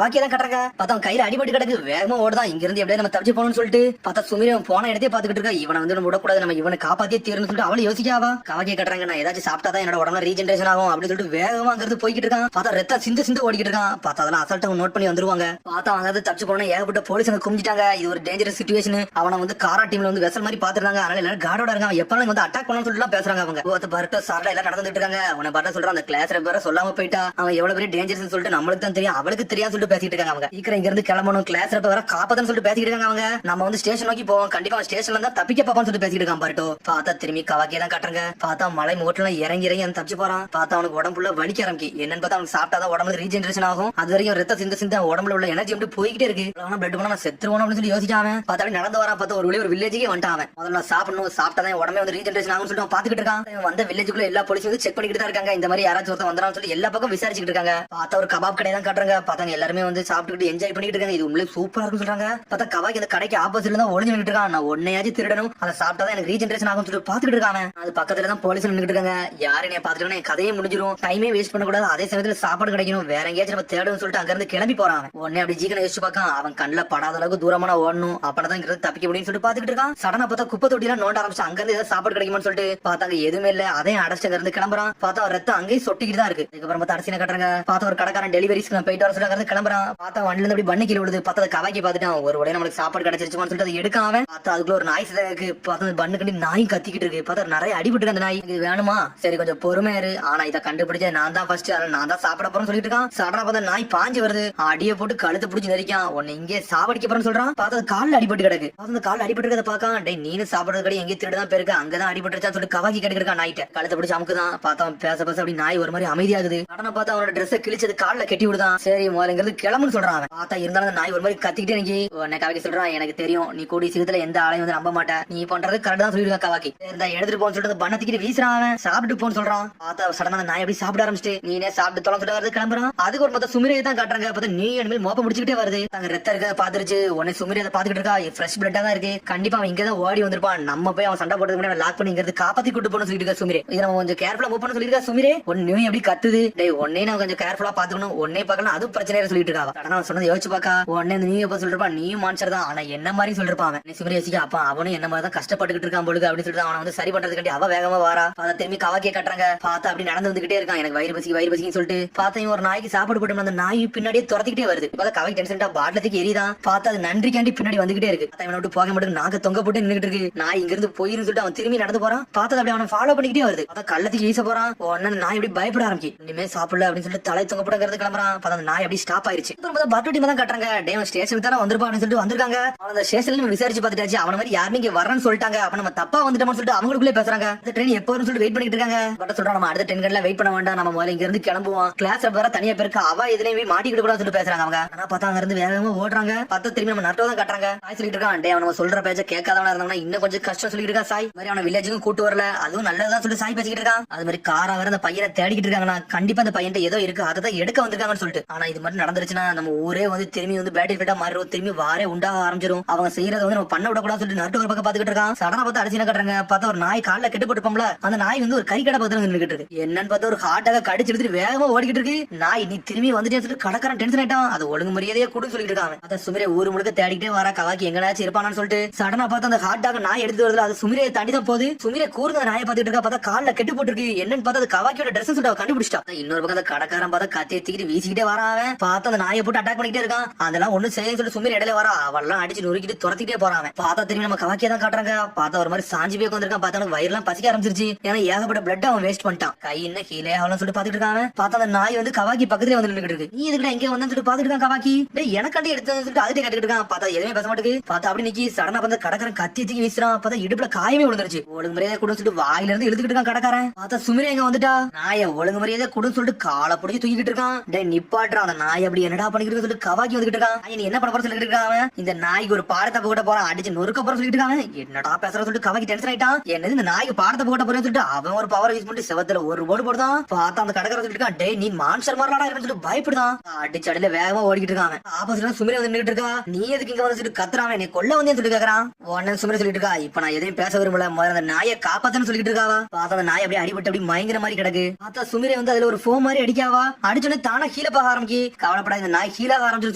கவாக்கியா தான் கட்டுறாங்க. பார்த்தா கையில அடிபட்டு கிடக்கு, வேகமா ஓடுதான். இங்க இருந்து எப்படியே நம்ம தப்பிச்சு போகணும்னு சொல்லிட்டு பார்த்தா சுமிரி போன இடத்தையே பாத்துக்கிட்டு இருக்கா. இவனை வந்து நம்ம விடக்கூடாது, நம்ம இவனை காப்பாத்தியே தீரணும்னு சொல்லிட்டு அவளை யோசிக்காவா. கவாக்கியா கட்டுறாங்க, நான் ஏதாச்சும் சாப்பிட்டாதான் என்னோட உடம்புல ரீஜெனரேஷன் ஆகும் அப்படின்னு சொல்லிட்டு வேகமா அங்கிருந்து போய்கிட்டு இருக்கான். பார்த்தா ரத்த சிந்து சிந்து ஓடிக்கிட்டு இருக்கான். பார்த்தா அதெல்லாம் அசால்ட்டா நோட் பண்ணி வந்துருவாங்க. பார்த்தா அவங்க தப்பிச்சு போனா ஏகப்பட்ட போலீஸ் அங்க குமிஞ்சிட்டாங்க. இது ஒரு டேஞ்சரஸ் சிச்சுவேஷன். அவனை வந்து காரா டீம்ல வந்து வெசல் மாதிரி பாத்துறாங்க. அதனால எல்லாரும் கார்டோட இருக்காங்க. எப்ப வந்து அட்டாக் பண்ணணும்னு சொல்லிட்டு பேசுறாங்க. அவங்க பர்ட்ட சார்ல எல்லாம் நடந்துட்டு இருக்காங்க. அவனை பார்த்தா சொல்றான், அந்த கிளாஸ் பேர சொல்லாம போயிட்டா அவன் எவ்வளவு பெரிய டேஞ்சர்ஸ் சொல்லிட்டு நம்மளுக்கு தான் தெரியும், அவளுக்கு தெரியாது சொல்லிட்டு பேசிட்டு இருக்காங்க. அவங்க சீக்கிரம் இங்க இருந்து கிளம்பணும், கிளாஸ் வர காப்பாத்தன்னு சொல்லிட்டு பேசிட்டு இருக்காங்க. அவங்க நம்ம வந்து ஸ்டேஷன் நோக்கி போவோம், கண்டிப்பா ஸ்டேஷன்ல இருந்தா தப்பிக்க பாப்பான்னு சொல்லிட்டு பேசிட்டு இருக்கான். பாருட்டோ பார்த்தா திரும்பி கவாக்கியா தான் கட்டுறாங்க. பார்த்தா மலை மூட்டெல்லாம் இறங்கி இறங்கி அந்த தப்பிச்சு போறான். பார்த்தா அவனுக்கு உடம்புல வலிக்க ஆரம்பிக்கு. என்னன்னு பார்த்தா அவனுக்கு சாப்பிட்டாதான் உடம்புல ரீஜெனரேஷன் ஆகும். அது வரைக்கும் ரத்த சிந்த சிந்த உடம்புல உள்ள எனர்ஜி அப்படி போய்கிட்டே இருக்கு. பிளட் பண்ணா நான் செத்துருவோம் அப்படின்னு சொல்லி யோசிச்சான். பார்த்தா நடந்து வரான். பார்த்தா ஒரு வில்லேஜுக்கே வந்துட்டான். முதல்ல சாப்பிடணும், சாப்பிட்டாதான் உடம்பே வந்து ரீஜெனரேஷன் ஆகும் சொல்லிட்டு பாத்துக்கிட்டு இருக்கான். வந்த வில்லேஜுக்குள்ள எல்லா போலீஸ் வந்து செக் பண்ணிட்டு தான் இருக்காங்க. இந்த மாதிரி யாராச்சும் ஒருத்தன் வந்தாலும் சொல்லி எல்லா பக்கம் விசாரிச்சுட்டு இருக்காங்க. பார்த்தா ஒரு கபாப் கடை தான் காட்டுறாங்க. பார்த்தாங்க எல்லாருமே வந்து சாப்பிட்டுட்டு என்ஜாய் பண்ணிட்டு இருக்காங்க. இது உண்மையிலே சூப்பரா இருக்குன்னு சொல்றாங்க. பார்த்தா கவாக்கி அந்த கடைக்கு ஆப்போசிட்ல தான் ஒளிஞ்சு நின்னுட்டு இருக்கான். நான் ஒன்னையாச்சும் திருடணும், அதை சாப்பிட்டாதான் எனக்கு ரீஜெனரேஷன் ஆகும் சொல்லிட்டு பாத்துக்கிட்டு இருக்காங்க. அது பக்கத்துல தான் போலீஸ் நின்னுட்டு இருக்காங்க. யாரு என்ன பாத்துட்டு கதையே முடிஞ்சிடும், டைமே வேஸ்ட் பண்ணக்கூடாது, அதே சமயத்துல சாப்பாடு கிடைக்கணும், வேற எங்கேயாச்சும் நம்ம தேடணும்னு சொல்லிட்டு அங்க இருந்து கிளம்பி போறான். உடனே அப்படி ஜீக்கனை யோசிச்சு பார்க்கான். அவன் கண்ணில் படாத அளவுக்கு தூரமான ஓடணும், அப்பதான் இங்க தப்பிக்க முடியும்னு சொல்லிட்டு பாத்துக்கிட்டு இருக்கான். சடனா பார்த்தா குப்பை தொட்டிலாம் நோண்ட ஆரம்பிச்சு. அங்க இருந்து ஏதாவது சாப்பாடு கிடைக்குமான்னு சொல்லிட்டு பார்த்தாங்க. எதுவுமே இல்ல, அதையும் அடைச்சு இருந்து கிளம்புறான். பார்த்தா ரத்தம் அங்கேயும் சொட்டிக்கிட்டு தான் இருக்கு. அதுக்கப்புறம் பார்த்தா அரிசினை கட்டுறாங்க. பார்த்தா ஒரு கடைக்காரன் டெலிவரிஸ்க்கு நான் போயிட்டு வர சொல்லி கிளம்புறான். பார்த்தா வண்டில இருந்து அப்படி பண்ணி கீழே விடுது. பார்த்தா கவாக்கி பார்த்துட்டான். ஒரு உடனே நம்மளுக்கு சாப்பாடு கிடைச்சிருச்சுன்னு சொல்லிட்டு அதை எடுக்காம பார்த்தா அதுக்குள்ள ஒரு நாய் இருக்கு. பார்த்தா பண்ணு கண்டி நாய் கத்திக்கிட்டு இருக்கு. பார்த்தா நிறைய அடிபட்டு அந்த நாய். இது வேணுமா, சரி கொஞ்சம் பொறுமையா இரு, ஆனா இதை கண்டுபிடிச்ச நான் தான் ஃபர்ஸ்ட், நான் தான் சாப்பிட போறேன்னு சொல்லிட்டு இருக்கான். சடனா பார்த்தா நாய் பாஞ்சு வருது. அடியை போட்டு கழுத்து பிடிச்சி நெரிக்கான். உன்னை இங்கே சாவடிக்க போறேன்னு சொல்றான். பார்த்தா காலில் அடிபட்டு கிடக்கு. அந்த காலில் அடிபட்டு இருக்கிறத பார்க்கான். டே நீனு சாப்பிடுறது கடை எங்கே திருடுதான் பேருக்கு, அங்கதான் அடிபட்டுச்சா சொல்லிட்டு கவாக்கி கிடைக்கிறா. நாய்ட்ட கழுத்தை பிடிச்சி அமுக்குதான். பார்த்தா பேச பேச அப்படி நாய் ஒரு மாதிரி அமைதியாகுது. சடனா பார்த்தா அவனோட ட்ரெஸ் கிழிச்சது காலில் கட்டி விடுதான். சரி முதல்ல கிளம்புன்னு சொல்றான். பார்த்தா இருந்தாலும் நாய் ஒரு மாதிரி கத்திக்கிட்டே எனக்கு உன்னை கவாக்கி சொல்றான், எனக்கு தெரியும் நீ கூடி சீக்கிரத்துல எந்த ஆளையும் வந்து நம்ப மாட்டேன், நீ பண்றது கரெக்ட் தான் சொல்லிருக்கா கவாக்கி. எடுத்துட்டு போன்னு சொல்லிட்டு பண்ணத்திக்கிட்டு வீசுறான். சாப்பிட்டு போன்னு சொல்றான். பார்த்தா சடனா நாய் அப்படி சாப்பிட ஆரம்பிச்சுட்டு நீனே சாப்பிட்டு தொலைச்சிட்டு வருது கிளம்புறான். அதுக்கு ஒரு பார்த்தா சுமிரியை தான் காட்டுறாங்க. பார்த்தா நீ இனிமேல் மோப்ப முடிச்சுக்கிட்டே வருது. அங்க ரத்தம் இருக்க பாத்துருச்சு. உடனே சுமிரி அதை பாத்துக்கிட்டு இருக்கா. ஃப்ரெஷ் பிளட்டா தான் இருக்கு, கண்டிப்பா அவன் இங்கதான் ஓடி வந்திருப்பான். நம்ம போய் அவன் சண்டை போட்டு லாக் பண்ணி இங்க காப்பாத்தி கூட்டு போன சொல்லிட்டு இருக்கா சுமிரே. இதை நம்ம கொஞ்சம் கேர்ஃபுல்லா மூவ் பண்ண சொல்லிருக்கா சுமிரே. ஒன்னு எப்படி கத்துது, டேய் ஒன்னே நான் கொஞ்சம் கேர்ஃபுல்லா பாத்துக்கணும், ஒன்னே பாக்கலாம், அது பிரச்சனை சொல்லிட்டு இருக்கா. கடனா சொன்னதை யோசிச்சு பாக்கா. உடனே நீ எப்ப சொல்லிருப்பான், நீயும் மான்சர் தான், ஆனா என்ன மாதிரி சொல்லிருப்பான் அவன். சுமிரி யோசிக்க அப்ப அவனும் என்ன மாதிரி தான் கஷ்டப்பட்டுக்கிட்டு இருக்கான் பொழுது அப்படின்னு சொல்லிட்டு அவனை வந்து சரி பண்றதுக்காண்டி அவ வேகமா வாரா. அதை திரும்பி கவாக்கிய கட்டுறாங்க. பார்த்தா அப்படி நடந்து வந்துகிட்டே இருக்கான். எனக்கு வயிறு பசின்னு சொல்லிட்டு பார்த்தா ஒரு நாய்க்கு சாப்பாடு போட்டு அந்த நாய் பின்னாடியே துரத்திக்கிட்டே வருது. பார்த்தா கவாக்கி டென்ஷன்டா பாட்டிலத்துக்கு எரிதான். பார்த்தா அது நன்றிக்காண்டி பின்னாடி வந்துகிட்டே இருக்கு. இவனை விட்டு போக மாட்டேங்க, நாங்க தொங்க போட்டு நின்றுட்டு இருக்கு. நாய் இங்க இருந்து போயிருந்து சொல்லிட்டு அவன் திரும்பி நடந்து போறான். பார்த்தா அப்படி அவனை ஃபாலோ பண்ணிக்கிட்டே வருது. பார்த்தா கள்ளத்துக்கு வீச போறான். உடனே நாய் இப்படி பயப்பட ஆரம்பிச்சு. இனிமே சாப்பிடல அப்படின்னு சொல்லிட்டு தலை தொங்க போட்டு கிளம்புறான். பார்த்தா அந்த நாய் அப்படி ஸ்டாப் ஆயிருச்சு. பாட்டு டீம் தான் கட்டுறாங்க. டே ஸ்டேஷனுக்கு தானே வந்திருப்பான் அப்படின்னு சொல்லிட்டு வந்திருக்காங்க. அவன் அந்த ஸ்டேஷன்ல விசாரிச்சு பார்த்துட்டாச்சு. அவன மாதிரி யாருமே இங்க வரன்னு சொல்லிட்டாங்க. அப்ப நம்ம தப்பா வந்துட்டோம்னு சொல்லிட்டு அவங்களுக்குள்ளே பேசுறாங்க. அந்த ட்ரெயின் எப்போ சொல்லிட்டு வெயிட் பண்ணிட்டு இருக்காங்க. பட் சொல்றான் நம்ம அடுத்த ட்ரெயின்ல வெயிட் பண்ண வேண்டாம், நம்ம முதல்ல இங்க இருந்து கிளம்புவோம். கிளாஸ் வேற தனியா பேருக்கு அவ எதுலயும் மாட்டிக்கிட்டு கூட சொல்லிட்டு பேசுறாங்க அவங்க. ஆனா பார்த்தா அங்க இருந்து வேகமா ஓடுறாங்க. பார்த்தா திரும்பி நம்ம நட்டோ தான் கட்டுறாங்க. சாய் சொல்லிட்டு இருக்கான், டே அவன் சொல்ற பேச்ச கேட்காதவனா இருந்தா இன்னும் கொஞ்சம் கஷ்டம் சொல்லிட்டு இருக்கா சாய். மாதிரி அவன வில்லேஜுக்கும் கூட்டு வரல, அதுவும் நல்லதான் சொல்லி சாய் பேசிக்கிட்டு இருக்கான். அது மாதிரி காரா வேற அந்த பையனை தேடிக்கிட்டு இருக்காங்க. கண்டிப்பா அந்த பையன் ஏதோ இருக்கு, அதை தான் எடுக்க வந்திருக்காங்கன்னு சொல்லிட்டு. ஆனா இது மாதிரி நடந்துருச்சுன்னா நம்ம ஊரே வந்து திரும்பி வந்து பேட்டில் ஃபீட்டா மாறிடும், திரும்பி வாரே உண்டாக ஆரம்பிச்சிடும். அவங்க செய்யறத வந்து நம்ம பண்ண விடக்கூடாது சொல்லிட்டு நட்டு ஒரு பக்கம் பாத்துக்கிட்டு இருக்கான். சடனா பார்த்து அடிச்சு கட்டுறாங்க. பார்த்தா ஒரு நாய் காலில் கெட்டு போட்டுப்போம்ல, அந்த நாய் வந்து ஒரு கறி கடை பக்கத்துல நின்றுட்டு இருக்கு. என்னன்னு பார்த்தா ஒரு ஹாட்டாக கடிச்சு எடுத்துட்டு வேகமா ஓடிக்கிட்டு இருக்கு. நாய் நீ திரும்பி வந்துட்டே சொல்லிட்டு கடற்கரை டென்ஷன் ஆயிட்டான். அது ஒழுங்கு மரியாதையே கூட சொல்லிட்டு இருக்காங்க. அதை சுமிரே ஊர் முழுக்க தேடிக்கிட்டே வரா. கவாக்கி எங்கனாச்சும் இருப்பானு சொல்லிட்டு சடனா பார்த்தா அந்த ஹாட்டாக நாய் எடுத்து வருது. அது சுமிரே தாண்டி தான் போகுது. சுமிரே கூர்ந்த நாயை பார்த்துட்டு இருக்கா. பார்த்தா காலில் கெட்டு போட்டுருக்கு. என்னன்னு பார்த்தா அது கவாக்கியோட ட்ரெஸ் சொல்லிட்டு கண்டுபிடிச்சிட்டா. இன்னொரு பக்கம் அந்த கடைக்காரன் பார்த்தா கத்தி தூக்கிட்டு வீசிக்கிட்டே வரான். பார்த்தா அந்த நாயை போட்டு அட்டாக் பண்ணிக்கிட்டே இருக்கான். அதெல்லாம் ஒண்ணு செய்ய சொல்லி சுமிரே இடையில வரா. அவெல்லாம் அடிச்சு நொறுக்கிட்டு துரத்திட்டே போறான். பார்த்தா திரும்பி நம்ம கவாக்கியா தான் காட்டுறாங்க. பார்த்தா ஒரு மாதிரி சாஞ்சி போய் வந்திருக்கான். பார்த்தா வயிறுலாம் பசிக்க ஆரம்பிச்சிருச்சு. ஏன்னா ஏகப்பட்ட பிளட் அவன் வேஸ்ட் பண்ணிட்டான். கை என்ன கீழே அவளை சொல்லிட்டு பாத்துட்டு இருக்கான். பார்த்தா அந்த நாய் வந்து கவாக்கி பக்கத்துல வந்து நின்றுட்டு இருக்கு. நீ எதுக்கு இங்க வந்து சொல்லிட்டு பாத்துட்டு இருக்கான். கவாக்கி எனக்காண்டி எடுத்து சொல்லிட்டு அதுட்டே கட்டிட்டு இருக்கான். பார்த்தா எதுவுமே பேச மாட்டேங்குது. பார்த்தா அப்படி நிக்கி சடனா வந்து கடைக்காரன் கத்தி தூக்கி வீசுறான். பார்த்தா இடுப்புல காயமே விழுந்துருச்சு. ஒழுங்கு மரியாதை கூட சொல்லிட்டு வாயில இருந்து எடுத்துக்கிட்டு இருக்கான் கடைக்காரன். பார்த்தா சுமிரே எங்க வந்துட்டா. நாயை ஒழுங்கு மரியாதை கூட சொல்லிட்டு காலை பிடிச்சி தூக்கிட்டு இருக்கான். டே நிப்பாட்டுறான். அந்த நாய் அப்படி என்னடா பண்ணிக்கிட்டு சொல்லிட்டு கவாக்கி வந்துகிட்டு இருக்கான். நீ என்ன பண்ண போற சொல்லிட்டு இருக்கான். இந்த நாய்க்கு ஒரு பாடத்தை போட போறான், அடிச்சு நொறுக்க போற சொல்லிட்டு இருக்காங்க. என்னடா பேசுற சொல்லிட்டு கவாக்கி டென்ஷன் ஆயிட்டான். என்னது இந்த நாய்க்கு பாடத்தை போட போறேன்னு சொல்லிட்டு அவன் ஒரு பவர் யூஸ் பண்ணி செவத்துல ஒரு போடு போடுதான். பார்த்தா அந்த கடைக்காரன் சொல்லிட்டு இருக்கான், டே நீ மான்சர் மாதிரிடா இருக்குன்னு சொல்லிட்டு பயப்படுதான். அடிச்சு அடியில வேகமா ஓடிக்கிட்டு இருக்காங்க. ஆப்போசிட்ல சுமிரே வந்து நின்னுட்டு இருக்கா. நீ எதுக்கு இங்க வந்து சொல்லிட்டு கத்துறான், நீ கொல்ல வந்தேன்னு சொல்லிட்டு கேக்குறான். உடனே சுமிரே சொல்லிட்டு இருக்கா, இப்ப நான் எதையும் பேச விரும்பல, முதல்ல அந்த நாயை காப்பாத்தன்னு சொல்லிட்டு இருக்காவா. பார்த்தா அந்த நாய் அப்படியே அடிபட்டு அப்படி மயங்கிற மாதிரி கிடக்கு. பார்த்தா சுமிரே வந்து அதுல ஒரு ஃபோம் மாதிரி அடிக்காவா. அடிச்சோடனே தானா கீழே போக ஆரம்பிக்கி. கவலைப்பட என்னப்படா இந்த நாய் ஹீலாக ஆரம்பிச்சு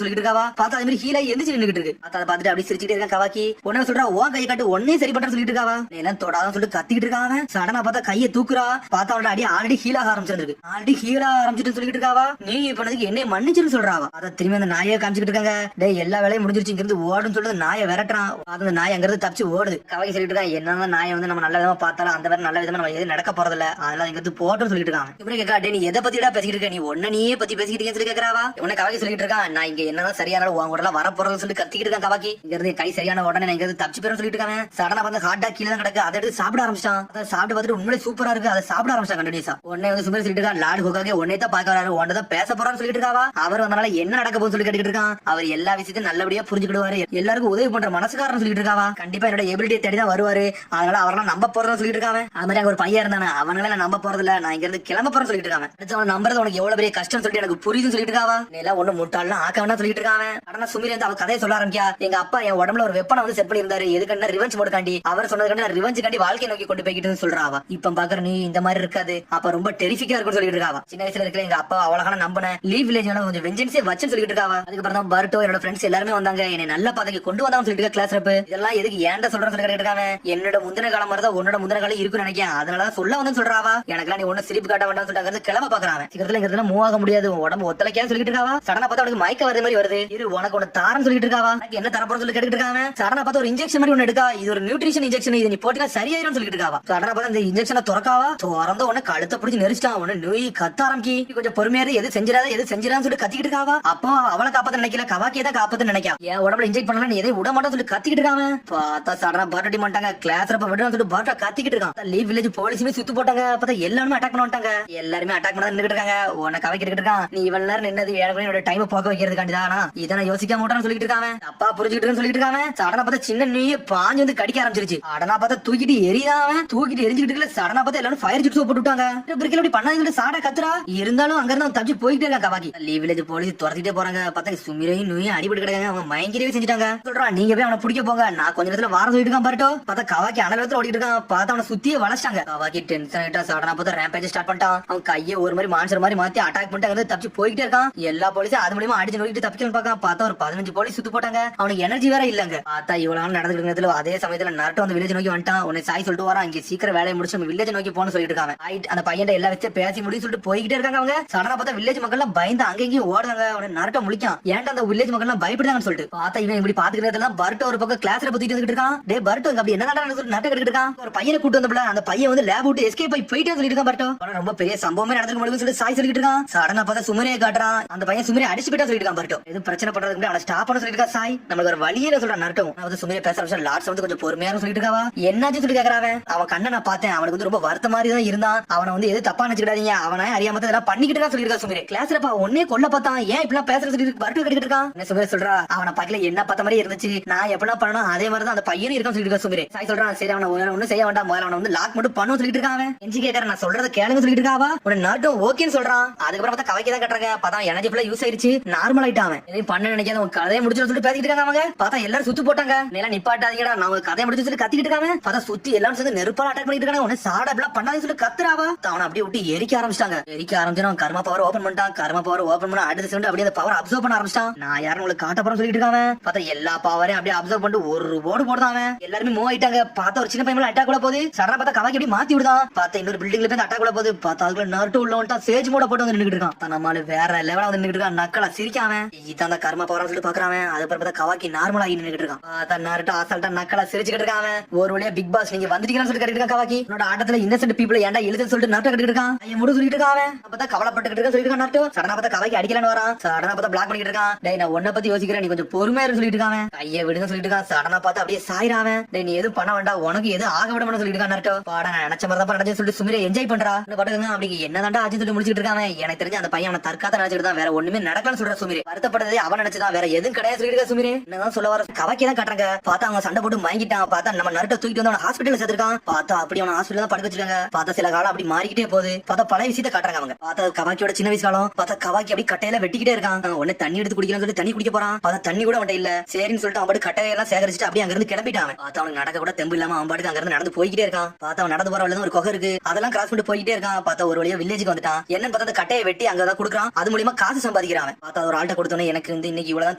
சொல்லிட்டு இருக்காவா. பார்த்தா அதே மாதிரி ஹீலா எந்திரிச்சு நின்னுட்டு இருக்கு. பார்த்தா அதை பார்த்துட்டு அப்படியே சிரிச்சுட்டே இருக்கான் கவாக்கி. உடனே சொல்றா உன் கையை காட்டு ஒன்னே சரி பண்றேன்னு சொல்லிட்டு இருக்காவா. எல்லாம் தொடாதான் சொல்லிட்டு கத்திக்கிட்டு இருக்காங்க. சடனா பார்த்தா கையை தூக்குறா. பார்த்தா அவனோட அடி ஆல்ரெடி ஹீலாக ஆரம்பிச்சிருக்கு. ஆல்ரெடி ஹீலா ஆரம்பிச்சுட்டு சொல்லிட்டு இருக்காவா. நீ பண்ணதுக்கு என்ன மன்னிச்சுன்னு சொல்றாவா. அதை திரும்பி அந்த நாயை காமிச்சிட்டு இருக்காங்க. டேய் எல்லா வேலையும் முடிஞ்சிருச்சு இங்கிருந்து ஓடுன்னு சொல்லிட்டு நாயை விரட்டுறான். அந்த நாய் அங்கிருந்து தப்பிச்சு ஓடுது. கவாக்கி சொல்லிட்டு இருக்கான் என்னதான் நாயை வந்து நம்ம நல்ல விதமா பார்த்தாலும் அந்த வேற நல்ல விதமா நம்ம எதுவும் நடக்க போறதில்ல. அதெல்லாம் இங்கிருந்து போட்டோன்னு சொல்லிட்டு இருக்காங்க. இப்படி கேட்கா டே நீ எதை பத்திடா பேசிக்கிட்டு இருக்க, நீ ஒன்ன நீயே பத்தி பேசிக்கிட்டு சொல்லி கேட்கறாவா. உன்னை கவாக்கி சொல்லிட்டு இருக்கான் நான் இங்க என்னதான் சரியான உன் கூட எல்லாம் வர போறதுன்னு சொல்லி கத்திக்கிட்டு இருக்கான் கவாக்கி. இங்க இருந்து கை சரியான உடனே நான் இங்க தப்பிச்சு போறேன்னு சொல்லிட்டு இருக்காங்க. சடனா வந்து ஹார்டா கீழே தான் கிடக்கு. அதை எடுத்து சாப்பிட ஆரம்பிச்சான். அதை சாப்பிட்டு பார்த்துட்டு உண்மையிலே சூப்பரா இருக்கு. அதை சாப்பிட ஆரம்பிச்சான் கண்டினியூஸா. உடனே வந்து சுமர் சொல்லிட்டு இருக்கா லார்டு ஹோகாகே உன்னை தான் பாக்க வராரு, உன்னை தான் பேச போறான்னு சொல்லிட்டு இருக்காவா. அவர் வந்தனால என்ன நடக்க போகுது சொல்லி கேட்டுக்கிட்டு இருக்கான். அவர் எல்லா விஷயத்தையும் நல்லபடியா புரிஞ்சுக்கிடுவாரு, எல்லாருக்கும் உதவி பண்ற மனசுக்காரன்னு சொல்லிட்டு இருக்காவா. கண்டிப்பா என்னோட எபிலிட்டியை தேடி தான் வருவாரு, அதனால அவரெல்லாம் நம்ப போறதா சொல்லிட்டு இருக்காங்க. அது மாதிரி அங்க ஒரு பையன் இருந்தானே அவனால நம்ப போறது இல்ல, நான் இங்க இருந்து கிளம்ப போறேன்னு சொல்லிட்டு இருக்காங்க. அவன் நம்புறது உனக்கு எவ்வளவு பெரிய கஷ்டம் சொல்லிட்டு எனக்கு புரியுதுன்னு சொல்லிட்டு இருக்காவா. நீ எல்லாம் ஒண்ணு முட்டாள்னா ஆக்க வேணா சொல்லிட்டு இருக்காங்க. ஆனா சுமீர் வந்து அவ கதையை சொல்ல ஆரம்பிக்கா. எங்க அப்பா என் உடம்புல ஒரு வெப்பனை வந்து செட் பண்ணி இருந்தாரு, எதுக்கு ரிவெஞ்ச் மோடுக்காண்டி. அவர் சொன்னதுக்காண்டி ரிவெஞ்ச் காண்டி வாழ்க்கை நோக்கி கொண்டு போய்கிட்டு சொல்றாவா. இப்ப பாக்குற நீ இந்த மாதிரி இருக்காது, அப்ப ரொம்ப டெரிஃபிக்கா இருக்குன்னு சொல்லிட்டு இருக்காவா. சின்ன வயசுல இருக்கிற எங்க அப்பா அவ்வளவு நம்பின லீவ் வில்லேஜ் கொஞ்சம் வெஞ்சன்ஸே வச்சுன்னு சொல்லிட்டு இருக்காவா. அதுக்கப்புறம் தான் பர்ட்டோ என்னோட ஃப்ரெண்ட்ஸ் எல்லாருமே வந்தாங்க, என்னை நல்ல பாதைக்கு கொண்டு வந்தான்னு சொல்லிட்டு கிளாஸ் ரப். இதெல்லாம் எதுக்கு ஏன்டா சொல்றேன்னு சொல்லி இருக்காங்க. என்னோட முந்தின காலம் மாதிரி தான் உன்னோட முந்தின காலம் இருக்குன்னு நினைக்கிறேன், அதனால சொல்ல வந்து சொல்றாவா. எனக்குலாம் நீ ஒண்ணு சிரிப்பு காட்ட வேண்டாம்னு சொல்லிட்டு கிளம்ப பாக்குறாங்க. சீக்கிரத்துல இங்க மூவ் ஆக முடியாது, உடம்பு ஒத்தலைக்கா சொல்லிட்டு இருக்காவா. சடனா பார்த்தா உனக்கு மயக்க வரது மாதிரி வருது, இரு உனக்கு ஒண்ணு தாரன்னு சொல்லிட்டு இருக்காவா. என்ன தரப்போன்னு சொல்லி கேட்டுட்டு இருக்காங்க. சடனா பார்த்தா ஒரு இன்ஜெக்ஷன் மாதிரி ஒண்ணு எடுக்கா. இது ஒரு நியூட்ரிஷன் இன்ஜெக்ஷன், இது நீ போட்டா சரியாயிரும் சொல்லிட்டு இருக்காவா. சடனா பார்த்தா இந்த இன்ஜெக்ஷனை துறக்காவா. திறந்த உடனே கழுத்தை பிடிச்சி நெரிச்சிட்டான். உடனே நோய் கத்த ஆரம்பிக்கி. கொஞ்சம் பொறுமையா எது செஞ்சிடாத எது செஞ்சிடான்னு சொல்லி கத்திக்கிட்டு இருக்காவா. அப்போ அவளை காப்பாத்த நினைக்கல, கவாக்கியை தான் காப்பாத்த நினைக்கா. என் உடம்புல இன்ஜெக்ட் பண்ணலாம் நீ எதை விட மாட்டா சொல்லி கத்திக்கிட்டு இருக்காங்க. பார்த்தா சடனா பர்ட்டி மாட்டாங்க கிளாஸ் ரப்ப விடுன்னு சொல்லிட்டு பர்ட்டா கத்திக்கிட்டு இருக்கான். லீவ் வில்லேஜ் போலீஸுமே சுத்து போட்டாங்க. பார்த்தா எல்லாருமே அட்டாக் பண்ண மாட்டாங்க, எல்லாருமே அட்டாக் பண்ண நின்னுட்டு இருக்காங்க. உன்னை கவைக்கிட்டு இருக்கான். நீ இவ்வளவு நேரம் நின்னது என்னோட டைம் போக்க வைக்கிறதுக்காண்டிதானா, இதை நான் யோசிக்க மாட்டேன்னு சொல்லிட்டு இருக்காங்க. அப்பா புரிஞ்சுக்கிட்டு சொல்லிட்டு இருக்காங்க. சடனா பார்த்தா சின்ன நீயே பாஞ்சு வந்து கடிக்க ஆரம்பிச்சிருச்சு. அடனா பார்த்தா தூக்கிட்டு எரியாம தூக்கிட்டு எரிஞ்சுக்கிட்டு சடனா பார்த்தா எல்லாரும் ஃபயர் ஜிட்ஸ் போட்டு விட்டாங்க. இப்படி பண்ணாங்க சாடா கத்துறா. இருந்தாலும் அங்க இருந்து தப்பிச்சு போயிட்டே இருக்கான் கவாக்கி. லீவ் வில்லேஜ் போலீஸ் துரத்திட்டே போறாங்க. பார்த்தா சுமிரையும் நோயும் அடிபட்டு கிடக்காங்க. அவன் மயங்கிரவே செஞ்சுட்டாங்க. சொல்றான் நீங்க போய் அவனை பிடிக்க போங்க, நான் கொஞ்ச நேரத்துல வாரம் சொல்லிட்டு இருக்கான் பரட்டோ. பார்த்தா கவாக்கி அனலத்துல ஓடிட்டு இருக்கான். பார்த்தா அவனை சுத்தியே வளச்சிட்டாங்க. கவாக்கி டென்ஷன் ஆயிட்டா. சடனா பார்த்தா ரேம்பேஜ் ஸ்டார்ட் பண்ணிட்டான். அவன் கையை ஒரு மாதிரி மான்சர் மாதிரி மாத்தி அட்டாக் பண்ணிட்டு தப்பிச்சு போயிட்டே இருக்கான். எல்லா போலீஸும் அது மூலியமா அடிச்சு நோக்கிட்டு தப்பிக்கணும் பார்க்க. பார்த்தா ஒரு 15 போலீஸ் சுத்து போட்டாங்க. அவனுக்கு எனர்ஜி வேற இல்லங்க. பார்த்தா இவ்வளவு நடந்துட்டு அதே சமயத்துல நரட்டோ அந்த வில்லேஜ் நோக்கி வந்துட்டான். உன்னை சாய் சொல்லிட்டு வரான், இங்க சீக்கிரம் வேலையை முடிச்சு நம்ம வில்லேஜ் நோக்கி போன்னு சொல்லிட்டு இருக்காங்க. அந்த பையன் எல்லாம் வச்சு பேசி முடியும் சொல்லிட்டு போய்கிட்டே இருக்காங்க. அவங்க சடனா பார்த்தா வில்லேஜ் மக்கள் எல்லாம் பயந்து அங்கேயும் ஓடுறாங்க. அவனை நரட்டோ முழிக்கான். ஏன்டா அந்த வில்லேஜ் மக்கள் எல்லாம் பயப்படுறாங்கன்னு சொல்லிட்டு பார்த்தா இவன் இப்படி பாத்துக்கிறதுல பர்ட்டோ ஒரு பக்கம் கிளாஸ்ல பத்திட்டு இருக்கான். டே பர்ட்டோ அப்படி என்ன நடந்து நட்டு கட்டிட்டு இருக்கான். ஒரு பையனை கூட்டு வந்தப்பல அந்த பையன் வந்து லேப் விட்டு எஸ்கேப் ஆகி போயிட்டே சொல்லிட்டு இருக்கான். பர்ட்டோ ரொம்ப பெரிய சம்பவமே நடந்துருக்கு சொல்லிட்டு சாய் சொல்லிட்டு இருக்கான். சடனா பார்த்தா சுமரியை காட்டுறான். அந்த பையன் சுமரியை அடிச்சு போயிட்டா சொல்லிட்டு இருக்கான். பர்ட்டோ எதுவும் பிரச்சனை பண்றதுக்கு அவனை ஸ்டாப் பண்ண சொல்லிட்டு இருக்கா சாய். நம்மளுக்கு ஒரு வழியில சொல்றான் நரட்டோ. நான் சுமரியை பேசுற லாட்ஸ் வந்து கொஞ்சம் பொறுமையா சொல்லிட்டு இருக்காவா. என்னாச்சு சொல்லி கேக்குறாங்க. அவன் கண்ணை நான் பார்த்தேன், அவனுக்கு வந்து ரொம்ப வருத்த மாதிரி தான் இருந்தான். அவனை வந்து எது தப்பா நினைச்சுக்கிடாதீங்க, அவனை அறியாம இதெல்லாம் பண்ணிக்கிட்டு தான் சொல்லிருக்கா சுமரி. கிளாஸ்ல ஒன்னே கொல்ல பார்த்தான், ஏன் இப்பெல்லாம் பேசுற சொல்லி பர்ட்டோ கட்டிட்டு இருக்கான். என்ன சுமரி சொல்றா அவனை பாக்கல என்ன பார்த்த மாதிரி இருந்துச்சு, நான் எப்பெல்லாம் பண்ணணும் அதே மாதிரி தான் அந்த பையனும் இருக்கான்னு சொல்லிட்டு இருக்கா சுமரி. சாய் சொல்றான் சரி அவனை ஒன்னும் செய்ய வேண்டாம், முதல்ல அவனை வந்து லாக் மட்டும் பண்ணு சொல்லிட்டு இருக்கான். எஞ்சி கேட்கற நான் சொல்றத கேளுங்க சொல்லிட்டு இருக்காவா. உடனே நரட்டோ ஓகேன்னு சொல்றான். அதுக்கப்புறம் பார்த்தா கவைக்கு தான் கட்டுறாங்க. பார்த்தா எனர்ஜி ஃபுல்லா யூஸ் ஆயிருச்சு, நார்மல் ஆயிட்டான். எதையும் பண்ண நினைக்காத உங்க கதையை முடிச்சு சொல்லிட்டு பேசிட்டு இருக்காங்க. அவங்க பார்த்தா எல்லாரும் சுத்து போட்டாங்க. நீலாம் நிப்பாட்டாதீங்கடா நான் உங்க கதையை முடிச்சு சொல்லி கத்திக்கிட்டு இருக்காங்க. பார்த்தா சுத்தி எல்லாரும் சேர்ந்து நெருப்பால அட்டாக் பண்ணிட்டு இருக்காங்க. உடனே சாடா எல்லாம் பண்ணாதே சொல்லி கத்துறாவா. அவனை அப்படியே விட்டு எரிக்க ஆரம்பிச்சிட்டாங்க. எரிக்க ஆரம்பிச்சு அவன் கர்மா பவர் ஓபன் பண்ணிட்டான். கர்மா பவர் ஓபன் பண்ண அடுத்த செகண்ட் அப்படியே அந்த பவர் அப்சர்வ் பண்ண ஆரம்பிச்சிட்டான். நான் யாரும் உங்களுக்கு காட்ட போறேன்னு சொல்லிட்டு இருக்காங்க. பார்த்தா எல்லா பவரையும் அப்படியே அப்சர்வ் பண்ணிட்டு ஒரு போர்டு போடுறாங்க. எல்லாருமே மூவ் ஆயிட்டாங்க. பார்த்தா ஒரு சின்ன பையன் அட்டாக் கூட போகுது. சடனா பார்த்தா கவாக்கி அப்படி மாத்தி விடுதான். பார்த்தா இன்னொரு பில்டிங்ல போய் அட்டாக் கூட போகுது. பார்த்தா அதுக்குள்ள நரட்டோ உள்ள வந்துட்டா சேஜ் மோட போட்டு வந்து நின்னுட்டு இருக்கான். நம்மால வேற லெவலா வந்து நின்னுட்டு இருக்கான். நக்கலா சிரிக்காம இதான் அந்த கர்மா பவர்னு சொல்லிட்டு பாக்குறான். அதுக்கப்புறம் பார்த்தா கவாக்கி நார்மல் ஆகி நின்னுட்டு இருக்கான். பார்த்தா நரட்டோ அசால்ட்டா நக்கலா சிரிச்சுக்கிட்டு இருக்கான். ஒரு வழியா பிக் பாஸ் நீங்க வந்துட்டீங்கன்னு சொல்லி கட்டிட்டு இருக்கான் கவாக்கி. என்னோட ஆட்டத்துல இன்னசென்ட் பீப்புள் ஏன்டா எழுதுன்னு சொல்லிட்டு நரட்டோ கட்டிட்டு இருக்கான். ஐயா முடி சொல்லிட்டு இருக்கான். பார்த்தா கவலைப்பட்டுக்கிட்டு இருக்க சொல்லிட்டு இருக்கான் நரட்டோ. சடனா பார்த்தா கவாக்கி அடிக்கலான்னு வரான். சடனா பார்த்தா பிளாக் பண்ணிட்டு இருக்கான். டேய் நான் உன்னை பத்தி யோசிக்கிறேன், நீ கொஞ்சம் பொறுமையா இரு சொல்லிட்டு இருக்கான். கையை விடுங்க சொல்லிட்டு இருக்கான். சடனா பார்த்தா அப்படியே சாயிரான். டேய் நீ எதுவும் பண்ண வேண்டாம், உனக்கு எது ஆக விட மாட்டேன்னு சொல்லிட்டு இருக்கான் நரட்டோ. பாடா நினைச்ச மாதிரி தான் நடந்து சொல்லிட்டு சுமிரை என்ஜாய் பண்றா. பாட்டுங்க அப்படி என்னதான்டா ஆச்சு சொல்லி முடிச்சிட்டு இருக்காங்க. எனக்கு தெரிஞ்ச அந்த பையன் அவனை தற்காத்த நினைச்சிட்டு தான், வேற ஒண்ணுமே நடக்கலன்னு சொல்ற சுமிரை. வருத்தப்பட்டதே அவன் நினைச்சுதான், வேற எதுவும் கிடையாது சொல்லிட்டு இருக்கா சுமிரை. என்னதான் சொல்ல வர கவாக்கி தான் காட்டுறாங்க. பார்த்தா அவங்க சண்டை போட்டு மயங்கிட்டான். பார்த்தா நம்ம நரட்டோ தூக்கிட்டு வந்து அவன் ஹாஸ்பிட்டல் சேர்த்திருக்கான். பார்த்தா அப்படி அவன் ஹாஸ்பிட்டல் தான் படுக்க வச்சிருக்காங்க. பார்த்தா சில காலம் அப்படி மாறிக்கிட்டே போகுது. பார்த்தா பழைய விஷயத்தை காட்டுறாங்க அவங்க. பார்த்தா கவாக்கியோட சின்ன வயசு காலம். பார்த்தா கவாக்கி அப்படி கட்டையில வெட்டிக்கிட்டே இருக்கான். உடனே தண்ணி எடுத்து குடிக்கலாம்னு சொல்லி தண்ணி குடிக்க போறான். பார்த்தா தண்ணி கூட அவன் இல்ல. சரின்னு சொல்லிட்டு அவன் கட்டையெல்லாம் சேகரிச்சுட்டு அப்படியே அங்க இருந்து கிளம்பிட்டான். பார்த்தா அவனுக்கு நடக்க கூட தெம்பு இல்லாம அவன் பாட்டுக்கு அங்க இருந்து நடந்து போய்கிட்டே இருக்கான். பார்த்தா அவன் நடந்து போற வழியில ஒரு குகை இருக்கு, அதெல்லாம் கிராஸ் பண்ணிட்டு போய்கிட்டே இருக்கான். பார்த்தா ஒரு வழியா வில்லேஜுக்கு வந்துட்டான். என்னன்னு பார்த்தா கட்டையை வெட்டி அங்கதான் குடுக்குறான். அது மூலியமா காசு சம்பாதிக்கிறான். பார்த்தா ஒரு ஆள்கிட்ட கொடுத்தோன்னே எனக்கு வந்து இன்னைக்கு இவ்வளவுதான்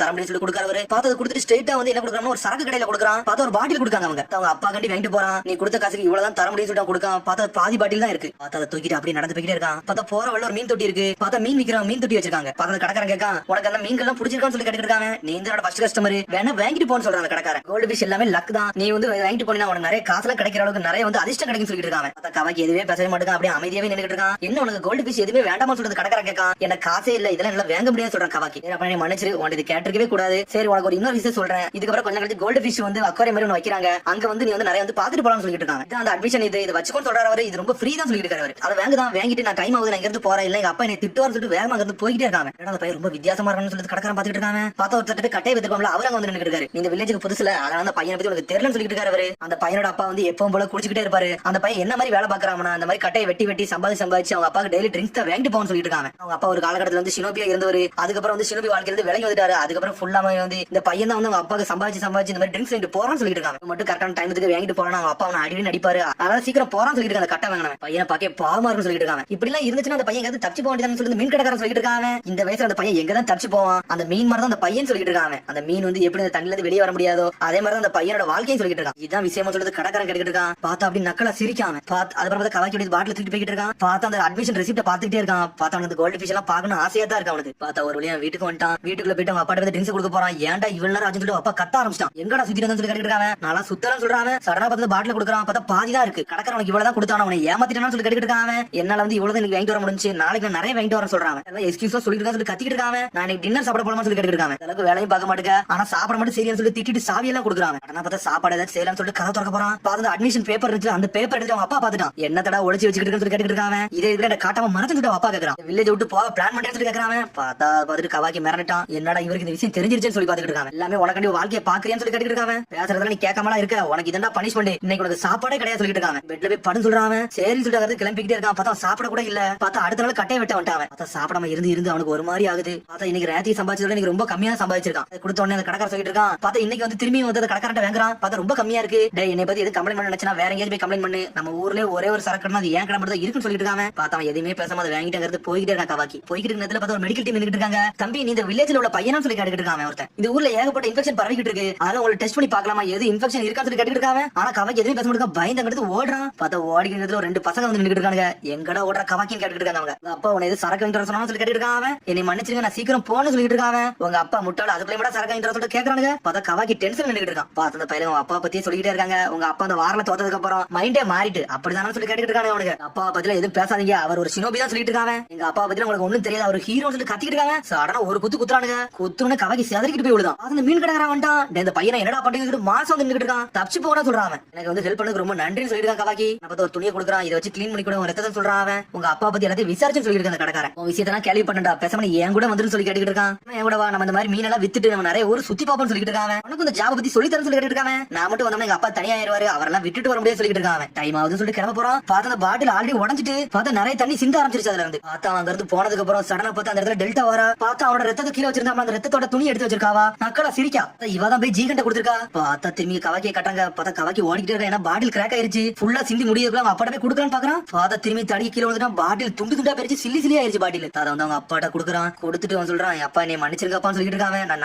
தர முடியும் சொல்லி கொடுக்கறவரு பார்த்தா கொடுத்துட்டு ஸ்ட்ரெயிட்டா வந்து என்ன கொடுக்குறாங்க ஒரு சரக்கு கடையில கொடுக்குறான். பார்த்தா ஒரு பாட்டில் கொடுக்காங்க. அவங்க அப்பா கண்டி வாங்கிட்டு போறான். நீ கொடுத்த காசுக்கு இவ்வளவுதான் தர முடியும் சொல்லிட்டு கொடுக்கான். பார்த்தா பாதி பாட்டில் தான் இருக்கு. பார்த்தா அதை தூக்கிட்டு அப்படியே நடந்து போய்கிட்டே இருக்கான். பார்த்தா போற வழியில ஒரு மீன் தொட்டி இருக்கு. பார்த்தா மீன் விக்கிறவங்க மீன் தொட்டி வச்சிருக்காங்க. பார்த்தா கடைக்காரன் கேட்கான் உனக்கு அந்த மீன்கள் பிடிச்சிருக்கான்னு சொல்லி கேட்டுட்டு இருக்காங்க. நீ இந்த ஃபர்ஸ்ட் கஸ்டமர் வேணா வாங்கிட்டு போன்னு சொல்றாங்க கடைக்காரன். கோல்டு ஃபிஷ் எல்லாமே லக் தான். நீ வந்து வாங்கிட்டு போனா உனக்கு நிறைய காசுலாம் கிடைக்கிற அளவுக்கு நிறைய வந்து அதிர்ஷ்டம் கிடைக்கும் சொல்லிட்டு இருக்காங்க. பார்த்தா கவாக்கி எதுவே பேசவே மாட்டேங்க. அப்படியே அமைதியாவே நின்னுட்டு இருக்கான். என்ன உனக்கு கோல்டு ஃபிஷ் எதுவுமே வேண்டாமா சொல்றது கடைக்காரன் கேட்கான். எனக்கு காசே இல்ல இதெல்லாம் நல்லா வாங்க முடியாது சொல்றான் கவாக்கி. அப்ப நீ மன்னிச்சிரு உனக்கு இது கேட்டிருக்கவே கூடாது. சரி உனக்கு ஒரு இன்னொரு விஷயம் சொல்றேன். இதுக்கப்புறம் கொஞ்சம் கழிச்சு கோல்டு ஃபிஷ் வந்து அக்வாரியம் மாதிரி ஒன்று வைக்கிறாங்க. அங்க வந்து நீ வந்து நிறைய வந்து பாத்துட்டு போலாம்னு சொல்லிட்டு இருக்காங்க. இதான் அந்த அட்மிஷன் இது வச்சுக்கோன்னு சொல்றாரு. இது ரொம்ப ஃப்ரீ தான் சொல்லிட்டு இருக்காரு. அதை வாங்கிட்டு நான் டைம் ஆகுது நான் இங்க இருந்து போறேன் இல்ல எங்க அப்பா என்ன திட்டுவார் சொல்லிட்டு வேகமா இருந்து போயிட்டே இருக்காங்க. அந்த பையன் ரொம்ப வித்தியாசமா இருக்குன்னு சொல்லிட்டு கடைக்காரன் பாத்துட்டு இருக்காங்க. பார்த்தா ஒரு தட்டு கட்டையை வித்துக்கோம்ல அவர் அங்க வந்து நின்னுட்டு இருக்காரு. இந்த வில்லேஜுக்கு புதுசுல அதனால அந்த பையனை பத்தி உனக்கு தெரியலன்னு சொல்லிட்டு இருக்காரு. அந்த பையனோட அப்பா வந்து எப்பவும் போல குடிச்சிட்டே இருப்பாரு. அந்த பையன் என்ன மாதிரி வேலை பாக்குறாங்கன்னா அந்த மாதிரி கட்டையை வெட்டி சம்பாதிச்சு அவங்க அப்பாக்கு டெய்லி ட்ரிங்க்ஸ் தான் வாங்கிட்டு போன்னு சொல்லிட்டு இருக்காங்க. அவங்க அப்பா ஒரு காலகட்டத்தில் வந்து ஷினோபியா இருந்தவர். அதுக்கப்புறம் வந்து ஷினோபி வாழ்க்கையில விலகி வந்துட்டாரு. அதுக்கப்புறம் ஃபுல்லாம வந்து இந்த பையன் தான் வந்து அவங்க அப்பாக்கு சம்பாதிச்சு இந்த மாதிரி ட்ரிங்க்ஸ் வாங்கிட்டு போறான்னு சொல்லிட்டு இருக்காங்க. மட்டும் கரெக்டான டைமுக்கு வாங்கிட்டு போறான். அவங்க அப்பா அவனை அடிக்கடி நடிப்பாரு. அதனால சீக்கிரம் போறான்னு சொல்லிட்டு இருக்காங்க. கட்டை வாங்கினவன் பையனை பாக்க பாவமா இருக்குன்னு சொல்லிட்டு இருக்காங்க. இப்படி எல்லாம் இருந்துச்சுன்னா அந்த பையன் எங்க தப்பிச்சு போக வேண்டியதான்னு சொல்லி மீன் கடைக்காரன் சொல்லிட்டு இருக்காங்க. இந்த வயசுல அந்த பையன் எங்க தான் தப்பிச்சு போவான். அந்த மீன் மாதிரி தான் அந்த பையன் சொல்லிட்டு இருக்காங்க. அந்த மீன் வந்து எப்படி அந்த தண்ணில இருந்து வெளியே வர முடியாதோ அதே மாதிரி அந்த பையனோட வாழ்க்கையும் சொல்லிட்டு இருக்கான். இதுதான் விஷயமா சொல்றது கடைக்காரன் கேட்டுட்டு இருக்கான். பார்த்தா அப்படி நக்கலா சிரிக்காம அதுக்கப்புறம் கவாக்கி பாட்டில் தூக்கிட்டு போய்கிட்டு இருக்கான். பார்த்தா அந்த அட்மிஷன் ரெசிப்ட பாத்துக்கிட்டே இருக்கான். பார்த்தா அவனுக்கு கோல்டு ஃபிஷ் எல்லாம் பாக்கணும் ஆசையா தான் இருக்கு அவனுக்கு. பார்த்தா ஒரு வழியா வீட்டுக்கு வந்துட்டான். வீட்டுக்குள்ள போயிட்டு அவங்க அப்பாட்ட வந்து ட்ரிங்க்ஸ் கொடுக்க போறான். ஏன்டா இவ்வளவு நேரம் ஆச்சு சொல்லிட்டு அப்பா கத்த ஆரம்பிச்சிட்டான். எங்கடா சுத்தி சொல்லி கேட்டுட்டு இருக்காங்க. நல்லா சுத்தலாம் சொல்றாங்க. சடனா பார்த்து பாட்டில் கொடுக்குறான். பார்த்தா பாதி தான் இருக்கு. கடைக்காரன் அவனுக்கு இவ்வளவு தான் கொடுத்தான அவனை ஏமாத்திட்டான்னு சொல்லி கேட்டுட்டு இருக்காங்க. என்னால வந்து இவ்வளவு எனக்கு வாங்கிட்டு வர முடிஞ்சு நாளைக்கு நான் நிறைய வாங்கிட்டு வரேன் சொல்றாங்க. எல்லாம் எக்ஸ்கியூஸா சொல்லிட்டு சொல்லி கத்திட்டு இருக்காங்க. நான் இன்னைக்கு டின்னர் சாப்பிட போலாம்னு சொல்லி கேட்டுட்டு இருக்காங்க. அளவுக்கு வேலையும் பார்க்க மாட்டேங்க. ஆனா சாப்பிட மட்டும் சரியான்னு சொல்லி திட்டிட்டு சாவி எல்லாம் கொடுக்குறாங்க. ஆனா பார்த்தா சாப்பாடு ஏதாச்சும் செய்யலாம்னு சொல்லிட்டு கதை திறக்க போறான். பார்த்து அட்மிஷன் பேப்பர் இருந்துச்சு. அந்த பேப்பர் எடுத்து அவங்க அப்பா பாத்துட்டான். என்ன தடா ஒளிச்சு வச்சுக்கிட்டு சொல்லி கேட்டுட்டு இருக்காங்க. இதே இதுல காட்டாம மறந்து சொல்லிட்டு அப்பா கேட்கறான். வில்லேஜ் விட்டு போக பிளான் பண்ணி சொல்லி கேட்கறாங்க. பார்த்தா பார்த்துட்டு கவாக்கி மிரண்டான். என்னடா இவருக்கு இந்த விஷயம் தெரிஞ்சிருச்சுன்னு சொல்லி பாத்துட்டு இருக்காங்க. எல்லாமே உனக்கு வாழ்க்கையை பாக்குறியான்னு சொல்லி கேட்டுட்டு இருக்காங்க. பேசுறதுல நீ கேட்காமலா இருக்க உனக்கு இதெண்டா பனிஷ்மெண்ட். இன்னைக்கு உனக்கு சாப்பாடே கிடையாது சொல்லிட்டு இருக்காங்க. பெட்ல போய் படுன்னு சொல்றாங்க. சரி சொல்லிட்டு கிளம்பிக்கிட்டே இருக்கான். பார்த்தா சாப்பிட கூட இல்ல. பார்த்தா அடுத்த நாள் கட்டையை வெட்ட வந்துட்டாங்க. பார்த்தா சாப்பிடாம இருந்து அவனுக்கு ஒரு மாதிரி ஆகுது. பார்த்தா இன்னைக்கு ராத்திரி சம்பாதிச்சதுல இன்னைக்கு ரொம்ப கம்மியா சம்பாதிச்சிருக்கான். கொடுத்த உடனே அந்த கடைக்காரர் சொல்லிட்டு இருக்கான். பார்த்தா இன்னைக்கு வந்து திரும்பி வந்து அந்த கடைக்காரன் வாங்குறான். பார்த்தா ரொம்ப கம்மியா இருக்கு. டேய் என்னை பத்தி எது கம்ப்ளைண்ட் பண்ண நினைச்சா வேற எங்கேயாவது போய் கம்ப்ளைண்ட் பண்ணு. நம்ம ஊர்ல ஒரே ஒரு சரக்கு அது ஏன் கடை மட்டும் இருக்குன்னு சொல்லிட்டு இருக்காங்க. பார்த்தா அவன் எதுவுமே பேசாம அதை வாங்கிட்டு போய்கிட்டே இருக்கான். கவாக்கி போய்கிட்டு இருக்கிறதுல பார்த்தா ஒரு மெடிக்கல் டீம் நின்னுட்டு இருக்காங்க. தம்பி நீ இந்த வில்லேஜ்ல உள்ள பையனா சொல்லி கேட்டுட்டு இருக்காங்க. ஒருத்தன் இந்த ஊர்ல ஏகப்பட்ட இன்ஃபெக்ஷன் பரவிக்கிட்டு இருக்கு. அதனால உங்களுக்கு டெஸ்ட் பண்ணி பார்க்கலாமா எது இன்ஃபெக்ஷன் இருக்கான்னு சொல்லி கேட்டுட்டு இருக்காங்க. ஆனா கவாக்கி எதுவுமே பேச மாட்டேங்க. பயந்து ஓடுறான். பார்த்தா ஓடிக்கிறதுல ரெண்டு பசங்க வந்து நின்னுட்டு இருக்காங்க. எங்கடா ஓடுற கவாக்கின்னு கேட்டுட்டு இருக்காங்க. அவங்க அப்பா உன எது சரக்கு வாங்கிட்டு வர சொன்னான்னு சொல்லி கேட்டுட்டு இருக்காங்க. என்னை மன்னிச்சிருங்க நான் சீக்கிரம் போன்னு சொல்லிட்டு இருக்காங்க. உங்க அப்பா முட்டாள் அதுக்குள்ள கூட சரக்கு வாங்கிட்டு வர சொல்லிட்டு கேக்குறாங்க. பார்த்தா கவாக்கி டென்ஷன் நின்னுட்டு இருக்கான். பார்த்த அந்த பையன் அப்பா பத்தியே சொல்லிட்டே இருக்காங்க. உங்க அப்பா அந்த வாரல தோத்ததுக்கு அப்புறம் மைண்டே மாறிட்டு அப்படிதானு சொல்லி கேட்டுட்டு இருக்காங்க. அவனுக்கு அப்பா பத்தில எதுவும் பேசாதீங்க அவர் ஒரு ஷினோபி தான் சொல்லிட்டு இருக்காங்க. எங்க அப்பா பத்தில உங்களுக்கு ஒண்ணும் தெரியாது அவர் ஹீரோ சொல்லி கத்திக்கிட்டு இருக்காங்க. சடனா ஒரு குத்துறானுங்க. குத்துன கவாக்கி சிதறிக்கிட்டு போய் விழுதான். அந்த மீன் கடைக்காரன் வந்துட்டான். இந்த பையனை என்னடா பண்றீங்க மாசம் வந்து நின்னுட்டு இருக்கான். தப்பிச்சு போறா சொல்றாங்க. எனக்கு வந்து ஹெல்ப் பண்ணதுக்கு ரொம்ப நன்றின்னு சொல்லிட்டு இருக்கான் கவாக்கி. நான் பார்த்து ஒரு துணியை கொடுக்குறான். இதை வச்சு கிளீன் பண்ணி கூட ரத்தத்தை சொல்றான். உங்க அப்பா பத்தி எல்லாத்தையும் விசாரிச்சு சொல்லிட்டு இருக்க கடைக்காரன். உன் விஷயத்தான் கேள்வி பண்ணா பேசாம என் கூட வந்து சொல்லி கேட்டுக்கிட்டு இருக்கான். என் கூட வா நம்ம இந்த மாதிரி மீன் எல்லாம் வித்துட்டு நம்ம நிறைய ஊர் சுத்தி பாப்போம்னு சொல்லிட்டு இருக்காங்க. உனக்கு இந்த ஜாப் பத்தி சொல்லி தரேன்னு சொல்லி கேட்டுட்டு இருக்காங்க. நான் மட்டும் வந்தோம்னா எங்க அப்பா தனியாயிருவாரு அவரெல்லாம் விட்டுட்டு வர முடியாது சொல்லிட்டு இருக்காங்க. டைம் ஆகுதுன்னு சொல்லிட்டு கிளம்ப போறான். பார்த்தா அந்த பாட்டில் ஆல்ரெடி உடஞ்சிட்டு பார்த்தா நிறைய தண்ணி சிந்த ஆரம்பிச்சிருச்சு. அதுல இருந்து பார்த்தா அங்க இருந்து போனதுக்கு அப்புறம் சடனா பார்த்தா அந்த இடத்துல டெல்டா வரா. பார்த்தா அவனோட ரத்தத்தை கீழே வச்சிருந்தா அந்த ரத்தத்தோட துணி எடுத்து வச்சிருக்காவா. நக்கலா சிரிக்கா. இவதான் போய் ஜீகண்ட கொடுத்திருக்கா. பார்த்தா திரும்பி கவாக்கியை கட்டாங்க. பார்த்தா கவாக்கி ஓடிக்கிட்டே இருக்கா. ஏன்னா பாட்டில் கிராக் ஆயிருச்சு. ஃபுல்லா சிந்தி முடியதுக்குள்ள அப்பா போய் கொடுக்கலான்னு பாக்குறான். பார்த்தா திரும்பி தடி கீழே விழுந்துட்டா. பாட்டில் துண்டு துண்டா பிரிச்சு சில்லி ஆயிருச்சு பாட்டில். அதை வந்து அவங்க அப்பாட்ட கொடுக்குறான். கொடுத்துட்டு அவன் சொல்றான் அப்பா நீ மன்னிச்சிருக்காப்பான்னு சொல்லிட்டு இருக்காங்க. நான்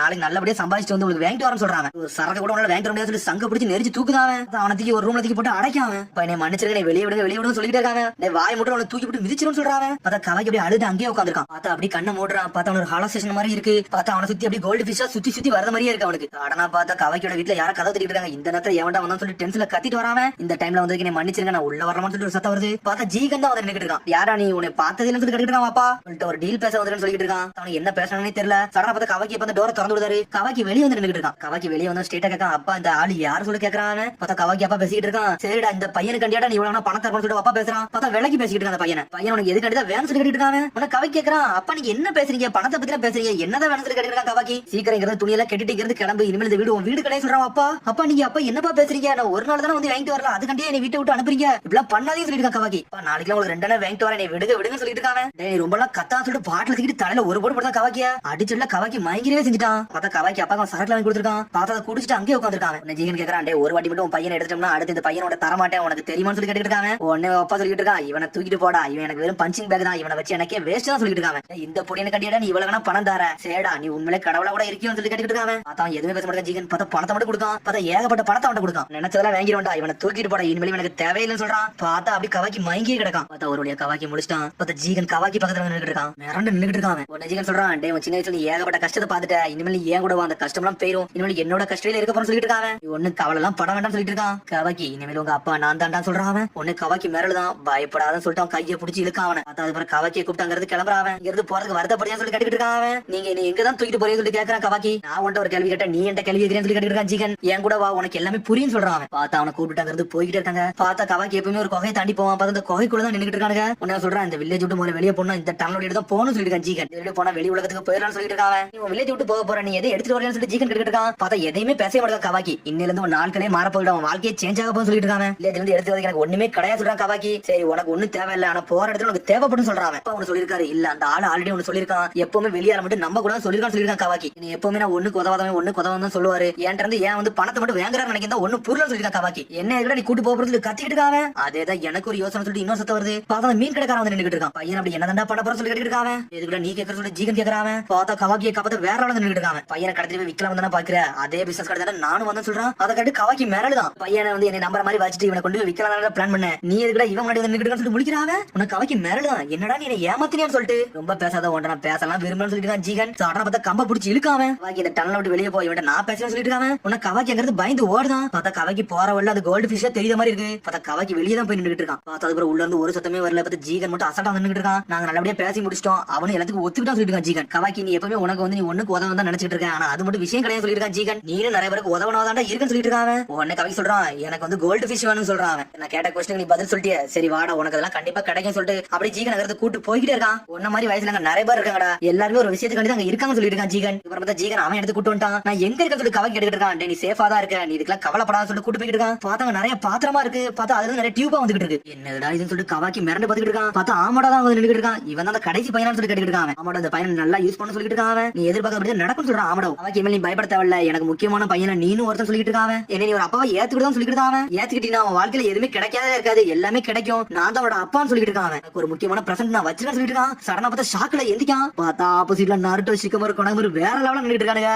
நாளைக்கு நல்லபடியா சம்பாதிச்சு வந்து உங்களுக்கு வாங்கிட்டு வரேன்னு சொல்றாங்க. ஒரு சரக்கு கூட வாங்கிட்டு வர முடியாது சொல்லி சங்க பிடிச்சி நெரிச்சு தூக்குதாங்க. அவனை தூக்கி ஒரு ரூம்ல தூக்கி போட்டு அடைக்காம என்னை மன்னிச்சிருக்க நீ வெளியே விடுங்க சொல்லிட்டு இருக்காங்க. வாய் மட்டும் அவனை தூக்கி போட்டு மிதிச்சிருன்னு சொல்றாங்க. பார்த்தா கவாக்கி அப்படியே அழுது அங்கேயே உட்காந்துருக்கான். பார்த்தா அப்படி கண்ணை மூடுறான். பார்த்தா அவனோட ஹாலோ ஸ்டேஷன் மாதிரி இருக்கு. பார்த்தா அவனை சுத்தி அப்படியே கோல்டு ஃபிஷ்ஷா சுத்தி வரத மாதிரியே இருக்கு அவனுக்கு. ஆடனா பார்த்தா கவாக்கியோட வீட்டுல யாரும் கதை தட்டிட்டு இருக்காங்க. இந்த நேரத்துல எவன்டா வந்தான்னு சொல்லி டென்ஷன்ல கத்திட்டு வராம. இந்த டைம்ல வந்து நீ மன்னிச்சிருங்க நான் உள்ள வரலாம்னு சொல்லி ஒரு சத்தம் வருது. பார்த்தா ஜீகன் தான் வந்து நின்னுட்டு இருக்கான். யாரா நீ உன்னை பார்த்ததே இல்லைன்னு சொல்லி கேட்டுட்டு இருக்கான். அப்பா ஒரு டீல் பேச வந்துருன்னு சொல்லிட்டு இருக்கான். அவனுக்கு என்ன பேசணும்னே தெரியல. சடனா பார்த்தா கவாக்கி அந்த டோரை திறந்து விடுறாரு. கவாக்கி வெளியே வந்து நின்னுட்டு இருக்கான். கவாக்கி வெளியே வந்து ஸ்ட்ரெயிட்டா கேட்கான். அப்பா இந்த ஆளு யாரு சொல்லி கேட்கறான்னு. பார்த்தா கவாக்கி அப்பா பேசிட்டு இருக்கான். சரிடா இந்த பையனுக்கு கண்டியாடா நீ இவ்வளவு பணத்தை சொல்லிட்டு அப்பா பேசுறான். பார்த்தா விலைக்கு பேசிட்டு இருக்கான். பையன் உனக்கு எது கண்டிதான் வேணும் சொல்லி கேட்டுட்டு இருக்காங்க. உன கவாக்கி கேட்கறான். அப்பா நீங்க என்ன பேசுறீங்க பணத்தை பத்தி பேசுறீங்க என்னதான் வேணும் சொல்லி கேட்டுட்டு இருக்கான். கவாக்கி சீக்கிரம் துணியெல்லாம் கெட்டிட்டு கிளம்பு இனிமேல் இந்த வீடு உன் வீடு கிடையாது சொல்றான். அப்பா நீங்க அப்பா என்னப்பா பேசுறீங்க நான் ஒரு நாள் தானே வந்து வாங்கிட்டு வரல அதுக்கண்டியே நீ வீட்டை விட்டு அனுப்புறீங்க இப்பெல்லாம் பண்ணாதே சொல்லிட்டு இருக்கான். கவாக்கி நாளைக்கு உங்களுக்கு 2 நாள் வாங்கிட்டு வரேன் நீ விடுங்க சொல்லிட்டு இருக்காங்க. டேய் ரொம்ப எல்லாம் கத்தா சொல்லிட்டு பாட்டில் தூக்கிட்டு தலையில ஒரு போடு போட்டா கவாக்கியா அடிச்சுல கவாக்கி மயங்கிரவே செஞ்சுட்டான். பார்த்தா கவாக்கி அப்பா சரக்குல வாங்கி கொடுத்துருக்கான். பார்த்தா அதை குடிச்சிட்டு அங்கேயே உட்காந்துருக்காங்க. ஜீகன் கேட்கறான் டே ஒரு வாட்டி மட்டும் உன் பையனை எடுத்துட்டோம்னா அடுத்து இந்த பையனோட தரமாட்டேன் உனக்கு தெரியுமான்னு சொல்லி கேட்டுட்டு இருக்காங்க. உடனே அப்பா சொல்லிட்டு இருக்கான் இவனை தூக்கிட்டு போடா இவன் எனக்கு வெறும் பஞ்சிங் பேக் தான் இவனை வச்சு எனக்கே வேஸ்ட் தான் சொல்லிட்டு இருக்காங்க. இந்த பொடி பையன் கட்டியடா நீ இவ்வளவு பணம் தர சேடா நீ உண்மையிலே கடவுளா கூட இருக்கியோன்னு சொல்லி கேட்டுக்கிட்டு இருக்காங்க. பார்த்தா எதுவுமே பேச மாட்டேங்க ஜீகன். பார்த்தா பணத்தை மட்டும் கொடுக்கான். பார்த்தா ஏகப்பட்ட பணத்தை அவன் கொடுக்கான். நினைச்சதெல்லாம் வாங்கிடுவான்டா. இவனை தூக்கிட்டு போட இனிமேல் எனக்கு தேவையில்லைன்னு சொல்றான். பார்த்தா அப்படி கவாக்கி மயங்கி கிடக்கான். பார்த்தா ஒரு வழியா கவாக்கி முடிச்சிட்டான். பார்த்தா ஜீகன் கவாக்கி பக்கத்துல நின்னுட்டு இருக்கான். மிரண்டு நின்னுட்டு இருக்கான். உடனே ஜீகன் சொல்றான், டேய் உன் சின்ன வயசுல நீ ஏகப்பட்ட கஷ்டத்தை பார்த்துட்ட. இனிமேல் நீ ஏன் கூட அந்த கஷ்டம் எல்லாம் போயிரும். இனிமேல் என்னோட கஷ்டத்துல இருக்க போறேன்னு சொல்லிட்டு இருக்கான். நீ ஒண்ணு கவலை எல்லாம் பட வேண்டாம்னு சொல்லிட்டு இருக்கான். கவாக்கி இனிமேல் உங்க அப்பா நான் தான்டா சொல்றான். ஒண்ணு கவாக்கி மிரளுதான். பயப்படாதன்னு சொல்லிட்டு அவன் கையை பிடிச்சி இழுக்கான். அவன் பார்த்தா அதுக்கப்புறம் கவாக்கியை கூப்பிட்டாங்கிறது கிளம்புறான். இருந்து போறதுக்கு வருத்தப்படியா சொல்லி கட்டிட்டு இருக்கான். நீங்க நீ எங்கதான் தூக்கிட்டு போறீங்க சொல்லி கேட்கறான் கவாக்கி. நான் உன்ட்ட ஒரு கேள்வி கேட்டேன், நீ என்கிட்ட கேள்வி கேட்கிறேன்னு சொல்லி கட்டிட்டு இருக்கான் ஜீகன். என் கூட வா உனக்கு எல்லாமே புரியும் சொல்றான். பார்த்தா அவனை கூப்பிட்டாங்கிறது போய்கிட்டே இருக்காங்க. பார்த்தா கவாக்கி எப்பவுமே ஒரு குகையை தாண்டி போவான். பார்த்தா அந்த குகைக்குள்ள தான் நின்னுட்டு இருக்காங்க. உன்ன சொல்றான், இந்த வில்லேஜ் விட்டு முதல்ல வெளியே போனா இந்த டவுனோட தான் போகணும்னு சொல்லிட்டு இருக்கான் ஜீகன். வெளியே போனா வெளி உலகத்துக்கு போயிடலாம்னு சொல்லிட்டு இருக்கான். நீ வில்லேஜ் விட்டு போக போற, நீ எதை எடுத்துட்டு வரலன்னு சொல்லிட்டு ஜீகன் கேட்டுட்டு இருக்கான். பார்த்தா எதையுமே பேச மாட்டாங்க கவாக்கி. இன்னில இருந்து ஒரு நாட்களே மாற போயிடும், அவன் வாழ்க்கையை சேஞ்ச் ஆக போன்னு சொல்லிட்டு இருக்காங்க. வில்லேஜ்ல இருந்து எடுத்து வரதுக்கு எனக்கு ஒண்ணுமே கிடையாது சொல்றான் கவாக்கி. சரி உனக்கு ஒண்ணு தேவையில்லை, ஆனா போற இடத்துல உனக்கு தேவைப்படும் சொல்றான். அப்ப அவனு சொல்லிருக்காரு, இல்ல அந்த ஆள் ஆல்ரெடி ஒன்னு சொல்லிருக்கான், எப்பவுமே வெளியால மட்டும் நம்ம கூட சொல்லிருக்கான்னு சொல்லிருக்கான் கவாக்கி. நீ எப்பவுமே நான் ஒண்ணு உதவாதவன் ஒண்ணு உதவாதான் தான் சொல்லுவாரு. என்கிட்ட இருந்து ஏன் வந்து பணத்தை மட்டும் வேங்குறாரு நினைக்கிறதா ஒண்ணு புரியல சொல்லிருக்கான் கவாக்கி. என்ன எதுக்கு நீ கூட்டு போறது கத்திக்கிட்டு இருக்காங்க. அதேதான் எனக்கு ஒரு யோசனை சொல்லிட்டு இன்னொரு சத்த வருது. பார்த்தா மீன் கடைக்காரன் வந்து நின்னுட்டு இருக்கான். பையன் அப்படி என்ன பண்ண போற சொல்லி கேட்டுட்டு இருக்கான். எதுக்குடா நீ கேட்கற சொல்லி ஜீகன் கேக்குறான். பார்த்தா கவாக்கியை காப்பாத்த வேற ஆளு நின்னுட்டு இருக்கான். பையனை கடத்தி போய் விக்கலாம் வந்து பாக்குற அதே பிசினஸ் கடை நானும் வந்து சொல்றான். அதை கேட்டு கவாக்கி மிரளுதான். பையனை வந்து என்ன நம்புற மாதிரி வச்சுட்டு இவனை கொண்டு போய் விக்கலாம் பிளான் பண்ண. நீ எதுக்குடா இவன் முன்னாடி வந்து நின்னுட்டு சொல்லி முடிக்கிறாங்க. உனக்கு கவாக்கி மிரளுதான். என்னடா நீ ஏமாத்தினியான்னு சொல்லிட்டு ரொம்ப பேசாத ஒன்றா பேசலாம் விரும்புன்னு சொல்லிட்டு ஜீகன். சாடா பார்த்தா கம்ப பிடிச்சி இழுக்காம கவாக்கி இந்த டனல் விட்டு வெளியே போய் இவன் நான் பேசுறேன்னு சொல்லிட்டு இருக்கான். உனக்கு கவாக்கிங்கிறது பயந்து ஓடுதான். பார்த்தா கவாக்கி போற வழியில அது கோல்டு ஃபிஷ்ஷா தெரியுற மாதிரி இருக்கு. பார்த்தா கவாக்கி வெளியே தான் போய் நின்னுட்டு இருக்கான். பார்த்தா அதுக்கப்புறம் உள்ள இருந்து ஒரு சத்தமே வரல. பார்த்து ஜீகன் மட்டும் அசால்ட்டா நின்னுட்டு இருக்கான். நாங்க நல்லபடியா பேசி முடிச்சிட்டோம், அவனு எல்லாத்துக்கும் ஒத்துக்கிட்டா சொல்லிட்டு இருக்கான் ஜீகன். கவாக்கி நீ எப்பவுமே உனக்கு வந்து நீ ஒண்ணுக்கு உதவ தான் நினைச்சிட்டு இருக்க, ஆனா அது மட்டும் விஷயம் கிடையாது சொல்லிட்டு இருக்கான் ஜீகன். நீனும் நிறைய பேருக்கு உதவனாதான்டா இருக்குன்னு சொல்லிட்டு இருக்கான். உடனே கவாக்கி சொல்றான், எனக்கு வந்து கோல்டு ஃபிஷ் வேணும்னு சொல்றான். நான் கேட்ட கொஸ்டின் நீ பதில் சொல்லிட்டியே, சரி வாடா உனக்கு அதெல்லாம் கண்டிப்பா கிடைக்கும் சொல்லிட்டு அப்படி ஜீகன் அங்க கூட்டு போய்கிட்டே இருக்கான். உன்ன மாதிரி வயசுல நிறைய பேர் இருக்காங்கடா, எல்லாருமே ஒரு விஷயத்துக்கு அங்க இருக்காங்க சொல்லிட்டு இருக்கான் ஜீகன். அப்புறம் பார்த்தா ஜீகன் அவன் எடுத்து கூட்டு வந்துட்டான். நான் எங்க இருக்கேன்னு சொல்லி கவாக்கி எடுத்துட்டு இருக்கான். நீ சேஃபா தான் இருக்க, நீ இதுக்கெல்லாம் கவலைப்படாத சொல்லிட்டு கூட்டு போயிட்டு இருக்கான். பார்த்தாங்க நிறைய பாத்திரமா இருக்கு. பார்த்தா அதுல நிறைய டியூபா வந்துகிட்டு இருக்கு. என்னடா இதுன்னு சொல்லிட்டு கவாக்கி மிரண்டு பாத்துக்கிட்டு இருக்கான். பார்த்தா ஆமாடா தான் வந்து நின்னுட்டு இருக்கான். இவன் தான் கடைசி பையனான்னு சொல்லி கேட்டுட்டு இருக்கான். ஆமாடா இந்த பையன் நல்லா யூஸ் பண்ண சொல்லிட்டு இருக்கான். நீ எதிர்பார்க்க நடக்கும் சொல்றான். ஆமாடா கவாக்கி மேல நீ பயப்பட தேவையில்ல, எனக்கு முக்கியமான பையனை நீனும் ஒருத்தன் சொல்லிட்டு இருக்கான். என்ன நீ ஒரு அப்பாவை ஏத்துக்கிட்டு தான் சொல்லிட்டு இருக்கான். ஏத்துக்கிட்டீங்கன்னா அவன் வாழ்க்கையில எதுவுமே கிடைக்காதே இருக்காது, எல்லாமே கிடைக்கும். நான் தான் அவனோட அப்பான்னு சொல்லிட்டு இருக்கான். ஒரு முக்கியமான பிரசன்ட் நான் வச்சிருக்கேன் சொல்லிட்டு இருக்கான். சடனா பார்த்தா ஷாக்ல எந்திக்கான். பார்த்தா ஆப்போசிட்ல நருட்டோ சிக்கமரு கொனமரு வேற லெவல்ல நின்னுட்டு இருக்கானுங்க.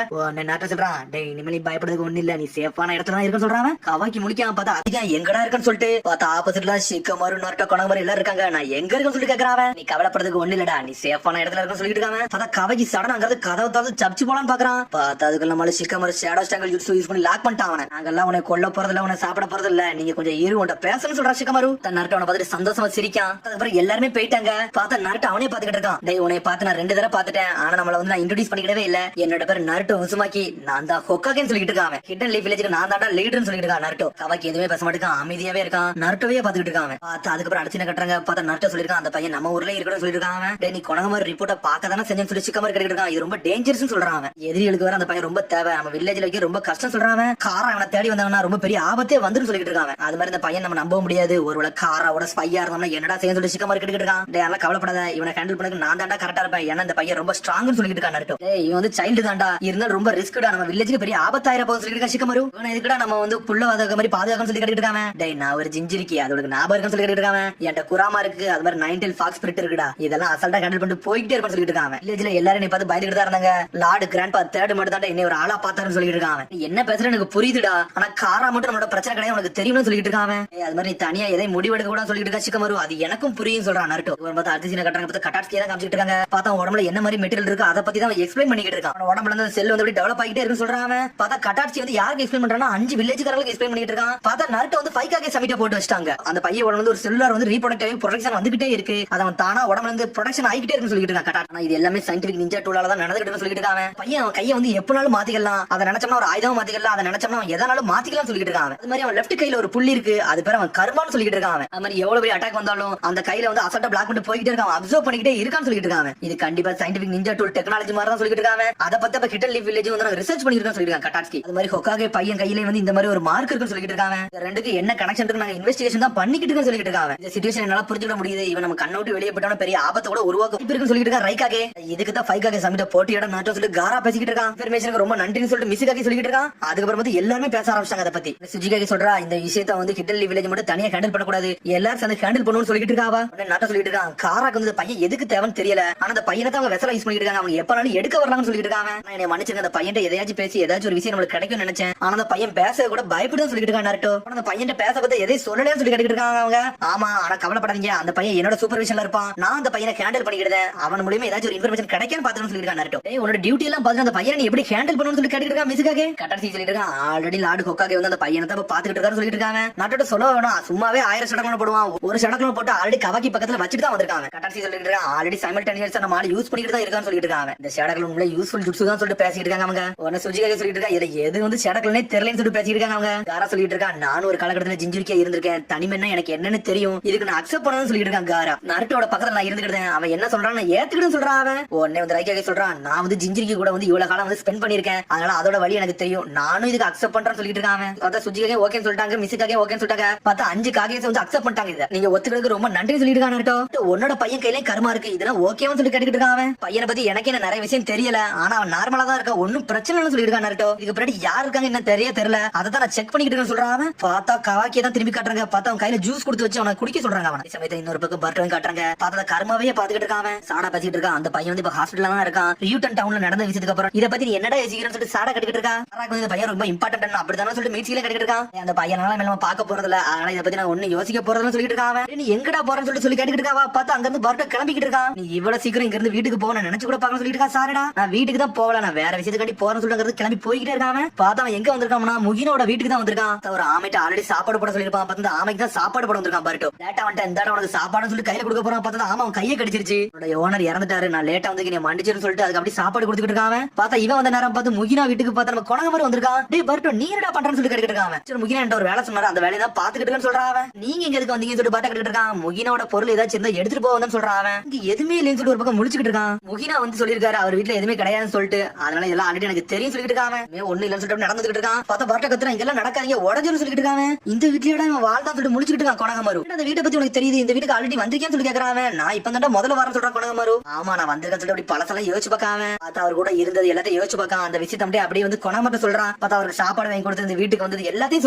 நாட்ட சொல்றான், டேய் இனிமே நீ பயப்படுறதுக்கு ஒண்ணு இல்ல, நீ சேஃபான இடத்துல தான் இருக்கன்னு சொல்றான். கவாக்கி முடிக்காம பார்த்தா அதிகம் எங்கடா இருக்கன்னு சொல்லிட்டு பார்த்தா ஆப்போசிட்ல சிக்கமரு நருட்டோ கொனமரு எல்லாம் இருக்காங்க. நான் எங்க இருக்கன்னு சொல்லி கேக்குறான். நீ கவலைப்படுறதுக்கு ஒண்ணு இல்லடா, நீ சேஃபான இடத்துல இருக்கன்னு சொல்லிட்டு இருக்காங்க. பார்த்தா கவாக்கி சடனா அங்க கதவை திறந்து சப்ச்சு போலான்னு பாக்குறான். பார்த்தா அதுக்கு நம்மள சிக்கமரு ஷேடோ ஸ்டாங்கல் யூஸ் பண்ணி லாக் பண்ணிட்டான். அவனை நாங்கெல்லாம் உன்னை கொல்ல போறதில்ல, உன்னை சாப்பிட போறது இல்ல, நீங்க கொஞ்சம் இரு உன்ட்ட பேசணும்னு சொல்றான் சிக்கமரு. நருட்டோ அவனை பார்த்துட்டு சந்தோஷமா சிரிக்கான். அதுக்கப்புறம் எல்லாருமே போயிட்டாங்க. பார்த்தா நருட்டோ அவனே பாத்துக்கிட்டு இருக்கான். டேய் உன்னை பார்த்து நான் 2 தடவை பாத்துட்டேன், ஆனா நம்மள வந்து நான் இன்ட்ரோடியூஸ் பண்ணிக்கிடவே இல்ல. என்னோட பேர் நருட்டோ உசுமாக்கி, நான் தான் ஹொக்காகேன்னு சொல்லிட்டு இருக்கான். ஹிடன் லீஃப் வில்லேஜ்க்கு நான் தான்டா லீடர்னு சொல்லிட்டு இருக்கான் நருட்டோ. கவாக்கி எதுவுமே பேச மாட்டேங்கான், அமைதியாவே இருக்கான். நருட்டோவே பாத்துக்கிட்டு இருக்கான். பார்த்தா அதுக்கப்புறம் அடிச்சு கட்டுறாங்க. பார்த்தா நருட்டோ சொல்லிருக்கான், அந்த பையன் நம்ம ஊர்ல இருக்கணும்னு சொல்லிட்டு இருக்கான். டேய் நீ கொனகமர் ரிப்போர்ட்டை பார்க்க தானே செஞ்சேன்னு சொல்லி சிக்கமர் கேட்டுட்டு இருக்கான். இது ரொம்ப டேஞ்சர்ஸ்னு சொல்றான். எதிரிகளுக்கு வர அந்த பையன் ரொம்ப தேவை, நம்ம வில்லேஜ்ல வைக்க ரொம்ப கஷ்டம் சொல்றான். காரா அவனை தேடி வந்தாங்கன்னா ரொம்ப பெரிய ஆபத்தே வந்துன்னு சொல்லிட்டு இருக்கான். அது மாதிரி இந்த பையன் நம்ம நம்ப முடியாது. ஒருவேளை காராவோட ஸ்பையா இருந்தோம்னா என்னடா செய்ய சொல்லி சிக்கமர் கேட்டுட்டு இருக்கான். டேய் அதெல்லாம் கவலைப்படாத, இவனை ஹேண்டில் பண்ணக்கு நான் தான்டா கரெக்டா இருப்பேன், ஏன்னா இந்த பையன் ரொம்ப ஸ்ட்ராங்னு சொல்லிட்டு இருக்கான் நருட்டோ. டேய் இவன் வந்து சைல்டு தான்டா, இருந்தாலும் ரொம்ப ரிஸ்க்டா, நம்ம வில்லேஜ்க்கு பெரிய ஆபத்தாயிர போகுது சொல்லிட்டு இருக்கான் சிக்கமரு. இவனை எதுக்குடா நம்ம வந்து புள்ள வாதக மாதிரி பாதுகாக்கணும்னு சொல்லி கேட்டுட்டு இருக்கான். டேய் நான் ஒரு ஜிஞ்சிரிக்கி, அதோட ஞாபகம் இருக்குன்னு சொல்லி கேட்டுட்டு இருக்கான். என்கிட்ட குராமா இருக்கு, அது மாதிரி 9 ஃபாக்ஸ் ஸ்பிரிட் இருக்குடா, இதெல்லாம் அசால்ட்டா ஹேண்டில் பண்ணிட்டு போயிட்டே இருப்பான்னு சொல்லிட்டு இருக்கான். வில்லேஜ்ல எல்லாரும் நீ பார்த்து பயந்துட்டு தான் இருந்தாங்க. லார்டு கிராண்ட்பா தேர்ட் மட்டும் தான் என்ன ஒரு ஆளா பார்த்தாருன்னு சொல்லிட்டு இருக்கான். என்ன பேசுற எனக்கு புரியுதுடா, ஆனா காரா மட்டும் நம்மளோட பிரச்சனை கிடையாது உனக்கு தெரியும்னு சொல்லிட்டு இருக்கான். அது மாதிரி நீ தனியா எதை முடிவெடுக்க கூட சொல்லிட்டு இருக்கா சிக்கமரு, அது எனக்கும் புரியும் சொல்றான் நருட்டோ. பார்த்தா அதிசயம் கட்டுறாங்க, பார்த்தா கட்டாட்சியே தான் காமிச்சிட்டு இருக்காங்க. பார்த்தா உடம்புல என்ன மாதிரி மெட்டீரியல் இருக்கு அதை பத்தி தான் எக்ஸ்பிளைன் பண்ணிக்கிட்டு இருக்கான். உடம்புல இருந்து செல் வந்து டெவலப் ஆகிட்டே இருக்குன்னு சொல்றான். பார்த்தா கட்டாட்சி வந்து யாருக்கு எக்ஸ்பிளைன் பண்றானா 5 வில்லேஜ்காரங்களுக்கு எக்ஸ்பிளைன் பண்ணிட்டு இருக்கான். பார்த்தா நருட்டோ வந்து 5K சமிட்ட போட்டு வச்சிட்டாங்க. அந்த பையன் உடம்புல வந்து ஒரு செல்லுலார் வந்து ரீப்ரொடக்டிவ் ப்ரொடக்ஷன் வந்துகிட்டே இருக்கு, அவன் தானா உடம்புல இருந்து ப்ரொடக்ஷன் ஆகிட்டே இருக்குன்னு சொல்லிட்டு இருக்கான் கட்டாட்சி. இது எல்லாமே சயின்டிபிக் நிஞ்சா டூலால தான் நடந்துகிட்டு சொல்லிட்டு இருக்கான். பையன் அவன் கையை வந்து எப்பனாலும் மாத்திக்கலாம், அதை நினைச்சோம்னா ஒரு ஆயுதம் மாத்திக்கலாம், அதை நினைச்சோம்னா அவன் எதனாலும் மாத்திக்கலாம் சொல்லிட்டு இருக்கான். அது மாதிரி அவன் லெஃப்ட் கையில ஒரு புள்ளி இருக்கு, அது பேர் அவன் கர்மான்னு சொல்லிட்டு இருக்கான். அது மாதிரி எவ்வளவு பெரிய அட்டாக் வந்தாலும் அந்த கையில வந்து அசால்ட்டா பிளாக் பண்ணிட்டு போயிட்டே இருக்கான், அப்சர்வ் பண்ணிக்கிட்டே இருக்கான்னு சொல்லிட்டு இருக்கான். இது கண்டிப்பா சயின்டிபிக் நிஞ்சா டூல் டெக்னாலஜி மாதிரி தான் சொல்லிட்டு இருக்காங்க. அதை பத்தி அப்ப ஹிடன் லீஃப் வில்லேஜ் வந்து ரிசர்ச் பண்ணிருக்கான்னு சொல்லிட்டு இருக்காங்க கட்டாட்சி. அது மாதிரி ஹொக்காகே பையன் கையில வந்து இந்த மாதிரி ஒரு மார்க் இருக்குன்னு சொல்லிட்டு இருக்காங்க. இந்த ரெண்டுக்கு என்ன கனெக்ஷன் இருக்கு நாங்க இன்வெஸ்டிகேஷன் தான் பண்ணிக்கிட்டு இருக்கோம் சொல்லிட்டு இருக்காங்க. இந்த சிச்சுவேஷன் என்னால புரிஞ்சுக்க முடியுது, இவன் நம்ம கண்ணை விட்டு வெளியே போட்டோம்னா பெரிய ஆபத்தை கூட உருவாக்கும் இருக்குன்னு சொல்லிட்டு இருக்கான் ரைக்காகே. இதுக்கு தான் 5K சமிட்ட போட்டியோட நாட்டோ சொல்லி காரா பேசிக்கிட்டு இருக்கான். இன்ஃபர்மேஷனுக்கு ரொம்ப நன்றின்னு சொல்லிட்டு மிஸ்ஸுக்காக சொல்லிட்டு இருக்கான். அதுக்கப்புறம் வந்து எல்லாருமே பேச ஆரம்பிச்சாங்க அதை பத்தி. சுஜிகாக சொல்றா இந்த விஷயத்தை வந்து ஹிடன் லீஃப் வில்லேஜ் மட்டும் தனியா ஹேண்டில் பண்ணக்கூடாது, எல்லாரும் சேர்ந்து ஹேண்டில் பண்ணணும்னு சொல்லிட்டு இருக்காவா. நாட்டோ சொல்லிட்டு இருக்கான் காராக்கு வந்து பையன் எதுக்கு தேவைன்னு தெரியல, ஆனா அந்த பையனை தான் அவங்க வெசலா யூஸ் பண்ணிட்டு இருக்காங்க. அவங்க எப்பனாலும் எடுக்க வரலாம்னு சொல்லிட்டு இருக்காங்க. நான் என்ன மன்னிச்சிருங்க, அந்த பையன் எதையாச்சும் பேசி ஏதாச்சும் ஒரு விஷயம் நம்மளுக்கு கிடைக்கும் நினைச்சேன். ஆனா அந்த பையன் பேச கூட பயப்பட்டு சொல்லிட்டு இருக்கான் நருட்டோ. அந்த பையன் பேச பத்தி எதையும் சொல்லலன்னு சொல்லி கேட்டுட்டு இருக்காங்க அவங்க. ஆமா, ஆனா கவலைப்படாதீங்க, அந்த பையன் என்னோட சூப்பர்விஷன்ல இருப்பான். நான் அந்த பையனை ஹேண்டில் பண்ணிக்கிட்டேன். அவன் மூலியமா ஏதாச்சும் ஒரு இன்ஃபர்மேஷன் கிடைக்கும் பாத்துன்னு சொல்லிட்டு இருக்கான் நருட்டோ. உன்னோட டியூட்டி எல்லாம் பாத்து அந்த பையனை நீ எப்படி ஹேண்டில் பண்ணணும்னு சொல்லி கேட்டுட்டு இருக்கான் மிசுகாகே. கட்டாசி சொல்லிட்டு இருக்கான், ஆல்ரெடி லார்டு ஹொக்காகே வந்து அந்த பையனை தான் பாத்துக்கிட்டு இருக்காரு சொல்லிட்டு இருக்காங்க. நருட்டோ சொல்ல வேணும், சும்மாவே 1000 ஷடக்கள் போடுவான். ஒரு ஷடக்கள் போட்டு ஆல்ரெடி கவாக்கி பக்கத்துல வச்சுட்டு தான் வந்திருக்காங்க. கட்டாசி சொல்லிட்டு இருக்கான், ஆல்ரெடி சைமல்டேனியஸா நம்ம ஆளு யூஸ் பண்ணிட்டு தான் இருக்கான்னு சொல்லிட்டு இருக்காங்க. இந்த ஷடக்கள் உண்மையிலே யூஸ்ஃபுல் ஜுட்சு தான் சொல்லிட்டு பேசிட்டு இருக்காங்க அவங்க. உடனே சுஜிகாகே சொல்லிட்டு இருக்கா, இதுல எது வந்து ஷடக்களே தெரியலன்னு சொல்லிட்டு பேசிட்டு இருக்காங்க அவங்க. காரா சொல்லிட்டு இருக்கா, நானும் ஒரு காலகட்டத்துல ஜிஞ்சிரிக்கா இருந்திருக்கேன், தனிமைன்னா எனக்கு என்னன்னு தெரியும், இதுக்கு நான் அக்செப்ட் பண்ணணும்னு சொல்லிட்டு இருக்கான் காரா. நருட்டோட பக்கத்துல நான் இருந்துக்கிட்டேன், அவன் என்ன சொல்றான்னு ஏத்துக்கிட்டு சொல்றான் அவன். உடனே வந்து ரைக்காகே சொல்றான், நான் வந்து ஜிஞ்சிரிக்கு கூட வந்து இவ்வளவு காலம் வந்து ஸ்பெண்ட் பண்ணிருக்கேன், அதனால அதோட வழி எனக்கு தெரியும், நானும் இதுக்கு அக்செப்ட் பண்றேன்னு சொல்லிட்டு இருக்கான் அவன். அதான் சுஜிகாகே ஓகேன்னு சொல்லிட்டாங்க, மிசுகாகே ஓகேன்னு சொல்லிட்டாங்க. பார்த்தா 5 காகேஸ் வந்து அக்செப்ட் பண்ணிட்டாங்க. இதை நீங்க ஒத்துக்கிறதுக்கு ரொம்ப நன்றி சொல்லிட்டு இருக்கான் நருட்டோ. உன்னோட பையன் கையிலே கர்மா இருக்கு, இதெல்லாம் ஓகேன்னு சொல்லி கேட்டுக்கிட்டு இருக்கான் அவன். பையனை பத்தி எனக்கு என்ன நிறைய விஷயம் தெரியல, ஆனா அவன் நார்மலா தான் இருக்கா, ஒன்னும் பிரச்சனை இல்லைன்னு சொல்லிட்டு இருக்கான் நருட்டோ. இதுக்கு பின்னாடி யார் இருக்காங்க என்ன தெரியல, அதை தான் நான் செக் பண்ணிக்கிட்டு இருக்கேன்னு சொல்றான் அவன். பார்த்தா கவாக்கியை தான் திரும்பி காட்டுறாங்க. பார்த்தா அவன் கையில ஜூஸ் கொடுத்து வச்சு அவனை குடிக்க சொல்றாங்க. அவன் சமயத்தை இன்னொரு பக்கம் பர்ட்டும் காட்டுறாங்க. பார்த்தா கர்மாவே பாத்துக்கிட்டு இருக்கான். சாடா பேசிட்டு இருக்கான். அந்த பையன் வந்து இப்ப ஹாஸ்பிட்டல்ல தான் இருக்கான். ரியூட்டன் டவுன்ல நடந்த விஷயத்துக்கு அப்புறம் இதை பத்தி நீ என்னடா யோசிக்கிறேன்னு சொல்லிட்டு சாடா கட்டிக்கிட்டு இருக்கா. இந்த பையன் ரொம்ப இம்பார்ட்டன்ட் அப்படிதான் சொல்லிட்டு மீட்சியில கட்டிக்கிட்டு இருக்கான். அந்த பையனால நம்ம பார்க்க போறதில்ல, அதனால இதை பத்தி நான் ஒண்ணு யோசிக்க போறதுன்னு சொல்லிட்டு இருக்கான். நீ எங்கடா போறன்னு சொல்லி கேட்டுக்கிட்டு இருக்காவா. பார்த்தா அங்க இருந்து பர்ட்டும் கிளம்பிக்கிட்டு இருக்கான். நீ இவ்வளவு சீக்கிரம் இங்க இருந்து வீட்டுக்கு போக நினைச்சு கூட பாக்கணும் சொல்லிட்டு இருக்கா. சாரடா, நான் வீட்டுக்கு தான் போகல, நான் வேற விஷயத்துக்காண்டி போறேன்னு சொல்லிட்டு கிளம்பி போய்கிட்டே இருக்கான். பார்த்தா அவன் எங்க வந்திருக்கான்னா முகினோட வீட்டுக்கு தான் வந்திருக்கான். ஒரு ஆமைட்ட ஆல்ரெடி சாப்பாடு போட சொல்லிருப்பான். பார்த்தா ஆமைக்கு தான் சாப்பாடு போட வந்திருக்கான். பர்ட்டோ லேட்டா வந்துட்டு இந்த உனக்கு சாப்பாடுன்னு சொல்லி கையில கொடுக்க போறான். பார்த்தா ஆமா அவன் கையை கடிச்சிருச்சு. ஓனர் இறந்துட்டாரு, நான் லேட்டா வந்து நீ மன்னிச்சுன்னு சொல்லிட்டு அதுக்கு அப்படி சாப்பாடு கொடுத்துட்டு இருக்கான். பார்த்தா இவன் வந்த நேரம் பார்த்து முகினா வீட்டுக்கு பார்த்தா நம்ம கொணங்க மாதிரி வந்திருக்கான். டேய் பர்ட்டோ நீ என்னடா பண்றன்னு சொல்லி கேட்டுட்டு இருக்கான். சரி முகினா என்ற ஒரு வேலை சொன்னாரு, அந்த வேலையை தான் பாத்துக்கிட்டு இருக்கேன்னு சொல்றான். நீங்க எங்க எதுக்கு வந்தீங்கன்னு சொல்லிட்டு பாட்டு கேட்டுட்டு இருக்கான். முகினோட பொருள் ஏதாச்சும் இருந்தா எடுத்துட்டு போவதுன்னு சொல்றான். இங்க எதுவுமே இல்லைன்னு சொல்லிட்டு ஒரு பக்கம் முழிச்சுக்கிட்டு இருக்கான். முகினா வந்து சொல்லிருக்காரு அவர் வீட்டுல எதுவுமே கிடையாதுன்னு சொல்லிட்டு, அதனால எல்லாம் ஆல்ரெடி எனக்கு தெரியும் சொல்லிட்டு இருக்கான். ஒண்ணு இல்லன்னு சொல்லிட்டு நடந்துகிட்டு இருக்கான். பார்த்தா பர்ட்ட கத்துறா, இங்கெல்லாம் நடக்காதீங்க உடஞ்சுன்னு சொல்லிட்டு இருக்கான். இந்த வீட்லயே இவன் வாழ்தான் சொல்லிட்டு முழிச்சுக்கிட்டு இருக்கான் கொணகமாரு. அந்த வீட்டை பத்தி உனக்கு தெரியுது, இந்த வீட்டுக்கு ஆல்ரெடி வந்திருக்கேன்னு சொல்லி கேக்குறான். நான் இப்ப தான் முதல்ல வரேன்னு சொல்றான் கொணகமாரு. ஆமா நான் வந்திருக்கேன்னு சொல்லிட்டு அப்படி பழசெல்லாம் யோசிச்சு பார்க்காம பார்த்தா அவர் கூட இருந்தது எல்லாத்தையும் யோசிச்சு பார்க்கான். அந்த விஷயத்தை அப்படியே வந்து கொணகமாட்ட சொல்றான். பார்த்தா அவருக்கு சாப்பாடு வாங்கி கொடுத்து இந்த வீட்டுக்கு வந்தது எல்லாத்தையும்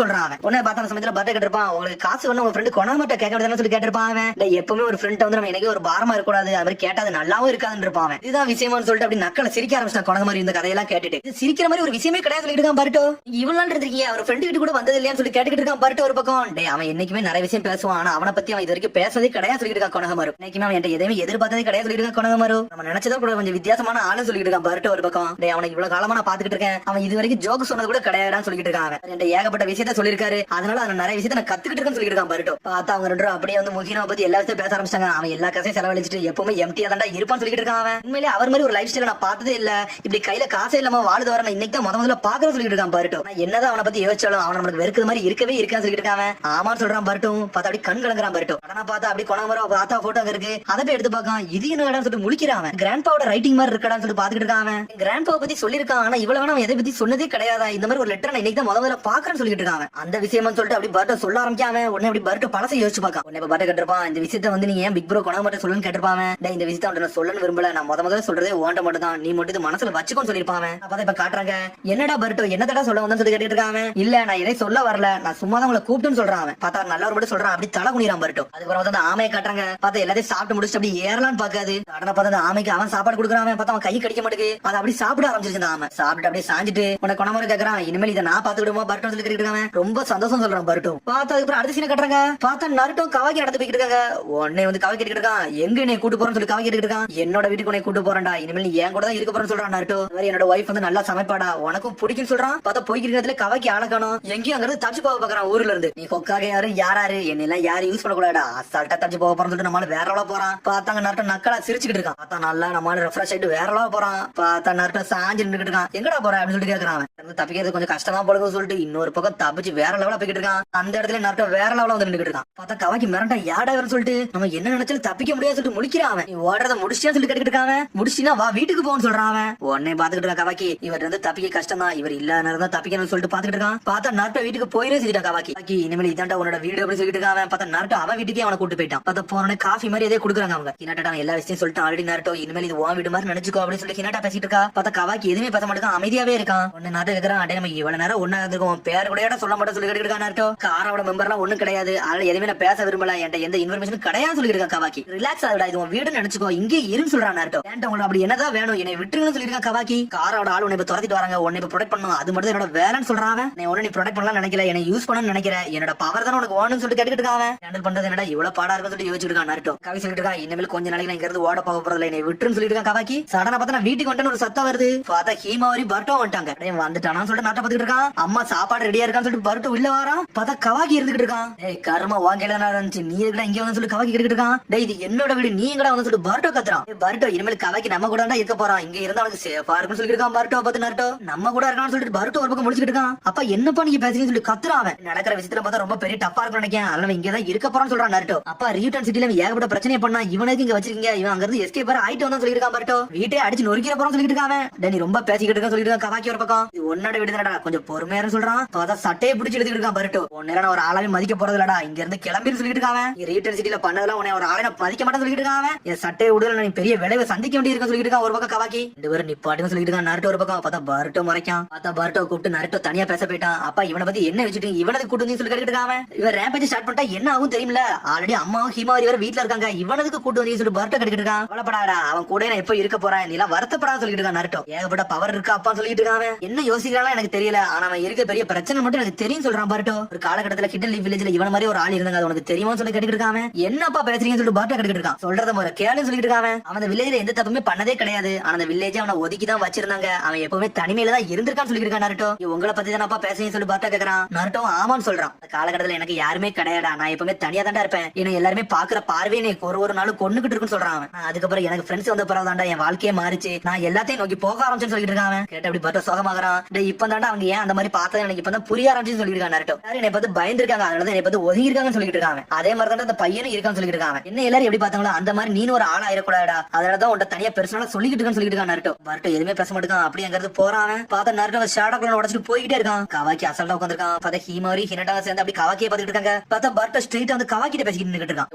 சொல்றான். உடனே பார்த்தா அந்த சமயத்துல பர்ட்ட கேட்டிருப்பான், உங்களுக்கு காசு வேணும் உங்க ஃப்ரெண்டு கொணகமாட்ட கேட்க வேண்டியதுன்னு சொல்லி கேட்டிருப்பான். எப்பவுமே ஒரு ஃப்ரெண்ட் வந்து நம்ம எனக்கு ஒரு பாரமா இருக்கக்கூடாது, அது மாதிரி கேட்டா அது நல்லாவும் இருக்காதுன்னு இருப்பான். இதுதான் விஷயமான்னு சொல்லிட்டு அப்படி நக்கல சிரிக்க ஆரம்பிச்சான் கொணகமாரி. இந்த கதையெல்லாம் கேட்டுட்டு சிரிக்கிற மாதிரி ஒரு விஷயமே கிடையாது சொல்லிட்டு இருக்கான் பர்ட்டோ. இவ்வளவு இருந்திருக்கீங்க அவர் ஃப்ரெண்டு வீட்டு கூட வந்தது இல்லையான்னு சொல்லி கேட்டுக்கிட்டு இருக்கான் பர்ட்டோ ஒரு பக்கம். டே அவன் என்னைக்குமே நிறைய விஷயம் பேசுவான், ஆனா அவனை பத்தி அவன் இது வரைக்கும் பேசதே கிடையாது சொல்லிட்டு இருக்கான் கொணகமாரு. இன்னைக்குமே அவன் என்கிட்ட எதையுமே எதிர்பார்த்ததே கிடையாது சொல்லிட்டு இருக்கான் கொணகமாரு. நம்ம நினைச்சதா கூட கொஞ்சம் வித்தியாசமான ஆளு சொல்லிட்டு இருக்கான் பர்ட்டோ ஒரு பக்கம். டே அவனுக்கு இவ்வளவு காலமா நான் பாத்துக்கிட்டு இருக்கேன், அவன் இது வரைக்கும் ஜோக் சொன்னது கூட கிடையாதுன்னு சொல்லிட்டு இருக்கான். என்கிட்ட ஏகப்பட்ட விஷயத்த சொல்லிருக்காரு, அதனால அவன் நிறைய விஷயத்த நான் கத்துக்கிட்டு இருக்கேன்னு சொல்லிட்டு இருக்கான் பர்ட்டோ. பார்த்தா அவங்க ரெண்டு அப்படியே வந்து முகினாவை பத்தி எல்லா விஷயம் பேச ஆரம்பிச்சாங்க. அவன் எல்லா காசையும் செலவழிச்சிட்டு எப்பவுமே எம்டியா தாண்டா இருப்பான்னு சொல்லிட்டு இருக்கான். அவன் உண்மையிலே அவர் மாதிரி ஒரு லைஃப் ஸ்டைல நான் பார்த்ததே இல்ல, இப்படி கையில காசே இல்லாம வாழுது வர நான் இன்னைக்கு தான் முதல்ல பாக்குறேன்னு சொல்லிட்டு இருக்கான் பர்ட்டோ. என்னதான் அவனை பத்தி யோசிச்சாலும் அவன் நமக்கு வெறுக்கிற மாதிரி இருக்கவே இருக்கான்னு சொல்லிட்டு இருக்கான். ஆமான்னு சொல்றான் பர்ட்டோ. பார்த்தா அப்படி கண் கலங்குறான் பர்ட்டோ. ஆனா பார்த்தா அப்படி கொணகமாரு பார்த்தா போட்டோ அங்க இருக்கு, அதை போய் எடுத்து பார்க்கான். இது என்ன இடம் சொல்லிட்டு முழிக்கிறான். கிராண்ட் பாவோட ரைட்டிங் மாதிரி இருக்கான்னு சொல்லிட்டு பாத்துக்கிட்டு இருக்கான். கிராண்ட் பாவை பத்தி சொல்லிருக்கான், ஆனா இவ்வளவு அவன் எதை பத்தி சொன்னதே கிடையாதா, இந்த மாதிரி ஒரு லெட்டர் நான் இன்னைக்கு தான் முதல்ல பாக்குறேன்னு சொல்லிட்டு இருக்கான். அந்த விஷயமா சொல்லிட்டு அப்படி பர்ட்டோ சொல்ல ஆரம்பிக்காம உடனே அப்படி பர்ட்டோ பழசை யோசிச்சு பார்க்கான். உடனே பர்ட்டோ கேட்டிருப்பான், இந்த விஷயத்த வந்து நீங்க ஏன் பிக் ப்ரோ கொணகமாட்ட சொல்லணும்னு கேட்டிருப்பான். இந்த விஷயத்த அவன் நான் சொல்லணும்னு விரும்பல, நான் முதல்ல சொல்றதே ஓண்ட மட்டும் தான், நீ மட்டும் இது மனசுல வச்சுக்கோன்னு சொல்லிருப்பான். அப்பதான் இப்ப காட்டுறாங்க, என்னடா பர்ட்டோ என்னடா சொல்ல வந்தான்னு சொல்லி கேட்டுட்டு இருக்கான். இல்ல நான் எதை சொல்ல வரல, நான் சும்மா தான் உங்களை கூப்பிட்டுன்னு சொல்றான். பார்த்தா நல்லவர் மட்டும் சொல்றான், அப்படி தலை குனிறான் பர்ட்டோ. அதுக்கப்புறம் வந்து ஆமையை காட்டுறாங்க. பார்த்தா எல்லாத்தையும் சாப்பிட்டு முடிச்சுட்டு அப்படி ஏறலான்னு பாக்காது. உடனே பார்த்தா ஆமைக்கு அவன் சாப்பாடு கொடுக்குறான். பார்த்தா அவன் கை கடிக்க மாட்டேங்குது, அதை அப்படி சாப்பிட ஆரம்பிச்சிருச்சு. ஆமை சாப்பிட்டு அப்படியே சாஞ்சிட்டு உனக்கு கொணமாரு கேக்குறான், இனிமேல் இதை நான் பாத்துக்கிடுமா பர்ட்டோ சொல்லி கேட்டுருக்காங்க. ரொம்ப சந்தோஷம் சொல்றான் பர்ட்டோ. பார்த்தா அதுக்கப்புறம் அடுத்த சீனை கட்டுறாங்க. பார்த்தா நருட்டோ கவாக்கி நடந்து போய்கிட்டு இருக்காங்க. உடனே வந்து கவாக்கி கேட்டு இருக்கான், எங்க என்னை கூட்டு போறேன்னு சொல்லி கவாக்கி கேட்டு இருக்கான். என்னோட வீட்டுக்கு உன்னை கூட்டு போறேன்டா, இனிமேல் நீ என் கூட தான் இருக்க போறேன்னு சொல்றான் நருட்டோ. என்னோட ஒய்ஃப் வந்து நல்லா சமைப்பாடா, உனக்கும் பிடிக்குன்னு சொல்றான். பார்த்தா போய்க்கிறதுல கவாக்கி ஆளக்கானோ எங்கேயும் அங்க இருந்து தச்சு போக பாக்குறான் ஊர்ல இருந்து. நீ கொக்காக யாரு என்ன எல்லாம் யாரும் யூஸ் பண்ணக்கூடாடா, அசால்ட்டா தச்சு போக போறேன்னு சொல்லிட்டு நம்மளால வேற எவ்வளவு போறான். பார்த்தாங்க நருட்டோ நக்கலா சிரிச்சுக்கிட்டு இருக்கான். பார்த்தா நல்லா நம்மளால ரெஃப்ரெஷ் ஆயிட்டு வேற எவ்வளவு போறான். பார்த்தா நருட்டோ சாஞ்சு நின்றுட்டு இருக்கான். எங்கடா போற அப்படின்னு சொல்லிட்டு கேக்குறான். தப்பிக்கிறது கொஞ்சம் கஷ்டமா போடுங்க சொல்லிட்டு இன்னொரு பக்கம் தப்பிச்சு வேற லெவலா போய்கிட்டு இருக்கான். அந்த இடத்துல நருட்டோ வேற லெவலா வந்து நின்றுட்டு இருக்கான். பார்த்தா கவாக்கி மிரண்டா யாடா சொல்லிட்டு நம்ம என்ன நினைச்சாலும் தப்பிக்க முடியாது சொல்லிட்டு முடிக்கிறான். நீ ஓடுறத முடிச்சியா சொல்லி கேட்டுக்கிட்டு இருக்காங்க. முடிச்சினா வா வீட்டுக்கு போன்னு சொல்றான். உடனே பாத்துக்கிட்டு இருக்கான் கவாக்கி, இவர் வந்து தப்பிக்க கஷ்டம் தான், இவர் இல்லாத நேரம் தான் தப்பிக்கணும்னு சொல்லிட்டு பாத்துக்கிட்டு இருக்கான். பார்த்தா நருட்டோ வீட்டுக்கு போயிரே செஞ்சுட்டான் கவாக்கி. இனிமேல் இதாண்டா உன்னோட வீடு அப்படின்னு சொல்லிட்டு இருக்கான். பார்த்தா நருட்டோ அவன் வீட்டுக்கே அவனை கூட்டு போயிட்டான். பார்த்தா போனே காஃபி மாதிரி எதே கொடுக்குறாங்க அவங்க. ஹினாட்டா எல்லா விஷயம் சொல்லிட்டு ஆல்ரெடி நருட்டோ இனிமேல் இது உன் வீடு மாதிரி நினைச்சுக்கோ அப்படின்னு சொல்லி ஹினாட்டா பேசிட்டு இருக்கா. பார்த்தா கவாக்கி எதுவுமே பேச மாட்டேங்க, அமைதியாவே இருக்கான். ஒன்னு நருட்டோ கேக்குறான், அடே நம்ம இவ்வளவு நேரம் ஒன்னா இருந்திருக்கோம், பேர் கூட சொல்ல மாட்டேன் சொல்லி கேட்டு இருக்கான் நருட்டோ. காரோட மெம்பர் எல்லாம் ஒண்ணும் கிடையாது, அதனால எதுவுமே நான் பேச விரும்பல, என்கிட்ட எந்த இன்ஃபர்மேஷன் கிடையாது சொல்லிட்டு இருக்கா கவாக்கி. ரிலாக்ஸ் ஆகுடா, இது உன் வீடு நினைச்சுக்கோ, இங்கே இருன்னு சொல்றான் நருட்டோ. ஏன்டா உங்களுக்கு அப்படி என்னதான் வேணும், என்னை விட்டுருங்கன்னு சொல்லிருக்கான் கவாக்கி. காரோட ஆள் உன்னை இப்ப துரத்திட்டு வராங்க, உன்னை இப்ப ப்ரொடெக்ட் பண்ணும், அது மட்டும் என்னோட வேலைன்னு சொல்றான் அவன். நீ ஒண்ணு நீ ப்ரொடெக்ட் பண்ணலாம் நினைக்கல, என்னை யூஸ் பண்ணணும்னு நினைக்கிற, என்னோட பவர் தான் உனக்கு வேணும்னு சொல்லிட்டு கேட்டுக்கிட்டு இருக்கான். ஹேண்டில் பண்றது என்னடா இவ்வளவு பாடா இருக்குன்னு சொல்லிட்டு யோசிச்சுட்டு இருக்கான் நருட்டோ. கவி சொல்லிட்டு இருக்கான், இனிமேல் கொஞ்ச நாளைக்கு நான் இங்க இருந்து ஓட போக போறதில்ல, என்னை விட்டுருன்னு சொல்லிட்டு இருக்கான் கவாக்கி. சடனா பார்த்தா நான் வீட்டுக்கு வந்துட்டு ஒரு சத்தம் வருது. பார்த்தா ஹீமாவரி பர்ட்டோ வந்துட்டாங்க. வந்துட்டானா சொல்லிட்டு நாட்டை பார்த்துட்டு இருக்கான். அம்மா சாப்பாடு ரெடியா இருக்கான்னு சொல்லிட்டு பர்ட்டோ உள்ள வரான். பார்த்தா கவாக்கி இருந்துகிட்டு இருக்கான். ஏய் கர்மா வாங்கல இருந்துச்சு, நீ இருக்கா இங்க வந்து சொல்லி கவாக்கி கேட்டுக்கிட்டு இருக்கான். டேய் இது என்னோட வீடு, நீ எங்கடா வந்து சொல்லிட்டு பர்ட்டோ கத்துறான். பர்ட்டோ இனிமேல் கவாக்கி நம்ம கூட தான் இருக்க போறான், இங்க இருந்தா அவனுக்கு சேஃபா இருக்குன்னு சொல்லிட்டு இருக்கான். பர்ட்டோ பார்த்து நருட்டோ நம்ம கூட இருக்கான்னு சொல்லிட்டு பர்ட்டோ ஒரு பக்கம் முடிச்சுட்டு இருக்கான். அப்ப என்னப்பா நீங்க பேசுறீங்கன்னு சொல்லி கத்துறான். அவன் நடக்கிற விஷயத்துல பார்த்தா ரொம்ப பெரிய டப்பா இருக்குன்னு நினைக்கிறேன், அதனால இங்க தான் இருக்க போறான்னு சொல்றான் நருட்டோ. அப்ப ரியூட்டன் சிட்டில ஏகப்பட்ட பிரச்சனை பண்ணா, இவனுக்கு இங்க வச்சிருக்கீங்க, இவன் அங்க இருந்து எஸ்கேப் ஆயிட்டு வந்தா சொல்லிருக்கான் பர்ட்டோ. வீட்டை அடிச்சு நொறுக்கிற போறான்னு சொல்லிட்டு இருக்கான். நீ ரொம்ப பேசிக்கிட்டு இருக்க சொல்லிட்டு இருக்கான் கவாக்கி ஒரு பக்கம். இது உன்னோட விடுதலடா, கொஞ்சம் பொறுமையா சொல்றான். பார்த்தா சட்டையை பிடிச்சி எடுத்துட்டு இருக்கான் பர்ட்டோ. உன்ன ஒரு ஆளாவே மதிக்க போறது இல்லடா, இங்க இருந்து கிளம்பின்னு சொல்லிட்டு இருக்கான். ரியூட்டன் சிட்டில பண்ணதெல்லாம் உன்னை ஒரு ஆளை மதிக்க மாட்டேன்னு சொல்லிட்டு இருக்கான். என் சட்டையை விடுதல நீ பெரிய விளைவை சந்திக்க வேண்டி இருக்குன்னு சொல்லிட்டு இருக்கான் ஒரு பக்கம் கவாக்கி. ரெண்டு பேரும் நிப்பாட்டுன்னு சொல்லிட்டு இருக்கான் நருட்டோ ஒரு பக்கம். பார்த்தா பர்ட்டோ முறைக்கான். பார்த்தா பர்ட்டோ கூப்பிட்டு நருட்டோ தனியா பேச போயிட்டான். அப்பா இவனை பத்தி என்ன வச்சுட்டு இவனது கூட்டு சொல்லி கேட்டுட்டு இருக்கான். இவன் ரேம்பேஜ் ஸ்டார்ட் பண்ணிட்டா என்ன ஆகும் தெரியுமில்ல, ஆல்ரெடி அம்மாவும் ஹீமாவரி வர வீட்டுல இருக்காங்க, இவனதுக்கு கூட்டு வந்து சொல்லிட்டு பர்ட்டோ கேட்டுட்டு இருக்கான். கவலைப்படாடா, அவன் கூட நான் எப்ப இருக்க போறேன், நீ எல்லாம் வருத்தப்படாத சொல்லிட்டு இருக்கான் நருட்டோ. ஏகப்பட்ட பவர் இருக்கா அப்பா சொல்லிட்டு இருக்கான். என்ன யோசிக்கிறான் எனக்கு தெரியல, ஆனா அவன் இருக்க பெரிய பிரச்சனை மட்டும் எனக்கு தெரியும் சொல்றான் பர்ட்டோ. ஒரு காலகட்டத்துல ஹிடன் லீஃப் வில்லேஜ்ல இவன் மாதிரி ஒரு ஆள் இருந்தாங்க, அது உனக்கு தெரியுமா சொல்லி கேட்டுட்டு இருக்கான். என்னப்பா பேசுறீங்கன்னு சொல்லிட்டு பர்ட்டோ கேட்டுட்டு இருக்கான். சொல்றத முறை கேளுன்னு சொல்லிட்டு இருக்கான். அவன் வில்லேஜ்ல எந்த தப்புமே பண்ணதே கிடையாது, ஆனா அந்த வில்லேஜ் அவனை ஒதுக்கி தான் வச்சிருந்தாங்க, அவன் எப்பவுமே தனிமையில தான் இருந்திருக்கான்னு சொல்லிட்டு இருக்கான் நருட்டோ. உங்களை பத்தி தானப்பா பேசுறீங்கன்னு சொல்லி பர்ட்டோ கேக்குறான். நருட்டோ ஆமான்னு சொல்றான். அந்த காலகட்டத்துல எனக்கு யாருமே கிடையாடா, நான் எப்பவுமே தனியா தாண்டா இருப்பேன், என்ன எல்லாருமே பாக்குற பார்வையை நீ ஒரு நாள் கொண்டுகிட்டு இருக்குன்னு சொல்றான். அதுக்கப்புறம் எனக்கு ஃப்ரெண்ட்ஸ் வந்த பிறகுதாண்டா என் வாழ்க்கையே மாறிச்சு, நான் எல்லாத்தையும் நோக்கி போக ஆரம்பிச்சேன்னு சொல்லிட்டு இருக்கான். கேட்ட அப்படி பர்ட்டோ சோகமாகறான். இப்ப தாண்டா அவங்க ஏன் அந்த மாதிரி பார்த்தா எனக்கு இப்ப தான் புரிய ஆரம்பிச்சுன்னு சொல்லிட்டு இருக்கான் நருட்டோ. என்னை பார்த்து பயந்துருக்காங்க, அதனால என்னை பார்த்து ஒதுங்கி இருக்காங்கன்னு சொல்லிட்டு இருக்காங்க. அதே மாதிரி தான் அந்த பையனும் இருக்கான்னு சொல்லிட்டு இருக்காங்க. என்ன எல்லாரும் எப்படி பார்த்தாங்களோ அந்த மாதிரி நீனும் ஒரு ஆள் ஆயிரக்கூடாடா, அதனாலதான் உன்ட தனியா பெர்சனலா சொல்லிட்டு இருக்கான்னு சொல்லிட்டு இருக்கான் நருட்டோ. பர்ட்டோ எதுவுமே பேச மாட்டான், அப்படி அங்கிருந்து போறான். பார்த்தா நருட்டோ ஷாடாக்குள்ள உடச்சிட்டு போயிட்டே இருக்கான். கவாக்கி அசல்ட்டா உட்காந்துருக்கான். பார்த்தா ஹீமாரி ஹினட்டா சேர்ந்து அப்படி கவாக்கியை பார்த்துட்டு இருக்காங்க. பார்த்தா பர்ட்டோ ஸ்ட்ரெயிட்டா வந்து கவாக்கிட்ட பேசிக்கிட்டு இருக்கான்.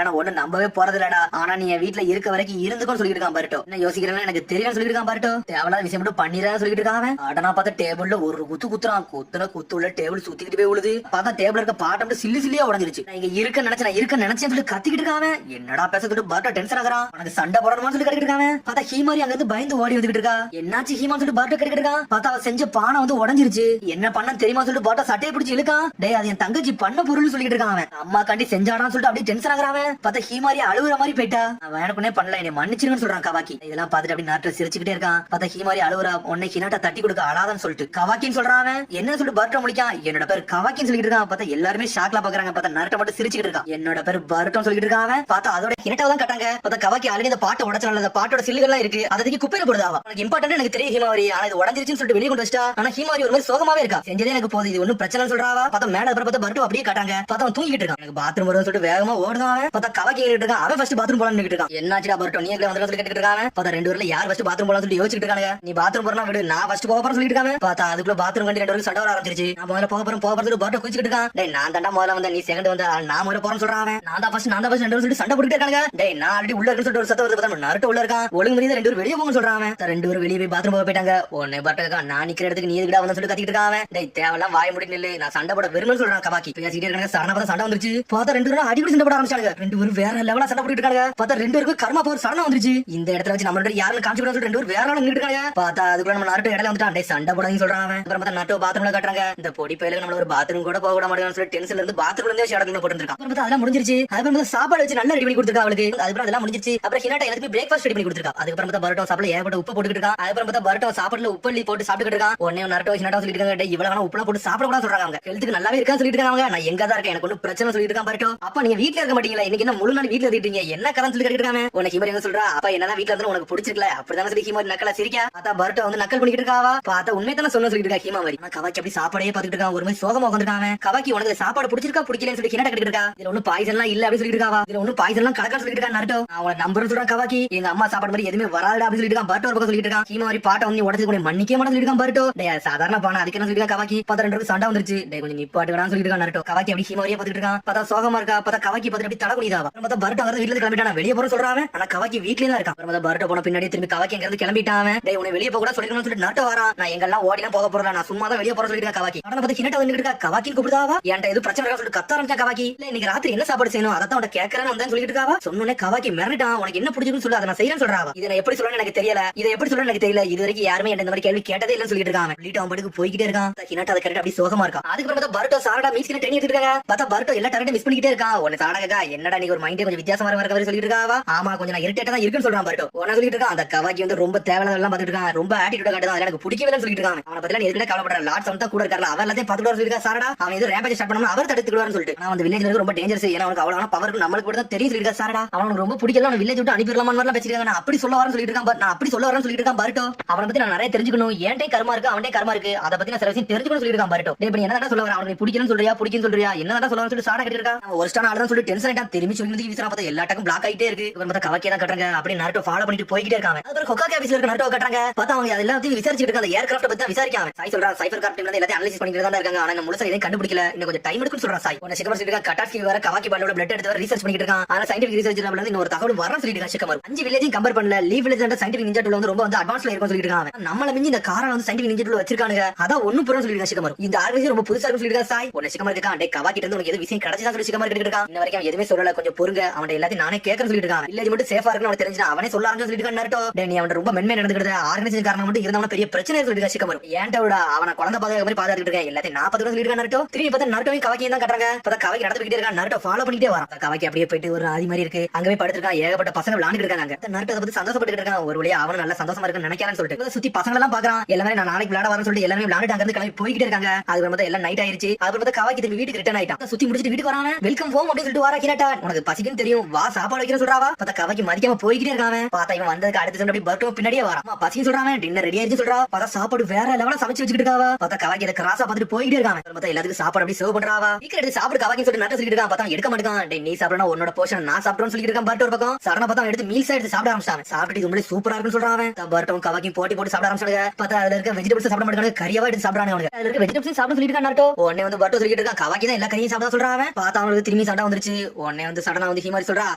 ஒன்னு நம்பவே போறது இல்லடா, ஆனா நீ வீட்டுல இருக்க வரைக்கும் இருந்துக்கும் சொல்லிட்டு இருக்கான் பர்ட்டோ. என்ன யோசிக்கிறேன்னு எனக்கு தெரியும் சொல்லிட்டு இருக்கான் பர்ட்டோ. தேவையில்லாத விஷயம் மட்டும் பண்ணிடுறேன்னு சொல்லிட்டு இருக்கான். ஆடனா பார்த்தா டேபிள்ல ஒரு குத்துறான். குத்து உள்ள டேபிள் சுத்திக்கிட்டு போய் விழுது. பார்த்தா டேபிள் இருக்க பாட்டம் சில்லி சில்லியா உடஞ்சிருச்சு. நான் இங்க இருக்க நினைச்சேன் சொல்லி கத்திக்கிட்டு இருக்கான். என்னடா பேச சொல்லிட்டு பர்ட்டோ டென்ஷன் ஆகுறான். உனக்கு சண்டை போடணும்னு சொல்லி கேட்டுட்டு இருக்கான். பார்த்தா ஹீமாரி அங்க இருந்து பயந்து ஓடி வந்துட்டு இருக்கா. என்னாச்சு ஹீமான்னு சொல்லிட்டு பர்ட்டோ கேட்டுட்டு இருக்கான். பார்த்தா அவ செஞ்ச பானை வந்து உடஞ்சிருச்சு. என்ன பண்ண தெரியுமா சொல்லிட்டு பர்ட்டோ சட்டையை பிடிச்சி இழுக்கான். டேய் அது என் தங்கச்சி பண்ண பொருள் சொல்லிட்டு இருக்கான். அம்மா காண்டி செஞ்சாடான்னு சொல்லிட்டு அப்படியே டென்ஷன் ஆகுறான். பார்த்தா ஹீமாரி அழுகுற மாதிரி போயிட்டா. அவன் எனக்குனே பண்ணல, என்னை மன்னிச்சிருன்னு சொல்றான் கவாக்கி. இதெல்லாம் பார்த்துட்டு அப்படி நாட்டுல சிரிச்சுக்கிட்டே இருக்கான். பார்த்தா ஹீமாரி அழுகுறா. உன்னை ஹினாட்டா தட்டி கொடுக்க அழாதான்னு சொல்லிட்டு கவாக்கின்னு சொல்றான். என்ன சொல்லிட்டு பர்ட்டோ முடிக்கான். என்னோட பேர் கவாக்கின்னு சொல்லிட்டு இருக்கான். பார்த்தா எல்லாருமே ஷாக்ல பாக்குறாங்க. பார்த்தா நருட்டோ மட்டும் சிரிச்சுக்கிட்டு இருக்கான். என்னோட பேர் பர்ட்டோ சொல்லிட்டு இருக்கான். பார்த்தா அதோட ஹினாட்டாவை தான் கட்டாங்க. பார்த்தா கவாக்கி ஆல்ரெடி இந்த பாட்டை உடைச்சனால அந்த பாட்டோட சில்லுகள்லாம் இருக்கு, அதுக்கு குப்பையில போடுதாவா. எனக்கு இம்பார்ட்டன்ட் எனக்கு தெரியும் ஹீமாவரி, ஆனா இது உடஞ்சிருச்சுன்னு சொல்லிட்டு வெளியே கொண்டு வச்சா. ஆனா ஹீமாவரி ஒரு மாதிரி சோகமாவே இருக்கா. செஞ்சதே எனக்கு போகுது, இது ஒன்னும் பிரச்சனை சொல்றாவா. பார்த்தா மேல பார்த்தா பர்ட்டோ அப்படியே காட்டாங்க. பார்த்தா அவன் தூங்கிட்டு இருக்கான். எனக்கு பாத்ரூம் வரும்னு சொல்லிட்டு வேகமா ஓடுதான். பார்த்தா கவாக்கி கேட்டுட்டு இருக்கான். அவன் ஃபர்ஸ்ட் பாத்ரூம் போலான்னு இருக்கான். என்னாச்சுடா பர்ட்டோ நீ எங்க வந்து சொல்லி கேட்டுட்டு இருக்காங்க. பார்த்தா ரெண்டு பேர்ல யார் ஃபர்ஸ்ட் பாத்ரூம் போலான்னு சொல்லி யோசிச்சுட்டு இருக்காங்க. நீ பாத்ரூம் போறனா விடு, நான் ஃபர்ஸ்ட் போக போறேன்னு சொல்லிட்டு இருக்காங்க. பார்த்தா அதுக்குள்ள பாத்ரூம் கண்டி ரெண்டு பேரும் சண்டை வர ஆரம்பிச்சிருச்சு. நான் முதல்ல போக போறேன் பர்ட்டோ குதிச்சிட்டு இருக்கான். டேய் நான் தாண்டா முதல்ல வந்தேன், நீ செகண்ட் வந்தா, நான் முதல்ல போறேன்னு சொல்றான். நான் தான் ஃபர்ஸ்ட் ரெண்டு பேரும் சொல்லிட்டு சண்டை போட்டுட்டே இருக்காங்க. டேய் நான் ஆல்ரெடி உள்ள இருக்குன்னு சொல்லிட்டு ஒரு சத்தம் வருது. பார்த்தா நருட்டோ உள்ள இருக்கான். ஒழுங்கு மரியாதை ரெண்டு பேரும் வெளியே போங்க சொல்றான். ரெண்டு பேரும் வெளியே போய் பாத்ரூம் போக போயிட்டாங்க. உடனே பர்ட்டோ நான் நிக்கிற இடத்துக்கு நீ எதுக்குடா வந்து சொல்லி கத்திட்டு இருக்கான். டேய் தேவலாம் வாய முடி நில்லு, நான் சண்டை போட வெறுமனு சொல்றான் கவாக்கி. பேசிட்டே இருக்காங்க. சடனா பார்த்தா சண்டை வந்துருச்சு. பார்த்தா ரெண்டு பேரும் அடிக்கடி சண்டை போட ஆரம்பிச்சாங்க. ரெண்டு பேரும் வேற லெவலா சண்டை போட்டுட்டு இருக்காங்க. பார்த்தா ரெண்டு பேருக்கு கர்மா பவர் சடனா வந்துருச்சு. இந்த இடத்துல வச்சு நம்மளோட யாரும் காமிச்சு சொல்லிட்டு ரெண்டு பேரும் வேற லெவலா நின்னுட்டு இருக்காங்க. பார்த்தா அதுக்குள்ள நம்ம நருட்டோ இடையில வந்துட்டான். டேய் சண்டை போடாதீங்க சொல்றான். அப்புறம் பார்த்தா நருட்டோ பாத்ரூம்ல காட்டுறாங்க. இந்த பொடி பையலுக்கு நம்மள ஒரு பாத்ரூம் கூட போக விட மாட்டேங்குன்னு சொல்லி டென்ஷன்ல இருந்து பாத்ரூம்ல இருந்தே ஷடக்குன்னு போட்டுருக்கான். அப்புறம் பார்த்தா அதெல்லாம் முடிஞ்சிருச்சு. அதுக்கப்புறம் சாப்பாடு வச்சு நல்லா ரெடி பண்ணி கொடுத்துருக்கா அவளுக்கு. அதுக்கப்புறம் அதெல்லாம் முடிஞ்சிருச்சு. அப்புறம் ஹினாட்டா எனக்கு பிரேக்ஃபாஸ்ட் ரெடி பண்ணி கொடுத்துருக்கா. அதுக்கப்புறம் பார்த்தா பர்ட்டோ சாப்பிட ஏகப்பட்ட உப்பு போட்டுக்கிட்டு இருக்கான். அதுக்கப்புறம் பார்த்தா பர்ட்டோ சாப்பாடுல உப்பள்ளி போட்டு சாப்பிட்டுக்கிட்டு இருக்கான். உடனே நருட்டோ ஹினாட்டா சொல்லிட்டு இருக்காங்க. டேய் இவ்வளவு உப்புலாம் போட்டு சாப்பிட கூட சொல்றாங்க. அவங்க ஹெல்த்துக்கு நல்லாவே இருக்கான்னு சொல்லிட்டு இருக்காங்க. நான் எங்க தான் இருக்கேன், எனக்கு ஒன்னும் பிரச்சனை சொல்லிட்டு இருக்கான் பர்ட்டோ. அப்ப நீங்க வீட்ல இருக்க மாட்டீங்களா, இன்னைக்கு என்ன முழு நாள் வீட்ல இருக்கீங்க, என்ன கதை சொல்லி கேட்டுருக்காங்க. உனக்கு ஹிமாரி என்ன சொல்றா, அப்ப என்னதான் வீட்ல இருந்தா உனக்கு பிடிச்சிருக்கல அப்படிதான் சொல்லி ஹிமாரி நக்கலா சிரிக்கா. பார்த்தா பர்ட்டோ வந்து நக்கல் பண்ணிட்டு இருக்காவா. பார்த்தா உண்மை தானே சொல்ல சொல்லிட்டு இருக்கா ஹிமாரி. கவாக்கி அப்படி சாப்பாடே பார்த்துட்டு இருக்கான். ஒரு மாதிரி சோகமா உட்காந்துருக்காங்க. கவாக்கி உனக்கு சாப்பாடு பிடிச்சிருக்கா பிடிக்கலன்னு சொல்லி ஹினாட்டா கேட்டுட்டு இருக்கா. இதுல ஒன்னும் பாய்சன்லாம் இல்ல அப்படின்னு சொல்லிட்டு இருக்காவா. இதுல ஒன்னும் பாய்சன்லாம் கலக்கான்னு சொல்லிட்டு இருக்கா நருட்டோ. அவங்கள நம்பர் சொல்றான் கவாக்கி. எங்க அம்மா சாப்பாடு மாதிரி எதுவுமே வராது அப்படின்னு சொல்லிட்டு இருக்கான். பர்ட்டோ ஒரு பக்கம் சொல்லிட்டு இருக்கான். ஹிமாரி பாட்டை வந்து உடச்சு கூட மன்னிக்க மாட்டேன்னு சொல்லிட்டு இருக்கான் பர்ட்டோ. டேய் சாதாரண பானை அதுக்கு என்ன சொல்லிட்டு கவாக்கி. பார்த்தா ரெண்டு பேரும் சண்டை வந்துருச்சு. டேய் கொஞ்சம் நிப்பாட்டுங்கடான்னு சொல்லிட்டு இருக்கான் நருட்டோ. கவாக்கி அப்படி ஹிமாரியா பார்த்துட்டு இருக்கான். பார்த்தா சோகமா இருக்கா. பார்த்தா கவாக்கி பார்த்துட்டு அப்படி தலை குனிதாவா. பார்த்தா பர்ட்டோ அங்க வீட்டுல கிளம்பிட்டான். வெளியே போற சொல்றான். ஆனா கவாக்கி வீட்லயே தான் இருக்கான். பார்த்தா பர்ட்டோ போன பின்னாடி திரும்பி கவாக்கி அங்க இருந்து கிளம்பிட்டான். டேய் உன்னை வெளியே போக கூட சொல்லிக்கணும்னு சொல்லிட்டு நருட்டோ வரான். நான் எங்கெல்லாம் ஓடிலாம் போக போறல, நான் சும்மா தான் வெளியே போற சொல்லிட்டு இருக்கா கவாக்கி. ஆனா பார்த்தா ஹினாட்டா வந்துட்டு இருக்கா. கவாக்கி கூப்பிடுதாவா. ஏன்டா எது பிரச்சனை சொல்லிட்டு கத்த ஆரம்பிச்சா கவாக்கி. இல்ல இன்னைக்கு ராத்திரி என்ன சாப்பாடு செய்யணும் அதான் உன்கிட்ட கேட்கறேன்னு வந்தேன்னு சொல்லிட்டு இருக்காவா. சொன்னோனே கவாக்கி மிரண்டான். உனக்கு என்ன என்ன பிடிச்சிருக்குன்னு சொல்லு, அதை நான் செய்யறேன்னு சொல்றாவா. இதை நான் எப்படி சொல்லணும்னு எனக்கு தெரியல, இதை எப்படி சொல்லணும்னு எனக்கு தெரியல, இது வரைக்கும் யாருமே இந்த மாதிரி கேள்வி கேட்டதே இல்லன்னு சொல்லிட்டு இருக்காங்க. சொல்லிட்டு அவன் பாட்டுக்கு போய்கிட்டே இருக்கான். ஹினாட்டா அதை கேட்டு அப்படியே சோகமா இருக்கான். அதுக்கப்புறம் பார்த்தா பர்ட்டோ சாரடா மீட்ஸ்க்கு ட்ரெயின் எடுத்துட்டு இருக்காங்க. பார்த்தா பர்ட்டோ எல்லா டார்கெட்டும் மிஸ் பண்ணிக்கிட்டே இருக்கான். உன்னை சாடகா என்னடா நீ ஒரு மைண்டே கொஞ்சம் வித்தியாசமா இருக்க மாதிரி சொல்லிட்டு இருக்காவா. ஆமா கொஞ்சம் நான் இரிட்டேட்டா தான் இருக்குன்னு சொல்றான் பர்ட்டோ. உன்ன சொல்லிட்டு இருக்கான். அந்த கவாக்கி வந்து ரொம்ப தேவையில்லாம் பார்த்துட்டு இருக்கான், ரொம்ப ஆட்டிடியூட் காட்டுதான், எனக்கு பிடிக்கவே சொல்லிட்டு இருக்காங்க. அவனை பத்தி எதுக்கு கவலைப்படுற, லார்ட்ஸ் வந்து கூட இருக்காரு, அவர் எல்லாத்தையும் பார்த்துட்டு சொல்லிருக்கா சாரடா. அவன் இது ரேம்பேஜ் ஸ்டார்ட் பண்ணா அவர் தடுத்துக்குவாருன்னு சொல்லிட்டு. ஆனா அந்த வில்லேஜ்ல ரொம்ப டேஞ்சர்ஸ், ஏன்னா அவனுக்கு அவ்வளவு பவர் நம்மளுக்கு கூட தான் தெரியும் சொல்லிருக்கா சாரடா. அவனுக்கு ரொம்ப பிடிக்கல, அவன் வில்லேஜ் விட்டு அனுப்பிடலாமான்னு வரலாம் பேசிருக்காங்க. நான் அப்படி சொல்ல வரேன்னு சொல்லிட்டு இருக்கான், நான் அப்படி சொல்ல வரேன்னு சொல்லிட்டு இருக்கான் பர்ட்டோ. அவனை பத்தி நான் நிறைய தெரிஞ்சுக்கணும், ஏன்டே கர்மா இருக்கு அவன்டே கர்மா இருக்கு, அதை பத்தி நான் சில விஷயம் தெரிஞ்சுக்கணும் சொல்லிட்டு இருக்கான் பர்ட்டோ. இப்ப என்ன சொல்ல வர, அவனுக்கு பிடிக்கணும்னு சொல்றியா பிடிக்குன்னு சொல்றியா என்னதான் சொல்ல சொல்லிட்டு சாடா கட்டிட்டு இருக்கான். அவன் ஒருஸ்டான ஆளு தான் சொல்லிட்டு டென்ஷன் ஆயிட்டான். திரும்பி சொல்லி வீசுறா. பார்த்தா எல்லா டக்கும் பிளாக் ஆயிட்டே இருக்கு. இவன் பார்த்தா கவாக்கே தான் கட்டுறாங்க, அப்படி நாருட்டோ ஃபாலோ பண்ணிட்டு போய்கிட்டே இருக்காங்க. அதுக்கப்புறம் ஹொக்காகே ஆபீஸ்ல இருக்க நாருட்டோ கட்டுறாங்க. பார்த்தா அவங்க எல்லாத்தையும் விசாரிச்சுட்டு இருக்காங்க, அந்த ஏர்கிராஃப்ட் பத்தி தான் விசாரிக்காம. சாய் சொல்றா சைபர் கிராஃப்ட் எல்லாத்தையும் அனலைஸ் பண்ணிட்டு தான் இருக்காங்க, ஆனா முழுசா எதையும் கண்டுபிடிக்கல, இன்னும் கொஞ்சம் டைம் எடுக்கும் சொல்றா சாய். உன்ன சிக்கமர் சொல்லிட்டு கட்டாஸ்கி வர கவாக்கி பாலோட பிளட் எடுத்து வர ரிசர்ச் பண்ணிட்டு இருக்கான். ஆனா சயின்டிபிக் ரிசர்ச் வந்து இன்னொரு தகவல் வரணும் சொல்லிட்டு இருக்கான் சிக்கமர். 5 வில்லேஜையும் கம்பேர் பண்ணல, leave village and scientific ninja tool வந்து ரொம்ப வந்து அட்வான்ஸ்ல இருக்கும் சொல்லிட்டு இருக்காங்க. நம்மள மிஞ்சி இந்த காரை வந்து சயின்டிபிக் நிஞ்சா டூல் வச்சிருக்காங்க, அதான் ஒண்ணும் புறம் சொல்லிட்டு இருக்கான் சிக்கமர். இந்த ஆர்கனைசேஷன் ரொம்ப புதுசா இருக்கும் சொல்லிட்டு சாய். உன்ன சிக்கமர் இருக்கான், டே கவாக்கிட்ட இருந்து உனக்கு எது விஷயம் கிடைச்சதா சொல்லி சிக்கமர் கிட்ட இருக்கான். இன்ன வரைக்கும் எதுவுமே சொல்லல, கொஞ்சம் பொறுங்க, அவன் எல்லாத்தையும் நானே கேட்கறேன்னு சொல்லிட்டு இருக்கான். வில்லேஜ் மட்டும் சேஃபா இருக்குன்னு அவனுக்கு தெரிஞ்சா அவனே சொல்ல ஆரம்பிச்சு சொல்லிட்டு இருக்கான் நாருட்டோ. டே நீ அவன் ரொம்ப மென்மே நடந்துக்கிறது ஆர்கனைசேஷன் காரணம் மட்டும் இருந்தாலும் பெரிய பிரச்சனை சொல்லிட்டு இருக்கான் சிக்கமர். ஏன்டா அவன குழந்தை பாதுகாக்க மாதிரி பாதுகாத்துட்டு இருக்கேன், எல்லாத்தையும் 40 சொல்லிட்டு இருக்கான் நாருட்டோ. திரும்பி பார்த்தா நாருட்டோவையும் கவாக்கியும் தான் கட்டுறாங்க. பார்த்தா கவாக்கி நடந்துக்கிட்டே இருக்கான், நாருட்டோ ஃபாலோ பண்ணிட்டே வரான். கவாக்கி அப்படியே போயிட்டு ஒரு ஆதி மாதிரி இருக்கு, அங்கவே படுத்துருக்கான். ஏகப்பட்ட பசங்க விளையாண்டுட்டு இருக்காங்க. நாருட்டோ அதை பத்தி சந்தோஷப்பட்டு இருக்கான். ஒரு வழியா அவனும் நல்ல சந்தோஷமா இருக்குன்னு நினைக்கிறான்னு சொல்லிட்டு சுத்தி பசங்க எல்லாம் பாக்குறான். எல்லாமே நான் நாளைக்கு விளையாட வரேன்னு சொல்லிட்டு எல்லாமே விளையாண்டு அங்க இருந்து கிளம்பி போய்கிட்டே இருக்காங்க. அதுக்கு பார்த்தா எல்லாம் நைட் ஆயிருச்சு. அதுக்கு பார்த்தா கவாக்கி திரும்பி வீட்டுக்கு ரிட்டர்ன் ஆயிட்டான். சுத்தி முடிச்சிட்டு வீட்டுக்கு வரான். வெல்கம் ஹோம் அப்படின்னு சொல்லிட்டு வரா ஹினாட்டா. உனக்கு பசிக்குன்னு தெரியும், வா சாப்பாடு வைக்கிறேன்னு சொல்றாவா. பார்த்தா கவாக்கி மதிக்காம போய்கிட்டே இருக்கான். பார்த்தா இவன் வந்ததுக்கு அடுத்து அப்படி பர்ட்டோ பின்னாடியே வரான். பசின்னு சொல்றான், டின்னர் ரெடி ஆயிருச்சு சொல்றா. பார்த்தா சாப்பாடு வேற லெவலா சமைச்சு வச்சுக்கிட்டு இருக்காவா. பார்த்தா கவாக்கி அதை கிராஸா பார்த்துட்டு போய்கிட்டே இருக்கான். பார்த்தா எல்லாத்துக்கும் சாப்பாடு அப்படி சர்வ் பண்றாவா. எடுத்து சாப்பிடு கவாக்கின்னு சொல்லிட்டு நாட்ட சொல்லிட்டு இருக்கான். பார்த்தா எடுக்க மாட்டான். நீ சாப்பிடணும் உன்னோட போர்ஷன் நான் சாப்பிடுறேன்னு சொல்லிட்டு இருக்கான் பர்ட்டோ ஒரு பக்கம். சடனா பார்த்தா எடுத்து மீல்ஸ் எடுத்து சாப்பிட ஆரம்பிச்சான். சாப்பிட்டு ரொம்ப சூப்பரா இருக்குன்னு சொல்றான். பர்ட்டோ கவாக்கி போட்டி போட்டு சாப்பிட ஆரம்பிச்சாங்க. பார்த்தா அதுல இருக்க வெஜிடபிள்ஸ் சாப்பிட மாட்டாங்க, கறியாவா எடுத்து சாப்பிடாங்க. அவனுக்கு அதுல இருக்க வெஜிடபிள்ஸ் சாப்பிட சொல்லிட்டு இருக்கான் நாட்டோ. உடனே வந்து பர்ட்டோ சொல்லிட்டு இருக்கான் கவாக்கி தான் எல்லா கறியும் சாப்பிட சொல்றான். பார்த்தா அவனுக்கு திரும்பி சண்டை வந்துருச்சு. உடனே வந்து சடனா வந்து ஹிமாரி சொல்றா,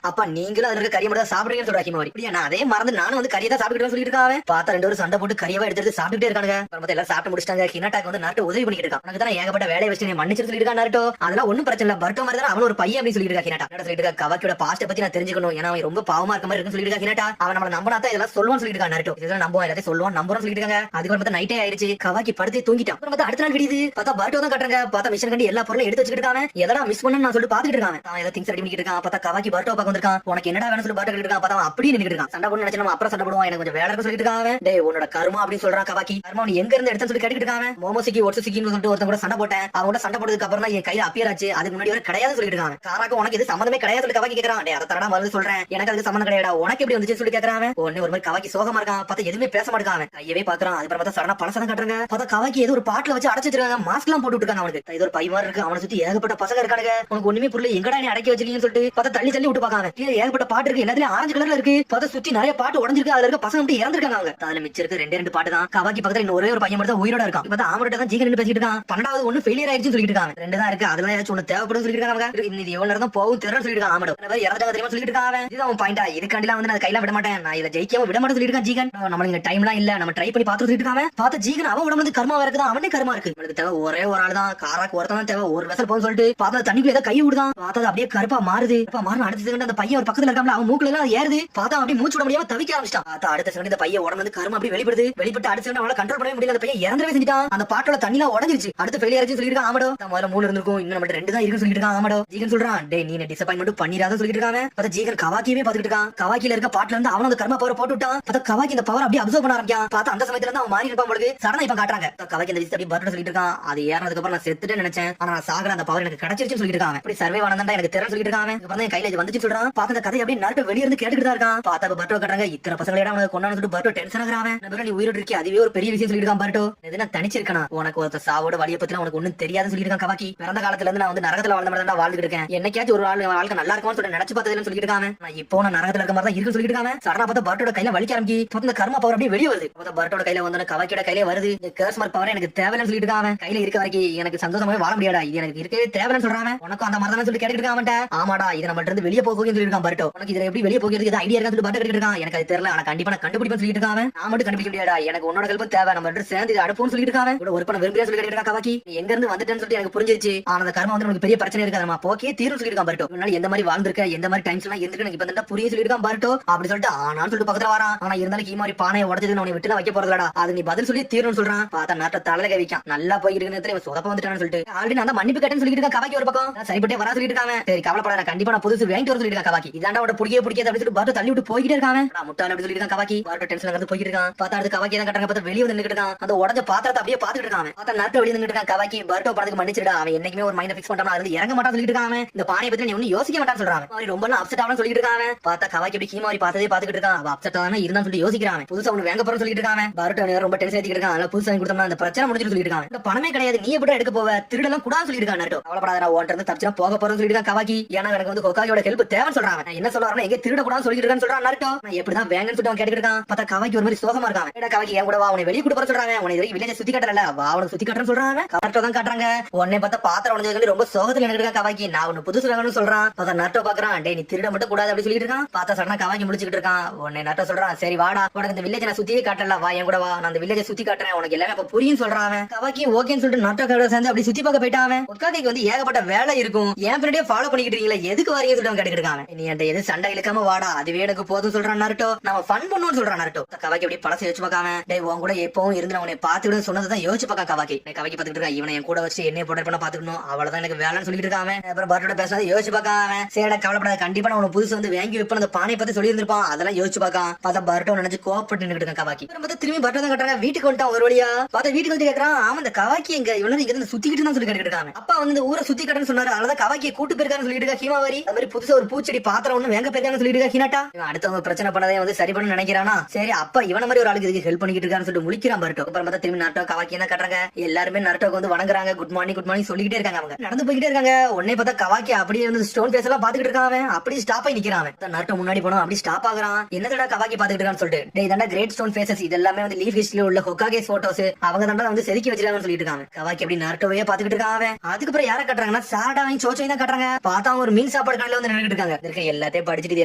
அப்பா நீங்களும் அதுல இருக்க கறி மட்டும் சாப்பிடுறீங்கன்னு சொல்றா ஹிமாரி. இப்படியா நான் அதே மறந்து நானும் வந்து கறியை தான் சாப்பிட்டு சொல்லிட்டு இருக்கான். பார்த்தா ரெண்டு பேரும் சண்டை போட்டு கறியாவா எடுத்து சாப்பிட்டுட்டே இருக்காங்க. பார்த்தா எல்லாம் சாப்பிட்டு முடிச்சிட்டாங்க. ஹினாட்டாக்கு வந்து நாட்டோ உதவி பண்ணிட்டு இருக்கான். உனக்கு தான் ஏகப்பட்ட வேலையை வச்சு நீ மன்னிச்சு சொல்லிட்டு இருக்கான் நாட்டோ. அதெல்லாம் ஒண்ணும் பிரச்சனை இல்ல, பர்ட்டோ மாதிரி தான் அவன் ஒரு பையன் அப்படின்னு சொல்லிட்டு இருக்கா ஹினாட்டா. சொல்லிட்டு இருக்கா கவாக்கியோட பாஸ்ட பத்தி நான் தெரிஞ்சுக்கணும், ஏன்னா அவன் ரொம்ப பாவமா இருக்க மாதிரி இருக்குன்னு சொல்லிட்டு இருக்கா ஹினாட்டா. அவன் நம்மள நம்பினா இதெல்லாம் சொல்லுவான்னு சொல்லிட்டு இருக்கா நாட்டோ. இதெல்லாம் நம்புவான், எல்லாத்தையும் சொல்லுவான் நம்புறோம்னு சொல்லிட்டு இருக்காங்க. அதுக்கு பார்த்தா நைட்டே ஆயிருச்சு. கவாக்கி படுத்து தூங்கிட்டான். அப்புறம் பார்த்தா அடுத்த நாள் விடியுது. பார்த்தா பர்ட்டோ தான் கட்டுறாங்க. பார்த்தா மிஷன் கண்டி எல்லா பொருளும் எடுத்து வச்சுட்டு இருக்காங்க. எதனா மிஸ் பண்ணு நான் சொல்லிட்டு பாத்துட்டு இருக்காங்க. அவன் ஏதோ திங்ஸ் ரெடி பண்ணிட்டு இருக்கான். பார்த்தா கவாக்கி பர்ட்டோ பார்க்க வந்திருக்கான். உனக்கு என்னடா வேணும் சொல்லி பர்ட்டோ இருக்கான். பார்த்தா அவன் அப்படியே நின்னுட்டு இருக்கான். சண்டை போட்டு நினைச்சு நம்ம அப்புறம் சண்டை போடுவான், எனக்கு கொஞ்சம் வேலை இருக்கு சொல்லிட்டு இருக்கான். டேய் உன்னோட கர்மா அப்படின்னு சொல்றான் கவாக்கி. கர்மா நீ எங்க இருந்து எடுத்து சொல்லி கேட்டுட்டு இருக்கான். மோமோசிக்கி ஒட்சுசிக்கின்னு சொல்லிட்டு ஒருத்தன் கூட சண்டை போட்டேன். அவன் கூட சண்டை போட்டதுக்கு அப்புறம் தான் என் கையில அப்பியர் ஆச்சு. அதுக்கு முன்னாடி வரை கிடையாது சொல்லிட்டு இருக்கான். காராக்கு உனக்கு இது சம்பந்தமே கிடையாது சொல்லி கவாக்கி கேக்குறான். டேய் அதை தரடா மறுபடியும் சொல்றேன், எனக்கு அதுக்கு சம்பந்தம் கிடையாடா, உனக்கு எப்படி வந்துச்சு சொல்லி கேக்குறான். உடனே ஒரு மாதிரி கவாக்கி சோகமா இருக்கான். பார்த்தா எதுவுமே பேச மாட்டான். கையவே பாக்குறான். அதுக்கப்புறம் பார்த்தா சடனா பழசம் காட்டுறாங்க. பார்த்தா கவாக்கி ஏதோ ஒரு பாட்டுல வச்சு அடைச்சு வச்சிருக்காங்க. மாஸ்க் எல்லாம் போட்டு விட்டுருக்காங்க. அவனுக்கு இது ஒரு பை மாதிரி இருக்கு. அவனை சுத்தி ஏகப்பட்ட பசங்க இருக்கானுங்க. உனக்கு ஒண்ணுமே புரியல, எங்கடா நீ அடக்கி வச்சிருக்கீங்கன்னு சொல்லிட்டு பார்த்தா தள்ளி தள்ளி விட்டு பாக்காங்க. கீழே ஏகப்பட்ட பாட்டு இருக்கு, எல்லாத்துலயும் ஆரஞ்சு கலர்ல இருக்கு. பார்த்தா சுத்தி நிறைய பாட்டு உடஞ்சிருக்கு. அதுல இருக்க பசங்க மட்டும் இறந்துருக்காங்க. அவங்க அதுல மிச்சம் இருக்கு ரெண்டு பாட்டு தான். கவாக்கி பக்கத்துல இன்னும் ஒரே ஒரு பையன் மட்டும் தான் உயிரோட இருக்கான். பார்த்தா அவன்கிட்ட தான் ஜீகன் பேசிட்டு இருக்கான். 12வது ஒண்ணு ஃபெயிலியர் ஆயிடுச்சுன்னு சொல்லிட்டு இருக்காங்க. ரெண்டு தான் இருக்கு, அதெல்லாம் ஏதாச்சும் ஒண்ணு தேவைப்படும் சொல்லிட்டு இருக்காங்க. இது எவ்வளவு நேரம் தான் போகும் தெரியல சொல்லிட்டு இருக்கான். ஆமாடோ இறந்துட்டாங்க தெரியுமா சொல்லிட்டு இருக்காங்க. இதுதான் அவன் பாயிண்டா. இதுக்காண்டிலாம் வந்து நான் கையில விட மாட்டேன், நான் இதை ஜெயிக்காம விட மாட்டேன் சொல்லிட்டு இருக்கான் ஜீகன். நம்மளுக்கு இங்க டைம்லாம் இல்ல, நம்ம ட்ரை பண்ணி பார்த்து சொல்லிட்டு இருக்காங்க. பார்த்தா ஜீகன் அவன் உடம்பு வந்து கர்மா இருக்குதான், அவனே கர்மா இருக்கு. நம்மளுக்கு தேவை ஒரே ஒரு ஆள் தான், காராக்கு ஒருத்தன் தான் தேவை. ஒரு வெசல் போகும் சொல்லிட்டு பார்த்தா தண்ணிக்குள்ள ஏதோ கை விடுதான். பார்த்தா அப்படியே கருப்பா மாறுது. மாறின அடுத்த செகண்ட் அந்த பையன் ஒரு பக்கத்துல இருக்காமல அவன் மூக்குல எல்லாம் ஏறுது. பார்த்தா அப்படியே மூச்சு விட முடியாம தவிக்க ஆரம்பிச்சிட்டான். பார்த்தா அடுத்த செகண்ட் இந்த பையன் உடம்பு வந்து கர்மா அப்படியே வெளிப்படுது. வெளிப்பட்டு அடுத்த செகண்ட் அவனால கண்ட்ரோல் பண்ணவே முடியல. அந்த பையன் இறந்தவே செஞ்சிட்டான். அந்த பாட்டோட தண்ணில உடஞ்சிருச்சு. அடுத்து ஃபெயிலியர் ஆயிடுச்சு சொல்லிட்டு இருக்கான். ஆமாடோ முதல்ல 3 இருந்திருக்கும், இன்னும் நம்ம 2 தான் இருக்குன்னு சொல்லிட்டு இருக்கான். ஆமாடோ ஜீகன் சொல்றான், டேய் நீ டிசப்பாயின்மெண்ட் பண்ணிராத சொல்லிட்டு இருக்காங்க. பார்த்தா ஜீகன் கவாக்கியவே பாத்துட்டு இருக்கான். கவாக்கில இருக்க பாட்டுல இருந்து அவன் அந்த கர்மா பவர் போட்டு விட்டான். பார்த்தா கவாக்கி இந்த பவர் அப்படியே அப்சர்வ் பண்ண ஆரம்பிச்சான். பார்த்தா அந்த சமயத்துல இருந்து அவன் மாறி இருப்பான் பொழுது சடனா இப்ப காட்டுறாங்க. கவாக்கி இந்த விஷயத்தை அப்படியே பர்ட்டோ சொல்லிட்டு இருக்கான். அது ஏறனதுக்கு அப்புறம் நான் செத்துட்டு நினைச்சேன், ஆனா நான் சாகல, அந்த பவர் எனக்கு கிடைச்சிருச்சுன்னு சொல்லிட்டு இருக்கான். இப்படி சர்வே ஆனதா எனக்கு தெரியல சொல்லிட்டு இருக்கான். அப்புறம் என் கையில இது வந்துச்சு சொல்றான். பார்த்தா அந்த கதை அப்படியே நாட்டு வெளிய இருந்து கேட்டுக்கிட்டு தான் இருக்கான். பார்த்தா பர்ட்டோ காட்டுறாங்க. இத்தனை பசங்களை அவனுக்கு கொண்டாந்து சொல்லிட்டு பர்ட்டோ டென்ஷன் ஆகுறான். நம்ம நீ உயிரோடு இருக்கே அதுவே ஒரு பெரிய விஷயம் சொல்லிட்டு இருக்கான் பர்ட்டோ. எதுனா தனிச்சிருக்கானா, உனக்கு ஒரு சாவோட வழியை பத்தி உனக்கு ஒண்ணும் தெரியாதுன்னு சொல்லிட்டு இருக்கான் கவாக்கி. பிறந்த காலத்துல இருந்து நான் வந்து நரகத்துல வாழ்ந்த மாதிரி தான் வாழ்ந்துட்டு இருக்கேன், என்னைக்காச்சும் ஒரு வாழ்க்கை நல்லா இருக்கும்னு சொல்லிட்டு நினைச்சு பார்த்ததுன்னு சொல்லிட்டு இருக்காங்க. நான் இப்போ நான் நரகத்துல இருக்க மாதிரி தான் இருக்குன்னு சொல்லிட்டு இருக்காங்க. சடனா பார்த்தா பர்ட்டோட கையில வலிக்க ஆரம்பி. இந்த கர்மா பவர் அப்படியே வெளியே வருது. பர்ட்டோட கையில வந்து கவாக்கியோட கையில வருது. இந்த கர்ஸ் மார்க் பவர் எனக்கு தேவைன்னு சொல்லிட்டு இருக்காங்க. கையில இருக்க வரைக்கும் எனக்கு சந்தோஷமாவே வாழ முடியாடா, இது எனக்கு இருக்கவே தேவைன்னு சொல்றாங்க. உனக்கு அந்த மாதிரி தான் சொல்லி கேட்டுட்டு இருக்கான். ஆமாடா இது நம்ம இருந்து வெளியே போக சொல்லி இருக்கான் பர்ட்டோ. உனக்கு இதுல எப்படி வெளியே போகிறது இது ஐடியா இருக்கான்னு சொல்லி பர்ட்டோ கேட்டுட்டு இருக்கான். எனக்கு அது தெரியல, ஆனா கண்டிப்பா நான் கண்டுபிடிப்பேன்னு சொல்லிட்டு இருக்காங்க. நான் மட்டும் கண்டுபிடிக்க முடியாடா, எனக்கு உன்னோட ஹெல்ப் தேவை, நம்ம ரெண்டு சேர்ந்து இதை அடுப்போம்னு சொல்லிட்டு இருக்காங்க. கூட ஒர்க் பண்ண விரும்பியா சொல்லி கேட்டுட்டு இருக்கான் கவாக்கி. நீ எங்க இருந்து வந்துட்டேன்னு சொல்லிட்டு எனக்கு புரிஞ்சிருச்சு, ஆனா அந்த கர்மா வந்து உனக்கு பெரிய பிரச்சனை இருக்காது, நம்ம போக்கே தீர்வு சொல்லிட்டு இருக்கான் பர்ட்டோ. எந்த மாதிரி வாழ்ந்திருக்க எந்த மாதிரி டைம்ஸ் எல்லாம் இருந்துருக்கு எனக்கு இப்ப புரிய அப்படின்னு சொல்லிருக்கான் பர்ட்டோ. அப்படி சொல்லிட்டு ஆனான்னு சொல்லிட்டு பக்கத்துல வரான். ஆனா இருந்தாலும் கீமாரி பானையை உடச்சது உன்னை விட்டு வைக்க போறதுலடா, அது நீ பதில் சொல்லி தீரணும்னு சொல்றான். பார்த்தா நாட்டை தலையில கவிக்கான். நல்லா போயிட்டு நேரத்துல இவன் சொதப்ப வந்துட்டான்னு சொல்லிட்டு ஆல்ரெடி நான் மன்னிப்பு கேட்டேன்னு சொல்லிட்டு இருக்கான் கவாக்கி ஒரு பக்கம். சரிப்பட்டே வரா சொல்லிட்டு இருக்காங்க. சரி கவலைப்படாத, கண்டிப்பா நான் புதுசு வாங்கிட்டு வர சொல்லிட்டு இருக்கான் கவாக்கி. இதாண்டா அவட பிடிக்கவே பிடிக்காது அப்படின்னு சொல்லிட்டு பர்ட்டோ தள்ளி விட்டு போயிட்டே இருக்காங்க. முட்டாள் அப்படி சொல்லிட்டு இருக்கான் கவாக்கி. பர்ட்டோ டென்ஷன் ஆகிறது போயிட்டு இருக்கான். பார்த்தா அடுத்து கவாக்கி தான் கட்டுறாங்க. பார்த்தா வெளியே வந்து நின்னுட்டு இருக்கான். அந்த உடஞ்ச பாத்திரத்தை அப்படியே பாத்துட்டு இருக்கான். பார்த்தா நாட்டை வெளியே நின்னுட்டு இருக்கான் கவாக்கி. பர்ட்டோ படத்துக்கு மன்னிச்சிடா, அவன் என்னைக்குமே ஒரு மைண்ட் ஃபிக்ஸ் பண்ணாம அதுல இறங்க மாட்டான்னு சொல்லிட்டு இருக்கான். இந்த பானையை பத்தி நீ ஒன்னும் யோசிக்க மாட்டான்னு சொல்றான். ரொம்ப அப்செட் ஆகணும்னு சொல்லிட்டு இருக்கான். பார்த்தா கவாக்கி அப்படி கீமாரி பார்த்ததே பாத்துக்கிட்டு இருக்கான். அவன் அப்செட் ஆனா இருந்தான்னு சொல்லி யோசிக்கிறான். புதுசா அவனு வேங்க போறன்னு சொல்லிட்டு இருக்கான். பர்ட்டோ ரொம்ப டென்ஷன் ஏத்திட்டு இருக்கான். அதனால புதுசா கொடுத்தோம்னா அந்த பிரச்சனை முடிஞ்சிட்டு சொல்லிட்டு இருக்கான். இந்த பணமே கிடையாது, நீ எப்படி எடுக்க போவ, திருடெல்லாம் கூட சொல்லிட்டு இருக்கான் நாட்டோ. அவ்வளவுப்படாத, ஓட்ட இருந்து தப்பிச்சா போக போறேன்னு சொல்லிட்டு இருக்கான் கவாக்கி. ஏன்னா எனக்கு வந்து ஹோகாகியோட ஹெல்ப் தேவைன்னு சொல்றான். என்ன சொல்றாருன்னா எங்க திருட கூட சொல்லிட்டு இருக்கான்னு சொல்றான் நாட்டோ. நான் எப்படிதான் வேங்கன்னு சொல்லிட்டு அவன் கேட்டுட்டு இருக்கான். பார்த்தா கவாக்கி ஒரு மாதிரி சோகமா இருக்கான். ஏடா கவாக்கி என் கூட வா, அவனை வெளியே கூட்டு போற சொல்றாங்க. உன்னை இதுவரைக்கும் வில்லேஜ் சுத்தி காட்டறல, வா அவனுக்கு சுத்தி காட்டுறேன்னு சொல்றாங்க. நாட்டோ தான் காட்டுறாங்க. உடனே பார்த்தா பாத்திரம் உடஞ்சதுக்கு ரொம்ப சோகத்துல நின்னுட்டு இருக்கான் கவாக்கி. நான் ஒன்னு புதுசு வேணும்னு சொல்றான். பார்த்தா நாட்டோ பாக்குறான். டேய் நீ திருட மட்டும் கூடாது அப்படி சொல்லிட்டு இருக்கான். பார்த்தா சடனா கவாக்கி முடிச்சுக்கிட்டு இருக்கான். உடனே நாட்டோ சொல்றான், சரி வாடா, உனக்கு இந்த வில்லேஜ் நான் சுத்தியே காட்டல, வா என் கூட வா, நான் அந்த வில்லேஜ் சுத்தி காட்டுறேன், உனக்கு எல்லாமே அப்ப புரியும் சொல்றான். கவாக்கி ஓகேன்னு சொல்லிட்டு நாட்டோ கூட சேர்ந்து அப்படி சுத்தி பார்க்க போயிட்டான். ஒக்காதைக்கு வந்து ஏகப்பட்ட வேலை இருக்கும், என் பின்னாடியே ஃபாலோ பண்ணிக்கிட்டு இருக்கீங்களா, எதுக்கு வரீங்க சொல்லிட்டு கேட்டுக்கிட்டு இருக்கான். நீ என்கிட்ட எது சண்டை இழுக்காம வாடா, அதுவே எனக்கு போதும் சொல்றான் நாருட்டோ. நம்ம ஃபன் பண்ணுவோம்னு சொல்றான் நாருட்டோ. கவாக்கி அப்படி பழசை யோசிச்சு பார்க்காம, டேய் உன் கூட எப்பவும் இருந்து உன்னை பாத்துக்கிட்டு சொன்னதான் யோசிச்சு பார்க்க கவாக்கி. கவாக்கி பாத்துக்கிட்டு இருக்கா, இவனை என் கூட வச்சு என்ன போட்டு பண்ண பாத்துக்கணும், அவ்வளவுதான் எனக்கு வேலைன்னு சொல்லிட்டு இருக்காம. அப்புறம் பர்ட்டோட பேசுறது யோசிச்சு பார்க்காம, சரிடா கவலைப்படாத, கண்டிப்பா நான் உனக்கு புதுசு வந்து வாங்கி வைப்பேன் அந்த பானை பத்தி சொல்லி இருந்திருப்பான், அதெல்லாம் யோசிச்சு பார்க்கான். பார்த்தா பர்ட்டோ நினைச்சு கோவப்பட்டு நின்னுட்டு இருக்கான் கவாக்கி. திரும்பி பர்ட்டோ தான் கட்டுறாங்க. வீட்டுக்கு வந்துட்டான் ஒரு வழியா. பார்த்தா வீட்டுக்கு வந்து கேட்கறான், ஆமா இந்த கவாக்கி எங்க இவனு இங்க சுத்திக்கிட்டு தான் சொல்லி கேட்டுட்டு இருக்காங்க. அப்பா வந்து இந்த ஊரை சுத்தி கட்டன்னு சொன்னாரு, அதனால கவாக்கியை கூட்டு போயிருக்கான்னு சொல்லிட்டு இருக்கா ஹீமாவரி. அது மாதிரி புதுசா ஒரு பூச்செடி பாத்திரம் ஒண்ணு வேங்க போயிருக்கான்னு சொல்லிட்டு இருக்கா ஹினாட்டா. இவன் அடுத்தவங்க பிரச்சனை பண்ணதை வந்து சரி பண்ண நினைக்கிறானா, சரி அப்பா இவன மாதிரி ஒரு ஆளுக்கு இதுக்கு ஹெல்ப் பண்ணிட்டு இருக்கான்னு சொல்லிட்டு முழிக்கிறான் பர்ட்டோ. அப்புறம் பார்த்தா திரும்பி நாட்டோ கவாக்கி தான் கட்டுறாங்க. எல்லாருமே நாட்டோக்கு வந்து வணங்குறாங்க, குட் மார்னிங் சொல்லிக்கிட்டே இருக்காங்க. அவங்க நடந்து போய்கிட்டே இருக்காங்க. உடனே பார்த்தா கவாக்கி அப்படியே வந்து ஸ்டோன் ஃபேஸ் எல்லாம் பாத்துக்கிட்டு இருக்கான். அப்படியே ஸ்டாப் ஆகி நிக்கிறான். நாட்டோ முன்னாடி போனோம், அப்படி ஸ்டாப் ஆகுறான். என்னடா கவாக்கி பாத்துக்கிட்டு இருக்கான்னு சொல்லிட்டு, டேய் இதெல்லாம் கிரேட் ஸ்டோன் ஃபேசஸ், இது எல்லாமே வந்து லீஃப் ஹிஸ்டரியில உள்ள ஹோகாகே போட்டோஸ், அவங்க தான் வந்து செதுக்கி வச்சிருக்காங்கன்னு சொல்லிட்டு இருக்காங்க. கவாக்கி அப்படி நாட்டோவே பாத்துக்கிட்டு இருக்கான். அதுக்கப்புறம் யாரை கட்டுறாங்கன்னா சாரடாவையும் சோச்சையும் தான் கட்டுறாங்க. பார்த்தா ஒரு மீன் சாப்பாடு கடையில வந்து நின்னுட்டு இருக்காங்க. இருக்க எல்லாத்தையும் படிச்சுட்டு இது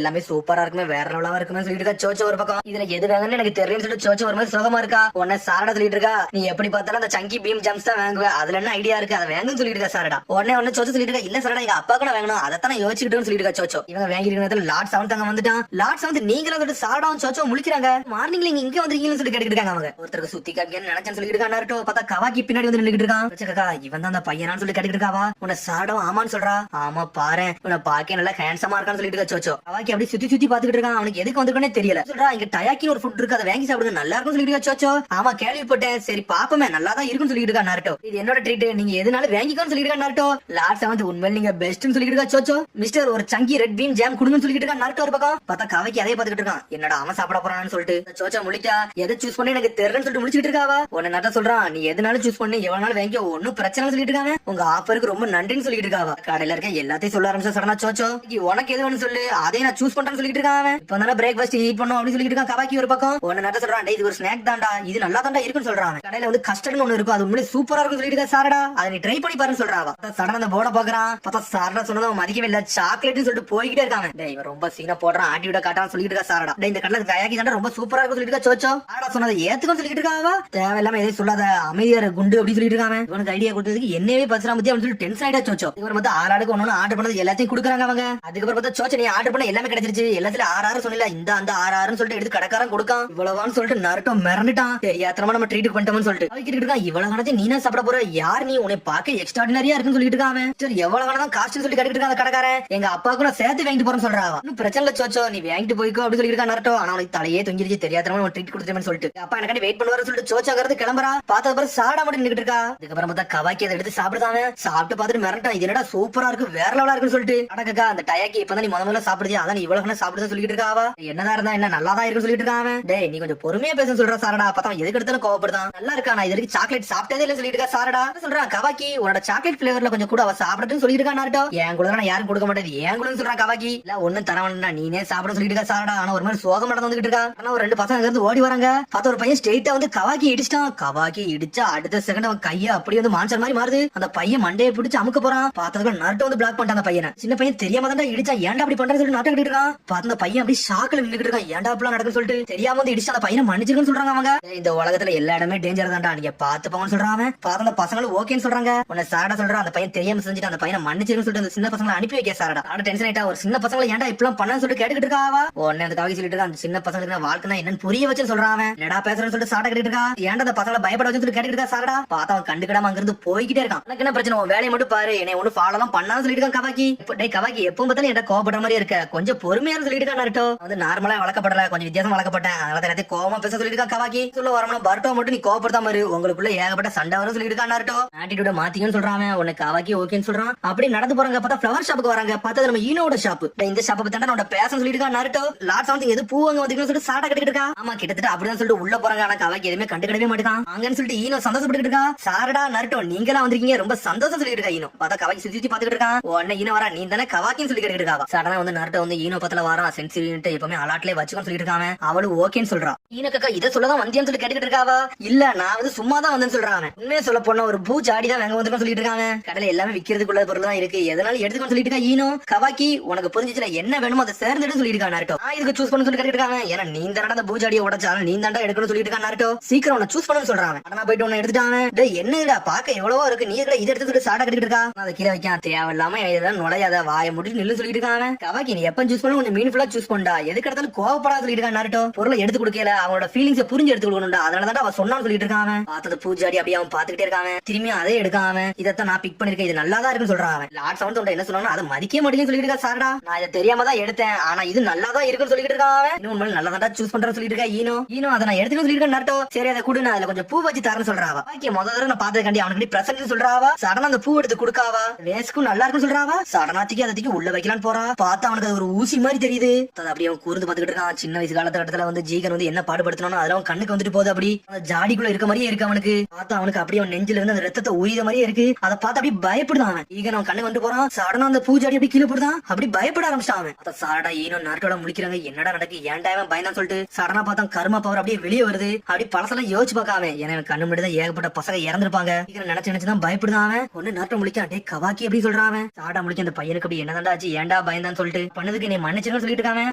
எல்லாமே சூப்பரா இருக்குமே, வேற லெவலா இருக்குமே சொல்லிட்டு இருக்கா சோச்சோ ஒரு பக்கம். இதுல எது வேணும்னு எனக்கு தெரியும் சொல்லிட்டு சோச்சோ ஒரு மாதிரி சோகமா இருக்கா. உடனே சாரடா சொல்லிட்டு இருக்கா, நீ எப்படி பார்த்தாலும் அந்த சங்கி பீம் ஜம்ப்ஸ் தான் வாங்குவேன், அதுல என்ன ஐடியா இருக்கு, அதை வாங்குன்னு சொல்லிட்டு இருக்கா சாரடா. உடனே சோச்சோ சொல்லிட்டு இருக்கா, இல்ல சாரடா எங்க அப்பா கூட வாங்கணும், அதைத்தான் நான் யோசிச்சுக்கிட்டேன்னு சொல்லிட்டு இருக்கா சோச்சோ. இவங்க வாங்கி இருக்கிற லார்ட் செவன்த் அங்க வந்துட்டான். லார்ட் செவன்த் நீங்களும் வந்துட்டு சாரடாவும் சோச்சோ முழிக்கிறாங்க. மார்னிங்ல இங்க இங்க வந்திருக்கீங்கன்னு சொல்லி கேட்டுட்டு இருக்காங்க. அவங்க ஒருத்தருக்கு சுத்தி காமிக்கன்னு நினைச்சேன்னு சொல்லிட்டு இருக்கா நாருட்டோ. பார்த்தா கவாக்கி பின்னாடி வந்து நின்னுட்டு இருக்கான். இவன் தான் அந்த பையனான்னு சொல்லி கேட்டுட்டு இருக்காவா. உன்னை சாரடாவும் ஆமான்னு சொல்றா. ஆமா பாரு உன்னை பாக்க நல்லா ஹேண்ட்ஸமா இருக்கான்னு சொல்லிட்டு இருக்கா சோச்சோ. கவாக்கி அப்படி சுத்தி சுத்தி பாத்துக்கிட்டு இருக்கான். அவனுக்கு எதுக்கு வந்திருக்கனே தெரியல. சொல்றா இங்க டயாக்கின்னு ஒரு ஃபுட் இருக்கு, அதை வாங்கி சாப்பிடுங்க, நல்லா இருக்கும்னு சொல்லிட்டு இருக்கா சோச்சோ. ஆமா கேள்விப்பட்டேன், சரி பாப்பமே நல்லா தான் இருக்குன்னு சொல்லிட்டு இருக்கா நாருட்டோ. இது என்னோட ட்ரீட், நீங்க எதுனால வாங்கிக்கோன்னு சொல்லிட்டு இருக்கா நாருட்டோ. லார்ட் செவன்த் உண்மையில நீங்க பெஸ்ட்னு சொல்லிட்டு இருக்கா சோச்சோ. மிஸ்டர் ஒரு சங்கி ரெட் பீம் ஜாம் குடுங்கன்னு சொல்லிட்டு இருக்கா நாருட்டோ ஒரு பக்கம். பார்த்தா கவாக்கி அதே பாத்துக்கிட்டு இருக்கான். என்னடா அவன் சாப்பிட போறான்னு சொல்லிட்டு சோச்சோ முழிக்கா. எதை சூஸ் பண்ணி எனக்கு தெரியலன்னு சொல்லிட்டு முடிச்சிட்டு இருக்காவா. உன்னை நாட்டா சொல்றான், நீ எதுனாலும் சூஸ் பண்ணி எவ்வளவு நாள் வாங்கிக்கோ, ஒன்னும் பிரச்சனை சொல்லிட்டு இருக்காங்க. உங்க ஆஃபருக்கு ரொம்ப நன்றின்னு சொல்லிட்டு இருக்காவா. கடையில இருக்க எல்லாத்தையும் சொல்ல ஆரம்பிச்சா சடனா சோச்சோ, உனக்கு எது வேணும்னு சொல்லு, அதே நான் சூஸ் பண்றேன்னு சொல்லிட்டு இருக்காங்க. இப்ப தானே பிரேக்ஃபாஸ்ட் ஈட் பண்ணும் அப்படின்னு சொல்லிட்டு இருக்கான் கவாக்கி ஒரு பக்கம். உன்னை நாட்டா சொல்றான், இது ஒரு ஸ்நாக் தான்டா, இது நல்லா தான்டா இருக்குன்னு சொல்றாங்க. கடையில வந்து கஸ்டர்ட்னு ஒண்ணு இருக்கும், அது உண்மையிலே சூப்பரா இருக்குன்னு சொல்லிட்டு இருக்கா சாரடா, அதை நீ ட்ரை பண்ணி பாருன்னு சொல்றாவா. சடனா அந்த போர்டை பாக்குறான். பார்த்தா சாரடா சொன்னதை மதிக்கவே இல்ல, சாக்லேட்னு சொல்லிட்டு போய்கிட்டே இருக்காங்க. டேய் இவன் ரொம்ப சீனா போடுறான், ஆட்டிவிட காட்டான்னு சொல்லிட்டு இருக்கா சாரடா. டேய் இந்த கடையில கயாக்கி தாண்டா ரொம்ப சூப்பரா இருக்குன்னு சொல்லிட்டு இருக்கா சோச்சோ. சாரடா சொன்னதை ஏத்துக்குன்னு சொல்லிட்டு இருக்காவா. தேவையில்லாம எதையும் சொல்லாத அமைதியார குண்டு அப்படின்னு சொல்லிட்டு இருக்காங்க. இவனுக்கு ஐடியா கொடுத்ததுக்கு என்னவே பச்சரா பத்தி அப்படின்னு சொல்லி டென்ஷன் ஆயிட்டா சோச்சோ. இவர் வந்து 6 ஆளுக்கு ஒண்ணு ஆர்டர் பண்ணது எல்லாத்தையும் கொடுக்குறாங்க அவங்க. அதுக்கப்புறம் பார்த்தா சோச்சோ நீ ஆர்டர் பண்ண எல்லாமே கிடைச்சிருச்சு, எல்லாத்துல 6 சொன்னல, இந்த அந்த 6 சொல்லிட்டு எடுத்து கடைக்காரன் கொடுக்கான். இவ்வளவான்னு சொல்லிட்டு நாருட்டோ மிரண்டுட்டான். தெரியாதனமா நம்ம ட்ரீட் பண்ணிட்டோம்னு சொல்லிட்டு அவிக்கிட்டு இருக்கான். இவ்வளவு கணத்தை நீனா சாப்பிட போற, யார் நீ, உன்னை பார்க்க எக்ஸ்ட்ராடினரியா இருக்குன்னு சொல்லிட்டு இருக்காங்க. சரி எவ்வளவு கணதான் காஸ்ட்னு சொல்லி கட்டிட்டு இருக்காங்க கடைக்காரன். எங்க அப்பாவுக்கு நான் சேர்த்து வாங்கிட்டு போறேன்னு சொல்றாவா. இன்னும் பிரச்சனை இல்ல சோச்சோ, நீ வாங்கிட்டு போய்க்கோ அப்படின்னு சொல்லி இருக்கா நாருட்டோ. ஆனா அவனுக்கு தலையே தொங்கிருச்சு, தெரியாதனமா ட்ரீட் கொடுத்துட்டேன்னு சொல்லிட்டு அப்பா எனக்கு வெயிட் பண்ணுவாரு சொல்லிட்டு சோச்சோங்கிறது கிளம்புறா. பார்த்தது பிறகு சாடா மட்டும் நின்னுட்டு இருக்கா. அதுக்கப்புறம் பார்த்தா கவாக்கி அதை எடுத்து சாப்பிடுதாங்க. சாப்பிட்டு பார்த்துட்டு மிரட்டான், இது என்னடா சூப்பரா இருக்கு, வேற லெவலா இருக்குன்னு சொல்லிட்டு. அடக்கா அந்த டயாக்கி இப்பதான் நீ முதல்ல சாப்பிடுது, அதான் நீ இவ்வளவு சாப்பிடுதான் சொல்லிட்டு இருக்காவா. என்னதான் இருந்தா என்ன நல்லா தான் இருக்குன்னு சொல்லிட்டு இருக்காங்க. டேய் நீ கொஞ்சம் பொறுமையா பேச சொல்ற சாரடா. பார்த்தா எதுக்கு எடுத்தாலும் கோவப்படுதான். நல்லா இருக்கா, நான் இது வரைக்கும் சாக்லேட் சாப்பிட்டதே இல்ல சொல்லிட்டு இருக்கா சாரடா. சொல்றான் கவாக்கி உன்னோட சாக்லேட் பிளேவர்ல கொஞ்சம் கூட அவ சாப்பிடுன்னு சொல்லிட்டு இருக்கா நாருட்டோ. என் கூட நான் யாரும் கொடுக்க மாட்டேன், என் கூட சொல்றான் கவாக்கி. இல்ல ஒன்னும் தர வேண்டாம், நீனே சாப்பிட சொல்லிட்டு இருக்கா சாரடா. ஆனா ஒரு மாதிரி சோகம் நடந்து வந்துட்டு இருக்கா. ஆனா ஒரு 2 பசங்க இருந்து ஓடி வராங்க. பார்த்தா ஒரு பையன் ஸ்ட்ரெயிட்டா வந்து கவாக்கி இடிச்சிட்டான். கவாக்கி இடிச்சா அடுத்த செகண்ட் அவன் கைய அப்படியே வந்து மான்சர் மாதிரி மாறுது. அந்த பையன் மண்டையை பிடிச்சு அமுக்க போறான். பார்த்ததுக்கு நாருட்டோ வந்து பிளாக் பண்ணிட்டான் அந்த பையனை. சின்ன பையன் தெரியாம தான் இடிச்சா, ஏன்டா அப்படி பண்றேன்னு சொல்லிட்டு நாட்டம் கட்டிட்டு இருக்கான். பார்த்த அந்த பையன் அப்படி ஷாக்ல நின்னுட்டு இருக்கான். ஏன்டா அப்படி நடக்குன்னு சொல்லிட்டு தெரியாம வந்து இடிச்சு அந்த பையனை மன்னிச்சிருக்குன்னு சொல்றாங்க அவங்க. இந்த உலகத்துல எல்லா இடமே டேஞ்சர் தான்டா, நீங்க பாத்து போங்கன்னு சொல்றாங்க. பார்த்த அந்த பசங்களும் ஓகேன்னு சொல்றாங்க. உன்னை சாரடா சொல்றான், அந்த பையன் தெரியாம செஞ்சுட்டு அந்த பையனை மன்னிச்சிருக்குன்னு சொல்லிட்டு அந்த சின்ன பசங்களை அனுப்பி வைக்க சாரடா. ஆனா டென்ஷன் ஆயிட்டா, ஒரு சின்ன பசங்களை ஏன்டா இப்பெல்லாம் பண்ண என்னடா சொல்லிட்டு கேட்டுக்கிட்டு இருக்காவா உடனே அந்த கவாக்கி சொல்லிட்டு இருக்கா அந்த சின்ன பசங்களுக்கு வாழ்க்கைனா என்னன்னு புரிய வச்சு சொல்றான் என்னடா பேசுறேன்னு சொல்லிட்டு சாட்டை கேட்டுட்டு இருக்கா ஏன்டா அந்த பசங்களை பயப்பட வச்சு சொல்லி கேட்டுட்டு இருக்கா சாரடா பார்த்தா அவன் கண்டுக்கிடாம அங்கிருந்து போய்கிட்டே இருக்கான் எனக்கு என்ன பிரச்சனை உன் வேலையை மட்டும் பாரு என்னை ஒண்ணு ஃபாலோ எல்லாம் பண்ணான்னு சொல்லிட்டு இருக்கான் கவாக்கி டேய் கவாக்கி எப்பவும் பார்த்தாலும் என்ன கோவப்படுற மாதிரி இருக்க கொஞ்சம் பொறுமையா சொல்லிட்டு இருக்கா நருட்டோ வந்து நார்மலா வளர்க்கப்படல கொஞ்சம் வித்தியாசம் வளர்க்கப்பட்டேன் அதனால எல்லாத்தையும் கோவமா பேச சொல்லிட்டு இருக்கா கவாக்கி சொல்ல வரணும் பர்ட்டோ மட்டும் நீ கோவப்படுத்தாம இரு உங்களுக்குள்ள ஏகப்பட்ட சண்டை வரும் சொல்லிட்டு இருக்கா நருட்டோ ஆட்டிடியூட மாத்திக்கன்னு சொல்றான் உனக்கு கவாக்கி ஓகேன்னு சொல்றான் அப்படி நடந்து போறாங்க பார்த்தா ஃபிளவர் ஷாப்புக்கு வராங்க பார்த்தா நம்ம ஈனோட ஷாப் இந்த ஷாப்பை பத்தி நான் பேச சொல்லிட்டு இருக்கா நருட்டோ லாட் சம்திங் எது பூவங்க வந்துக்கணும் சொல்லிட்டு சாட்டை கட்டிட்டு இருக்கா ஆமா கிட்டத்தட்ட அப்படிதான் சொல்லிட்டு உள்ள போறாங்க ஆனா கவாக்கி எதுவுமே கண்டுக்கிடவே மாட்டான் அங்கன்னு சொல்லிட்டு ஈனோ சந்தோஷப்பட்டு இருக்கா சாரடா நருட்டோ நீங்க எல்லாம் வந்திருக்கீங்க ரொம்ப சந்தோஷம் சொல்லிட்டு இருக்கா ஈனோ பார்த்தா கவாக்கி சுத்தி பாத்துக்கிட்டு இருக்கான் உடனே ஈனோ வரா நீ தானே கவாக்கின்னு சொல்லி கேட்டு இருக்கா சடனா வந்து நருட்டோ வந்து ஈனோ பத்தல வாரா சென்சிட்டிவிட்டி எப்பவுமே அலாட்லயே வச்சுக்கோன்னு சொல்லிட்டு இருக்காங்க அவளு ஓகேன்னு சொல்றா ஈனோ கக்கா இதை சொல்லதான் வந்தியான்னு சொல்லி கேட்டுக்கிட்டு இருக்காவா இல்ல நான் வந்து சும்மா தான் வந்தேன்னு சொல்றாங்க உண்மையே சொல்ல போன ஒரு பூ ஜாடி தான் வாங்க வந்து சொல்லிட்டு இருக்காங்க கடையில எல்லாமே விக்கிறதுக்குள்ள பொருள் தான் இருக்கு எதனால எடுத்துக்கணும் சொல்லிட்டு இருக்கா ஈனோ கவாக்கி உனக்கு புரிஞ்சிச்சுல என்ன வேணுமோ அதை சேர்ந்துட்டு சொல்லிட்டு இருக்கா நருட்டோ நான் இதுக்கு சூஸ் பண்ணு சொல்லி கேட்டுட்டு இருக்காங்க ஏன்னா நீ தானடா அந்த பூ ஜாடியை உடைச்சாலும் நீ தாண்டா எடுக்கணும்னு சொல்லிட்டு இருக்கா நருட்டோ சீக்கிரம் உன்னை சூஸ் பண்ணு சொல்றாங்க ஆனா போயிட்டு உன்னை எடுத்துட்டாங்க டேய் என்னடா பாக்க எவ்வளவோ இருக்கு நீ இதை எடுத்து சாட்டை கட்டிட்டு இருக்கா அதை கீழே வைக்க தேவையில்லாம இதெல்லாம் நுழையாத வாய முடிச்சு நில்லு சொல்லிட்டு இருக்காங்க கவாக்கி நீ எப்ப சூஸ் பண்ணு கொஞ்சம் மீன்ஃபுல்லா சூஸ் பண்ணா எதுக்கு எடுத்தாலும் கோவப்படாத சொல்லிட்டு இருக்கா நருட்டோ பொருளை எடுத்து கொடுக்கல அவனோட ஃபீலிங்ஸ் புரிஞ்சு எடுத்து கொடுக்கணும்டா அதனாலதான் அவன் சொன்னான்னு சொல்லிட்டு இருக்காங்க பார்த்தது பூஜாடி அப்படியே அவன் பாத்துக்கிட்டே இருக்காங்க திரும்பி அதே எடுக்காம இதைத்தான் நான் பிக் பண்ணிருக்கேன் இது நல்லா தான் இருக்குன்னு சொல்றாங்க லாட் சவுண்ட் என்ன சொன்னாலும் அதை மதிக்க மாட்டேங்குன்னு சொல்லிட்டு இருக்கா சாரடா நான் இதை தெரியாம தான் எடுத்தேன் ஆனா இது நல்லா தான் இருக்குன்னு சொல்லிட்டு இருக்காங்க இன்னும் நல்லா தான் சூஸ் பண்றேன்னு சொல்லிட்டு இருக்கா ஈனோ அதை நான் எடுத்துன்னு சொல்லிட்டு இருக்கேன் நருட்டோ சரி அதை கூட நான் அதுல கொஞ்சம் பூ வச்சு தரேன்னு சொல்றாவா பாக்கி முதல் தடவை நான் பார்த்ததுக்காண்டி அவனுக்கு பிரசன்ட் சொல்றாவா சடனா அந்த பூ எடுத்து கொடுக்காவா வேஸ்க்கும் நல்லா இருக்குன்னு சொல்றாவா சடனாத்திக்கு அதற்கு உள்ள வைக்கலான்னு போறா பார்த்தா அவனுக்கு அது ஒரு ஊசி மாதிரி தெரியுது அது அப்படியே அவன் கூர்ந்து பாத்துக்கிட்டு இருக்கான் சின்ன வயசு காலத்துல வந்து ஜீகன் வந்து என்ன பாடுபடுத்தணும் அதெல்லாம் அவன் கண்ணுக்கு வந்துட்டு போகுது அப்படி அந்த ஜாடிக்குள்ள இருக்க மாதிரியே இருக்கு அவனுக்கு பார்த்தா அவனுக்கு அப்படியே அவன் நெஞ்சில இருந்து அந்த ரத்தத்தை உயிர மாதிரியே இருக்கு அதை பார்த்து அப்படியே பயப்படுதான் அவன் ஈகன் அவன் கண்ணுக்கு வந்து போறான் சடனா அந்த பூஜாடி அப்படி கீழே போடுதான் அப்படி பயப்பட ஆரம்பிச்சான் அவன் அத சாரடா ஈனோ நாட்டோட முடிக்கிறாங்க என்னடா நடக்கு ஏன்டா அவன் பயந்தான் சொல்லிட்டு சடனா பார்த்தா கர்மா பவர் அப்படியே வெளியே வருது அப்படி பழசெல்லாம் யோசிச்சு பார்க்காம ஏன்னா கண்ணு முன்னாடி தான் ஏகப்பட்ட பசங்க இறந்துருப்பாங்க நினைச்சு நினைச்சுதான் பயப்படுதான் அவன் ஒண்ணு நாட்டம் முடிக்கான் டே கவாக்கி எப்படி சொல்றான் அவன் சாடா முடிக்க அந்த பையனுக்கு அப்படி என்னதான்டா ஆச்சு ஏன்டா பயந்தான் சொல்லிட்டு பண்ணதுக்கு நீ மன்னிச்சுன்னு சொல்லிட்டு இருக்காங்க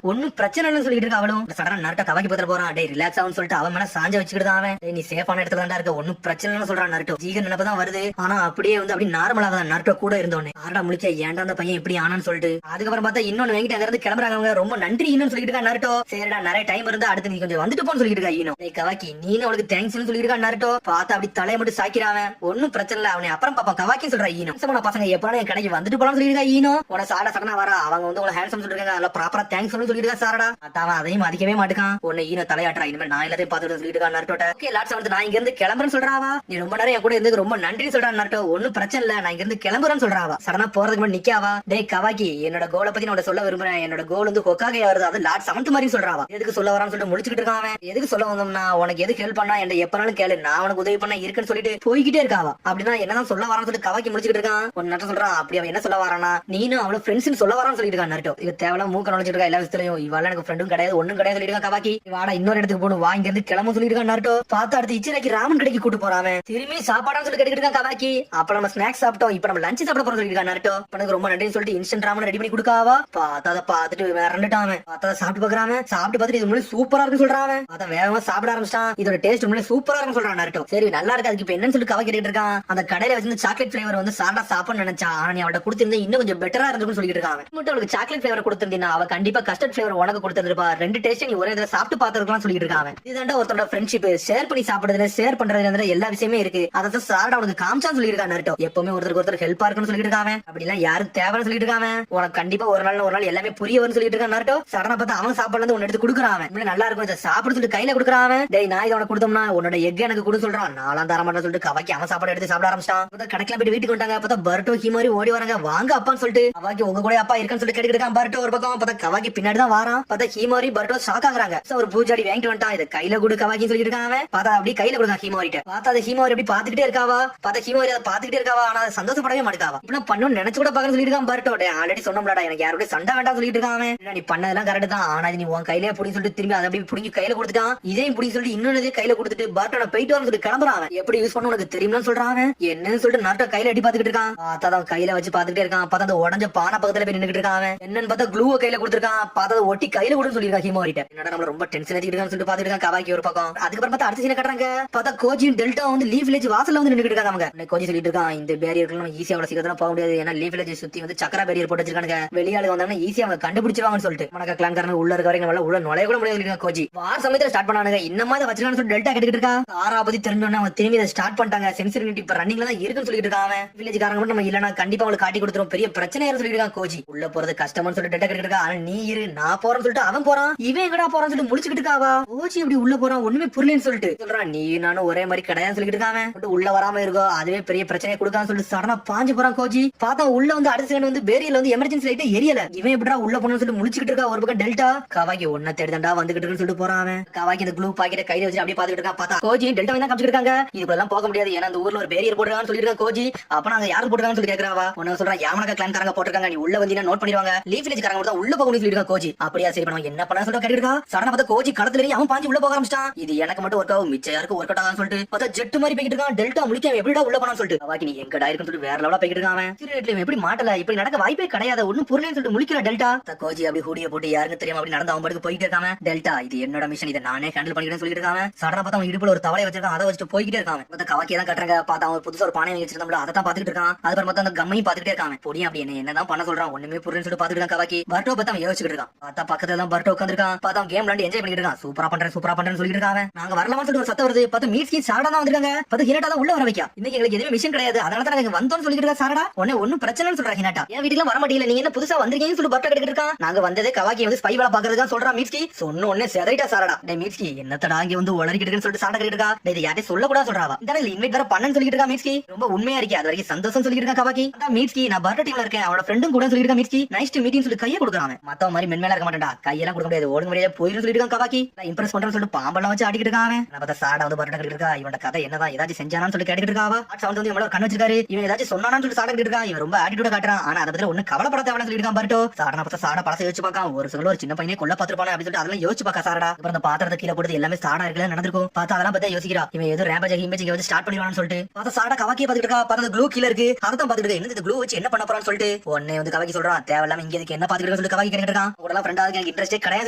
ஒன்னும் பிரச்சனை இல்லைன்னு சொல்லிட்டு இருக்கா அவளும் சடனா நாட்ட கவாக்கி பத்திர போறான் டே ரிலாக்ஸ் ஆகும் சொல்லிட்டு அவன் மேல சாஞ்ச வச்சுக்கிட்டு அவன் நீ சேஃபான இடத்துல தான்டா இருக்க ஒன்னும் பிரச்சனை இல்லைன்னு சொல்றான் நருட்டோ ஜீகன் நினைப்பதான் வருது ஆனா அப்படியே வந்து அப்படி நார்மலாக தான் நருட்டோ கூட இருந்தோன்னு சாரடா முடிக்க ஏன்டா அந்த பையன் இப்படி ஆனான்னு சொல்லிட்டு அதுக்கப்புறம் பார்த்தா இன்னொன்னு வாங்கிட்டு அங்க இருந்து கிளம்புறாங்க அவங்க ரொம்ப நன்றி இன்னும் சொல்லிட்டு இருக்கா நருட்டோ சரிடா நிறைய டைம் இருந்தா அடுத்து நீ கொஞ்சம் வந்துட்டு போன்னு சொல்லிட்டு இருக்கா ஈனோ கவாக்கி நீனு அவளுக்கு தேங்க்ஸ் சொல்லிட்டு இருக்கா நருட்டோ பார்த்தா அப்படி தலையை மட்டும் சாக்கிறான் ஒன்னும் பிரச்சனை இல்ல அவனை அப்புறம் பாப்பா கவாக்கி சொல்றா ஈனோ பசங்க எப்ப என் கடைக்கு வந்துட்டு போலாம் சொல்லிருக்கா ஈனோ உன சாரடா சடனா வரா அவங்க வந்து உங்களை ஹேண்ட்ஸம் சொல்லிருக்காங்க அதெல்லாம் ப்ராப்பரா தேங்க்ஸ் சொல்லிருக்கா சாரடா அவன் அதையும் மதிக்கவே மாட்டான் உன்னை ஈனோ தலையாட்டுறா இனிமேல் நான் எல்லாத்தையும் பார்த்துட்டு சொல்லிட்டு இருக்கா நருட்டோட்ட ஓகே லாட்ஸ் வந்து நான் இங்க இருந்து கிளம்புறேன்னு சொல்றாவா நீ ரொம்ப நேரம் என் கூட இருந்து ரொம்ப நன்றி சொல்றா நருட்டோ ஒன்னும் பிரச்சனை இல்ல நான் இங்க இருந்து கிளம்புறேன்னு சொல்றாவா சடனா போறதுக்கு முன்னாடி நிக்காவா டேய் கவாக்கி என்னோட கோலை பத்தி நான் சொல்ல விரும்புறேன் என்னோட கோல் வந்து ஹொக்காகே வருது அது லாட் செவன்த் மாதிரி சொல்றாவா எதுக்கு சொல்ல வரான்னு சொல்லிட்டு முடிச்சுக்கிட்டு இருக்கான் எதுக்கு சொல்ல வந்தோம்னா உனக்கு எதுக்கு ஹெல்ப் பண்ணா என்ன எப்பனாலும் கேளு நான் உனக்கு உதவி பண்ண இருக்குன்னு சொல்லிட்டு போய்கிட்டே இருக்காவா அப்படின்னா என்னதான் சொல்ல வரான்னு சொல்லிட்டு கவாக்கி முடிச்சுட்டு இருக்கான் ஒரு நட்ட சொல்றான் அப்படி அவன் என்ன சொல்ல வரானா நீனும் அவளோ ஃப்ரெண்ட்ஸ் சொல்ல வரான்னு சொல்லிட்டு இருக்கான் நருட்டோ இவ தேவலாம் மூக்க நுழைச்சிட்டு இருக்கா எல்லா விஷயத்திலையும் இவால எனக்கு ஃப்ரெண்டும் கிடையாது ஒண்ணும் கிடையாது சொல்லிட்டு இருக்கான் கவாக்கி வாடா இன்னொரு இடத்துக்கு போகணும் வாங்கி இருந்து கிளம்ப சொல்லிட்டு இருக்கான் நருட்டோ பார்த்தா அடுத்து இச்சிரைக்கு ராமன் கடைக்கு கூட்டு போறான் திரும்பி சாப்பாடான்னு சொல்லி கேட்டுட்டு இருக்கான் கவாக்கி அப்ப நம்ம ஸ்நாக்ஸ் சாப்பிட்டோம் இப்ப நம்ம லஞ்ச் சாப்பிட போறோம் சொல்லிட்டு இருக்கான் நருட்டோ எனக்கு ரொம்ப நன்றின்னு சொல்லிட்டு இன்ஸ்டன்ட் ராமன் ரெடி பண்ணி கொடுக்காவா பார்த்தா அதை பார்த்துட்டு மிரண்டுட்டான் பார்த்தா சாப்பிட்டு பாக்குறான் சாப்பிட்டு பார்த்துட்டு இது முன்னாடி சூப்பரா இருக்குன்னு சொல்றான் அத வேகமா சாப்பிட ஆரம்பிச்சான் இதோட டேஸ்ட் முன்னாடி சூப்பரா இருக்குன்னு சொல்றான் நருட்டோ சரி நல்லா இருக்கு அதுக்கு இப்ப என்னன்னு சொல்லி கவாக்கி கேட்டுட்டு இருக்கான் அந்த கடையில வச்சு சாக்லேட் பிளேவர் வந்து சாரடா சாப்பிட நினைச்சா ஆனா நீ அவட்ட கொடுத்திருந்தா இன்னும் கொஞ்சம் பெட்டரா இருந்துன்னு சொல்லிட்டு இருக்காங்க மட்டும் அவளுக்கு சாக்லேட் பிளேவர் கொடுத்திருந்தீங்கன்னா அவ கண்டிப்பா கஸ்டர்ட் பிளேவர் உனக்கு கொடுத்திருப்பா ரெண்டு டேஸ்ட் நீ ஒரே இதுல சாப்பிட்டு பாத்துருக்கலாம் சொல்லிட்டு இருக்காங்க இதுதான்டா ஒருத்தரோட ஃப்ரெண்ட்ஷிப் ஷேர் பண்ணி சாப்பிடுறதுல ஷேர் பண்றதுல எல்லா விஷயமே இருக்கு அதான் சாரடா உனக்கு காமிச்சான்னு சொல்லிட்டு இருக்கான் நருட்டோ எப்பவுமே ஒருத்தருக்கு ஒருத்தர் ஹெல்ப்பா இருக்குன்னு சொல்லிட்டு இருக்காங்க அப்படி எல்லாம் யாருக்கு தேவைன்னு சொல்லிட்டு இருக்காங்க உனக்கு கண்டிப்பா ஒரு நாள் எல்லாமே புரிய வரும்னு சொல்லிட்டு இருக்கான் நருட்டோ சடனா பார்த்தா அவன் சாப்பாடுல இருந்து ஒன்னு எடுத்து கொடுக்குறான் நல்லா இருக்கும் இதை சாப்பிட சொல்லிட்டு கையில கொடுக்குறான் டேய் நான் இதை உனக்கு கொடுத்தோம்னா உன்னோட எக் எனக்கு கொடு சொல்றான் நாலாம் தர மாட்டேன்னு சொல்லிட்டு கவாக்கி அவன் சாப்பாடு எடுத்து சாப்பிட ஆரம்பிச்சான் கடைக்கில போயிட்டு வீட்டுக்கு வந்தாங்க பார்த்தா பர்ட்டோ ஹிமாரி ஓடி வராங்க வாங்க அப்பான்னு சொல்லிட்டு கவாக்கி உங்க கூட அப்பா இருக்குன்னு சொல்லி கேட்டுட்டு இருக்கான் பர்ட்டோ ஒரு பக்கம் பார்த்தா கவாக்கி பின்னாடி தான் வாரான் பார்த்தா ஹிமாரி பர்ட்டோ ஷாக் ஆகுறாங்க ஒரு பூஜாடி வாங்கிட்டு வந்துட்டான் இதை கையில கொடு கவாக்கி சொல்லிட்டு இருக்காங்க பார்த்தா அப்படியே கையில கொடுங்க ஹிமாரிட்ட பார்த்தா அந்த ஹிமாரி அப்படி பாத்துக்கிட்டே இருக்காவா பார்த்தா ஹிமாரி அதை பாத்துக்கிட்டே இருக்காவா ஆனா சந்தோஷப்படவே மாட்டாவா இப்ப பண்ணணும் நினைச்சு கூட பாக்க சொல்லிட்டு இருக்கான் பர்ட்டோ ஆல்ரெடி சொன்னோம்லடா எனக்கு யாரோட சண்டை வேண்டாம் சொல்லிட்டு இருக்காங்க நீ பண்ணதெல்லாம் கரெக்ட் தான் ஆனா நீ உன் கையிலே புடின்னு சொல்லிட்டு திரும்பி அதை அப்படி புடிங்கி கையில கொடுத்துட்டான் இதையும் புடின்னு சொல்லிட்டு இன்னொன்னதே கையில கொடுத்துட்டு பர்ட்டோட போயிட்டு வரணும் சொல்லி கிளம்புறான் எப்படி யூஸ் பண்ண உனக்கு தெரியும்னு சொல்றான் என்னன்னு சொல்லிட்டு நாட்டை கையில அடி பாத்துக்கிட்டு இருக்கான் பார்த்தா கையில வச்சு பாத்துக்கிட்டே இருக்கான் பார்த்தா அந்த உடஞ்ச பானை பக்கத்துல போய் நின்னுட்டு இருக்கான் என்னன்னு பார்த்தா க்ளூவை கையில கொடுத்துருக்கான் பார்த்தா ஒட்டி கையில கொடுன்னு சொல்லிருக்கான் ஹிமாரிட்ட என்னடா நம்மள ரொம்ப டென்ஷன் ஆகிட்டு இருக்கான்னு சொல்லிட்டு பாத்துட்டு இருக்கான் கவாக்கி ஒரு பக்கம் அதுக்கப்புறம் பார்த்தா அடுத்த சீனை கட்டுறாங்க பார்த்தா கோஜியும் டெல்டா வந்து லீஃப் வில்லேஜ் வாசல்ல வந்து நின்னுட்டு இருக்காங்க அவங்க கோஜி சொல்லிட்டு இருக்கான் இந்த பேரியர்கள் நம்ம ஈஸியா அவ்வளவு சீக்கிரம் போக முடியாது ஏன்னா லீஃப் வில்லேஜ் சுத்தி வந்து சக்கரா பேரியர் போட்டு வச்சிருக்காங்க வெளியாளுங்க வந்தாங்கன்னா ஈஸியா அவங்க கண்டுபிடிச்சிருவாங்கன்னு சொல்லிட்டு மனக்க கிளான்காரங்க உள்ள இருக்க வரைக்கும் உள்ள நுழைய கூட முடியாது கோஜி. வார சமயத்துல ஸ்டார்ட் பண்ணானுங்க. இன்னமா இதை வச்சிருக்கான்னு சொல்லி டெல்டா கேட்டுக்கிட்டு இருக்கா. ஆரா பத்தி தெரிஞ்சோன்னா அவங்க திரும்பி இதை ஸ்டார்ட் பண்ணிட்டாங்க. சென்சிட்டிவிட்டி இப்ப ரன்னிங்ல தான் இருக்குன்னு சொல்லிட்டு இருக்காங்க. வில்லேஜ் காரங்க மட்டும் நம்ம இல்லனா கண்டிப்பா அவங்களுக்கு காட்டி கொடுத்துரும். பெரிய பிரச்சனை சொல்லிட்டு இருக்கான் கோஜி. உள்ள போறது கஷ்டம்னு சொல்லிட்டு டெல்டா கேட்டுக்கிட்டு இருக்கா. ஆனா நீ இரு, நான் போறேன்னு சொல்லிட்டு அவன் போறான். இவன் எங்கடா போறான்னு சொல்லிட்டு முடிச்சுக்கிட்டு இருக்காவா. கோஜி இப்படி உள்ள போறான் ஒண்ணுமே புரியலன்னு சொல்லிட்டு சொல்றான். நீ நானும் ஒரே மாதிரி கிடையாதுன்னு சொல்லிட்டு இருக்காங்க. உள்ள வராம இருக்கோ அதுவே பெரிய பிரச்சனையை கொடுக்கான்னு சொல்லிட்டு சடனா பாஞ்சு போறான் கோஜி. பார்த்தா உள்ள வந்து அடுத்த செகண்ட் வந்து பேரியர்ல வந்து எமர்ஜென்சி லைட் எரியல. இவன் எப்படா உள்ள போனு சொல்லிட்டு முடிச்சுக்கிட்டு இருக்கா. ஒரு பக்கம் டெல்டா கவாக்கி ஒன்ன தேடிதாண்டா வந்துகிட்டு இருக்குன்னு சொல்லிட்டு போறான். கவாக்கி இந்த க்ளூ பாக்கெட்டை கையில வச்சு அப்படியே பாத்துக்கிட்டு இருக்கான். பார்த்தா கோஜி டெல்டா தான் காமிச்சிட்டு இருக்காங்க. இதுக்குள்ள போக முடியாது ஏன்னா அந்த ஊர்ல ஒரு பேரியர் போட்டுருக்கான்னு சொல்லிட்டு கோஜி. அப்ப நாங்க யாரு போட்டுருக்கான்னு சொல்லி கேக்குறாவா. உன்ன சொல்றான் யாமனக்க கிளான் காரங்க போட்டுருக்காங்க. நீ உள்ள வந்தீங்கன்னா நோட் பண்ணிடுவாங்க. லீஃப் வில்லேஜ் காரங்க தான் உள்ள போகணும்னு சொல்லிட்டு கோஜி. அப்படியா சரி பண்ண என்ன பண்ண சொல்லிட்டு கேட்டுருக்கா. சடனா பார்த்தா கோஜி களத்துல அவன் பாஞ்சு உள்ள போக ஆரம்பிச்சான். இது எனக்கு மட்டும் ஒர்க் ஆகும் மிச்ச யாருக்கு ஒர்க் அவுட் ஆகான்னு சொல்லிட்டு பார்த்தா ஜெட் மாதிரி போய்கிட்டு இருக்கான். டெல்டா முடிக்க எப்படிடா உள்ள போனான்னு சொல்லிட்டு கவாக்கி நீ எங்கடா இருக்குன்னு சொல்லிட்டு வேற லெவலா போய்கிட்டு இருக்கான். சீரியட்ல எப்படி மாட்டல இப்படி நடக்க வாய்ப்பே கிடையாது. ஒண்ணும் புரியலன்னு சொல்லிட்டு முழிக்கிற டெல்டா. கோஜி அப்படி ஹூடிய போட்டு யாருன்னு தெரியாம அப்படி நடந்து அவன் பாட்டுக்கு போயிட்டே இருக்கான். டெல்டா இது என்னோட மிஷன், இதை நானே ஹேண்டில் பண்ணிக்கிறேன்னு சொல்லிட்டு இருக்கான். சடனா பார்த்தா அவன் இடுப்புல ஒரு தவளை வச்சிருக்கான். அதை வச்சுட்டு போய்கிட்டே இருக்கான். பார்த்தா கவாக்கி தான் கட்டுறாங்க. பார்த்தா அவன் புதுசா ஒரு பானை வச்சிருந்தோம்ல அதை தான் பாத்துக்கிட்டு இருக்கான். அதுக்கப்புறம் பார்த்தா அந்த கம்மையும் பாத்துக்கிட்டே இருக்கான். பொடியும் அப்படி என்னதான் பண்ண சொல்றான் ஒண்ணுமே புரியலன்னு சொல்லிட்டு பாத்துட்டு இருக்கான். கவாக்கி பர்ட்டோ பார்த்தா அவன் யோசிச்சுட்டு இருக்கான். பார்த்தா பக்கத்துல தான் பர்ட்டோ உட்காந்துருக்கான். பார்த்தா அவன் கேம் விளையாண்டு என்ஜாய் பண்ணிட்டு இருக்கான். சூப்பரா பண்றேன்னு சொல்லிட்டு இருக்காங்க. நாங்க வரலாமான்னு சொல்லிட்டு ஒரு சத்தம் வருது. பார்த்தா மீட்ஸ்கி சாரடா தான் வந்திருக்காங்க. பார்த்தா ஹினாட்டா தான் உள்ள வர வைக்கா. இன்னைக்கு எங்களுக்கு எதுவுமே மிஷன் கிடையாது அதனால தான் நாங்க வந்தோம்னு சொல்லிட்டு இருக்கா. சாரடா உடனே ஒன்னும் பிரச்சனைன்னு சொல்றா ஹினாட்டா. என் வீட்டுல வர மாட்டீங்க நீங்க என்ன புதுசா வந்திருக்கீங்கன்னு சொல்லி பர்ட்டோ கேட்டுட்டு இருக்கான். நாங்க வந்ததே கவாக்கி வந்து ஸ்பை வேலை பாக்குறதுதான் சொல்றான் மீட்ஸ்கி. சொன்ன உடனே செதைட்டா சாரடா. டேய் மீட்ஸ்கி என்னத்தடா இங்க வந்து உளறிக்கிட்டு இருக்குன்னு சொல்லிட்டு சாரடா கேட்டுட்டு இருக்கா. டேய் இது யார்ட்டே சொல்ல கூட சொல்றாவா. இந்த இன்வைட் வர பண்ணன்னு சொல்லிட்டு இருக்கா மீட்ஸ்கி. ரொம்ப உண்மையா இருக்கே அது வரைக்கும் சந்தோஷம் சொல்லிட்டு இருக்கா கவாக்கி. அதான் மீட்ஸ்கி நான் பர்ட்டோ டீம்ல இருக்கேன் அவனோட ஃப்ரெண்டும் கூட சொல்லிட்டு இருக்கா மீட்ஸ்கி. நைஸ் டு மீட்டிங் சொல்லி கையை கொடுக்குறான். மத்தவ மாதிரி மென்மேல இருக்க மாட்டேன்டா கையெல்லாம் கொடுக்க முடியாது ஓடுங்க முடியாது போயிரும் சொல்லிட்டு இருக்கான் கவாக்கி. நான் இம்ப்ரெஸ் பண்றேன்னு சொல்லிட்டு பாம்பெல்லாம் வச்சு ஆடிக்கிட்டு இருக்கான். நான் பார்த்தா சாரடா வந்து பர்ட்டோ கேட்டுட்டு இருக்கா. இவனோட கதை என்னதான் ஏதாச்சும் செஞ்சானான்னு சொல்லி கேட்டுட்டு இருக்காவா. சவுண்ட் வந்து இவனோட கண்ணு வச்சிருக்காரு. இவன் ஏதாச்சும் சொன்னானான்னு சொல்லி சாரடா கேட்டுட்டு இருக்கா. இவன் ரொம்ப ஆட்டிடியூட காட்டுறான். ஆனா அதை பத்தி ஒண்ணு கவலைப்பட தேவைன்னு சொல்லிட்டு இருக்கான் பர்ட்டோ. சாரடா பார்த்தா சாரடா பழச யோசிச்சு பார்க்கான். ஒரு சில ஒரு சின்ன பையனே கொல்ல பாத்துருப்பானே அப்படின்னு சொல்லிட்டு அதெல்லாம் யோசிச்சு பார்க்க சாரடா. அப்புறம் அந்த பாத்திரத்தை கீழே போட்டு எல்லாமே சாரடா இருக்குல்ல நடந்திருக்கும். பார்த்தா அதெல்லாம் பத்தி யோசிக்கிறா. இவன் ஏதோ ரேம்பேஜ் இமேஜ் வந்து ஸ்டார்ட் பண்ணிடுவான்னு சொல்லிட்டு பார்த்தா சாரடா கவாக்கியை பாத்துட்டு இருக்கா. பார்த்தா க்ளூ கீழ இருக்கு அதான் பாத்துட்டு இருக்கா. என்ன இந்த க்ளூ வச்சு என்ன பண்ண போறான்னு சொல்லிட்டு உடனே வந்து கவாக்கி சொல்றான். தேவையில்லாம இங்க இதுக்கு என்ன பாத்துக்கிட்டு சொல்லிட்டு கவாக்கி கேட்டுட்டு இருக்கான். உடலாம் ஃப்ரெண்டா எனக்கு இன்ட்ரெஸ்டே கிடையாது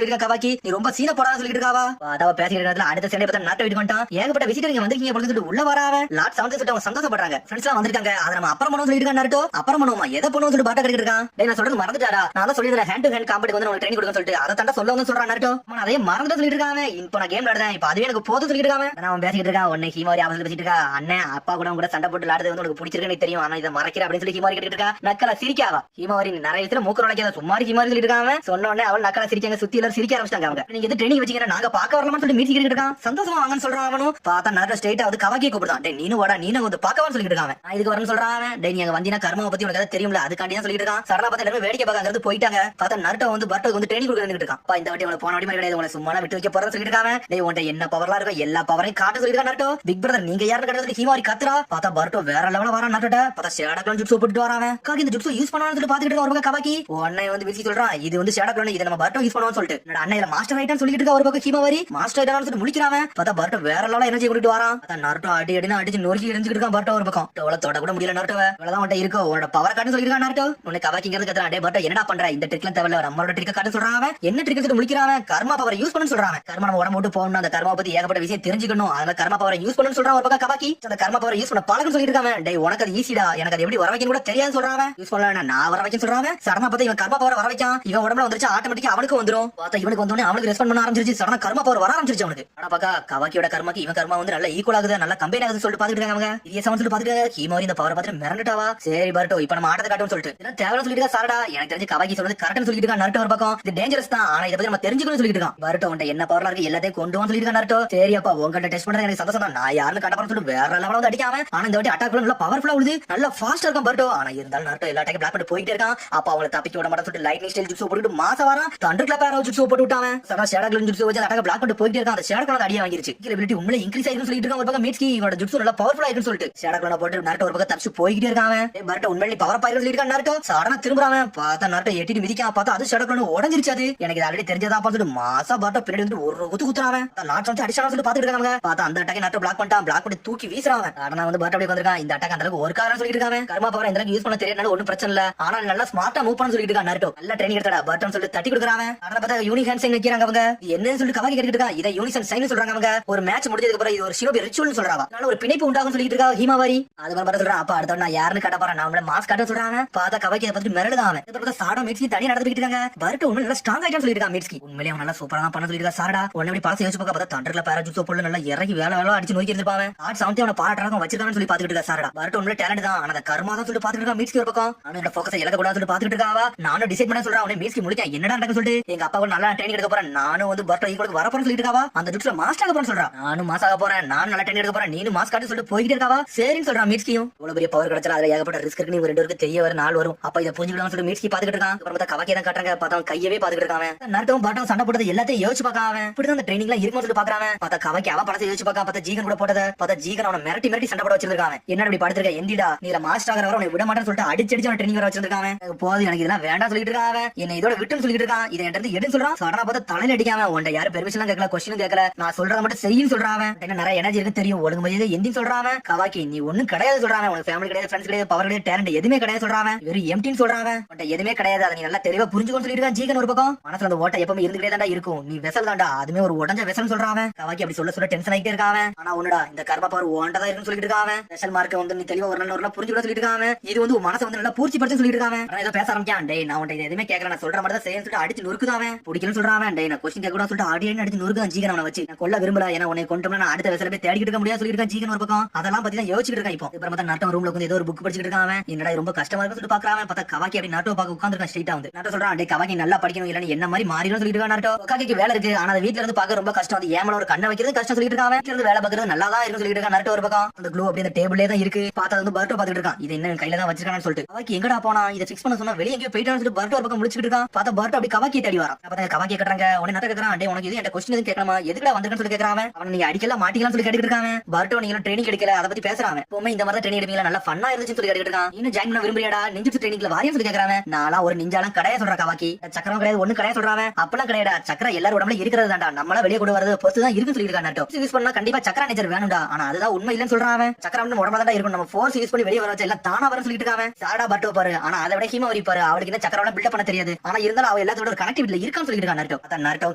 சொல்லிட்டு கவாக்கி. நீ ரொம்ப சீன போறான்னு சொல்லிட்டு இருக்காவா. அதாவ பேசிக்கிட்டு இருக்கிறதுல அடுத்த சண்டே பார்த்தா நாட்டை விட்டு வந்துட்டான். ஏகப்பட்ட விசிட்டர் இங்க வந்திருக்கீங்க அப்படின்னு சொல்லிட்டு உள்ள வராவ. லாட் சவுண்ட் சொல்லிட்டு அவங்க சந்தோஷப்படுறாங்க. ஃப்ரெண்ட்ஸ் எல்லாம் வந்திருக்காங்க. அதை நம்ம அப்புறம் பண்ணணும் சொல்லிட்டு இருக்கான் நாருட்டோ. அப்புறம் பண்ணுவோமா எதை பண்ணுவோம் சொல்லிட்டு பாட்டா கேட்டுட்டு இருக்கான். டேய் நான் சொல்றது மறந்துட்டாரா. நான் தான் சொல்லிடுறேன் ஹேண்ட் டு ஹேண்ட் காம்பெட் வந்து உங்களுக்கு ட்ரெயினிங் கொடுக்க சொல்லிட்டு அதை தாண்டா சொல்ல வந்து சொல்றான் நாருட்டோ. அதே மறந்துட்டு சொல்லிட்டு இருக்காங்க. இப்போ நான் கேம் விளையாடுறேன் இப்போ அதுவே எனக்கு போதும் சொல்லிட்டு இருக்காங்க. அவன் பேசிக்கிட்டு இருக்கான். உடனே ஹீமாரி அவசரம் பேசிட்டு இருக்கா. அண்ணன் அப்பா கூட சண்டை போட்டு விளையாடுறது வந்து உனக்கு பிடிச்சிருக்குன்னு தெரியும் ஆனா இதை மறைக்கிற அப்படின்னு சொல்லி ஹீமாரி கேட்டுட்டு இருக்கா. நக்கலா சிரிக்காவா. ஹீமாரி நிறைய இடத்துல மூக்கு நுழைக்காத சும்மா ஹீமாரி சொல்லிட்டு இருக்காங்க. சொன்ன உடனே அவள் நக்கலா சிரிக்காங்க. சுத்தி எல்லாரும் சிரிக்க ஆரம்பிச்சிட்டாங்க. அவங்க நீங்க எது ட்ரெயினிங் வச்சீங்கன்னா நாங்க பாக்க வரலாம்னு சொல்லி மீட் கேட்டுட்டு இருக்கான். சந்தோஷமா வாங்கன்னு சொல்றான். அவனும் பார்த்தா நாட்டோ ஸ்ட்ரைட்டா வந்து கவாக்கியை கூப்பிடுறான். டேய் நீனும் வாடா நீனும் வந்து பாக்கவான்னு சொல்லிட்டு இருக்காங்க. நான் இதுக்கு வரேன்னு சொல்றான். டேய் நீ அங்க வந்தீங்கன்னா கர்மாவை பத்தி உனக்கு தெரியும்ல அதுக்காண்டி தான் சொல்லிட்டு இருக்கான். சடனா பார்த்தா எல்லாரும் வேடிக்கை பார்க்கறது போயிட்டாங்க. பார்த்தா நாட்டோ வந்து பர்ட்டோக்கு வந்து ட்ரெயினிங் கொடுக்க இருக்கான். இந்த வாட்டி அவனை போன வாட்டி மாதிரி கிடையாது உங்களை சும்மா விட்டு வைக்க போறேன்னு சொல்லிட்டு இருக்காங்க. டேய் உன்ட்ட என்ன பவர்லாம் இருக்கோ எல்லா பவரையும் காட்ட சொல்லிட்டு இருக்கான் நாட்டோ. பிக் பிரதர் நீங்க யாருன்னு கேட்டதுக்கு ஹீமாரி கத்துறா. பார்த்தா பர்ட்டோ வேற லெவல்ல வரான் நாட்டோட. பார்த்தா ஷேடா க்ளோன் ஜுட்ஸு போட்டுட்டு வரான். காக்கி இந்த ஜுட்ஸு யூஸ் பண்ணான்னு சொல்லி பாத்துக்கிட்டு இருக்க ஒரு பக்கம் கவாக்கி. உடனே வந்து விசி சொல்றான் இது வந்து ஷேடா க்ளோன் இதை நம்ம பர்ட்டோ யூஸ் பண்ணுவோம்னு சொல்லிட்டு என்னடா அண்ணன் மாஸ்டர் ஐட்டம் சொல்லிட்டு இருக்க ஒரு பக்கம் ஹீமாரி மாஸ்டர் ஐட்டம் சொல்லிட்டு முழிக்கிறான். பார்த்தா பர்ட்டோ வேற லெவல்ல எனர்ஜி கொடுத்து வரான். பார்த்தா நாருட்டோ அடி அடினா அடிச்சு நொறுக்கி எரிஞ்சுக்கிட்டு இருக்கான் பர்ட்டோ ஒரு பக்கம். டோல தொட கூட முடியல நாருட்டோ. இவ்வளவுதான் உன்ட்ட இருக்கோ உன்னோட பவர் காட்டுன்னு சொல்லிட்டு இருக்கான் நாருட்டோ. உன்னை கவாக்கிங்கிறது கத்துறான். டேய் பர்ட்டோ என்னடா பண்ற இந்த ட்ரிக்லாம் தேவையில்ல நம்மளோட ட்ரிக்க காட்ட சொல்றான். அவன் என்ன ட்ரிக் சொல்லிட்டு முழிக்கிறான். கர்மா பவர் யூஸ் பண்ணு சொல்றான். கர்மா நம்ம உடம்பு விட்டு போகணும் அந்த கர்மா பத்தி ஏகப்பட்ட விஷயம் தெரிஞ்சுக்கணும் அதனால கர்மா பவர் யூஸ் பண்ணு சொல்றான் ஒரு பக்கம் கவாக்கி. அந்த கர்மா பவர் யூஸ் பண்ண பழக்கம் சொல்லிட்டு இருக்கான். டேய் உனக்கு அது ஈஸிடா எனக்கு அது எப்படி வர வைக்கணும் கூட தெரியாது சொல்றான். யூஸ் பண்ணல நான் வர வைக்க சொல்றான். சடனா பார்த்தா இவன் கர்மா பவர் வர வைக்கான். இவன் உடம்புல வந்துருச்சு ஆட்டோமேட்டிக்கா அவனுக்கு வந்துரும். பார்த்தா இவனுக்கு வந்தோடனே அவனுக்கு ரெஸ்பாண்ட் பண்ண ஆரம்பிச்சிருச்சு. சடனா கர்மா பவர் வர ஆரம்பிச்சிருச்சு அவனுக்கு. ஆனா பாக்கா கவாக்கியோட கர்மாக்கு இவன் கர்மா வந்து நல்ல ஈக்குவல் ஆகுது நல்ல கம்பெனி ஆகுது சொல்லிட்டு பாத்துட்டு இருக்காங்க. இது சமன் சொல்லிட்டு பாத்துட்டு ஹீமாரி இந்த பவர் பார்த்து மிரண்டுட்டாவா. சரி பர்ட்டோ இப்போ நம்ம ஆட்டத்தை காட்டுன்னு சொல்லிட்டு இதெல்லாம் தேவைன்னு சொல்லிட்டு இருக்கா சாரடா. எனக்கு தெரிஞ்சு கவாக்கி சொல்றது கரெக்ட்னு சொல்லிட்டு இருக்கா. நருட்டோ ஒரு பக்கம் இது டேஞ்சரஸ் தான் ஆனா இதை பத்தி நம்ம தெரிஞ்சுக்கணும்னு சொல்லிட்டு இருக்கான். பர்ட்டோ உன்ட்ட என்ன பவர்லாம் இருக்கு எல்லாத்தையும் கொண்டு வந்து சொல்லிட்டு இருக்கா நருட்டோ. சரி அப்பா உங்கள்ட்ட டெஸ்ட் பண்றது எனக்கு சந்தோஷம் தான். நான் யாருன்னு காட்ட போறேன்னு சொல்லிட்டு வேற லெவல்ல வந்து அடிக்காம ஆனா இந்த வாட்டி அட்டாக் நல்லா பவர்ஃபுல்லா உழுது நல்லா ஃபாஸ்டா இருக்கும் பர்ட்டோ. ஆனா இருந்தாலும் நருட்டோ எல்லா டைம் பிளாக் பண்ணி போயிட்டே இருக்கான். அப்ப அவங்களை தப்பிக்க விட மாட்டான்னு சொல்லிட்டு லைட்னிங் ஸ்டைல் ஜுட்ஸு போட்டுட்டு மாச வரான். தண்டர் கிளாப் ஆரோ ஜுட்ஸு போட்டு விட்டான். சடா ஷேடா க்ளோன் ஜுட்ஸு வச்சு அட்டாக் பிளாக் பண்ணி போயிட்டே இருக்கான். அந்த ஷேடா க்ளோன் அடியா வாங்கிருச்சு. எபிலிட்டி உண்மையிலே இன்க்ரீஸ் ஆயிருக்குன்னு சொல்லிட்டு இருக்கான் ஒரு பக்கம் மீட்ஸ்கி. இவனோட ஜுட்ஸு நல்லா பவர்ஃபுல்லா இருக்குன்னு சொல்லிட்டு ஷேடா க்ளோனை போட்டு நருட்டோ ஒரு பக்கம் தப்பிச்சு போயிட்டே இருக்கான். பர்ட்டோ உண்மையிலே பவர் பாயிருன்னு சொல்லிட்டு இருக்கான் நருட்டோ. சடனா திரும்புறான். பார்த்தா நருட்டோ எட்டிட்டு மிதிக்காம பார்த்தா அது ஷேடா க்ளோன் உடைஞ்சிருச்சு. அது எனக்கு ஆல்ரெடி தெரிஞ்சதா சொல்லிட்டு மாசா பர்ட்டோ பின்னாடி வந்து ஒரு குத்து குத்துறான். லாட்ஸ் வந்து அடிச்சானு சொல்லிட்டு பாத்துட்டு இருக்காங்க. பார்த்தா அந்த அட்டாக்கை நருட்டோ பிளாக் பண்ணிட்டான். பிளாக் பண்ணி தூக்கி வீசுறான். ஆனா வந்து பர்ட்டோ அப்படியே வந்திருக்கான். இந்த அட்டாக் அந்த அளவுக்கு ஒரு காரணம் சொல்லிட்டு இருக்காங்க. கர்மா பவர் இந்த அளவுக்கு யூஸ் பண்ண தெரியல ஒன்னும் பிரச்சனை இல்ல ஆனா நல்லா ஸ்மார்ட்டா மூவ் பண்ண சொல்லிட்டு இருக்கான் நருட்டோ. நல்ல ட்ரைனிங் எடுத்தடா பர்ட்டோன்னு சொல்லிட்டு தட்டி கொடுக்குறாங்க. ஆனா பார்த்தா யூனிக் ஹேண்ட் சைன் வைக்கிறாங்க அவங்க. என்னன்னு சொல்லிட்டு கவாக்கி கேட்டுட்டு இருக்கான். இதை யூனிக் சைன் சொல்றாங்க அவங்க. ஒரு மேட்ச் முடிஞ்சதுக்கு அப்புறம் இது ஒரு ஷினோபி ரிச்சுவல்னு சொல்றாங்க. அதனால ஒரு பிணைப்பு உண்டாகும் சொல்லிட்டு இருக்கா ஹீமாவாரி. அது மாதிரி சொல்றான். அப்ப அடுத்த நான் யாருன்னு காட்ட போறேன் நான் மாஸ்க் காட்ட சொல்றாங்க. பார்த்தா கவாக்கி அதை பார்த்துட்டு மிரடுதான். அவன் பார்த்தா சாடா மிக்ஸி தனியா நடந்துட்டு இருக்காங்க. பர்ட் உண்மை நல்லா ஸ்ட்ராங் ஆயிட்டான்னு சொல்லிருக்கான் மீட்ஸ்கி. உண்மையிலே அவன் நல்லா சூப்பரா தான் பண்ண சொல்லிருக்கா சாரடா. உடனே அப்படி பழச யோசிச்சு பார்க்க பார்த்தா தண்டர்ல பேராஜூட் போல நல்லா இறங்கி வேலை அடிச்சு நோக்கி இருப்பாங்க. ஆட் சவுண்ட் அவன பாராட்டறாங்க வச்சிருக்கான்னு சொல்லி பாத்துக்கிட்டு இருக்கா சாரடா. பர்ட் உண்மையிலே டேலண்ட் தான், ஆனா கர்மா தான் சொல்லிட்டு பாத்துக்கிட்டு இருக்கா மீட்ஸ்கி ஒரு பக்கம். ஆனா இந்த ஃபோக்கஸை இழக்க கூடாதுன்னு சொல்லிட்டு பாத்துக்கிட்டு இருக்காவா. நானும் டிசைட் பண்ண சொல்றேன். அவனே மீட்ஸ்கி முடிக்க என்னடா நடக்க சொல்லிட்டு எங்க அப்பா நல்லா ட்ரைனிங் எடுக்க போறேன், நானும் வந்து பர்ட் ஈக்குவலுக்கு வர போறேன்னு சொல்லிட்டு இருக்காவா. அந்த ஜூட்ஸ்ல மாஸ்டர் ஆக போறேன்னு சொல்றான். நானும் மாஸ் ஆக போறேன், நானும் நல்லா ட்ரைனிங் எடுக்க போறேன், நீனும் மாஸ் காட்டு சொல்லிட்டு போயிட்டே இருக்காவா. சரின்னு சொல்றான் மீட்ஸ்கியும். இவ்வளவு பெரிய பவர் கிடைச்சா அதுல ஏகப்பட்ட ரிஸ்க் இருக்கு, நீங்க ரெண்டு பேருக்கு தெரிய வர நாள் வரும். அப்ப இதை புரிஞ்சுக்கலாம்னு சொல்லிட்டு மீட்ஸ்கி பாத்துக்கிட்டு இருக்கான். அப்புறம் பார்த்தா கவாக்கி தான் காட்டுறாங்க. பார்த்தா கையவே பாத்துக்கிட்டு இருக்கான். நர்ட்டும் பர்ட்டும் சண்டை போட்டது எல்லாத்தையும் யோசிச்சு பார்க்காம இப்படிதான் அந்த ட்ரைனிங்ல இருக்குன்னு சொல்லிட்டு பாக்குறான். பார்த்தா கவாக்கி அவன் படத்தை யோசிச்சு பார்க்க. பார்த்தா ஜீகன் கூட போட்டத பார்த்தா ஜீகன் அவனை மிரட்டி சண்டை போட வச்சிருக்கான். என்ன இப்படி படுத்திருக்க எந்திடா, நீ மாஸ்டர் ஆகிற வரை விட மாட்டேன்னு சொல்லிட்டு அடிச்சு அவன் ட்ரைனிங் வர வச்சிருக்கான். போது எனக்கு இதெல்லாம் வேண்டாம் சொல்லிட்டு இருக்கான். என்ன இதோட விட்டுன்னு சொல்லிட்டு இருக்கான். இதை என்கிட்ட எடுன்னு சொல்றான். சடனா பார்த்தா தலையில அடிக்காம உன்ட யாரும் பெர்மிஷன் கேட்கல, கொஸ்டின் கேட்கல, நான் சொல்றத மட்டும் செய்யும் சொல்றான். என்ன நிறைய எனர்ஜி இருக்கு தெரியும், ஒழுங்கு மரியாதை எந்தின்னு சொல்றான். கவாக்கி நீ ஒண்ணும் கிடையாது சொல்றான். உனக்கு ஃபேமிலி கிடையாது, ஃப்ரெண்ட்ஸ் கிடையாது, பவர் கிடையாது, டேலண்ட் எதுவுமே கிடையாது சொல்றான். வெறும் எம்டின்னு சொல்றான். உன்ட எதுவுமே கிடையாது, அதை நீ நல்லா தெளிவா புரிஞ்சுக்கணும்னு சொல்லிட்டு இருக்கான். ஜீகன் ஒரு பக்கம் மனசுல அந்த ஓட்ட எப்பவுமே இருந்துகிட்டே தான்டா இருக்கும், நீ வெசல் தான்டா, அதுமே ஒரு உடஞ்ச வெசல் சொல்றான். கவாக்கி அப்படி சொல்ல டென்ஷன் ஆகிட்டே இருக்கான். ஆனா உன்னடா இந்த கர்மா பவர் ஓண்டதா இருக்குன்னு சொல்லிட்டு இருக்கான். ஸ்பெஷல் மார்க் வந்து நீ தெளிவா ஒரு நாள் புரிஞ்சுக்க சொல்லிட்டு இருக்கான். இது வந்து மனசை வந்து நல்லா பூர்த்தி படுத்து சொல்லிட்டு இருக்கான். ஆனா ஏதோ பேச ஆரம்பிக்கான். டேய் நான் உன்ட எதுவுமே கேட்கல, நான் சொல்ற மாதிரி தான் செய்யணும் சொல்லிட்டு அடிச்சு நொறுக்குதாவன். பிடிக்கலன்னு சொல்றான். டேய் நான் கொஸ்டின் கேட்க கூட சொல்லிட்டு அடியே அடிச்சு நொறுக்குதான் ஜீகன் அவனை வச்சு. நான் கொல்ல விரும்பல, ஏன்னா உன்னை கொண்டோம்னா நான் அடுத்த வெசல போய் தேடிக்கிட்டு இருக்க முடியாது சொல்லிட்டு இருக்கான் ஜீகன் ஒரு பக்கம். அதெல்லாம் பத்தி தான் யோசிச்சுட்டு இருக்கான். இப்போ அப்புறம் பார்த்தா நாட்டம் ரூம்ல வந்து ஏதோ ஒரு புக் படிச்சுட்டு இருக்கான். என்னடா ரொம்ப கஷ்டமா இருக்கு சொல்லிட்டு பாக்குறான். பார்த்தா கவாக்கி அப்படி நாட்டோ பார்க்க உட்காந்துருக்கான். ஸ்ட்ரைட்டா வந்து நாட்டோ சொல்றான். டேய் கவாக்கி நல்லா படிக்கணும், இல்லன்னு என்ன மாதிரி மாறிடும் சொல்லிட்டு இருக்கான். நாட்டோ கவாக்கிக்கு வேலை இருக்கு, ஆனா வீட்ல இருந்து பார்க்க ரொம்ப கஷ்டம், அது ஏமல ஒரு கண்ணை வைக்கிறது கஷ்டம் சொல்லிட்டு இருக்கான். வீட்ல இருந்து வேலை பார்க்கறது நல்லா தான் இருக்கு சொல்லிட்டு இருக்கான். நாட்டோ ஒரு பக்கம் அந்த க்ளூ அப்படியே அந்த டேபிள்லே தான் இருக்கு. பார்த்தா வந்து பர்ட்டோ பாத்துட்டு இருக்கான். இது என்ன கையில தான் வச்சிருக்கான்னு சொல்லிட்டு கவாக்கி எங்கடா போனா, இதை ஃபிக்ஸ் பண்ண சொன்னா வெளியே எங்கேயோ போயிட்டான்னு சொல்லிட்டு பர்ட்டோ ஒரு பக்கம் முடிச்சிட்டு இருக்கான். பார்த்தா பர்ட்டோ அப்படி கவாக்கி தேடி வரான். அப்ப கவாக்கி கேக்குறாங்க. உடனே நாட்டோ கேக்குறான். டேய் உனக்கு இது என்கிட்ட கொஸ்டின் எதுவும் கேட்கலாமா, எதுக்குடா வந்திருக்கன்னு சொல்லி கேக்குறான். அவன் நீங்க அடிக்கலாம் மாட்டிக்கலாம் சொல்லி கேட்டுட்டு இருக்காங்க. பர்ட்டோ நீங்க ட்ரைனிங் கிடைக்கல அதை பத்தி பேசுறாங்க. எப்பவுமே இந்த மாதிரி ட்ரைனிங் எடுப்பீங்களா, நல்லா ஃபன்னா இருந்துச்சு சொல்லி கேட்டுட்டு இருக்கான். இன்னும் ஜாயின் பண்ண விரும்புறியாடா, நிஞ்சுட்டு ட்ரைனிங்ல வாரியா சொல்லி கேக்குறாங்க. நாளா ஒரு நிஞ்சாலாம் கிடையாது சொல்ற கவாக்கி. சக்கரம் கிடையாது ஒண்ணு கிடையாது சொல்றாங்க. அப்பெல்லாம் கிடையாடா, சக்கரம் எல்லாரும் உடம்புல இருக்கிறது தான்டா, நம்மள வெளியே கொண்டு வரது பொறுத்து தான் இருக்குன்னு சொல்லிட்டு இருக்கான். நாட்டோ யூஸ் பண்ணா கண்டிப்பா சக்கர நேச்சர் வேணும்டா, ஆனா அதுதான் உண்மை இல்லன்னு சொல்றான். சக்கரம் உடம்புல தான் இருக்கும், நம்ம ஃபோர்ஸ் யூஸ் பண்ணி வெளியே வர வச்சு எல்லாம் தானா வர சொல்லிட்டு இருக்காங்க. சாடா பர்ட்டோ பாரு, ஆனா அதை விட ஹீமா பாரு, அவளுக்கு என்ன சக்கரம் பில்ட் பண்ண தெரியாது, ஆனா இருந்தாலும் அவ எல்லாத்தோட ஒரு கனெக்டிவிட்டில இருக்கான்னு சொல்லிட்டு இருக்கான். நாட்டோ அதான் நாட்டோ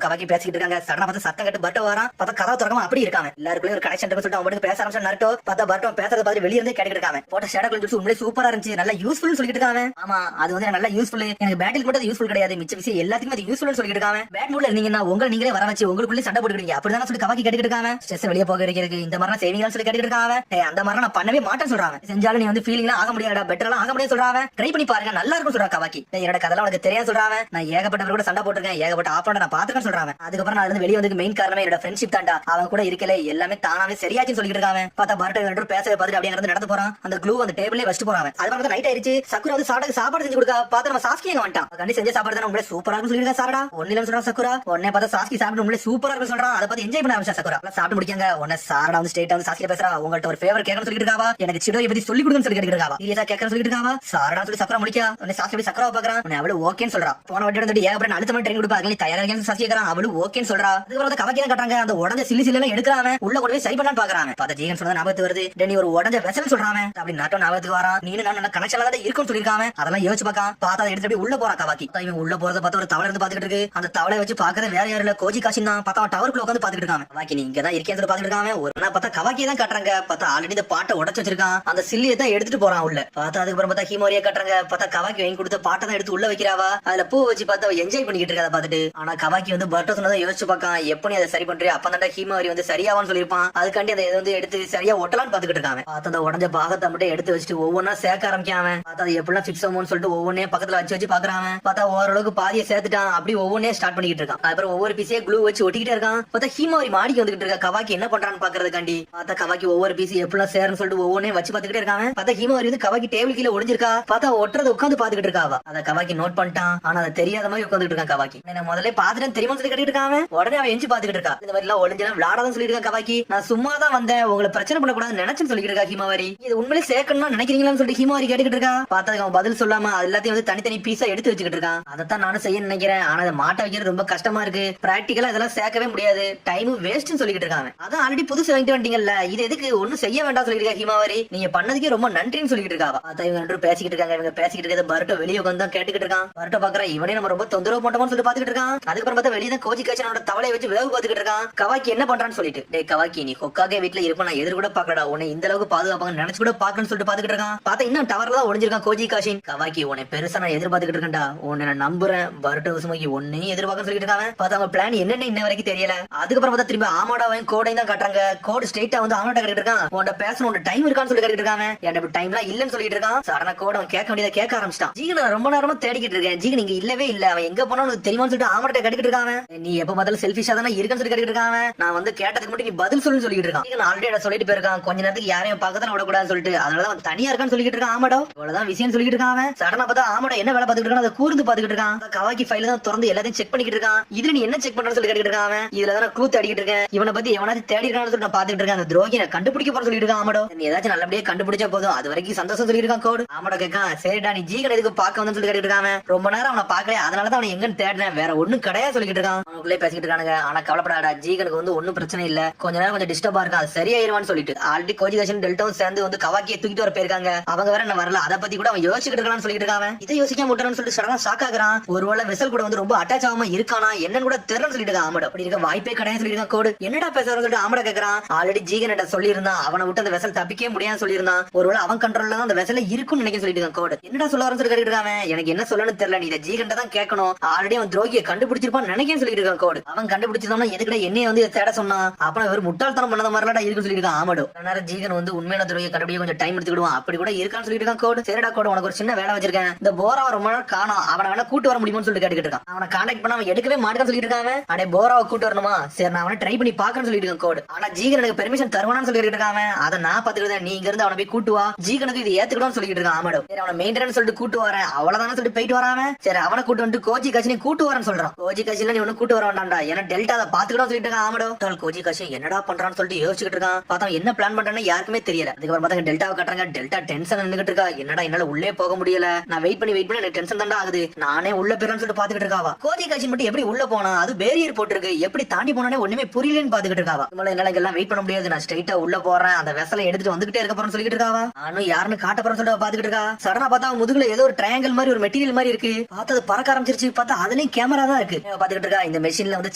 கவாக்கி பேசிட்டு இருக்காங்க. சடனா பார்த்து சத்தம் கட்டு பர்ட்டோ வரான். பார்த்தா கதவு திறக்காம அப்படி இருக்காங்க. எல்லாருக்குள்ளே ஒரு கனெக்ஷன் சொல்லிட்டு அவனுக்கு பேச ஆரம்பிச்சா. நாட்டோ பார்த்தா பர்ட்டோ பேசுறத பார்த்து வெளிய இருந்தே கேட்டுட்டு இருக்காங்க. போட்ட ஷேடோ கிளிப்ஸ் உண்மையிலே சூப்பரா இருந்துச்சு, நல்லா யூஸ்ஃபுல் சொல்லிட்டு இருக்காங்க. ஆமா அது வந்து நல்லா யூஸ்ஃபுல், எனக்கு பேட்டில் மட்டும் யூஸ்ஃபுல் கிடையாது, மிச்ச விஷயம் எல்லாத்துக்குமே அது யூஸ்ஃபுல் சொல்லிட்டு இருக்காங்க. பேட் மூட்ல இருந்தீங்கன்னா உங்களை நீங்களே வர வச்சு உங்களுக்குள்ளே சண்டை போட்டுக்கிறீங்க அப்படிதான் சொல்லி கவாக்கி கேட்டுட்டு இருக்காங்க. ஸ்ட்ரெஸ் வெளியே போக வைக்கிறதுக்கு இந்த மாதிரி சேவிங்லாம் சொல்லி கேட்டுட்டு இருக்காங்க. அந்த மாதிரி நான் பண்ணவே மாட்டேன்னு சொல்றாங்க. செஞ்சாலும் நீ வந்து ஃபீலிங்லாம் ஆக முடியாதா, பெட்டர்லாம் ஆக முடியாது சொல்றாங்க. ட்ரை பண்ணி பாருங்க நல்லா இருக்கும் சொல்றாங்க கவாக்கி. என்னோட கதெல்லாம் உனக்கு தெரியாது சொல்றாங்க. நான் ஏகப்பட்டவர் கூட சண்டை போட்டுருக்கேன், ஏகப்பட்ட ஆப்போனன்ட் நான் பாத்துக்கன்னு சொல்றாங்க. அதுக்கப்புறம் நான் இருந்து வெளியே வந்து மெயின் காரணமே என்னோட ஃப்ரெண்ட்ஷிப் தான்டா, அவங்க கூட இருக்கல எல்லாமே தானாவே சரியாச்சுன்னு சொல்லிட்டு இருக்காங்க. பார்த்தா பர்ட்டோ ரெண்டு பேச பார்த்துட்டு அப்படியே நடந்து போறான். அந்த க்ளூ அந்த டேபிள்ல வச்சுட்டு போறாங்க. அதுக்கப்புறம் நைட் ஆயிடுச்சு. சக்குரா வந்து சாப்பாடு செஞ்சு கொடுக்க பார்த்தா நம்ம சாஸ்கி எங்க வந்துட்டான். கண்டி செஞ்ச சாப்பாடு தான் உங்களே சூப்பரா இருக்கும் சொல்லிருக்கா சாரடா. ஒன்னில சொல்றான் சக்குரா. உடனே பார்த்தா சாஸ்கி சாப்பிட்டு உங்களே சூப்பரா இருக்கும் சொல்றான். அதை பார்த்து என்ஜாய் பண்ண ஆரம்பிச்சா சக்குரா. சாப்பிட்டு முடிக்காங்க. உடனே சாரடா வந்து ஸ்ட்ரைட்டா வந்து சாஸ்கி பேசுறா. உங்கள்ட்ட ஒரு ஃபேவர் கேட்கணும்னு சொல்லிட்டு இருக்காவா, எனக்கு சிடோயை பத்தி சொல்லி கொடுன்னு சொல்லி கேட்டுட்டு இருக்காவா, சீரியஸா கேட்கணும்னு சொல்லிட்டு இருக்காவா. சாரடா சொல்லி சக்கரா முடிக்கா. உடனே சாஸ்கி போய் சக்கரா பாக்குறான். உடனே அவளு ஓகேன்னு சொல்றா. போன வாட்டி வந்து ஏகப்பட்ட அழுத்தமா ட்ரெயின் கொடுப்பாங்க, தயாரா சாஸ்கி கேக்குறான். அவளு ஓகேன்னு சொல்றா. அதுக்கப்புறம் கவாக்கி தான் கட்டுறாங்க. அந்த உடஞ்ச சில்லி எல்லாம் எடுக்கிறாங்க, உள்ள கொண்டு போய் சரி பண்ணலான்னு பாக்குறாங்க. பார்த்தா ஜீகன் சொன்னது ஞாபகத்து வருது. நீ ஒரு உடஞ்ச வெசல் சொல்றாங்க. அப்படி நாட்டோ ஞாபகத்துக்கு வரான். நீனு நான் நல்ல கனெக்ஷன்ல தான் இருக்குன்னு சொல்லிருக்காங்க. அதெல்லாம் யோசிச்சு பார்க்க பார்த்தா அதை எடுத்து உள்ள போறான் கவாக்கி. இவன் உள்ள போறத பார்த்தா ஒரு தவளை இருந்து பாத்துக்கிட்டு இருக்கு. அந்த தவளை வச்சு பாக்கறது வேற யாரும் இல்ல, கோஜி காஷின் தான். பார்த்தா அவன் டவருக்குள்ள உட்காந்து பாத்துக்கிட்டு இருக்காங்க. கவாக்கி நீ இங்க தான் இருக்கேன்னு பாத்துக்கிட்டு இருக்காங்க. ஒரு நாள் பார்த்தா கவாக்கி தான் காட்டுறாங்க. பார்த்தா ஆல்ரெடி இந்த பாட்டை உடச்சு வச்சிருக்கான். அந்த சில்லியை தான் எடுத்துட்டு போறான் உள்ள. பார்த்தா அதுக்கப்புறம் பார்த்தா ஹீமோரியா காட்டுறாங்க. பார்த்தா கவாக்கி வாங்கி கொடுத்த பாட்டை தான் எடுத்து உள்ள வைக்கிறாவா. அதுல பூ வச்சு பார்த்தா என்ஜாய் பண்ணிக்கிட்டு இருக்கா பாத்துட்டு. ஆனா கவாக்கி வந்து பர்ட்டோ சொன்னதை யோசிச்சு பார்க்கான். எப்படி அதை சரி பண்றியா, அப்ப தான் ஹீமோரி வந்து சரியாவான்னு சொல்லிருப்பான். அதுக்காண்டி அதை வந்து எடுத்து சரியா ஒட்டலான்னு பாத்துக்கிட்டு இருக்காங்க. பார்த்தா அந்த உடஞ்ச பாகத்தை மட்டும் எடுத்து வச்சுட்டு ஒவ்வொன்னா சேர்க்க ஆரம்பிக்காம. பார்த்தா அது எப்படிலாம் பிக்ஸ் ஆகும்னு சொல்லிட்டு ஒவ்வொன்னே பக்கத்துல வச்சு பாக்குறாங்க. பார்த்தா ஓரளவுக்கு பாதியை சேர்த்துட்டான். அப்படி ஒவ்வொன்னே ஸ்டார்ட் பண்ணிட்டு இருக்கான். அப்புறம் ஒவ்வொரு பீஸே க்ளூ வச்சு ஒட்டிக்கிட்டே இருக்கான். பார்த்தா ஹீமோரி மாடிக்கு வந்துகிட்டு இருக்கா. கவாக்கி என்ன பண்றான்னு பாக்குறதுக்காண்டி. பார்த்தா கவாக்கி ஒவ்வொரு பீஸ் எப்படிலாம் சேருன்னு சொல்லிட்டு ஒவ்வொன்னே வச்சு பாத்துக்கிட்டே இருக்காங்க. பார்த்தா ஹீமோரி வந்து கவாக்கி டேபிள் கீழே ஒளிஞ்சிருக்கா. பார்த்தா ஒட்டுறத உட்காந்து பாத்துக்கிட்டு இருக்காவா. அதை கவாக்கி நோட் பண்ணிட்டான். ஆனா அதை தெரியாத மாதிரி உட்காந்துட்டு இருக்கான் கவாக்கி. நான் முதல்ல பாத்துட்டேன் தெரியுமா சொல்லி கட்டிட்டு இருக்காங்க. உடனே அவன் எஞ்சி பாத்துக்கிட்டு இருக்கா. இந்த மாதிரி எல்லாம் ஒளிஞ்செல்லாம் விளையாடாதான் சொல்லிட்டு இருக்கா கவாக்கி. நான் சும்மா தான் வந்தேன், உங்களை பிரச்சனை பண்ணக்கூடாது நினைச்சுன்னு சொல்லிட்டு இருக்கா ஹீமாவாரி. இது உண்மையிலே சேர்க்கணும்னு நினைக்கிறீங்களான்னு சொல்லிட்டு ஹீமாவாரி கேட்டுக்கிட்டு இருக்கா. பார்த்தா அவன் பதில் சொல்லாம எல்லாத்தையும் வந்து தனித்தனி பீஸா எடுத்து வச்சுக்கிட்டு இருக்கான். அதைத்தான் நானும் செய்ய நினைக்கிறேன், ஆனா அதை மாட்ட வைக்கிறது ரொம்ப கஷ்டமா இருக்கு, பிராக்டிகலா இதெல்லாம் சேர்க்கவே முடியாது, டைம் வேஸ்ட்னு சொல்லிட்டு இருக்காங்க. அதான் ஆல்ரெடி புதுசு வாங்கிட்டு வந்தீங்கல்ல, இது எதுக்கு ஒன்னும் செய்ய வேண்டாம் சொல்லிட்டு இருக்கா ஹீமாவாரி. நீங்க பண்ணதுக்கே ரொம்ப நன்றின்னு சொல்லிட்டு இருக்காவா. அதான் இவங்க ரெண்டு பேசிக்கிட்டு இருக்காங்க. இவங்க பேசிக்கிட்டு இருக்கிறத பர்ட்டோ வெளியே உட்காந்து கேட்டுக்கிட்டு இருக்கான். பர்ட்டோ பாக்குற இவனே நம்ம ரொம்ப தொந்தரவு பண்ணோம்னு சொல்லி பாத்துக்கிட்டு இருக்கான். அதுக்கப்புறம் பார்த்தா வெளியே தான் கோஜி காச்சனோட தவளையை வச்சு வேவு பாத்துக்கிட்டு இருக்கான். கவாக்கி என்ன பண்றான்னு சொல்லிட்டு. டேய் கவாக்கி நீ கொக்காக வீட்டுல இருப்ப நான் எதிர் கூட பாக்கடா, உன்னை இந்த அளவுக்கு பாதுகாப்பாங்க நினைச்சு கூட பாக்கணும்னு சொல்லிட்டு பாத்துக்கிட்டு இருக்கான். பார்த்தா இன்னும் டவர்ல தான் ஒளிஞ்சிருக்கான் கோஜி காஷின். கவாக்கி உன்னை பெருசா நான் எதிர்பார்த்துக்கிட்டு இருக்கேன்டா, உன்னை நான் நம்புறேன் பருட்டோ உசுமாக்கி ஒன்னையும் எதிர்பார்க்க சொல்லிட்டு இருக்காங்க. பார்த்தா அவங்க பிளான் என்னன்னு இன்ன வரைக்கும் தெரியல. அதுக்கப்புறம் பார்த்தா திரும்பி ஆமாடாவையும் கோடையும் தான் காட்டுறாங்க. கோடு ஸ்ட்ரெயிட்டா வந்து ஆமாட்டா கேட்டு இருக்கான். உன்ட பேசணும் உன் டைம் இருக்கான்னு சொல்லி கேட்டு இருக்காங்க. என்கிட்ட டைம்லாம் இல்லன்னு சொல்லிட்டு இருக்கான். சடனா கோட அவன் கேட்க வேண்டியதை கேட்க ஆரம்பிச்சிட்டான். ஜீகன் ரொம்ப நேரமா தேடிக்கிட்டு இருக்கேன். ஜீகன் இங்க இல்லவே இல்ல. அவன் எங்க போனான்னு தெரியுமான்னு சொல்லிட்டு ஆமாட்ட கேட்டுக்கிட்டு இருக்காங்க. நீ எப்ப பார்த்தாலும் செல்ஃபிஷா தானே இருக்கன்னு சொல்லி கேட்டுக்கிட்டு இருக்காங்க. நான் வந்து கேட்டதுக்கு மட்டும் நீ பதில் சொல்லுன்னு சொல்லிட்டு இருக்கான். ஜீகன் ஆல்ரெடி சொல்லிட்டு போயிருக்கான் கொஞ்ச நேரத்துக்கு யாரையும் பக்கத்துல விடக்கூடாதுன்னு சொல்லிட்டு. அதனாலதான் தனியா இருக்கான்னு சொல்லிட்டு இருக்கான். ஆமாடோ இவ்வளவுதான் விஷயம் சொல்லிட்டு இருக்கான். சடனா பார்த்தா ஆமாடா என்ன வேலை பார்த்துட்டு இருக்கான். அதை கூர்ந்து பாத்துக்கிட்டு இருக்கான். கவாக்கி ஃபைல தான் திறந்து எல்லாத்தையும் செக் பண்ணிக்கிட்டு இருக்கான். இதுல நீ என்ன செக் பண்றன்னு சொல்லி கேட்டுக்கிட்டு இருக்கான். இதுல தான் க்ளூ தேடிக்கிட்டு இருக்கேன். இவனை பத்தி எவனாச்சும் தேடி இருக்கான்னு சொல்லி நான் பாத்துக்கிட்டு இருக்கேன். அந்த துரோகியை கண்டுபிடிக்க போற சொல்லிட்டு இருக்கான். ஆமாடோ நீ ஏதாச்சும் நல்லபடியா கண்டுபிடிச்சா போதும் அது வரைக்கும் சந்தோஷம் சொல்லி இருக்கான். கோடு ஆமாடா கேட்கான். சரிடா நீ ஜீகன் எதுக்கு பார்க்க வந்து சொல்லி கேட்டுட்டு இருக்காங்க. ரொம்ப நேரம் அவனை பாக்கல அதனாலதான் அவனை எங்கன்னு தேடுறேன் வேற ஒண்ணும் கிடையாது சொல்லிட்டு இருக்கான். அவனுக்குள்ளே பேசிக்கிட்டு இருக்கானுங்க. ஆனா கவலைப்படாடா ஜீகனுக்கு வந்து ஒன்னும் பிரச்சனை இல்ல. கொஞ்ச நேரம் கொஞ்சம் டிஸ்டர்பா இருக்கும் அது சரியாயிருவான்னு சொல்லிட்டு ஆல்ரெடி கோஜிகாஷன் டெல்டாவும் சேர்ந்து வந்து கவாக்கியை தூக்கிட்டு வர போயிருக்காங்க. அவங்க வேற என்ன வரல அதை பத்தி கூட அவன் யோசிச்சுட்டு இருக்கான்னு சொல்லிட்டு இருக்காங்க. இதை யோசிக்க முட்டான்னு சொல்லிட்டு சடனா ஷாக் ஆகுறான். ஒருவேளை வெசல் கூட வந்து ரொம்ப அட்டாச் ஆகாம இருக்கானா என்னன்னு கூட தெரியலன்னு சொல்லிட்டு இருக்கான். ஆமாடா அப்படி இருக்க வாய்ப்பே கிடையாது சொல்லிட்டு இருக்கான். கோடு என்னடா பேசுறன்னு சொல்லிட்டு ஆமாடா கேக்குறான். ஆல்ரெடி ஜீகன் சொல்லி இருந்தான் அவனை விட்டு அந்த வெசல் தப்பிக்கவே முடியாது சொல்லியிருந்தான். ஒருவேளை அவன் கண்ட்ரோல்ல தான் அந்த வெசல இருக்குன்னு நினைக்க சொல்லிட்டு இருக்கான். கோடு என்னடா சொல்ல வரன்னு சொல்லி கேட்டுட்டு இருக்கான். எனக்கு என்ன சொல்லணும்னு தெரியல நீ இதை ஜீகன் தான் கேட்கணும். ஆல்ரெடி அவன் துரோகியை கண்டுபிடிச்சிருப்பான்னு நினைக்கேன்னு சொல்லிட்டு இருக்கான். கோடு அவன் கண்டுபிடிச்சதோம்னா எதுக்கிட்ட என்னைய வந்து தேட சொன்னான். அப்புறம் ஒரு முட்டாள்தனம் பண்ணத மாதிரிலாம் இருக்குன்னு சொல்லிட்டு இருக்கான். ஆமாடோ நேரம் ஜீகன் வந்து உண்மையான துரோகியை கண்டுபிடிக்க கொஞ்சம் டைம் எடுத்துக்கிடுவான் அப்படி கூட இருக்கான்னு சொல்லிட்டு இருக்கான். கோடு சரிடா கோடு உனக்கு ஒரு சின்ன வேலை வச்சிருக்கேன். இந்த போராவை ரொம்ப நாள் காணோம் அவனை வேணா கூட்டு வர முடியும்னு சொல்லிட்டு கேட்டுக்கிட்டு இருக்கான். அவனை கான்டாக்ட் பண்ண அவன் எடுக்கவே மாட்டான்னு சொல்லிட்டு இருக்காங்க. அடே போராவை கூட்டு வரணுமா சரி நான் அவனை ட்ரை பண்ணி பாக்கன்னு சொல்லிட்டு இருக்கான். கோடு ஆனா ஜீகன் எனக்கு பெர்மிஷன் தருவானு சொல்லிட்டு இருக்காங்க. அதை நான் பாத்துக்கிட்டேன் நீ இங்க இருந்து அவனை போய் கூட்டு வா ஜீகனுக்கு இது ஏத்துக்கணும்னு சொல்லிட்டு இருக்கான். ஆமாடோ சரி அவனை மெயின்டெனன்ஸ் சொல்லிட்டு கூட்டு வரேன் அவ்வளவுதானே சொல்லிட்டு போயிட்டு வராம சரி அவனை கூட்டு வந்து கோஜி காசி கூட்டு வரேன்னு சொல்றான். கோஜி காசில நீ ஒண்ணு கூட்டு வர வேண்டாம்டா ஏன்னா டெல்டா அதை பாத்துக்கிட்டோம் சொல்லிட்டு இருக்கான். ஆமாடோ கோஜி காசி என்னடா பண்றான்னு சொல்லிட்டு யோசிச்சுட்டு இருக்கான். பார்த்தா என்ன பிளான் பண்றான்னு யாருக்குமே தெரியல. அதுக்கப்புறம் பார்த்தா டெல்டாவை கட்டுறாங்க. டெல்டா டென்ஷன் நின்னுட்டு இருக்கா. என்னடா என்னால உள்ளே போக முடியல நான் வெயிட் பண்ணி எனக்கு டென்ஷன் தான்டா ஆகுது நானே உள்ள போறேன்னு சொல்லிட்டு பாத்துக்கிட்டு இருக்காவா. கோஜி காசி மட்டும் எப்படி உள்ள போனா அது பேரியர் போட்டுருக்கு எப்படி தாண்டி போனானே ஒண்ணுமே புரியலன்னு பாத்துக்கிட்டு இருக்காவா. என்னால எல்லாம் வெயிட் பண்ண முடியாது நான் ஸ்ட்ரைட்டா உள்ள போறேன் அந்த வெசலை எடுத்துட்டு வந்துகிட்டே இருக்க போறேன்னு சொல்லிட்டு இருக்காவா. நானும் யாருன்னு காட்ட போறேன்னு சொல்லிட்டு பாத்துக்கிட்டு இருக்கா. சடனா பார்த்தா முதுகுல ஏதோ ஒரு ட்ரையாங்கிள் மாதிரி ஒரு மெட்டீரியல் மாதிரி இருக்கு. பார்த்தா அது பறக்க ஆரம்பிச்சிருச்சு. பார்த்தா அதுலயும் கேமரா தான் இருக்கு. பாத்துக்கிட்டு இருக்கா இந்த மெஷின்ல வந்து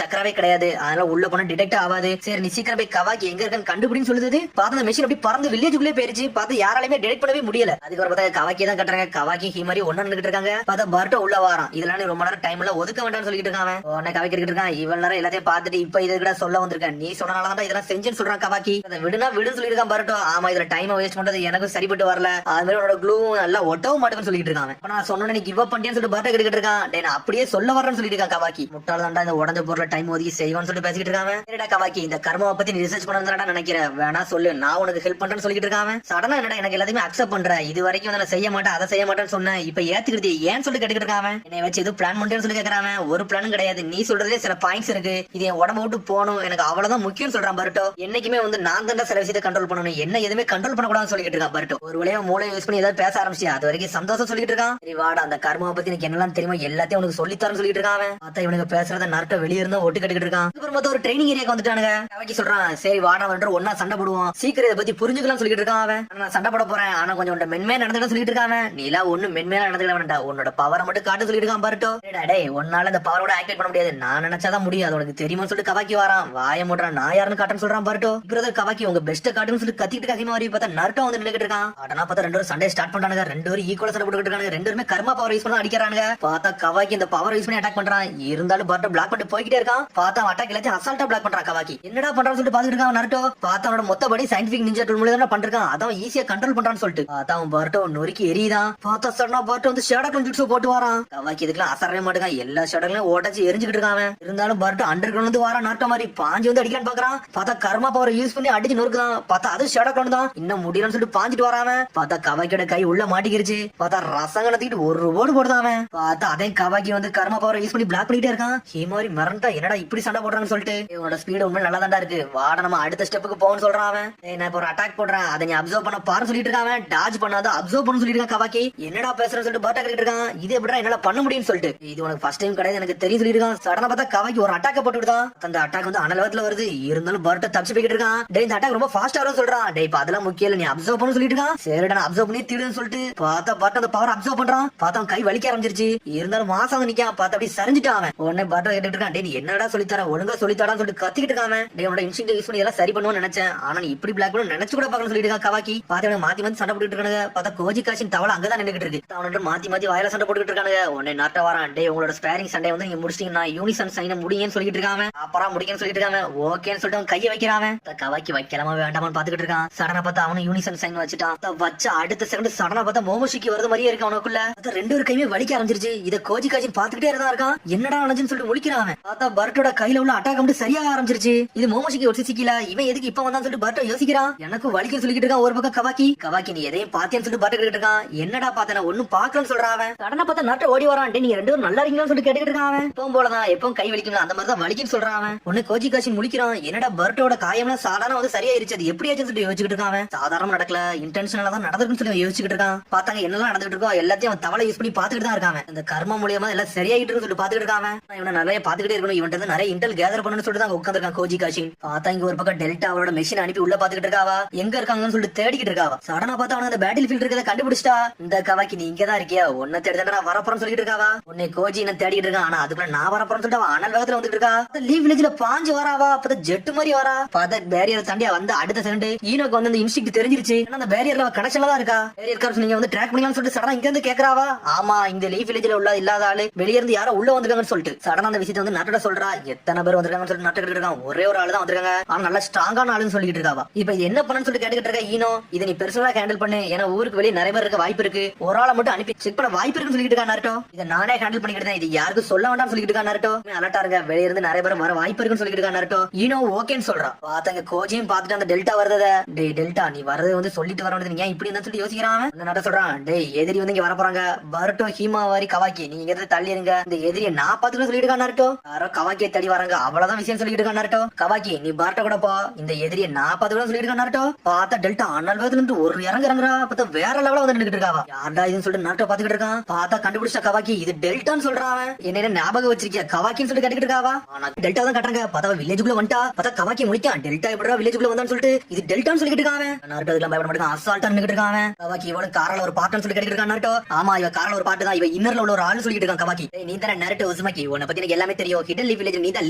சக்கரவே கிடையாது அதனால உள்ள போனா டிடெக்ட் ஆகாது. சரி நீ சீக்கிரம் போய் கவாக்கி எங்க இருக்குன்னு கண்டுபிடின்னு சொல்லுது. பார்த்தா அந்த மெஷின் அப்படி பறந்து வில்லேஜுக்குள்ளே போயிருச்சு. பார்த்தா யாராலையுமே டிடெக்ட் பண்ணவே முடியல. அதுக்கப்புறம் பார்த்தா கவாக்கி தான் கட்டுறாங்க. கவாக்கி ஹிமாரி ஒண்ணு நின்னுட்டு இருக்காங்க. பார்த்தா பர்ட்டோ உள்ள வாரான். இதெல்லாம் நீ ரொம்ப நேரம் டைம்ல ஒதுக்க வேண்டாம்னு சொல்லிட்டு இருக்காங்க. உடனே கவாக்கி இருக்கான் இவன் நேரம் எல்லாத்தையும் பார்த்துட்டு இப்ப இது கூட சொல்ல வந்திருக்கேன் நீ சொன்னனாலதான் இதெல்லாம் செஞ்சுன்னு சொல்றான். கவாக்கி அதை விடுனா விடுன்னு சொல்லிருக்கான் பர்ட்டோ. ஆமா இதுல டைம் வேஸ்ட் பண்றது எனக்கும் சரிப்பட்டு வரல அது மாதிரி உன்னோட க்ளூ நல்லா ஒட்டவும் மாட்டேன்னு சொல்லிட்டு இருக்காங்க. நான் சொன்னேன் நீ கிவ் அப் பண்ணிட்டேன்னு சொல்லிட்டு பர்ட்டோ கேட்டுக்கிட்டு இருக்கான். நான் அப்படியே சொல்ல வரேன்னு சொல்லிட்டு இருக்கான். கவாக்கி முட்டாள் தாண்டா இந்த உடஞ்ச பொருளை டைம் ஒதுக்கி செய்வான்னு சொல்லிட்டு பேசிட்டு இருக்காங்க. சரிடா கவாக்கி இந்த கர்மாவை பத்தி நீ ரிசர்ச் பண்ணா நினைக்கிறேன் வேணா சொல்லு நான் உனக்கு ஹெல்ப் பண்றேன்னு சொல்லிட்டு இருக்காங்க. சடனா என்னடா எனக்கு எல்லாத்தையுமே அக்செப்ட் பண்ற இது வரைக்கும் நான் செய்ய மாட்டேன் அதை செய்ய மாட்டேன்னு சொன்னேன் இப்ப ஏத்துக்கிறது ஏன்னு சொல்லிட்டு கேட்டுக்கிட்டு இருக்காங்க. என்னை வச்சு எதுவும் பிளான் பண்ணிட்டேன்னு சொல்லி கேட்கறாங்க. ஒரு பிளானும் கிடையாது நீ சொல்றதே சில பாயிண்ட்ஸ் இருக்கு இது என் உடம்பு விட்டு போகணும் எனக்கு அவ்வளவுதான் முக்கியம் சொல்றான் பர்ட்டோ. என்னைக்குமே வந்து நான் தான் சில விஷயத்தை கண்ட்ரோல் பண்ணணும் என்ன எதுவுமே கண்ட்ரோல் பண்ணக்கூடாதுன்னு சொல்லிட்டு இருக்கான் பர்ட்டோ. ஒரு வழியா மூளை யூஸ் பண்ணி ஏதாவது பேச ஆரம்பிச்சு அது வரைக்கும் சந்தோஷம் சொல்லிட்டு இருக்கான். சரி வாடா அந்த கர்மாவை பத்தி எனக்கு என்னெல்லாம் தெரியுமா எல்லாத்தையும் உனக்கு சொல்லித்தரேன்னு சொல்லிட்டு இருக்காங்க. பார்த்தா இவனுக்கு பேசுறத நர்ட்ட வெளியே இருந்தா ஒட்டு கட்டிக்கிட்டு இருக்கான். அப்புறம் ஒரு ட்ரைனிங் ஏரியாக்கு வந்துட்டானுங்க. கவாக்கி சொல்றான் சரி வாடா வந்து ஒன்னா சண்டை போடுவோம் சீக்கிரம் இதை பத்தி புரிஞ்சுக்கலாம் சொல்லிட்டு இருக்கான். அவன் நான் சண்டை போட போறேன் ஆனா கொஞ்சம் மென்மையா நடந்துட்டு சொல்லிட்டு இருக்காங்க. நீ எல்லாம் ஒண்ணு மென்மையா நடந்துக்க வேண்டாம் உன்னோட பவரை மட்டும் காட்டு சொல்லிட்டு இருக்கான் பர்ட்டோ. டேய் உன்னால அந்த பவரோட ஆக்டிவேட் பண்ண முடியாது நான் நினைச்சாதான் முடியும் அது உனக்கு தெரியுமா சொல்லிட்டு கவாக்கி வரான். வாய மூடுறான் நான் யாருன்னு காட்டுன்னு சொல்றான் பர்ட்டோ. பிரதர் கவாக்கி உங்க பெஸ்ட் காட்டுன்னு சொல்லி கத்திட்டு ககிமா வரி பார்த்தா நர்ட்டோ வந்து நின்னுட்டு இருக்கான். ஆனா பார்த்தா ரெண்டு பேரும் சண்டை ஸ்டார்ட் பண்றாங்க. ரெண்டு பேரும் ஈக்குவலா சண்டை போட்டுட்டு இருக்காங்க. ரெண்டு பேருமே கர்மா பவர் யூஸ் பண்ணி அடிக்கிறாங்க. பார்த்தா கவாக்கி இந்த பவர் யூஸ் பண்ணி அட்டாக் பண்றான். இருந்தாலும் பர்ட்டோ பிளாக் பண்ணிட்டு போய்கிட்டே இருக்கான். பார்த்தா அட்டாக் எல்லாத்தையும் அசால்ட்டா பிளாக் பண்றான். கவாக்கி என்னடா பண்றான்னு சொல்லிட்டு பாத்துட்டு இருக்கான் நர்ட்டோ. பார்த்தா அவனோட மொத்தபடி சயின்டிபிக் நிஞ்சா டூல் மூலமா பண்றான் அதான் ஈஸியா கண்ட்ரோல் பண்றான்னு சொல்லிட்டு பார்த்தா அவன் பர்ட்டோ நொறுக்கி எரியுதான். பார்த்தா சடனா பர்ட்டோ வந்து ஷேடோ கிளஞ்சிட்டு போட்டு வரான். கவாக்கி இதுக்கெல்லாம் அசரவே மாட்டேங்கான் எல்லா ஷேடோகளையும் ஓட்டச்சு எரிஞ்சுக்கிட்டு இருக்கான். இருந்தாலும் பர்ட்டோ அண்டர் கிரவுண்ட் வந்து வாரான் நாட்டோ மாதிரி பாஞ்சு வந்து அடிக்கலான்னு பாக்குறான். பார்த்தா கர்மா பவர் யூஸ் பண்ணி அடிச்சு நொறுக்குதான். பார்த்தா அது ஷேடோ கிளவுண்ட் தான் இன்னும் முடியலன்னு சொல்லிட்டு பாஞ்சிட்டு வராம. பார்த்தா கவாக்கியோட கை உள்ள மாட்டிக்கிருச்சு. பார்த்தா ரசங்கனத்திட்டு ஒரு ஓடு போடுதான். பார்த்தா அதே கவாக்கி வந்து கர்மா பவர் யூஸ் பண்ணி பிளாக் பண்ணிட்டே இருக்கான். ஹிமாரி மறந்துட்டா என்னடா இப்படி சண்டை போடுறான்னு சொல்லிட்டு இவனோட ஸ்பீடு உண்மை நல்லா தான்டா இருக்கு வாட நம்ம அடுத்த ஸ்டெப்புக்கு போகணும்னு சொல்றான். அவன் நான் இப்ப ஒரு அட்டாக் போடுறேன் அதை நீ அப்சர்வ் பண்ண பாரு சொல்லிட்டு இருக்கான். டாஜ் பண்ணாத அப்சர்வ் பண்ணு சொல்லிட்டு இருக்கான். கவாக்கி என்னடா பேசுறேன்னு சொல்லிட்டு பர்ட்டோ கேட்டுட்டு இருக்கான். இது எப்படிடா என்னால பண்ண முடியும்னு சொல்லிட்டு இது உனக்கு ஃபர்ஸ்ட் டைம் கிடையாது எனக்கு தெரியும் சொல்லிட்டு இருக்கான். சடனா பார்த்தா கவாக்கி ஒரு அட்டாக் போட்டுவிட்டான். அந்த அட்டாக் வந்து அனலவத்துல வருது இருந்தாலும் பர்ட்டோ தப்பிச்சு போய்கிட்டு இருக்கான். டேய் இந்த அட்டாக் ரொம்ப ஃபாஸ்டா வரும்னு சொல்றான். டேய் இப்ப அதெல்லாம் முக்கியம் இல்ல நீ அப்சர்வ் பண்ணு சொல்லிட்டு இருக்கான். சரிடா நான் அப்சர்வ் பண்ணி தீடுன்னு சொல்லிட்டு பார்த்தா பர்ட்டோ அந்த பவர் அப்சர்வ் பண்றான். பார்த்தா அவன் கை வலிக்க ஆரம்பிச்சிருச்சு. இருந்தாலும் மாசம் வந்து நிக்கான். பார்த்தா அப்படி சரிஞ்சிட்டான். அவன் உடனே பர்ட்டோ கேட்டுட்டு இருக்கான். டேய் நீ என்னடா சொல்லித்தர ஒழுங்கா சொல்லித்தாடான்னு சொல்லிட்டு கத்திக்கிட்டு இருக்கான். டேய் உன்னோட இன்ஸ்டிங்க்ட் யூஸ் பண்ணி எல்லாம் சரி பண்ணுவேன்னு நினைச்சேன் ஆனா நீ இப்படி பிளாக் பண்ண நினைச்சு கூட பாக்கணும்னு சொல்லிட்டு இருக்கான். கவாக்கி பார்த்தா மாத்தி மாத்தி சண்டை போட்டுட்டு இருக்காங்க. பார்த்தா கோஜி காசின் தவளை அங்கதான் நின்னுகிட்டு இருக்கு. அவனோட மாத்தி மாத்தி வாயில சண்டை போட்டுக்கிட்டு இருக்கானுங்க. உடனே நாட்ட வரான், டே உங்களோட ஸ்பேரிங் சண்டை வந்து நீங்க முடிச்சிட்டீங்கன்னா யூனிசன் சைனை முடிங்கன்னு சொல்லிட்டு இருக்காங்க. அப்புறம் முடிங்கன்னு சொல்லிட்டு இருக்காங்க. ஓகேன்னு சொல்லிட்டு அவன் கையை வைக்கிறான். கவாக்கி வைக்கலாமா வேண்டாமான்னு பாத்துக்கிட்டு இருக்கான். சடனா பார்த்தா அவனும் யூனிசன் சைன் வச்சுட்டான். வச்ச அடுத்த செகண்ட் சடனா பார்த்தா மோமோஷிக்கு வருது மாதிரியே இருக்கு அவனுக்குள்ள. ரெண்டு ஒரு கையுமே வலிக்க ஆரம்பிச்சிருச்சு. இத கோஜி காஜின் பாத்துக்கிட்டே இருந்தா இருக்கான். என்னடா அலைஞ்சுன்னு சொல்லிட்டு முழிக்கிறான். பார்த்தா பர்ட்டோட கையில உள்ள அட்டாக் வந்து சரியாக ஆரம்பிச்சிருச்சு. இது மோமோஷிக்கு ஒரு சிக்கில இவன் எதுக்கு இப்ப வந்தான்னு சொல்லிட்டு பர்ட்டோ யோசிக்கிறான். எனக்கு வலிக்க சொல்லிட்டு இருக்கான். ஒரு பக்கம் கவாக்கி நீ எதையும் பாத்தேன்னு சொல்லிட்டு பாத்துக்கிட்டு இருக்கான். என்னடா பார்த்தா ஒன்னும் பாக்கலன்னு சொல்றான். சடனா பார்த்தா நாட்டை ஓடி வரான். நீங்க ரெண்டு பேரும் நல்லா இருக்கீங்கன்னு சொல்லிட்டு கேட்டுக்கிட்டு இருக்கான். எப்பவும் போலதான் எப்பவும் கை வலிக்கணும் அந்த மாதிரி தான் வலிக்குன்னு சொல்றான். ஒன்னு கோஜி காஜின் முழிக்கிறான். என்னடா பர்ட்டோட காயம்லாம் சாதாரண வந்து சரியாயிருச்சு, அது எப்படியாச்சும் சொல்லிட்டு யோசிச்சுட்டு இருக்கான். சாதாரண நடக்கல, இன்டென்ஷனலா தான் நடந்திருக்குன்னு சொல்லி யோசிச்சுட்டு இருக்கான். பார்த்தாங்க என்னெல்லாம் நடந்துட்டு இருக்கோ எல்லாத்தையும் அவன் தவளை யூஸ் பண்ணி பாத்துக்கிட்டு தான் இருக்கான். இந்த கர்ம மூலியமா எல்லாம் சரியாயிட்டு சொல்லிட்டு பாத்துக்கிட்டு இருக்கான். இவனை நிறைய பாத்துக்கிட்டே இருக்கணும், இவன் நிறைய இன்டெல் கேதர் பண்ணணும்னு சொல்லிட்டு தான் உட்காந்துருக்கான் கோஜி காஷின். பார்த்தா இங்க ஒரு பக்கம் டெல்டா அவரோட மெஷின் அனுப்பி உள்ள பாத்துக்கிட்டு இருக்காவா, எங்க இருக்காங்கன்னு சொல்லிட்டு தேடிக்கிட்டு இருக்காவா. சடனா பார்த்தா அவன் அந்த பேட்டில் ஃபீல்ட் இருக்கிறத கண்டுபிடிச்சிட்டா. இந்த கவாக்கி நீ இங்கதான் இருக்கியா, உன்னை தேடி நான் வரப்போறேன்னு சொல்லிட்டு இருக்காவா. உன்னை கோஜி என்ன தேடிட்டு இருக்கான். ஆனா அதுக்குள்ள நான் வரப்போறேன்னு சொல்லிட்டு அவன் அனல் வேகத்துல வந்துட்டு இருக்கா. லீவ் வில்லேஜ்ல பாஞ்சு வராவா, அப்ப ஜெட் மாதிரி வரா. பார்த்தா பேரியர் தாண்டியா வந்து அடுத்த செகண்ட் ஈனோக்கு வந்து அந்த இன்ஸ்டிக்ட் தெரிஞ்சிருச்சு. அந்த பேரியர்ல கனெக்ஷன்ல தான் இருக்கா. பேரியர் கார்ஸ் நீங்க வந்து ட்ராக் பண்ணலாம்னு சொல்லிட்டு சடனா இங்க இருந்து கேக்குறாவா. ஆமா இந்த லீவ் வில்லேஜ்ல உள்ள இல்லாத ஆளு வெளிய இருந்து யாரோ உள்ள வந்திருக்காங்கன்னு சொல்லிட்டு சடனா அந்த விஷயத்தை வந்து நட்டட சொல்றா. எத்தனை பேர் வந்திருக்காங்கன்னு சொல்லிட்டு நட்டுக்கிட்டு இருக்கான். ஒரே ஒரு ஆளு தான் வந்திருக்காங்க, ஆனா நல்லா ஸ்ட்ராங்கான ஆளுன்னு சொல்லிட்டு இருக்காவா. இப்ப என்ன பண்ணு சொல்லிட்டு கேட்டுக்கிட்டு இருக்கா ஈனோ. இதை நீ பெர்சனலா ஹேண்டில் பண்ணு, ஏன்னா ஊருக்கு வெளியே நிறைய பேர் இருக்க வாய்ப்பு இருக்கு, ஒரு ஆளை மட்டும் அனுப்பி செக் பண்ண வாய்ப்பு இருக்குன்னு சொல்லிட்டு இருக்கா நருட்டோ. இதை நானே ஹேண்டில் பண்ணிக்கிட்டு இது யாருக்கும் சொல்ல வேண்டாம்னு சொல்லிட்டு இருக்கா நருட்டோ. அலர்ட்டா இருக்க, வெளிய இருந்து நிறைய பேர் வர வாய்ப்பு இருக்குன்னு சொல்லிட்டு இருக்கா நருட்டோ. ஈனோ ஓகேன்னு சொல்றா. பாத்தங்க கோஜியும் பாத்துட்டு அந்த டெல்டா வருத. டே டெல்டா நீ வரது வந்து சொல்லிட்டு வர வேண்டியது, நீ ஏன் இப்படி இருந்தா சொல்லி யோசிக்கிறான். நட்ட சொல்றான், டே எதிரி வந்து இங்க வர போறாங்க, பர்ட்டோ ஹீமாவாரி கவாக்கி நீங்க எதிர தள்ளி இருங்க, இந்த எதிரியை நான் பாத்துட்டு சொல்லிட்டு இருக்கா நருட்டோ. யாரோ கவாக்கியை தள்ளி வராங்க, அவ்வளவுதான் விஷயம் சொல்லிட்டு இருக்கா நருட்டோ. கவாக்கி நீ பர்ட்டோ கூட போ, இந்த எதிரியை நான் பாத்துட்டு சொல்லிட்டு இருக்கா நருட்டோ. பார்த்தா டெல்டா அண்ணல் வேகத்துல இருந்து ஒரு இறங்குறா. பார்த்தா வேற லெவல வந்து நின்னுட்டு இருக்காவா. யாரா இதுன்னு சொல்லிட்டு நருட்டோ பாத்துக்கிட்டு இருக்கான். பார்த்தா கண்டுபிடிச்சா கவாக்கி இது டெல்டான்னு சொல்றான். என்ன ஞாபகம் வச்சிருக்கியா கவாக்கின்னு சொல்லிட்டு கேட்டுக்கிட்டு இருக்காவா. ஆனா டெல்டா தான் கட்டுறாங்க. பார்த்தா வில்லேஜுக்குள்ள வந்துட்டா. பார்த்தா கவாக்கி முடிக்கான். டெல்டா எப்படா வில்லேஜுக்குள்ள வந்தான்னு சொல்லிட்டு இது டெல்டான்னு சொல்லிட்டு இருக்காங்க. நருட்டோ இதெல்லாம் பயப்பட மாட்டாங்க, அசால்ட்டா நின்னுட்டு இருக்காங்க. கவாக்கி இவனுக்கு கார்ல ஒரு பாட்டுன்னு சொல்லி கேட்டுக்கிட்டு இருக்கான் நருட்டோ. ஆமா இவ கார்ல ஒரு பாட்டு தான், இவ இன்னர்ல உள்ள ஒரு ஆளு சொல்லிட்டு இருக்கான் கவாக்கி. நீ தான நருட்டோ உசுமாக்கி, உன்னை பத்தி எனக்கு எல்லாமே தெரியும், ஹிடன் லீவ் வில்லேஜ் நீ தான்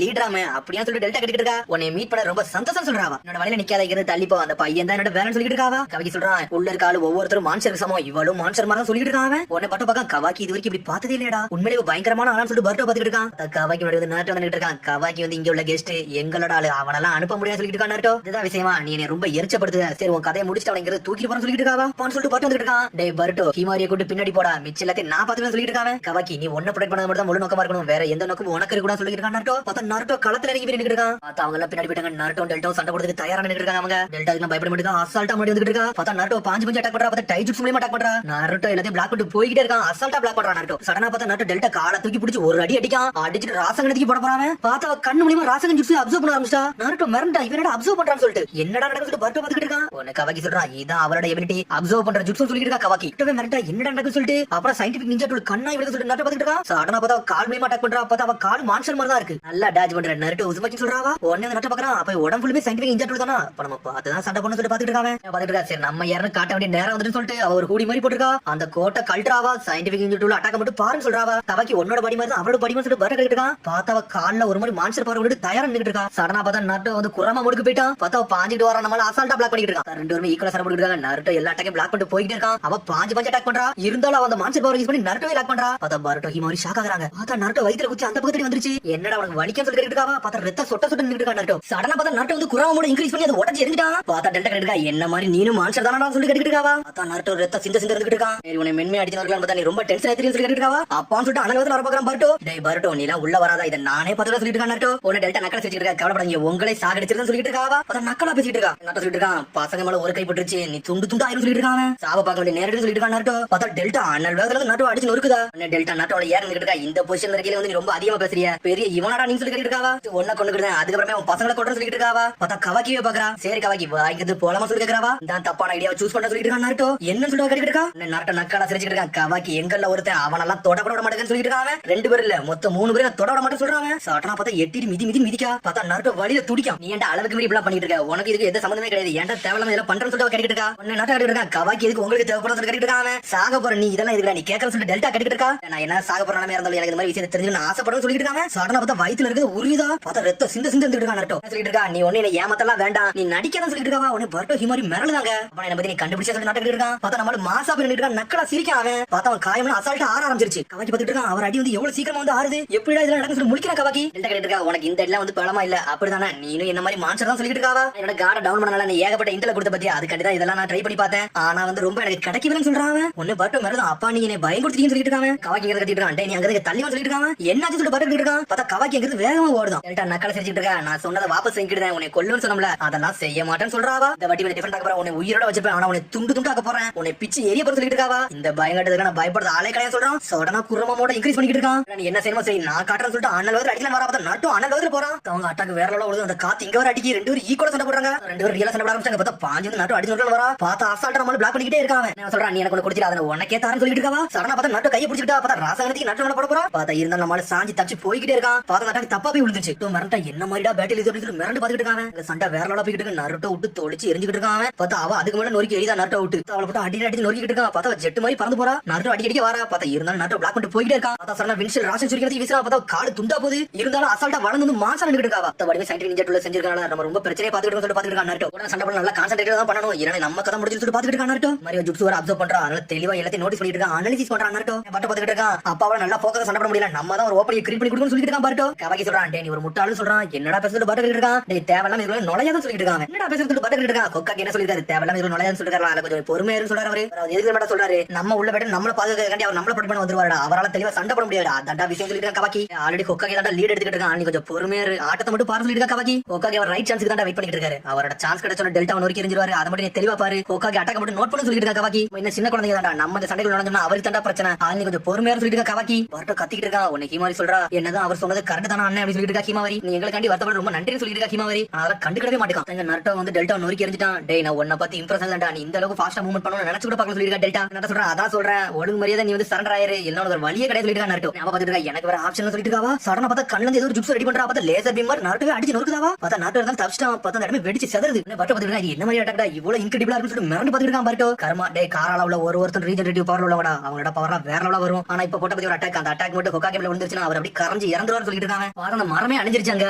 லீடராமே அப்படியே சொல்லிட்டு டெல்டா கேட்டுக்கிட்டு இருக்கா. உன்னை மீட் பண்ண ரொம்ப சந்தோஷம் சொல்றாவா. என்னோட வழியில நிக்காத இருந்து தள்ளிப்போ, அந்த பையன் தான் என்னோட வேலைன்னு சொல்லிட்டு இருக்காவா. கவாக்கி சொல்றான், உள்ள இருக்க ஆளு ஒவ்வொருத்தரும் மான்சர் சமம், இவளும் மான்சர் மாதிரி சொல்லிட்டு இருக்காங்க. உன்னை பட்டு பார்க்க கவாக்கி இது வரைக்கும் இப்படி பார்த்ததே இல்லையடா, உண்மையிலே பயங்கரமான ஆளான்னு சொல்லிட்டு பர்ட்டோ பாத்துக்கிட்டு இருக்கான். கவாக்கி வந்து நருட்டோ வந்துட்டு இருக்கான். கவாக்கி வந்து இங்க உள்ள கெஸ்ட் எங்களோட ஆளு, அவனெல்லாம் அனுப்ப முடியாது சொல்லிட்டு இருக்கான் நருட்டோ. இதுதான் விஷயமா, நீ என்ன ரொம்ப எரிச்சப்படுத்துற, சரி உன் கதையை முடிச்சுட்டு அவன் தூக்கி போறேன்னு சொல்லிட்டு இருக்காவா. சொல்லிட்டு பட்டு வந்துட்டு இருக்கான். டே பர்ட்டோ ஹீமாரியை கூட்டு பின்னாடி போடா, மிச்ச எல்லாத்தையும் நான் பாத்துட்டு சொல்லிட்டு இருக்கான். கவாக்கி நீ ஒன்ன ப்ரொடெக்ட் பண்ணது மட்டும் தான் முழு நோக்கமா இருக்கணும், வேற எந்த நோக்கமும் உனக்கு இருக்க கூட சொல்லிட்டு இருக்கான் நருட்டோ. பார்த்தா நருட்டோ களத்துல இறங்கி போய் நின்னுட்டு இருக்கான். பார்த்தா அவங்க எல்லாம் பின்னாடி போயிட்டாங்க. நருட்டோ டெல்டா சண்டை போடுறதுக்கு தயாரா நின்னுட்டு இருக்காங்க. அவங்க டெல்டா எல்லாம் பயப்பட மாட்டாங்க, அசால்ட்டா முன்னாடி வந்துட்டு இருக்கா. பார்த்தா நருட்டோ பாஞ்சு அட்டாக் பண்றா. பார்த்தா டைஜுட்ஸ் மூலமா அட்டாக் பண்றா. நருட்டோ எல்லாத்தையும் பிளாக் பண்ணிட்டு போயிட்டே இருக்கான். அசால்ட்டா பிளாக் பண்றான் நருட்டோ. சடனா பார்த்தா நருட்டோ டெல்டா காலை தூக்கி பிடிச்சி ஒரு அடி அடிக்கான். அடிச்சிட்டு ராசகனத்துக்கு போட போறான். பார்த்தா அவ கண்ணு மூலமா ராசகன் ஜுட்ஸு அப்சர்வ் பண்ண ஆரம்பிச்சா. நருட்டோ மிரண்டா, இவனடா அப்சர்வ் பண்றான்னு சொல்லிட்டு என்னடா நடக்குது சொல்லிட்டு பர்ட்டோ பாத்துக்கிட்டு இருக்கான். உனக்கு கவாக்கி சொல்றான், இதான் அவரோட எபிலிட்டி அப்சர்வ் பண்ற ஜுட்ஸு சொல்லிட்டு இருக்கா கவாக்கி. கிட்டவே மிரண்டா, என்னடா நடக்குது சொல்லிட்டு அப்புறம் சயின்டிபிக் நிஞ்சா டூல் கண்ணா இவளுக்கு சொல்லிட்டு நருட்டோ பாத்துக்கிட்டு இருக்கான். சடனா பார்த்தா கால் மூலமா அட்டாக் பண்றா. பார்த்தா அவ கால் மான்ஸ்டர் மாதிரி தான் இருக்கு, நல்லா டாஜ் பண்ற நருட்டோ உசுமாக்கி சொல்றாவா. உடனே நருட்டோ பாக்குறான், அப்ப உடம்பு ஃபுல்லுமே சயின்டிபிக் நிஞ்சா டூல் தானா, அப்ப நம்ம பார்த்துதான் சண்டை பண்ணு சொல்லிட்டு பாத்துட்டு இருக்காங்க. பாத்துட்டு இருக்கா. சரி நம்ம யாருன்னு காட்ட வேண்டிய நேரம் வந்துட்டு சொல்லிட்டு அவ ஒரு கூடி மாதிரி போட்டுருக்கா. அந்த கோட்டை கல்ட்ராவா சயின்டிபிக் நிஞ்சா டூல் அட்டாக் மட்டும் பாருன்னு சொல்றாவா. கவாக்கி உன்னோட படி மாதிரி அவளோட படி மாதிரி சொல்லிட்டு பர்ட்டோ கேட்டுட்டு இருக்கான். பார்த்தா அவ கால்ல ஒரு மாதிரி மான்ஸ்டர் பவர் விட்டு தயாரா நின்னுட்டு இருக்கா. சடனா பார்த்தா நருட்டோ வந்து குரமா முடுக்கு போயிட்டான். பார்த்தா அவ பாஞ்சிட்டு வரா, நம்மள அசால்ட்டா பிளாக் பண்ணிட்டு இருக்கான். ரெண்டு பேரும் ஈக்குவலா சண்டை போட்டுட்டு இருக்காங்க. நருட்டோ எல்லா அட்டாக்கையும் பிளாக் பண்ணிட்டு போயிட்டே இருக்கான். அவ பாஞ்சு அட்டாக் பண்றா. இருந்தாலும் அவ அந்த மான்ஸ்டர் பவர் யூஸ் பண்ணி நருட்டோவை லாக் பண்றா. பார்த்தா பர்ட்டோ ஹீமாரி ஷாக் ஆகுறாங்க. பார்த்தா நருட்டோ வயித்துல குச்சி அந்த பக்கத்துல வந்துருச்சு. என்னடா அவனுக்கு வலிக்கன்னு சொல்லிட்டு இருக்காவா. பார்த்தா ரத்த சொட்ட சொட்ட நின்னுட்டு இருக்கா நருட்டோ. சடனா பார்த்தா நருட்டோ வந்து குரமா மூட இன்கிரீஸ் பண்ணி அதை உடச்சு எரிஞ்சிட்டான். பார்த்தா டெல்டா கேட்டுக்கா, என்ன மாதிரி நீனும் மான்ஸ்டர் தானடா சொல்லி கேட்டுட்டு இருக்காவா. பார்த்தா நருட்டோ ரத்த சிந்த சிந்த இருந்துட்டு இருக்கான். சரி உன்னை மென்மை அடிச்சவர்களாம் பார்த்தா நீ ரொம்ப டென்ஷன் ஆயிடுன்னு சொல்லி கேட்டுட்டு இருக்காவா. அப்பான்னு சொல்லிட்டு அனலவத்துல வர பாக்குறான் பர்ட்டோ. டேய் பர்ட்டோ நீ எல்லாம் உள்ள வராதா, இதை நானே பார்த்துட்டு சொல்லிட்டு இருக்கான் நருட்டோ. உன்னை டெல்டா நக்கல வச்சிட்டு இருக்கா, கவலைப்படாதீங்க உங்களை சாகடிச்சிருன்னு சொல்லிட்டு இருக்காவா. பார்த்தா நக்கலா பேசிட்டு இருக்கா. நருட்டோ சொல்லிட்டு இருக்கான், பசங்க மேல ஒரு கை பட்டுருச்சு, நீ துண்டு துண்டு ஆயிரும் சொல்லிட்டு இருக்கான். சாவ பார்க்க வேண்டிய நேரடி சொல்லிட்டு இருக்கான் நருட்டோ. பார்த்தா டெல்டா அனல் வேகத்துல நருட்டோ அடிச்சு நொறுக்குதா. டெல்டா நருட்டோட ஏன் நின்னுட்டு இருக்கா, இந்த பொசிஷன்ல இருக்கீங்க வந்து நீ ரொம்ப அதிகமா பேசுறியா, பெரிய இவனடா நீ சொல்லி கேட்டுட்டு இருக்காவா. ஒன்ன கொண்டுக்கிறேன் அதுக்கப்புறமே உன் பசங்களை கொண்டு சொல்லிட்டு இருக்காவா. பார்த்தா கவாக்கியே பாக்குறா. சரி கவாக்கி வாய்க்கிறது போலாமா சொல்லி கேக்குறாவா. தான் தப்பான ஐடியாவை சூஸ் பண்ண சொல்லிட்டு இருக்கான் நருட்டோ. என்ன சொல்லிட்டு கேட்டுட்டு இருக்கா. நருட்டோ நக்கலா சிரிச்சிட்டு இருக்கான். கவாக்கி எங்கல்ல ஒருத்தன் அவனெல்லாம் தொடப்பட விட மாட்டேன்னு சொல்லிட்டு இருக்காங்க. ரெண்டு பேர் இல்ல மொத்தம் 3 பேரை தொட விட மாட்டேன்னு சொல்றாங்க. சட்டனா பார்த்தா எட்டிட்டு மிதி மிதி மிதிக்கா. பார்த்தா நருட்டோ வழியில துடிக்கான். நீ ஏன்டா அளவுக்கு மீறி இப்படி பண்ணிட்டு இருக்க, உனக்கு இதுக்கு எந்த சம்பந்தமே கிடையாது, ஏன்டா தேவையில்லாம இதெல்லாம் பண்றேன்னு சொல்லிட்டு கேட்டுட்டு இருக்கா. உன்னை நருட்டோ கேட்டுட்டு இருக்கா, கவாக்கி எதுக்கு உங்களுக்கு தேவைப்படுறது சொல்லி கேட்டுட்டு இருக்காங்க. சாக போற நீ இதெல்லாம் இதுல நீ கேட்கற சொல்லிட்டு டெல்டா கேட்டுட்டு இருக்கா. நான் என்ன சாக போற நிலைமையா இருந்தாலும் எனக்கு இந்த மாதிரி விஷயத்தை தெரிஞ்சு நான் ஆசைப்படுறேன்னு சொல்லிட்டு இருக்காங்க. சடனா பார்த்தா வயித்துல இருக்குது உரியுதா. பார்த்தா ரத்த சிந்த சிந்த இருந்துட்டு இருக்கா. நருட்டோ சொல்லிட்டு இருக்கா, நீ ஒண்ணு என்ன ஏமாத்தலாம் வேண்டாம், நீ நடிக்கதான் சொல்லிட்டு இருக்கா. உன்னை பர்ட்டோ ஹிமாரி மிரளுதாங்க. அப்ப என்ன பத்தி நீ கண்டுபிடிச்சா சொல்லி நட்டு இருக்கான். பார்த்தா நம்மள மாசா பண்ணிட்டு இருக்கான். நக்கலா சிரிக்கான். அவன் பார்த்தா அவன் காயம்னா அசால்ட்டா ஆற ஆரம்பிச்சிருச்சு. கவாக்கி பாத்துட்டு இருக்கான், அவர் அடி வந்து எவ்வளவு சீக்கிரமா வந்து ஆறுது, எப்படிடா இதெல்லாம் நடக்குன்னு சொல்லி முழிக்கிறா கவாக்கி. டெல்டா கேட்டு இருக்கா, உனக்கு இந்த எல்லாம் வந்து பலமா இல்ல அப்படிதானே, நீனும் என்ன மாதிரி மான்ஸ்டர் தான் சொல்லிட்டு இருக்காவா. என்னோட கார்டை டவுன் பண்ணனால நீ ஏகப்பட்ட இன்டெல் கொடுத்த பத்தியா, அதுக்காண்டி தான் இதெல்லாம் நான் ட்ரை பண்ணி பார்த்தேன். ஆனா வந்து ரொம்ப எனக்கு கிடைக்கலன்னு சொல்றாங்க. ஒண்ணு பட்டு மருது அப்பா நீங்க என்ன பயம் கொடுத்தீங்கன்னு சொல்லிட்டு இருக்காங்க. கவாக்கி எங்க கட்டிட்டு இருக்கான், நீ அங்க தள்ளி சொல்லிட்டு இருக்காங்க. என்னாச்சு சொல்லிட்டு பட்டு இருக்கான். பார்த்தா கவாக்கி எங்க வேகமா ஓடுதான். டெல்டா நக்கல செஞ்சுட்டு இருக்கா, நான் சொன்னதை வாபஸ் செஞ்சுட்டேன், உன்னை கொல்லுன்னு சொன்னோம்ல அதெல்லாம் செய்ய மாட்டேன்னு சொல்றாவா. இந்த வட்டி வந்து டிஃபரெண்ட் ஆக போறேன், உன்னை உயிரோட வச்சிருப்பேன், ஆனா உன்னை துண்டு துண்டு ஆக்க போறேன், உன்னை பிச்சு எரிய போற சொல்லிட்டு இருக்காவா. இந்த பயங்கட்டதுக்கு நான் பயப்படுறது ஆளே கிடையாது சொல்றான். சடனா குரமமோட இன்க்ரீஸ் பண்ணிட்டு இருக்கான். நீ என்ன செய்யணும் செய், நான் காட்டுறேன்னு சொல்லிட்டு அண்ணல் வந்து அடிக்கலாம் வரா. பார்த்தா நட்டும் அண்ணல் வந்து போறான். அவங்க அட்டாக்கு வேற லெவல்ல ஓடுது. அந்த காத்து இங்க வர அடிக்கி ரெண்டு பேரும் ஈக்குவலா சண்டை போடுறாங்க. ரெண்டு பேரும் ரியலா சண்டை போட ஆரம்பிச்சாங்க. பார்த்தா பாஞ்சு வந்து நட்டு அடிச்சு வரா. பார்த்தா அசால்ட்டா நம்மள பிளாக் பண்ணிக்கிட்டே இருக்காங்க. நான் சொல்றேன் நீ எனக்கு ஒன்னு கொடுத்தில, அத உனக்கே தாரன்னு சொல்லிட்டு இருக்காவா. சடனா பார்த்தா நட்டு கையை பிடிச்சிட்டா. பார்த்தா ராசாங்கத்துக்கு நட்டு மேல போட போறா. பார்த்தா இருந்தாலும் நம்மள சாஞ்சி தப்பிச்சு போய்கிட்டே இருக்கான். பார்த்தா அட்டாக்கு தப்பா போய் விழுந்துச்சு. மரண்டா என்ன மாதிரிடா பேட்டில் இது அப்படின்னு மிரண்டு பாத்துக்கிட்டு இருக்காங்க. இந்த சண்டை வேற லெவலா போய்கிட்டு இருக்கு. நருட்டோ விட்டு தொளிச்சு எரிஞ்சுக்கிட்டு இருக்கான். பார்த்தா அவ அதுக்கு மேல நொறுக்கி எரிதா நருட்டோ விட்டு அவளை போட்டு அடி அடிச்சு நொறுக்கிட்டு இருக்கான். பார்த்தா ஜெட் மாதிரி பறந்து போறா. நருட்டோ அடி அடிக்க வரா. பார்த்தா இருந்தாலும் நருட்டோ பிளாக் பண்ணிட்டு போய்கிட்டே இருக்கான். பார்த்தா சடனா வின்ஷில் ராசன் சுரிக்கிறதுக்கு வீசுறா. பார்த்தா காடு துண்டா போகுது. இருந்தாலும் அசால்ட்டா வளர்ந்து வந்து மாசா நின்னுட்டு இருக்காவா. அந்த வடிவே சயின்டிபிக் நிஞ்சா டூல்ல செஞ்சிருக்காங்க. நம்ம ரொம்ப பிரச்சனையை பாத்துக்கிட்டு சொல்லிட்டு பாத்துக்கிட்டு இருக்கான் நருட்டோ. உடனே சண்டை பண்ண நல்லா கான்சென்ட்ரேட்டா தான் பண்ணணும். ஏன்னா நம்ம கதை முடிஞ்சு சொல்லிட்டு பாத்துக்கிட்டு இருக்கான் நருட்டோ. மரியோ ஜுட்சு வர அப்சர்வ் பண்றா. அதனால தெளிவா எல்லாத்தையும் நோட்டீஸ் பண்ணிட்டு இருக்கான், அனலைசிஸ் பண்றான் நருட்டோ. பட்ட பாத்துக்கிட்டு இருக்கான். அப்பாவால நல்லா போக்கஸா சண்டை பண்ண முடியல, நம்ம தான் ஒரு ஓப்பனிங் கிரியேட் பண்ணி கொடுக்கணும்னு சொல்லிட்டு இருக்கான் பாருட்டோ. கவாக்கி சொல்றான், டேய் நீ ஒரு முட்டாள்னு சொல்றான், என்னடா பேசுறது பாத்துக்கிட்டு இருக்கான். டேய் தேவலாம் இதுல நுழையாத சொல்லிட்டு இருக்காங்க. என்னடா பேசுறது பாத்துக்கிட்டு இருக்கான். கொக்காக்கு என்ன சொல்லிருக்காரு, தேவலாம் இதுல நுழையாத சொல்லிருக்காரு. அத கொஞ்சம் பொறுமையா இரு சொல்றாரு அவரு. அவர் எதுக்கு மட்டும் சொல்றாரு, நம்ம உள்ள போய்ட்டு நம்மள பாதுகாக்கண்டி அவர் நம்மள ப்ரொடெக்ட் பண்ண வந்துருவாரடா. அவரால தெளிவா சண்டை போட முடியாது. அதான்டா விஷயம் சொல்லிட்டு இருக்கான் கவாக்கி. ஆல்ரெடி கொக்காக்கு தான் லீட் எடுத்துக்கிட்டு இருக்கான். நீ கொஞ்சம் பொறுமையா இரு, ஆட்டத்தை மட்டும் பாரு சொல்லிட்டு இருக்கான் கவாக்கி. கொக்காக்கு அவர் ரைட் சான்ஸ்க்கு தான் வெயிட் பண்ணிட்டு இருக்காரு. அவரோட சான்ஸ் கிடைச்சோன டெல்டா நோக்கி எரிஞ்சிருவாரு. அத மட்டும் நீ தெளிவா பாரு. கொக்காக்கு அட்டாக் மட்டும் நோட் பண்ணி சொல்லிட்டு இருக்கான் கவாக்கி. என்ன சின்ன குழந்தைங்க தான்டா, நம்ம இந்த சண்டைக்குள்ள நுழைஞ்சோம்னா அவருக்கு தான்டா பிரச்சனை. ஆனா நீ கொஞ்சம் பொறுமையா சொல்லிட்டு இருக்கான் கவாக்கி. வரட்ட கத்திக்கிட்டு இருக்கான். உன்னை ஹீமாரி சொல்றா, என்னதான் அவர் சொன்னது கரெக்ட் தானே அண்ணன் அப்படி சொல்லிட்டு இருக்கா ஹீமாரி. நீ எங்களுக்காண்டி வருத்தப்பட ரொம்ப நன்றி சொல்லிட்டு இருக்கா ஹீமாரி. அதெல்லாம் கண்டுக்கவே மாட்டேங்கான். எங்க நருட்டோ வந்து டெல்டா நோக்கி எரிஞ்சிட்டான். டேய் நான் உன்னை பத்தி இம்ப்ரெஸ் ஆகலடா, நீ இந்த அளவுக்கு ஃபாஸ்டா மூவ்மெண்ட் பண்ணனும்னு நினைச்சு கூட பார்க்க சொல்லிருக்கா டெல்டா. நான் சொல்றேன் அதான் சொல்றேன், ஒழுங்கு மரியாதை நீ வந்து சரண்டர் ஆயிரு, இல்ல ஒரு வழியே கிடையாது சொல்லிட்டு நருட்டோ. அவ பாத்துட்டு இருக்கா, எனக்கு வேற ஆப்ஷன் சொல்லிட்டு இருக்காவா. சடனா பார்த்தா கண்ணுல இருந்து ஏதோ ஒரு ஜுட்ஸ் ரெடி பண்றா. பார்த்தா லேசர் பீம் மாதிரி நருட்டோவே அடிச்சு நொறுக்குதாவா. பார்த்தா நருட்டோ இருந்தாலும் தப்பிச்சிட்டான். பார்த்தா அந்த இடமே வெடிச்சு செதறுது. என்ன பட்ட பாத்துட்டு இருக்கா, என்ன மாதிரி அட்டாக்டா இவ்வளவு இன்கிரெடிபிளா இருக்குன்னு சொல்லிட்டு மிரண்டு பாத்துட்டு இருக்கான் பாருட்டோ. கர்மா டேய் காரால உள்ள ஒருத்தன் ரீஜெனரேட்டிவ் பவர் உள்ளவடா, அவங்களோட பவர்லாம் வேற லெவலா வரும். ஆனா இப்ப போட்ட பத்தி ஒரு அட்டாக், அந்த அட்டாக் மட்டும் கொக்காக்கி மேல விழுந்துச்சுன்னா அவர் அப்படியே கரஞ்சு இறந்துருவாரு சொல்லிட்டு இருக்காங்க. பார்த்தா அந்த மரமே அழிஞ்சிருச்சாங்க.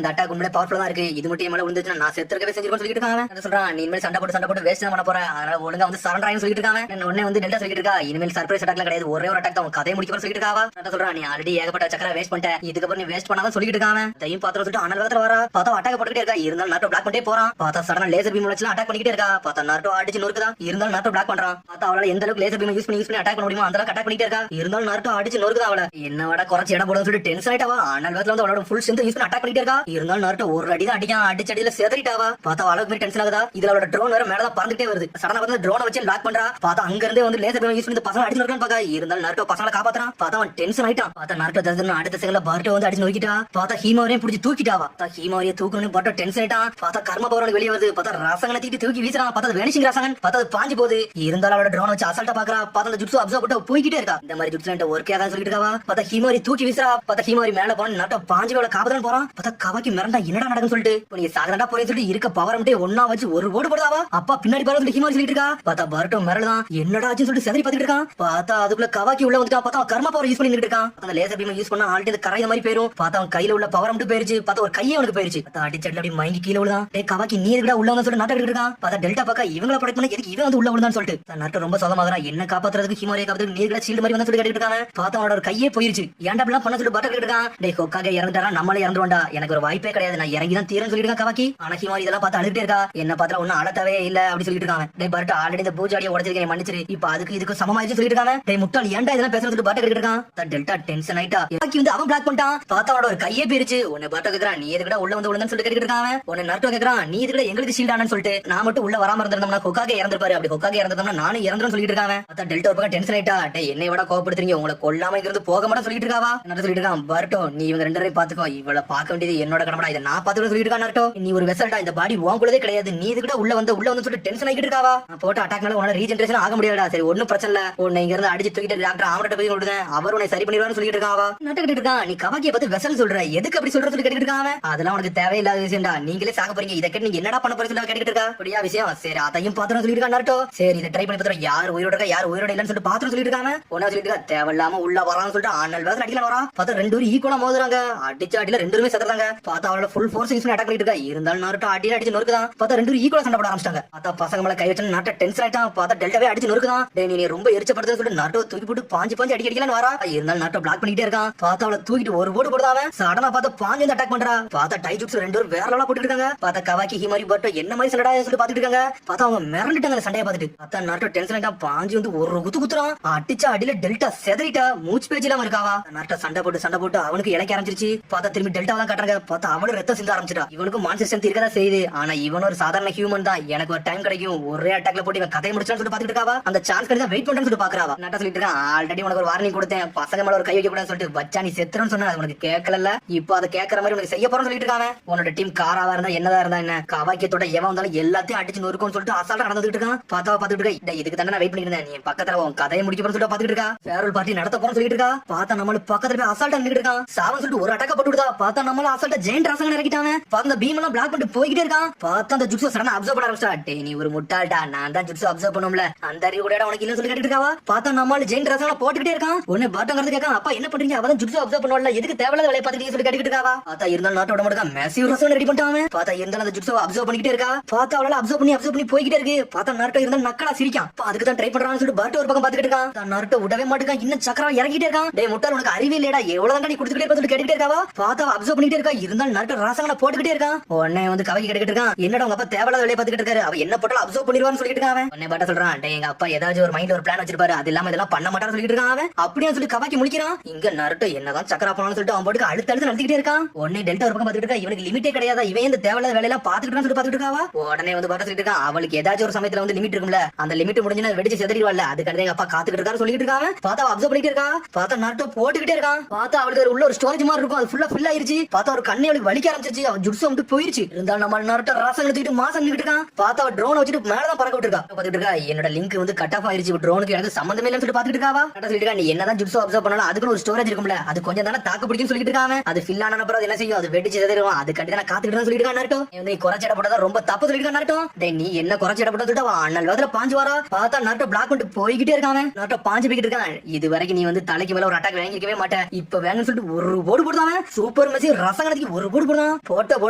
இந்த அட்டாக் உண்மையிலே பவர்ஃபுல்லா தான் இருக்கு, இது மட்டும் மேல விழுந்துச்சுன்னா நான் செத்துருக்கவே செஞ்சிருக்கேன்னு சொல்லிட்டு இருக்காங்க. என்ன சொல்றான், நீ இனிமேல் சண்டை போட்டு வேஸ்ட் தான் பண்ண போறேன், அதனால ஒழுங்கா வந்து சரண்டர் ஆயின்னு சொல்லிட்டு இருக்காங்க. உடனே வந்து டெல்டா சொல்லிட்டு இருக்கா, இனிமேல் சர்ப்ரைஸ் அட்டாக்ல கிடையாது, ஒரே ஒரு அட்டாக் தான் கதையை முடிக்க சொல்லிட்டு இருக்காவா. என்ன சொல்றான், நீ ஆல்ரெடி ஏகப்பட்ட சக்கரை வேஸ்ட் பண்ணிட்ட, இதுக்கப்புறம் நீ வேஸ்ட் பண்ணாதான் சொல்லிட்டு இருக்காங்க. தையும் பாத்திரம் சொல்லிட்டு அனல் வேகத்துல வரா. பார்த்தா அட்டாக் போட்டுக்கிட்டே இருக்கா. இருந்தாலும் நாட்டோ பிளாக் பண்ணிட்டே போறான். பார்த்தா சடனா லேசர் பீம் வச்சு அட்டாக் பண்ணிக்கிட்டே இருக்கா. பார்த்தா நாட்டோ அடிச்சு நொறுக்குதா. இருந்தாலும் நாட்டோ பிளாக் பண்றான். பார்த்தா அவளால எந்த அளவுக்கு லேசர் பீம் யூஸ் பண்ணி அட்டாக் பண்ண முடியுமோ அந்த அளவுக்கு அட்டாக் பண்ணிட்டே இருக்கா. இருந்தாலும் நாட்டோ அடிச்சு நொறுக்குதா. அவள என்ன வட குறைச்சு இடம் போடுன்னு சொல்லிட்டு டென்ஷன் ஆயிட்டாவா. அனல் வேகத்துல வந்து அவளோட ஃபுல் ஸ்ட்ரென்த் யூஸ் பண்ணி அட்டாக் பண்ணிட்டே இருக்கா. இருந்தாலும் நாட்டோ ஒரு அடி தான் அடிக்கான், அடிச்சு அடியில செதறிட்டாவா. பார்த்தா அளவுக்கு மாதிரி டென்ஷன் ஆகுதா. இதுல அவளோட ட்ரோன் வேற மேலதான் பறந்துட்டே வருது. சடனா வந்து ட்ரோனை வச்சு லாக் பண்றா. பார்த்தா அங்க இருந்தே வந்து லேசர் பீம் யூஸ் பண்ணி பசங்க அடிச்சு நொறுக்கான்னு பாக்கா. இருந்தாலும் நாட்டோ பசங்களை காப்பாத்துறான். பார்த்தா அவன் டென்ஷன் ஆயிட்டான். பார்த்தா நாட்டோ தடுத்து அடுத்த செகண்ட்ல பார்ட்டோ வந்து அடிச்சு நொறுக்கிட்டா. பார்த்தா ஹீமாவரையும் பிடிச்சி தூக்கிட்டாவா. ஹீமாவரையை தூக்கணும்னு பார்ட்டோ டென்ஷன் ஆயிட்டான். பார்த்தா கர்ம பவரோட வெளியே வருது. பார்த்தா ரசங்கனை தூக்கி வீசுறான். பார்த்தா வேனிஷிங் ரசங்கன். பார்த்தா பாஞ்சு போகுது. இருந்தாலும் அவளோட ட்ரோன் வச்சு அசால்ட்டா பாக்குறா. பார்த்தா அந்த ஜுட்சு அப்சர்வ் பண்ணிட்டு போய்கிட்டே இருக்கா. இந்த மாதிரி ஜுட்சு ஒர்க் ஆகாது சொல்லிட்டு இருக்காவா. பார்த்தா ஹீமாரி தூக்கி வீசுறா. பார்த்தா ஹீமாரி மேல போன நாட்டோ பாஞ்சு அவளை காப்பாத்தான் போறான். பார்த்தா கவாக்கி மிரண்டா என்னடா நடக்குன்னு சொல்லிட்டு நீ சாகரண்டா போறேன்னு சொல்லிட்டு இருக்க பவர் மட்டும் ஒன்னா வச்சு ஒரு ஓடு போடுதாவா. அப்பா பின்னாடி பாரு சொல்லி ஹீமாரி சொல்லிட்டு இருக்கா. பார்த்தா பார்ட்டோ மிரளதான் என்னடா ஆச்சுன்னு சொல்லிட்டு செதறி பாத்துட்டு இருக்கான். பார்த்தா அதுக்குள்ள கவாக்கி உள்ள வந்துட்டா. பார்த்தா கர்ம பவர் யூஸ் பண்ணிட்டு இருக்கான். அந்த லேசர் பீம் யூஸ் பண்ணா ஆல்ரெடி அந்த கரைய மாதிரி போயிரும். பார்த்தா அவன் கையில உள்ள பவர் மட்டும் போயிருச்சு. பார்த்தா ஒரு கையே அவனுக்கு போயிருச்சு. பார்த்தா அடிச்சட்ல அப்படி மயங்கி கீழே விழுதான். டேய் கவாக்கி நீ எதுக்குடா உள்ள வந்து சொல்லிட்டு நாட்டை இருக்கான். பார்த்தா டெல்டா பக்கா இவங்கள ப்ரொடெக்ட் பண்ண எதுக்கு இவன் வந்து உள்ள விழுந்தான்னு சொல்லிட்டு நாட்டை ரொம்ப சோகமாகறான். என்ன காப்பாத்துறதுக்கு ஹீமாரியை காப்பாத்துறதுக்கு நீ கூட ஷீல்ட் மாதிரி வந்து சொல்லி கேட்டுட்டு இருக்காங்க. பார்த்தா அவனோட ஒரு கையே போயிருச்சு. ஏன்டா அப்படிலாம் பண்ண சொல்லிட்டு பாட்டு இருக்கான். டேய் கொக்காக இறந்துட்டாரா நம்மளே இறந்துருவாண்டா, எனக்கு ஒரு வாய்ப்பே கிடையாது, நான் இறங்கி தான் தீரன்னு சொல்லிட்டு இருக்கான் கவாக்கி. ஆனா ஹீமாரி இதெல்லாம் பார்த்து அழுகிட்டே இருக்கா. என்ன பார்த்தா ஒன்னும் அழத்தவே இல்ல அப்படி சொல்லிட்டு இருக்காங்க. டேய் பார்ட்டு ஆல்ரெடி இந்த பூஜாடியை உடைச்சிருக்கேன் மன்னிச்சிரு, இப்ப அதுக்கு இதுக்கு சமமாயிச்சு சொல்லிட்டு இருக்காங்க. டேய் முட்டாள் ஏன்டா இதெல்லாம் பேசுறது சொல்லிட்டு பாட்டு இருக்கான். டெல்டா டென்ஷன் ஆயிட்டா. கவாக்கி வந்து அவன் பிளாக் பண்ணிட்டான். பார்த்தா அவனோட ஒரு கையே போயிருச்சு. உன்னை பாட்டு கேக்குறான், நீ எதுக்குடா உள்ள வந்து விழுந்தன்னு சொல்லிட்டு கேட்டுட்டு இருக்கான். உன்னை நர்ட்டோ கேக்குறான், நீ எதுக்குடா எங்களுக்கு ஷீல்ட் ஆனன்னு சொல்லிட்டு நான் மட்டும் உள்ள வராம இருந்திருந்தோம்னா கொக்காக இறந்துருப்பாரு, அப்படி கொக்காக இறந்துட்டோம்னா நானும் இறந்துரும் சொல்லிட்டு இருக்காங்க. பார்த்தா டெல்டா ஒரு பக்கம் டென்ஷன் ஆயிட்டா. டேய் என்னை விட கோவப்படுத்துறீங்க, உங்களை கொல்லாம இருந்து போக மாட்டேன் சொல்லிட்டு இருக்காவா. நர்ட்டோ சொல்லிட்டு இருக்கான், பார்ட்டோ நீ இவங்க ரெண்டு பேரையும் பாத்துக்கோ, இவளை பார்க்க வேண்டியது என்னோட கடமைடா, இதை நான் பாத்துக்க சொல்லிட்டு இருக்கான். நர்ட்டோ நீ ஒரு வெசல்டா, இந்த பாடி உனக்குள்ளதே கிடையாது, நீ இதுக்கிட்ட உள்ள வந்து சொல்லிட்டு டென்ஷன் ஆகிட்டு இருக்காவா. போட்ட அட்டாக் மேல உன்னால ரீஜெனரேஷன் ஆக முடியாதா. சரி ஒன்னும் பிரச்சனை இல்ல, உன்னை இங்க இருந்து அடிச்சு தூக்கிட்டு டாக்டர் அவர்கிட்ட போய் விடுதேன், அவர் உன்னை சரி பண்ணிடுவான்னு சொல்லிட்டு இருக்காவா. நட்டுக்கிட்டு இருக்கான். நீ கவாக்கியை பத்தி வெசல் சொல்ற, எதுக்கு அப்படி சொல்ற சொல்லி கேட்டுட்டு இருக்கான். அதெல்லாம் உனக்கு தேவையில்லாத விஷயம்டா, நீங்களே சாக போறீங்க, இதை கேட்டு நீங்க என்னடா பண்ண போறீங்க சொல்லி கேட்டுட்டு இருக்கா. அப்படியா விஷயம், சரி அதையும் பாத்துறோம் சொல்லிட்டு இருக்கான் நர்ட்டோ. சரி இதை ட்ரை பண்ணி பாத்துறோம், யார் உயிரோட இருக்கா யார் உயிரோட இல்லன்னு சொல்லிட்டு பாத்துறோம் சொல்லிட்டு இருக்காங்க. ஒன்னா சொல்லிட்டு இருக்கா, தேவையில்லாம உள்ள வரான்னு சொல்லிட்டு ஆனல் வேசல் அடிக்கல வரா. பார்த்தா ரெண்டு பேரும் ஈக்குவலா மோதுறாங்க. அடிச்ச அடியில ரெண்டு பேருமே செத்துறாங்க. பார்த்தா அவளோட ஃபுல் ஃபோர்ஸ் யூஸ் பண்ணி அட்டாக் பண்ணிட்டு இருக்கா. இருந்தாலும் நர்ட்டோ அடியில அடிச்சு நொறுக்குதான். பார்த்தா ரெண்டு பேரும் ஈக்குவலா சண்டை போட ஆரம்பிச்சிட்டாங்க. பார்த்தா பசங்க மேல கை வச்சு நாட்டை டென்ஷன் ஆயிட்டான். பார்த்தா டெல்டாவே அடிச்சு நொறுக்குதான். டேய் நீ ரொம்ப எரிச்சப்படுதுன்னு சொல்லிட்டு நாட்டோ தூக்கி போட்டு பாஞ்சு அடிக்கலான்னு வரா. இருந்தாலும் நாட்டோ பிளாக் பண்ணிட்டே இருக்கான். பார்த்தா அவளை தூக்கிட்டு ஒரு போடு போடுதாவன். சடனா பார்த்தா பாஞ்சு வந்து அட்டாக் பண்றா. பார்த்தா டைஜுட்ஸ் ரெண்டு பேரும் வேற லெவலா போட்டு இருக்காங்க. பார்த்தா கவாக்கி ஹிமாரி பட்டோ என்ன மாதிரி சண்டை சொல்லி பாத்துட்டு இருக்காங்க. பார்த்தா அவங்க மிரண்டுட்டாங்க சண்டையை பார்த்துட்டு. பார்த்தா நாட்டோ டென்ஷன் ஆயிட்டா. பாஞ்சு வந்து ஒரு குத்துறான். அடிச்சா அடியில டெல்டா செதறிட்டா. மூச்சு பேச்சு இல்லாம இருக்காவா. நாட்டோ சண்டை போட்டு அவனுக்கு இலக்க ஆரம்பிச்சிருச்சு. பார்த்தா திரும்பி டெல்டா தான் காட்டுறாங்க. பார்த்தா அவளும் ரத்தம் சிந்த ஆரம்பிச்சிட்டா. இவனுக்கு மான்ஸ்டர் ஸ்ட்ரென்த் இருக்கதா செய்யுது. ஆனா இவன் ஒரு சாதாரண ஹியூமன் தான். எனக்கு ஒரு டைம் கிடைக்கும், ஒரே அட்டாக்ல போட்டு இவன் கதையை முடிச்சான்னு சொல்லி பாத்துட்டு இருக்காவா. அந்த சான்ஸ் கிடைச்சா வெயிட் பண்றேன்னு சொல்லி பாக்குறாவா. நாட்டா சொல்லிட்டு இருக்கான், ஆல்ரெடி உனக்கு ஒரு வார்னிங் கொடுத்தேன், பசங்க மேல ஒரு கை வைக்க கூடாதுன்னு சொல்லிட்டு. வச்சா நீ செத்துறன்னு சொன்னா உனக்கு கேட்கல. இப்போ அதை கேட்கற மாதிரி உனக்கு செய்ய போறேன்னு சொல்லிட்டு இருக்காங்க. உன்னோட டீம் காராவா இருந்தா என்னதா இருந்தா என்ன, கவாக்கியத்தோட எவன் வந்தாலும் எல்லாத்தையும் அடிச்சு நொறுக்கும்னு சொல்லிட்டு அசால்ட்டா நடந்துட்டு இருக்கான். பார்த்தா பாத்துட்டு இருக்கா. இதுக்கு தானே நான் வெயிட் பண்ணிட்டு இருந்தேன். நீ பக்கத்துல உன் கதையை முடிக்க போறேன்னு சொல்லிட்டு பாத்துட்டு இருக்கா. ஃபேர்வெல் பார்ட்டி நடத்த போறேன்னு சொல்லிட்டு இருக்கா. பார்த்தா நம்மளுக்கு பக்கத்துல போய் அசால்ட்டா நின்னுட்டு இருக்கான். சாவன் சொல்லிட்டு ஒரு அட்டாக்க போட்டு விடுதா. பார்த்தா நம்மள அசால்ட்டா ஜெயண்ட் ராசங்க இறக்கிட்டாங்க. பார்த்தா அந்த பீம் எல்லாம் பிளாக் பண்ணிட்டு போய்கிட்டே இருக்கான். பார்த்தா அந்த ஜுட்ஸு சடனா அப்சர்வ் பண்ண ஆரம்பிச்சா. டேய் நீ ஒரு முட்டாள்டா, நான் தான் ஜுட்ஸு அப்சர்வ் பண்ணும்ல, அந்த அறிவு கூட உனக்கு இல்ல சொல்லி கேட்டுட்டு இருக்காவா. பார்த்தா நம்மள ஜெயண்ட் ராசங்க போட்டுக்கிட்டே இருக்கான். உடனே பாட்டங்கிறது கேட்கான், அப்பா என்ன பண்றீங்க, அவதான் ஜுட்ஸு அப்சர்வ் பண்ணுவல, எதுக்கு தேவையில்லாத வேலைய பாத்துக்கிட்டே சொல்லி கேட்டுட்டு இருக்காவா. பார்த்தா இருந்தாலும் நாட்டோட மட்டும் மேசிவ் ரசம் ரெடி பண்ணிட்டான். பார்த்தா இருந்தாலும் அந்த ஜுட்ஸு அப்சர்வ் பண்ணிக்கிட்டே இருக்கா. பார்த்தா அவளால அப்சர்வ் பண்ணி போய்கிட்டே இருக்கு. பார்த்தா நாட்டோ இருந்தாலும் நக்கலா சிரிக்கான். அதுக்கு தான் ட்ரை பண்றான்னு சொல்லிட்டு பாட்டு ஒரு பக்கம் பாத்துக்கிட்டு இருக்கான். நாட்டோ விடவே மாட்டேங்கான். இன்னும் சக்கரா இறங்கிட்டே இருக்கான். டேய் முட்டாள், உனக்கு அறிவே இல்லடா, எவ்வளவு நீ குடுத்துக்கிட்டே இருக்க சொல்லி கேட்டுக்கிட்டே இருக்காவா. பார்த்தா அப்சர்வ் பண்ணிட்டே இருக்கா. இருந்தாலும் நாட்டோ ராசங்களை போட்டுக்கிட்டே இருக்கான். உடனே வந்து கவக்கி கேட்டுக்கிட்டு இருக்கான், என்னடா உங்க அப்பா தேவையில்லாத வேலையை பாத்துக்கிட்டு இருக்காரு, அவ என்ன போட்டாலும் அப்சர்வ் பண்ணிடுவான்னு சொல்லிட்டு இருக்கான். உடனே பாட்டா சொல்றான், டேய் எங்க அப்பா ஏதாச்சும் ஒரு மைண்ட்ல ஒரு பிளான் வச்சிருப்பாரு, அது இல்லாம இதெல்லாம் பண்ண மாட்டான்னு சொல்லிட்டு இருக்கான். அவன் அப்படியே சொல்லி கவாக்கி முடிக்கிறான். இங்க நருட்டோ என்னதான் சக்கரா போனான்னு சொல்லிட்டு அவன் போட்டுக்கு அடுத்து நடத்திக்கிட்டே இருக்கான். உடனே டெல்டா ஒரு பக்கம் பாத்துக்கிட்டு இருக்கா. இவனுக்கு லிமிட்டே கிடையாது, இவன் இந்த தேவையில்லாத வேலையெல்லாம் பாத்துக்கிட்டு சொல்லி பாத்துட்டு இருக்காவா. உடனே வந்து பாட்டா சொல்லிட்டு இருக்கான், அவளுக்கு ஏதாச்சும் ஒரு சமயத்துல வந்து லிமிட் இருக்கும்ல, அந்த லிமிட் முடிஞ்சு வெடிச்சு செதறிடுவாள், அதுக்காக எங்க அப்பா காத்துக்கிட்டு இருக்காரு சொல்லிட்டு இருக்காங்க. பார்த்தா அப்சர்வ் பண்ணிட்டே இருக்கா. பார்த்தா நாட்டோ போட்டுக்கிட்டே இருக்கான். பார்த்தா அவளுக்கு உள்ள ஒரு ஸ்டோரேஜ் மாதிரி இருக்கும், அது ஃபுல்லா ஃபில் ஆயிருச்சு. பார்த்தா ஒரு கண்ணை அவளுக்கு வலிக்க ஆரம்பிச்சிருச்சு. அவன் ஜுட்ஸு வந்து போயிருச்சு. இருந்தாலும் நம்ம நாட்டோ ராசம் எடுத்துக்கிட்டு மாசம் நிக்கிட்டு இருக்கான். பார்த்தா அவ ட்ரோன் வச்சுட்டு மேலதான் பறக்க விட்டு இருக்கா. பாத்துட்டு இருக்கா, என்னோட லிங்க் வந்து கட் ஆஃப் ஆயிருச்சு, ட்ரோனுக்கு எனக்கு சம்பந்தமே இல்லைன்னு சொல்லி பாத்துட்டு இருக்காவா. சொல்லிட்டு இருக்கா, நீ என்னதான் ஜுட்ஸு அப்சர்வ் பண்ணாலும் அதுக்கு ஒரு ஸ்டோரேஜ் இருக்கும்ல, அது கொஞ்சம் தானே தாக்கு பிடிக்கும் சொல்லிட்டு இருக்காங்க. அது ஃபில் ஆன அப்புறம் என்ன செய்யும், அது வெடிச்சு செதறிடும், அது கட்டி தான் காத்துக்கிட்டு சொல்லிட்டு இருக்கா. நாட்டோ நீ குறைச்சட போட்டதா ரொம்ப தப்பு சொல்லிட்டு இருக்கா. நாட்டோ டேய் நீ என்ன குறைச்சட போட்டா சொல்லிட்டு அவன் அண்ணல் வேதத்துல பாஞ்சு வரா. பார்த்தா நாட்டோ பிளாக் பண்ணிட்டு போய்கிட்டே இருக்காங்க. நாட்டோ பாஞ்சு போய்கிட்டு இருக்கான். இது வரைக்கும் நீ வந்து தலைக்கு மேல ஒரு அட்டாக் வாங்கிக்கவே மாட்டேன், இப்ப வேணும்னு சொல்லிட்டு ஒரு போடு போடுதாவன். சூப்பர் மெசி ரசங்கனத்துக்கு ஒரு போடு போடுதான். போட்ட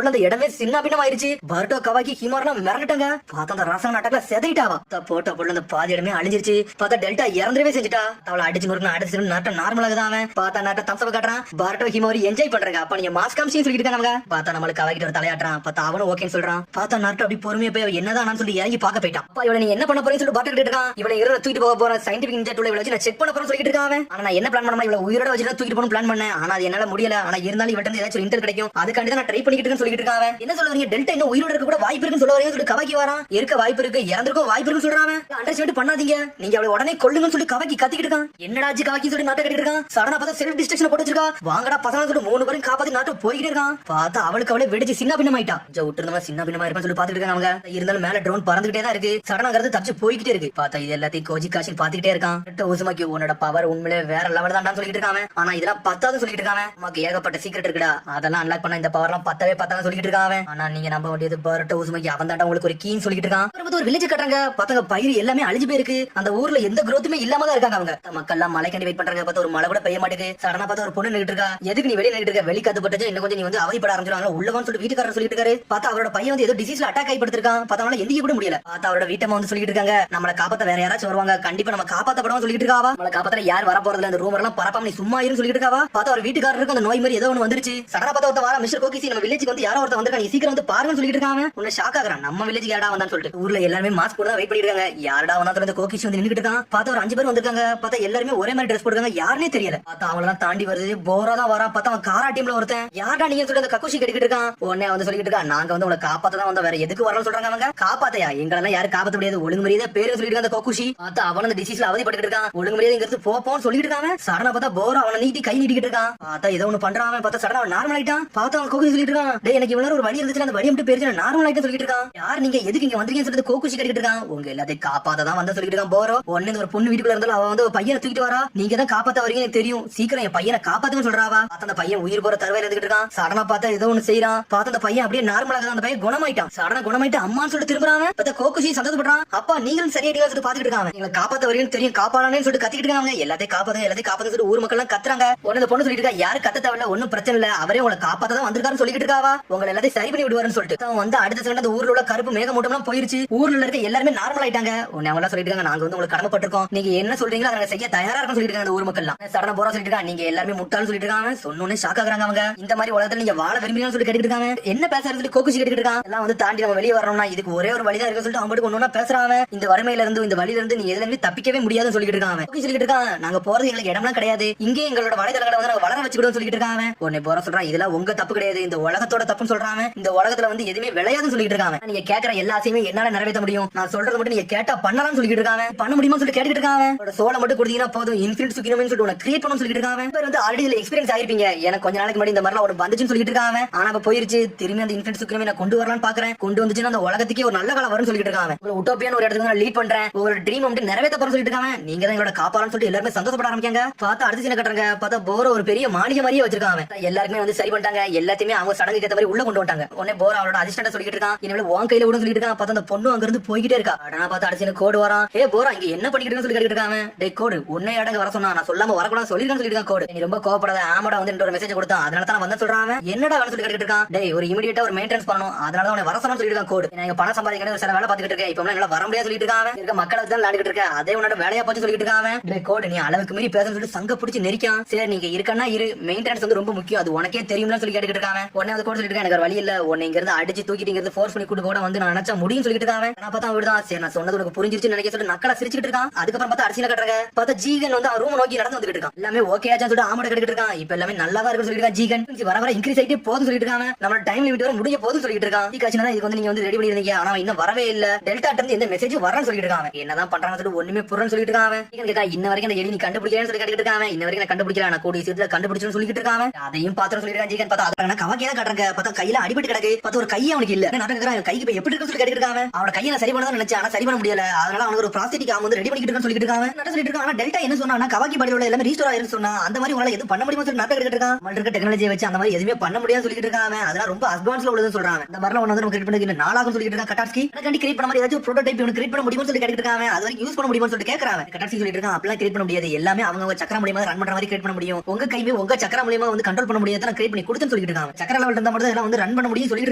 அந்த இடமே சின்ன பின்னம் ஆயிருச்சு. பர்டோ கவாக்கி ஹிமாரெல்லாம் மிரண்டுட்டாங்க. பார்த்தா அந்த ரசங்கன அட்டாக்ல செதைட்டாவா. போட்ட அந்த பாதி இடமே அழிஞ்சிருச்சு. பார்த்தா டெல்டா இறந்துடவே செஞ்சுட்டா. அவளை அடிச்சு நொறுக்கு நாட்டோ நார்மலாக தான். பார்த்தா நாட்டோ தம்ஸ் அப் காட்டுறான். பர்டோ ஹிமாரி என்ஜாய் பண்றாங்க. அப்ப நீங்க மாஸ் காமிச்சு சொல்லிட்டு இருக்காங்க. பார்த்தா நம்மளுக்கு கவாக்கிட்ட ஒரு தலையாட்டுறான். பார்த்தா அவனும் ஓகேன்னு சொல்றான். பார்த்தா நாட்டோ அப்படி பொறுமையா போய் என்னதான் சொல்லி இறங்கி பார்க்க போயிட்டான். அப்பா இவளை நீ என்ன பண்ண போறேன்னு சொல்லிட்டு பாட்டு இருக்கான். இவளை இவரை தூக்கிட்டு போக போற சயின்டிபிக் இன்ஜெக்ட் உள்ள வச்சு நான் செக் பண்ண போறேன்னு சொல்லிட்டு இருக்கான். ஆனா நான் என்ன பிளான் பண்ண, இவளை உயிரோட வச்சு தூக்கிட்டு போகணும் பிளான் பண்ணேன். ஆனா அது என்னால முடியல. ஆனா இருந்தாலும் இவட்ட ஏதாச்சும் இன்டர் கிடைக்கும், அதுக்காண்டி நான் ட்ரை பண்ணிட்டு இருக்கேன்னு சொல்லிட்டு இருக்கான். என்ன சொல்றீங்க, டெல்டா இன்னும் உயிரோட இருக்க கூட வாய்ப்பு இருக்குன்னு சொல்ல வரீங்க சொல்லி கவாக்கி வரான். இருக்க வாய்ப்பு இருக்கு, இறந்திருக்கும் வாய்ப்பு இருக்குன்னு சொல்றான். அண்டர்ஸ்டாண்ட் பண்ணாதீங்க, நீங்க அவளை உடனே கொல்லுங்கன்னு சொல்லி கவாக்கி கத்திக்கிட்டு இருக்கான். என்னடாச்சு கவாக்கி சொல்லி நாட்டை கட்டிட்டு இருக்கான். சடனா பார்த்தா செல்ஃப் டிஸ்ட்ரக்ஷன் போட்டு வச்சிருக்கா. வாங்கடா பசங்க சொல்லி 3 பேரும் காப்பாத்தி நாட்டை போய்கிட்டே இருக்கான். பார்த்தா அவளுக்கு அவளே வெடிச்சு சின்ன பின்னமாயிட்டா. விட்டு இருந்தவங்க சின்ன பின்னமா இருப்பான்னு சொல்லி பாத்துட்டு இருக்காங்க. அவங்க இருந்தாலும் மேல ட்ரோன் பறந்துகிட்டே தான் இருக்கு. சடனாங்கிறது தப்பிச்சு போய்கிட்டே இருக்கு. பார்த்தா இது எல்லாத்தையும் கோஜி காஷின் பாத்துக்கிட்டே இருக்கான். ஊசுமாக்கி உன்னோட பவர் உண்மையிலே வேற லெவல் தான் சொல்லிட்டு இருக்காங்க. ஆனா இதெல்லாம் பத்தாது சொல்லிட்டு இருக்காங்க. நமக்கு ஏகப்பட்ட சீக்ரெட் இருக்குடா, அதெல்லாம் அன்லாக் பண்ண இந்த பவர் எல்லாம் பத்தாது சொல்லிட்டு இருக்காங்க. ஆனா நீங்க நம்ப வேண்டியது பர்டோ ஊசுமாக்கி அவன் தாண்டா உங்களுக்கு ஒரு கீன்னு சொல்லிட்டு இருக்கான். ஒரு வில்லேஜ் கட்டுறாங்க. பத்தங்க பயிர் எல்லாமே அழிஞ்சு போயிருக்கு. அந்த ஊர்ல எந்த growthமே இல்லாம தான் இருக்காங்க. அவங்க மக்கள் எல்லாம் மழை கண்டி வெயிட் பண்றாங்க. பார்த்தா ஒரு மழை கூட பெய்ய மாட்டேங்குது. சடனா பார்த்தா ஒரு பொண்ணு நின்னுட்டு இருக்கா. எதுக்கு நீ வெளிய நின்னுட்டு இருக்க, வெளி காத்து பட்டுச்சு, இன்னும் கொஞ்சம் நீ வந்து அவதிப்பட ஆரம்பிச்சிருவாங்க உள்ளவான்னு சொல்லிட்டு வீட்டுக்காரர் சொல்லிட்டு இருக்காரு. பார்த்தா அவரோட பையன் வந்து ஏதோ டிசீஸ்ல அட்டாக் ஆகி படுத்திருக்கான். பார்த்தா அவனால எந்திக்க கூட முடியல. பார்த்தா அவரோட வீட்டம்மா வந்து சொல்லிட்டு இருக்காங்க, நம்மளை காப்பாத்த வேற யாராச்சும் வருவாங்க, கண்டிப்பா நம்ம காப்பாத்தப்படும் சொல்லிட்டு இருக்காவா. நம்மளை காப்பாத்த யார் வர போறதுல இந்த ரூமர் எல்லாம் பரப்பாம நீ சும்மா இருன்னு சொல்லிட்டு இருக்காவா. பார்த்தா அவர் வீட்டுக்காரருக்கு அந்த நோய் மாதிரி ஏதோ ஒன்று வந்துருச்சு. சடனா பார்த்தா ஒருத்த வாரா மிஸ்டர் கோகிசி நம்ம வில்லேஜுக்கு வந்து யாரோ ஒருத்த வந்திருக்காங்க, நீ சீக்கிரம் வந்து பாருன்னு சொல்லிட்டு இருக்காங்க. உன்னை ஷாக் ஆகுறான், நம்ம வில்லேஜுக்கு யாரா வந்தான்னு சொல்லிட்டு. ஊர்ல எல்லாருமே மாஸ்க் போட்டு தான் வெயிட் பண்ணிட்டு இருக்காங்க. யாரடா வந்தா சொல்ல கோகிசி வந்து நின்னுட்டு இருக்கான். பார்த்தா ஒரு 5 பேர் வந்திருக்காங்க. பார்த்தா எல்லாருமே ஒரே மாதிரி ட்ரெஸ் போட்டுருக்காங்க, யாருனே தெரியல. பார்த்தா அவங்களெல்லாம் தாண்டி வருது, போரா தான் வரா. பார்த்தா அவன் காரா டீம்ல ஒருத்தன், யாரடா நீங்க சொல்லிட்டு அந்த கக்குஷி கட்டிக்கிட்டு இருக்கான். உடனே வந்து சொல்லிட்டு இருக்கான், நாங்க வந்து உங்களை காப்பாத்த தான் வந்தோம், வேற எதுக்கு வரணும்னு சொல்றாங்க. அவங்க காப்பாத்தையா, எங்களெல்லாம் யாரும் காப்பாத்த முடியாது, ஒழுங்கு மரியாதை பேரு சொல்லிட்டு அந்த கோகுஷி. பார்த்தா அவன் அந்த டிசீஸ்ல அவதிப்பட்டு இருக்கான், ஒழுங்கு மரியாதை இங்க இருந்து போப்போன்னு சொல்லிட்டு இருக்காங்க. சடனா பார்த்தா போரா அவனை நீட்டி கை நீட்டிக்கிட்டு இருக்கான். பார்த்தா ஏதோ ஒண்ணு பண்றான். பார்த்தா சடனா அவன் நார்மல் ஆயிட்டான். பார்த்தா அவன் கோகுஷி சொல்லிட்டு இருக்கான், டேய் எனக்கு இவ்வளவு ஒரு வழி இருந்துச்சு, அந்த வழி மட்டும் பேரு நார்மல் ஆயிட்டு சொல்லிட்டு இருக்கான். யார் நீங்க எதுக்கு இங்க வந்தீங்கன்னு சொல்லிட்டு கோகுஷி கட்டிட்டு இருக்கான். உங்க எல்லாத்தையும் காப்பாத்த தான் வந்து சொல்லிட்டு இருக்கான். போறோம் ஒன்னு ஒரு பொண்ணு வீட்டுக்குள்ள இருந்தாலும் அவன் வந்து பையனை தூக்கிட்டு வரா. நீங்க தான் காப்பாத்த வரீங்க எனக்கு தெரியும், சீக்கிரம் என் பையனை காப்பாத்துன்னு சொல்றாவா. பார்த்தா அந்த பையன் உயிர் போற தருவாயில இருந்துட்டு இருக்கான். சடனா பார்த்தா ஏதோ ஒண்ணு செய்யறான். பார்த்தா அந்த பையன் அப்படியே நார்மலாக அந்த பையன் குணமாயிட்டான். சடனா குணமாயிட்டு அம்மான்னு சொல்லிட்டு திரும்புறான். பார்த்தா கோகுஷி சந்தோஷப்படுறான், அப்பா நீங்களும் சரியா சொல்லிட்டு பாத்துட்டு இருக்காங்க. எங்களை காப்பாத்த வரீங்கன்னு தெரியும், காப்பாடானேன்னு சொல்லிட்டு கத்திக்கிட்டு இருக்காங்க. எல்லாத்தையும் காப்பாத்து சொல்லிட்டு ஊர் மக்கள் எல்லாம் கத்துறாங்க. உடனே பொண்ணு சொல்லிட்டு இருக்கா, யாரு கத்த தேவையில்ல, ஒன்னும் பிரச்சனை இல்ல, அவரே உங்களை காப்பாத்த தான் வந்திருக்காருன்னு சொல்லிட்டு இருக்காவா. உங்களை எல்லாத்தையும் சரி பண்ணி விடுவாருன்னு சொல்லிட்டு அவன் வந்து அடுத்த செகண்ட் அந்த ஊர்ல உள்ள கருப்பு மேகமூட்டம்லாம் போயிருச்சு. ஊர்ல இருக்க எல்லாருமே நார்மல் ஆயிட்டாங்க. உடனே அவங்க சொல்லிட்டு இருக்காங்க, நாங்க வந்து உங்களுக்கு கடமைப்பட்டிருக்கோம், நீங்க என்ன சொல்றீங்களோ அதை செய்ய தயாரா இருக்கும் சொல்லிட்டு இருக்காங்க அந்த ஊர் மக்கள் எல்லாம். சடனா போறா சொல்லிட்டு இருக்காங்க, நீங்க எல்லாருமே முட்டாள்னு சொல்லிட்டு இருக்காங்க. சொன்னோன்னே ஷாக் ஆகுறாங்க அவங்க. இந்த மாதிரி உலகத்துல நீங்க வாழ விரும்புறீங்கன்னு சொல்லி கேட்டுட்டு இருக்காங்க. என்ன பேசுறது சொல்லி கோகுச்சி கேட்டுட்டு இருக்காங்க. எல்லாம் வந்து தாண்டி நம்ம வெளியே வரணும்னா இதுக்கு ஒரே ஒரு வழிதான் இருக்கு சொல்லிட்டு அவங்க ஒன்னொன்னா பேசுறாங்க. இந்த வறுமையில இருந்து இந்த வழியில இருந்து நீ எதுல இருந்து தப்பிக்கவே முடியாதுன்னு சொல்லிட்டு இருக்காங்க. சொல்லிட்டு இருக்காங்க, நாங்க போறது எங்களுக்கு இடம்லாம் கிடையாது, இங்கே எங்களோட வலைதளங்களை வந்து நாங்க வளர வச்சுக்கிட்டோம் சொல்லிட்டு இருக்காங்க. உடனே போற சொல்றான், இதெல்லாம் உங்க தப்பு கிடையாது, இந்த உலகத்தோட தப்புன்னு சொல்றாங்க. இந்த உலகத்துல வந்து எதுவுமே விளையாதுன்னு சொல்லிட்டு இருக்காங்க. நீங்க கேட்கற எல்லா ஆசையுமே என்னால நிறைவேற்ற முடியும், நான் சொல்றது மட்டும் நீங்க கேட்டா பண்ணலாம்னு சொல்லிட்டு இருக்காங்க. பண்ண முடியுமா சொல்லி கேட்டுட்டு இருக்காங்க. சோளை மட்டும் கொடுத்தீங்கன்னா போதும், இன்ஃபினிட் சுக்கினோம்னு சொல்லிட்டு உன கிரியேட் பண்ணணும்னு சொல்லிட்டு இருக்காங்க. பேர் வந்து ஆல்ரெடி இதுல எக்ஸ்பீரியன்ஸ் ஆயிருப்பீங்க, எனக்கு கொஞ்ச நாளைக்கு முன்னாடி இந்த மாதிரிலாம் ஒரு வந்துச்சுன்னு சொல்லிட்டு இருக்காங்க. ஆனா இப்ப போயிருச்சு, திரும்பி அந்த இன்ஃபினிட் சுக்கினோமே நான் கொண்டு வரலாம்னு பாக்குறேன். கொண்டு வந்துச்சுன்னா அந்த உலகத்துக்கே ஒரு நல்ல காலம் வரும்னு சொல்லிட்டு இருக்காங்க. ஒரு உட்டோப்பியான ஒரு இடத்துக்கு நான் லீட் பண்றேன், உங்களோட ட்ரீம் வந்து நிறைவேற்ற போறேன்னு சொல்லிட்டு இருக்காங்க. நீங்க தான் எங்களோட காப்பாளன்னு சொல்லிட்டு எல்லாருமே சந்தோஷப்பட ஆரம்பிக்காங்க. பார்த்தா அடுத்த சீனை கட்டுறாங்க. பார்த்தா போற ஒரு பெரிய மாளிகை மாதிரியே வச்சிருக்காங்க. எல்லாருமே வந்து சரி பண்ணிட்டாங்க, எல்லாத்தையுமே அவங்க சடங்குக்கு ஏற்ற மாதிரி உள்ள கொண்டு வந்துட்டாங்க. உடனே போற அவரோட அசிஸ்டன்ட் சொல்லிட்டு இருக்கான், இனிமேல் உன் கையில விட சொல்லிட்டு இருக்கான். பார்த்தா அந்த பொண்ணு அங்க இருந்து போய்கிட்டே இருக்கா. ஆனா பார்த்தா அடுத்த கோடு வரான். ஏ போறா, இங்க என்ன பண்ணிக்கிட்டு சொல்லி கேட்டுட்டு இருக்காங்க. டே கோடு, உன்னை அடங்க வர சொன்னா, நான் சொல்லாம வரக்கூடாது சொல்லிருக்கான்னு சொல்லிட்டு கோடு. நீ ரொம்ப கோவப்படாத, ஆமாடா வந்து ஒரு மெசேஜ் கொடுத்தான், அதனால தான் வந்து சொல்றாங்க. என்னடா வேணும் சொல்லி கேட்டுட்டு இருக்கான். டேய் ஒரு இமிடியேட்டா ஒரு மெயின்டெனன்ஸ் பண்ணணும், அதனால தான் வர சொன்னு சொல்லிட்டு கோடு. நான் பணம் சம்பாதிக்கிற சில வேலை பார்த்துட்டு இருக்கேன், இப்ப என்னால வர முடியாது சொல்லிட்டு இருக்காங்க. இருக்க மக்களை தான் விளையாடிட்டு இருக்கேன், அதே உன்னோட வேலையா போச்சு சொல்லிட்டு இருக்காங்க. டே கோடு, நீ அளவுக்கு மீறி பேச சொல்லிட்டு சங்க பிடிச்சி நெரிக்கான். சரி நீங்க இருக்கன்னா இரு, மெயின்டெனன்ஸ் வந்து ரொம்ப முக்கியம், அது உனக்கே தெரியும்னு சொல்லி கேட்டுட்டு இருக்காங்க. உடனே அந்த கோடு சொல்லிட்டு இருக்காங்க, எனக்கு வழி இல்ல, உன்னை இங்க இருந்து அடிச்சு தூக்கிட்டு ஃபோர்ஸ் பண்ணி கூட்டு கூட வந்து நான் நினைச்சா முடியும் சொல்லிட்டு இருக்காங்க. நான் பார்த்தா விடுதான், சரி நான் சொன்னது உனக்கு புரிஞ்சிருச்சு நினைக்க சொல்லிட்டு நக்கலா சிரிச்சிட்டு இருக்கான். அதுக்கப்புறம் பார்த்தா அரிசியில கட்டுறாங்க. பார்த்தா ஜீகன் வந்து ரூம் நோக்கி நடந்து வந்துட்டு இருக்கான். எல்லாமே ஓகே ஆச்சான்னு சொல்லிட்டு ஆமாட கேட்டுட்டு இருக்கான். இப்ப எல்லாமே நல்லா தான் இருக்கு சொல்லிட்டு ஜீகன் வர வர இன்க்ரீஸ் ஆயிட்டே போதும் சொல்லிட்டு இருக்காங்க. நம்ம டைம் லிமிட் வர முடிய போதும் சொல்லிட்டு இருக்கான். இதுக்காச்சுனா இதுக்கு வந்து நீங்க வந்து ரெடி பண்ணிருந்தீங்க, ஆனா இன்னும் வரவே இல்ல, டெல்டா இருந்து எந்த மெசேஜ் வரன்னு சொல்லிட்டு இருக்காங்க. என்னதான் பண்றாங்க சொல்லிட்டு ஒண்ணுமே புறன்னு சொல்லிட்டு இருக்காங்க. கேட்கா இன்ன வரைக்கும் அந்த எலி நீ கண்டுபிடிக்கலன்னு சொல்லி கேட்டுட்டு இருக்காங்க. இன்ன வரைக்கும் நான் கண்டுபிடிக்கல, நான் கூடிய சீக்கிரத்துல கண்டுபிடிச்சுன்னு சொல்லிட்டு இருக்காங்க. அதையும் பாத்திரம் சொல்லிட்டு ஜீகன் பார்த்தா அத கவாக்கே தான் கட்டுறாங்க. பார்த்தா கையில அடிபட்டு கிடக்கு. பார்த்தா ஒரு கை அவனுக்கு இல்ல, நடக்கிறான் கைக்கு இப்ப எப்படி இருக்குன்னு சொல்லி கேட்டுட்டு இருக்காங்க. அவனோட கையை நான் சரி பண்ணதான் நினைச்சேன், ஆனா சரி பண்ண முடியல, அதனால அவனுக்கு ஒரு பிளாஸ்டிக் ஆம் வந்து ரெடி பண்ணிட்டு இருக்கான்னு சொல்லிட்டு இருக்காங்க. நட சொல்லிட்டு இருக்காங்க. ஆனா டெல்டா என்ன சொன்னா கவாக்கி பாடியோட எல்லாமே ரீஸ்டோர் ஆயிருன்னு சொன்னா, அந்த மாதிரி உங்களால எதுவும் பண்ண முடியுமா சொல்லி நாட்ட கேட்டுட்டு இருக்கான். மல்டிக்க டெக்னாலஜியை வச்சு அந்த மாதிரி எதுவுமே பண்ண முடியாது சொல்லிட்டு இருக்காங்க. அதெல்லாம் ரொம்ப அட்வான்ஸ்ல உள்ளதுன்னு சொல்றாங்க. இந்த மாதிரிலாம் ஒன்னு வந்து கிரியேட் பண்ணி நாளாகும் சொல்லிட்டு இருக்காங்க. கட்டாஸ்கி எனக்கு கிரியேட் பண்ண மாதிரி ஏதாச்சும் ப்ரோட்டோடைப் இவனுக்கு கிரியேட் பண்ண முடியும்னு சொல்லி கேட்டுட்டு இருக்காங்க. அது வரைக்கும் யூஸ் பண்ண முடியும்னு சொல்லிட்டு கேக்குறாங்க. கட்டாஸ்கி சொல்லிட்டு இருக்காங்க, அப்பலாம் கிரியேட் பண்ண முடியாது, எல்லாமே அவங்க சக்கர மூலியமா ரன் பண்ற மாதிரி கிரியேட் பண்ண முடியும், உங்க கையுமே உங்க சக்கர மூலியமா வந்து கண்ட்ரோல் பண்ண முடியாது, நான் கிரியேட் பண்ணி கொடுத்தேன்னு சொல்லிட்டு இருக்காங்க. சக்கர லெவல் இருந்தா மட்டும் எல்லாம் வந்து ரன் பண்ண முடியும் சொல்லிட்டு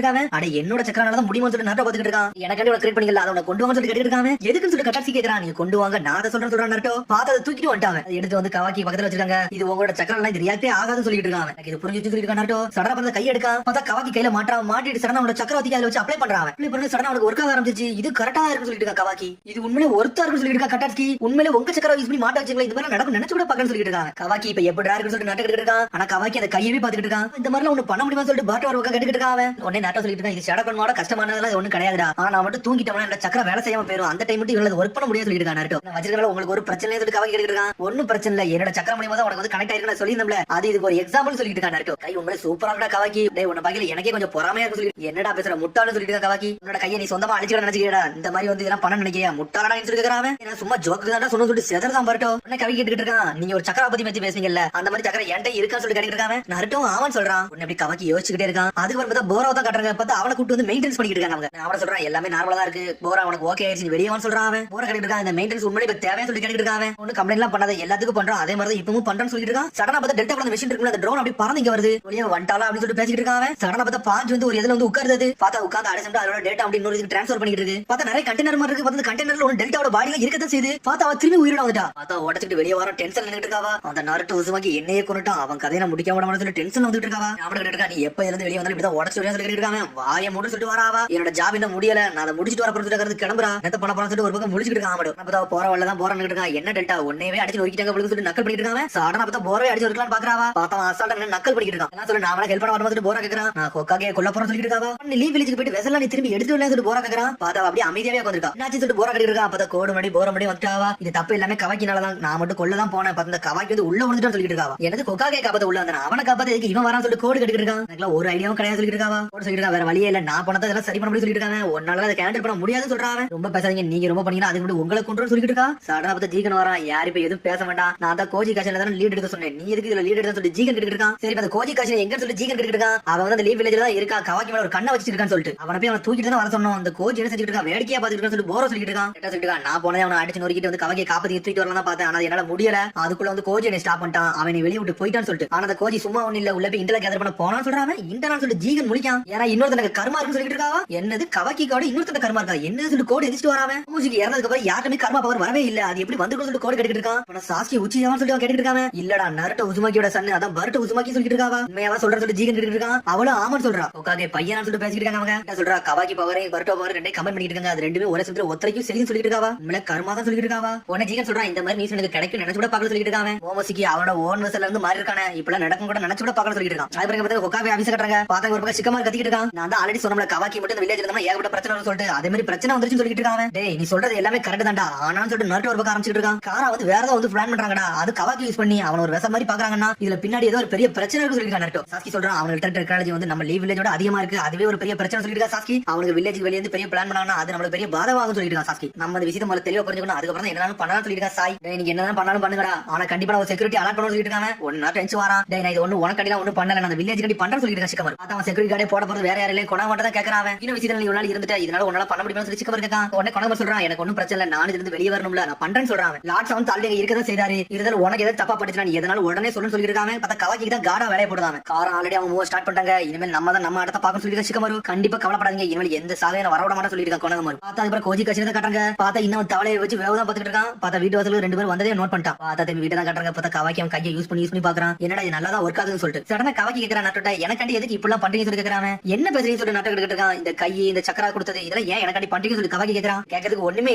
இருக்காங்க. அட என்னோட சக்கரனால தான் முடியும்னு சொல்லி நாட்ட பாத்துட்டு இருக்கான். எனக்கு கிரியேட் பண்ணிக்கல, அதை கொண்டு வாங்க சொல்லி கேட்டுட்டு இருக்காங்க. எதுக்குன்னு சொல்லி கட்டாஸ்கி கேக்குறான். நீங்க கொண்டு வாங்க, நான் அதை சொல்றேன் நாட்டோ. பார்த்து அதை தூக்கிட்டு வந்துட்டாங்க. எடுத்து வந்து கவாக்கி பக்கத்துல வச்சிருக்காங்க. இது உங்களோட சக்கரம் இது ரியாக்டே ஆகாதுன்னு சொல்லிட்டு இருக்காங்க. எனக்கு இது புரிஞ்சிச்சு சொல்லிட்டு இருக்காங்க. சடனா பார்த்து கை எடுக்க பார்த்தா கவாக்கி கையில மாட்டிட்டு சடனா அவனோட சக்கரவர்த்தி கையில வச்சு அப்ளை பண்றாங்க. அப்ளை பண்ணி சடனா அவனுக்கு ஒர்க் ஆக ஆரம்பிச்சிச்சு. இது கரெக்டா இருக்கு சொல்லிட்டு இருக்காங்க கவாக்கி. இது உண்மையிலே ஒர்த்தா இருக்கு சொல்லிட்டு இருக்கா கட்டாஸ்கி. உண்மையிலே உங்க சக்கரம் யூஸ் பண்ணி மாட்ட வச்சீங்களா, இந்த மாதிரி நடக்கும் நினைச்சு கூட பாக்கன்னு சொல்லிட்டு இருக்காங்க. கவாக்கி இப்ப எப்படிடா இருக்குன்னு சொல்லிட்டு நாட்டு கேட்டுட்டு இருக்கான். ஆனா கவாக்கி அந்த கையவே பாத்துட்டு இருக்கான். இந்த மாதிரிலாம் ஒண்ணு பண்ண முடியுமா சொல்லிட்டு பாட்டு ஒரு கேட்டுட்டு இருக்காங்க. உடனே நாட்ட சொல்லிட்டு இருக்கான், இது ஷடபன்மாட கஷ்டமானதெல்லாம் ஒண்ணு கிடையாதுடா, ஆனா நான் மட்டும் தூங்கிட்டவன இந்த சக்கரம் வேலை செய்யாம போயிடும், அந்த டைம் மட்டும் இவங்க ஒர்க் பண்ண முடியாது சொல்லிட்டு இருக்காங்க. நான் வச்சிருக்கல உங்களுக்கு ஒரு பிரச்சனை சொல்லிட்டு கவாக்கி கேட்டுட்டு இருக்கான். ஒன்னும் பிரச்சனை இல்ல, என்னோட சக்கரம் மூலியமா தான் உனக்கு வந்து கனெக்ட் ஆயிருக்குன்னு சொல்லியிருந்தோம்ல, அது இதுக்கு ஒரு எக்ஸாம்பிள் சொல்லிட்டு இருக்காங்க. கை உண்மையிலே சூப்பரா இருக்கா கவாக்கி. டேய் உன்ன பாக்கல எனக்கே கொஞ்சம் பொறாமையா இருக்கு சொல்லி என்னடா பேசுற முட்டாள்னு சொல்லிட்டு இருக்க கவாக்கி. உன்னோட கையை நீ சொந்தமா அழிச்சுக்க நினைச்சுக்கடா, இந்த மாதிரி வந்து இதெல்லாம் பண்ண நினைக்கிறியா, முட்டாளடா சொல்லி கேக்குறான். ஏன்னா சும்மா ஜோக்கு தான் சொன்னு சொல்லிட்டு செதறதான் பரட்டும். உடனே கவி கேட்டுட்டு இருக்கான், நீங்க ஒரு சக்கர பத்தி பத்தி பேசுவீங்கல்ல, அந்த மாதிரி சக்கர என்கிட்ட இருக்கான்னு சொல்லி கேட்டுட்டு இருக்காங்க. நருட்டும் அவன் சொல்றான். உடனே அப்படி கவாக்கி யோசிச்சுக்கிட்டே இருக்கான். அதுக்கு பார்த்தா போரா தான் கட்டுறாங்க. பார்த்தா அவனை கூட்டு வந்து மெயின்டெனன்ஸ் பண்ணிட்டு இருக்காங்க. அவங்க அவன சொல்றான் எல்லாமே நார்மலா தான் இருக்கு போரா, அவனுக்கு ஓகே ஆயிடுச்சு வெளியவான்னு சொல்றான். அவன் போரா கேட்டுட்டு இருக்கான், இந்த மெயின்டெனன்ஸ் உண்மையிலே இப்ப தேவைன்னு சொல்லி கேட்டுட்டு இருக்காங்க. ஒன்னும் கம்ப்ளைண்ட் எல்லாம் பண்ணாத, எல்லாத்துக்கும் பண்றோம், அதே மாதிரி இப்பவும் பண்றேன்னு சொல்லிட்டு இருக்கான். சடனா பார்த்தா டெல்டா அந்த மெஷின் இருக்குல்ல, அந்த ட்ரோன் அப்படி பறந்து இங்க வருது. ஒளியா வண்டாலா அப்படின்னு சொல்லிட்டு பேசிட்டு இருக்காங்க. சடனா பார்த்தா பாஞ்சு வந்து ஒரு இதுல வந்து உட்கார்றது. பார்த்தா உட்கார்ந்து அடிச்சுட்டு அதோட டேட்டா அப்படி இன்னொரு இதுக்கு ட்ரான்ஸ்ஃபர் பண்ணிட்டு இருக்கு. பார்த்தா நிறைய கண்டெய்னர் மாதிரி இருக்கு. பார்த்தா கண்டெய்னர்ல ஒரு டெல்டாவோட பாடியில இருக்கதான் செய்யுது. பார்த்தா அவ திரும்பி உயிரோட வந்துட்டா. பார்த்தா உடச்சிட்டு வெளியே வர டென்ஷன் நின்னுட்டு இருக்காவா. அந்த நருட்டோ உசுமாக்கி என்னையே கொண்டுட்டான், அவன் கதையை முடிக்க விட சொல்லி டென்ஷன் வந்துட்டு இருக்காவா. அவன் கேட்டு இருக்கா, நீ எப்ப இருந்து வெளியே வந்தாலும் இப்படிதான் உடச்சு சொல்லி கேட்டு இருக்காங்க. வாய மூடு சொல்லிட்டு வராவா. என்னோட ஜாப் இன்னும் முடியல, நான் அதை முடிச்சிட்டு வர போறது கிளம்புறா, என்ன பண்ண போறான்னு சொல்லிட்டு ஒரு பக்கம் முடிச்சுட்டு இருக்கான். பார்த்தா போற வழில தான் போறான்னு இருக்கா. என்ன டெல்டா ஒன்னேவே அடிச்சு நோக்கிட்டாங்க அப்படின்னு சொல்லிட்டு நக்கல் பண்ணிட்டு இருக்காங்க. சடனா பார்த்தா போரவே அடிச்சு வரலாம்னு பாக்குறாவா. பார்த்தா அசால்ட்டா நக்கல் பண்ணிட்டு இருக்கான். என்ன சொல்லு, நான் அவன ஹெல்ப் பண்ண வரமாட்டு போரா கேக்குறான். நான் கொக்காகே கொல்ல போறேன்னு சொல்லிட்டு இருக்காவா. நீ லீவ் வில்லேஜ்க்கு போயிட்டு வெசலா நீ திரும்பி எடுத்து வரல சொல்லிட்டு போரா கேக்குறான். பார்த்தா அப்படியே அமைதியாவே உட்கார்ந்திருக்கா. என்னாச்சு சொல்லிட்டு போரா கேட்டு இருக்கா. பார்த்தா கோடு மடி போற மடி வந்துட்டாவா. இது தப்பு எல்லாமே கவாக்கினால தான், நான் மட்டும் கொல்ல தான் போனேன். பார்த்தா கவாக்கி வந்து உள்ள வந்துட்டான்னு சொல்லிட்டு இருக்காவா. எனக்கு கொக்காகே காப்பாத்த உள்ள வந்தா அவனை காப்பாத்த எதுக்கு இவன் வரான்னு சொல்லிட்டு கோடு கேட்டு இருக்கான். எனக்கு ஒரு ஐடியாவும் கிடையாது சொல்லிட்டு இருக்காவா. கோடு சொல்லிட்டு இருக்கா, வேற வழியே இல்ல, நான் பணத்தை இதெல்லாம் சரி பண்ண முடியும் சொல்லிட்டு இருக்காங்க. ஒன்னால அதை கேண்டில் பண்ண முடியாதுன்னு சொல்றாங்க. ரொம்ப பேசாதீங்க, நீங்க ரொம்ப பண்ணீங்கன்னா அதுக்கு மட்டும் உங்களை கொண்டு சொல்லிட்டு இருக்கா. சடனா பார்த்தா ஜீகன் வரான். யாரு இப்ப எதுவும் பேச வேண்டாம், நான் தான் கோஜி காட்சியில தான் லீட் எடுக்க சொன்னேன், நீ எதுக்கு இதுல லீட் எடுக்க சொல்லி ஜீகன் கேட்டு இருக்கான். சரி அந்த கோஜி காட்சியில எங்க சொல்லி ஜீகன் கேட்டு இருக்கான். அவன் வந்து அந்த லீவ் வில்லேஜ்ல தான் இருக்கா, கவாக்கி மேல ஒரு கண்ணை வச்சிருக்கான்னு சொல்லிட்டு அவனை போய் அவன் தூக்கிட்டு தான் வர சொன்னோம். அந்த கோஜி என்ன செஞ்சுட்டு இருக்கான், வேடிக்கையா பாத்துட்டு இருக்கான்னு சொல்லிட்டு போரா சொல்லிட்டு இருக்கான். கேட்டா சொல்லிட்டு இருக்கான், நான் போனே அவனை அடிச்சு நொறுக்கிட்டு வந்து கவாக்கியை காப்பாத்தி தூக்கிட்டு வரலாம் தான் பார்த்தேன், ஆனா என்னால முடியல. அதுக்குள்ள வந்து கோஜி என்ன ஸ்டாப் பண்ணிட்டான், அவனை வெளியே விட்டு போயிட்டான்னு சொல்லிட்டு. ஆனா அந்த கோஜி சும்மா ஒண்ணு இல்ல, உள்ள போய் இன்டர்ல கேதர் பண்ண போனான்னு சொல்றான். இன்டர்னு சொல்லிட்டு ஜீகன் முடிக்கான். ஏன்னா இன்னொருத்தனுக்கு கர்மா இருக்குன்னு சொல்லிட்டு இருக்காவா. என்னது கவாக்கி காடு இன்னொருத்தன கர்மா இருக்கா, என்ன சொல்லி கோடு எதிர்த்து வராவன். மூஞ்சிக்கு இறந்ததுக்கு அப்புறம் யாருமே கர்மா பவர் வரவே இல்ல, அது எப்படி வந்து சொல்லிட்டு கோடு கேட்டுட்டு இருக்கான். ஆனா சாஸ்கி உச்சியாவா சொல்லி அவன் கேட்டுட்டு இருக்கான். இல்லடா நருட்டோ உசுமாக்கியோட சன்னு, அதான் பருட்டோ உசுமாக்கி சொல்லிட்டு இருக்காவா. உண்மையாவா சொல்ற சொல்லி ஜீகன் கேட்டுட்டு இருக்கான். அவளும் ஆமான்னு சொல்றா. ஓகாகே பையனா சொல்லிட்டு பேசிட்டு இருக்காங்க. அவங்க என்ன சொல்றா, கவாக்கி பவரே பருட்டோ பவர் ரெண்டே கமெண்ட் பண்ணிட்டு இருக்காங்க. அது ரெண்டுமே ஒரே சமயத்துல ஒத்தரைக்கும் சரின்னு சொல்லிட்டு இருக்காவா. உண்மையில கர்மா தான் சொல்லிட்டு இருக்காவா. உடனே ஜீகன் சொல்றான், இந்த மாதிரி நியூஸ் எனக்கு கிடைக்கும் நினைச்சு கூட பார்க்க சொல்லிட்டு இருக்காங்க. மோமோசிக்கு அவனோட ஓன் வெசல்ல இருந்து மாறி இருக்கானே, இப்பெல்லாம் நடக்கும் கூட நினைச்சு கூட பார்க்க சொல்லிட்டு இருக்கான். அதுக்கு பார்த்தா ஓகாகே ஆபீஸ் கட்டுறாங்க. பார்த்தா ஒரு பக்கம் சிக்கமா கத்திட்டு இருக்கான். நான் தான் ஆல்ரெடி சொன்னல கவாக்கி மட்டும் இந்த வில்லேஜ்ல இருந்தா ஏகப்பட்ட பிரச்சனை வரும்னு சொல்லிட்டு அதே மாதிரி பிரச்சனை வந்துருச்சுன்னு சொல்லிட்டு இருக்காங்க. டேய் நீ சொல்றது எல்லாமே கரெக்ட் தான்டா, ஆனான்னு சொல்லிட்டு நருட்டோ ஒரு பக்கம் ஆரம்பிச்சிட்டு இருக்கான். காரா வந்து வேற ஏதாவது வந்து பிளான் பண்றாங்கடா, அது கவாக்கி யூஸ் பண்ணி அவன ஒரு வெச மாதிரி பாக்குறாங்கன்னா இதுல பின்னாடி ஏதோ ஒரு பெரிய பிரச்சனை இருக்கு சொல்லிட்டு நருட்டோ. சாஸ்கி சொல்றான், அவனுக்கு டெக்னாலஜி வந்து நம்ம லீவ் வில்லேஜோட அதிகமா இருக்கு, அதுவே ஒரு பெரிய பிரச்சனை சொல்லிட்டு இருக்கா சாஸ்கி. அவனுக்கு வில்லேஜ் வெளியே இருந்து பெரிய பிளான் பண்ணாங்கன்னா அது நமக்கு பெரிய பாதவாகும் சொல்லிட்டு இருக்கா சாஸ்கி. நம்ம அந்த விஷயத்தை முதல்ல தெளிவா புரிஞ்சுக்கணும், அதுக்கப்புறம் தான் என்னன்னு பண்ணலாம் சொல்லிட்டு இருக்கா சாய். டேய் நீங்க என்னதான் பண்ணாலும் பண்ணுங்கடா, ஆனா கண்டிப்பா ஒரு செக்யூரிட்டி அலாட் பண்ணணும் சொல்லிட்டு இருக்காங்க. ஒன்னா டென்ஷன் வரான். டேய் நான் இது ஒண்ணு உனக்கு கண்டிப்பா ஒண்ணு பண்ணல, நான் வில்லேஜ் கண்டி பண்றேன்னு சொல்லிட்டு இருக்கா சிக்கமர். அவன் செக்யூரிட்டி கார்டே போட போறது வேற யாரையும் கொண்டா மட்டும் தான் கேக்குறான். இன்னும் விஷயத்துல நீ இவ்வளவு இருந்துட்டு இதனால உன்னால பண்ண முடியும்னு சொல்லி சிக்கமர் கேட்கான். உடனே கொண்டா சொல்றான், எனக்கு ஒன்னும் பிரச்சனை இல்ல, நான் இதுல இருந்து வெளியே வரணும்ல, நான் பண்றேன்னு சொல்றான். லாட்ஸ் வந்து தள்ளி இருக்கதான் செய்தாரு, இருந்தாலும் உனக்கு எதாவது தப்பா படிச்சா நீ எதனால உடனே சொல்லணும்னு சொல்லிட்டு இருக்காங்க. பார்த்தா கவாக்கி தான் காடா வேலையை போடுறாங்க. காரம் ஆல்ரெடி அவங்க மூவ் ஸ்டார்ட் பண்ணிட்டாங்க. இனிமேல் நம்ம தான் நம்ம இடத்த பார்க்கணும் சொல்லிட்டு சிக்கமரு. கண்டிப்பா கவலைப்படாதீங்க, இனிமேல் எந்த சாகையை வரவிட மாட்டேன் சொல்லிட்டு இருக்காங்க கொண்டா. பார்த்தா அதுக்கப்புறம் கோஜி கட்சி தான் கட்டுறாங்க. பார்த்தா இன்னும் தவளையை வச்சு வேவதான் பாத்துட்டு இருக்கான். பார்த்தா வீட்டு வாசல் ரெண்டு பேரும் வந்ததே நோட் பண்ணிட்டான். பார்த்தா திரும்பி வீட்டை தான் கட்டுறாங்க. பார்த்தா கவாக்கி அவன் கையை யூஸ் பண்ணி பாக்குறான். என்னடா இது நல்லா தான் ஒர்க் ஆகுதுன்னு சொல்லிட்டு சடனா கவாக்கி கேட்கறான், நட்டோட எனக்காண்டி எதுக்கு இப்பெல்லாம் பண்றீங்க சொல்லி கேட்கறான். என்ன பேசுறீங்க சொல்லி நட்டோ கேட்டு இருக்கான். இந்த கை இந்த சக்கரா கொடுத்தது இதெல்லாம் ஏன் எனக்காண்டி பண்றீங்க சொல்லி கவாக்கி கேட்கறான். கேட்கறதுக்கு ஒண்ணுமே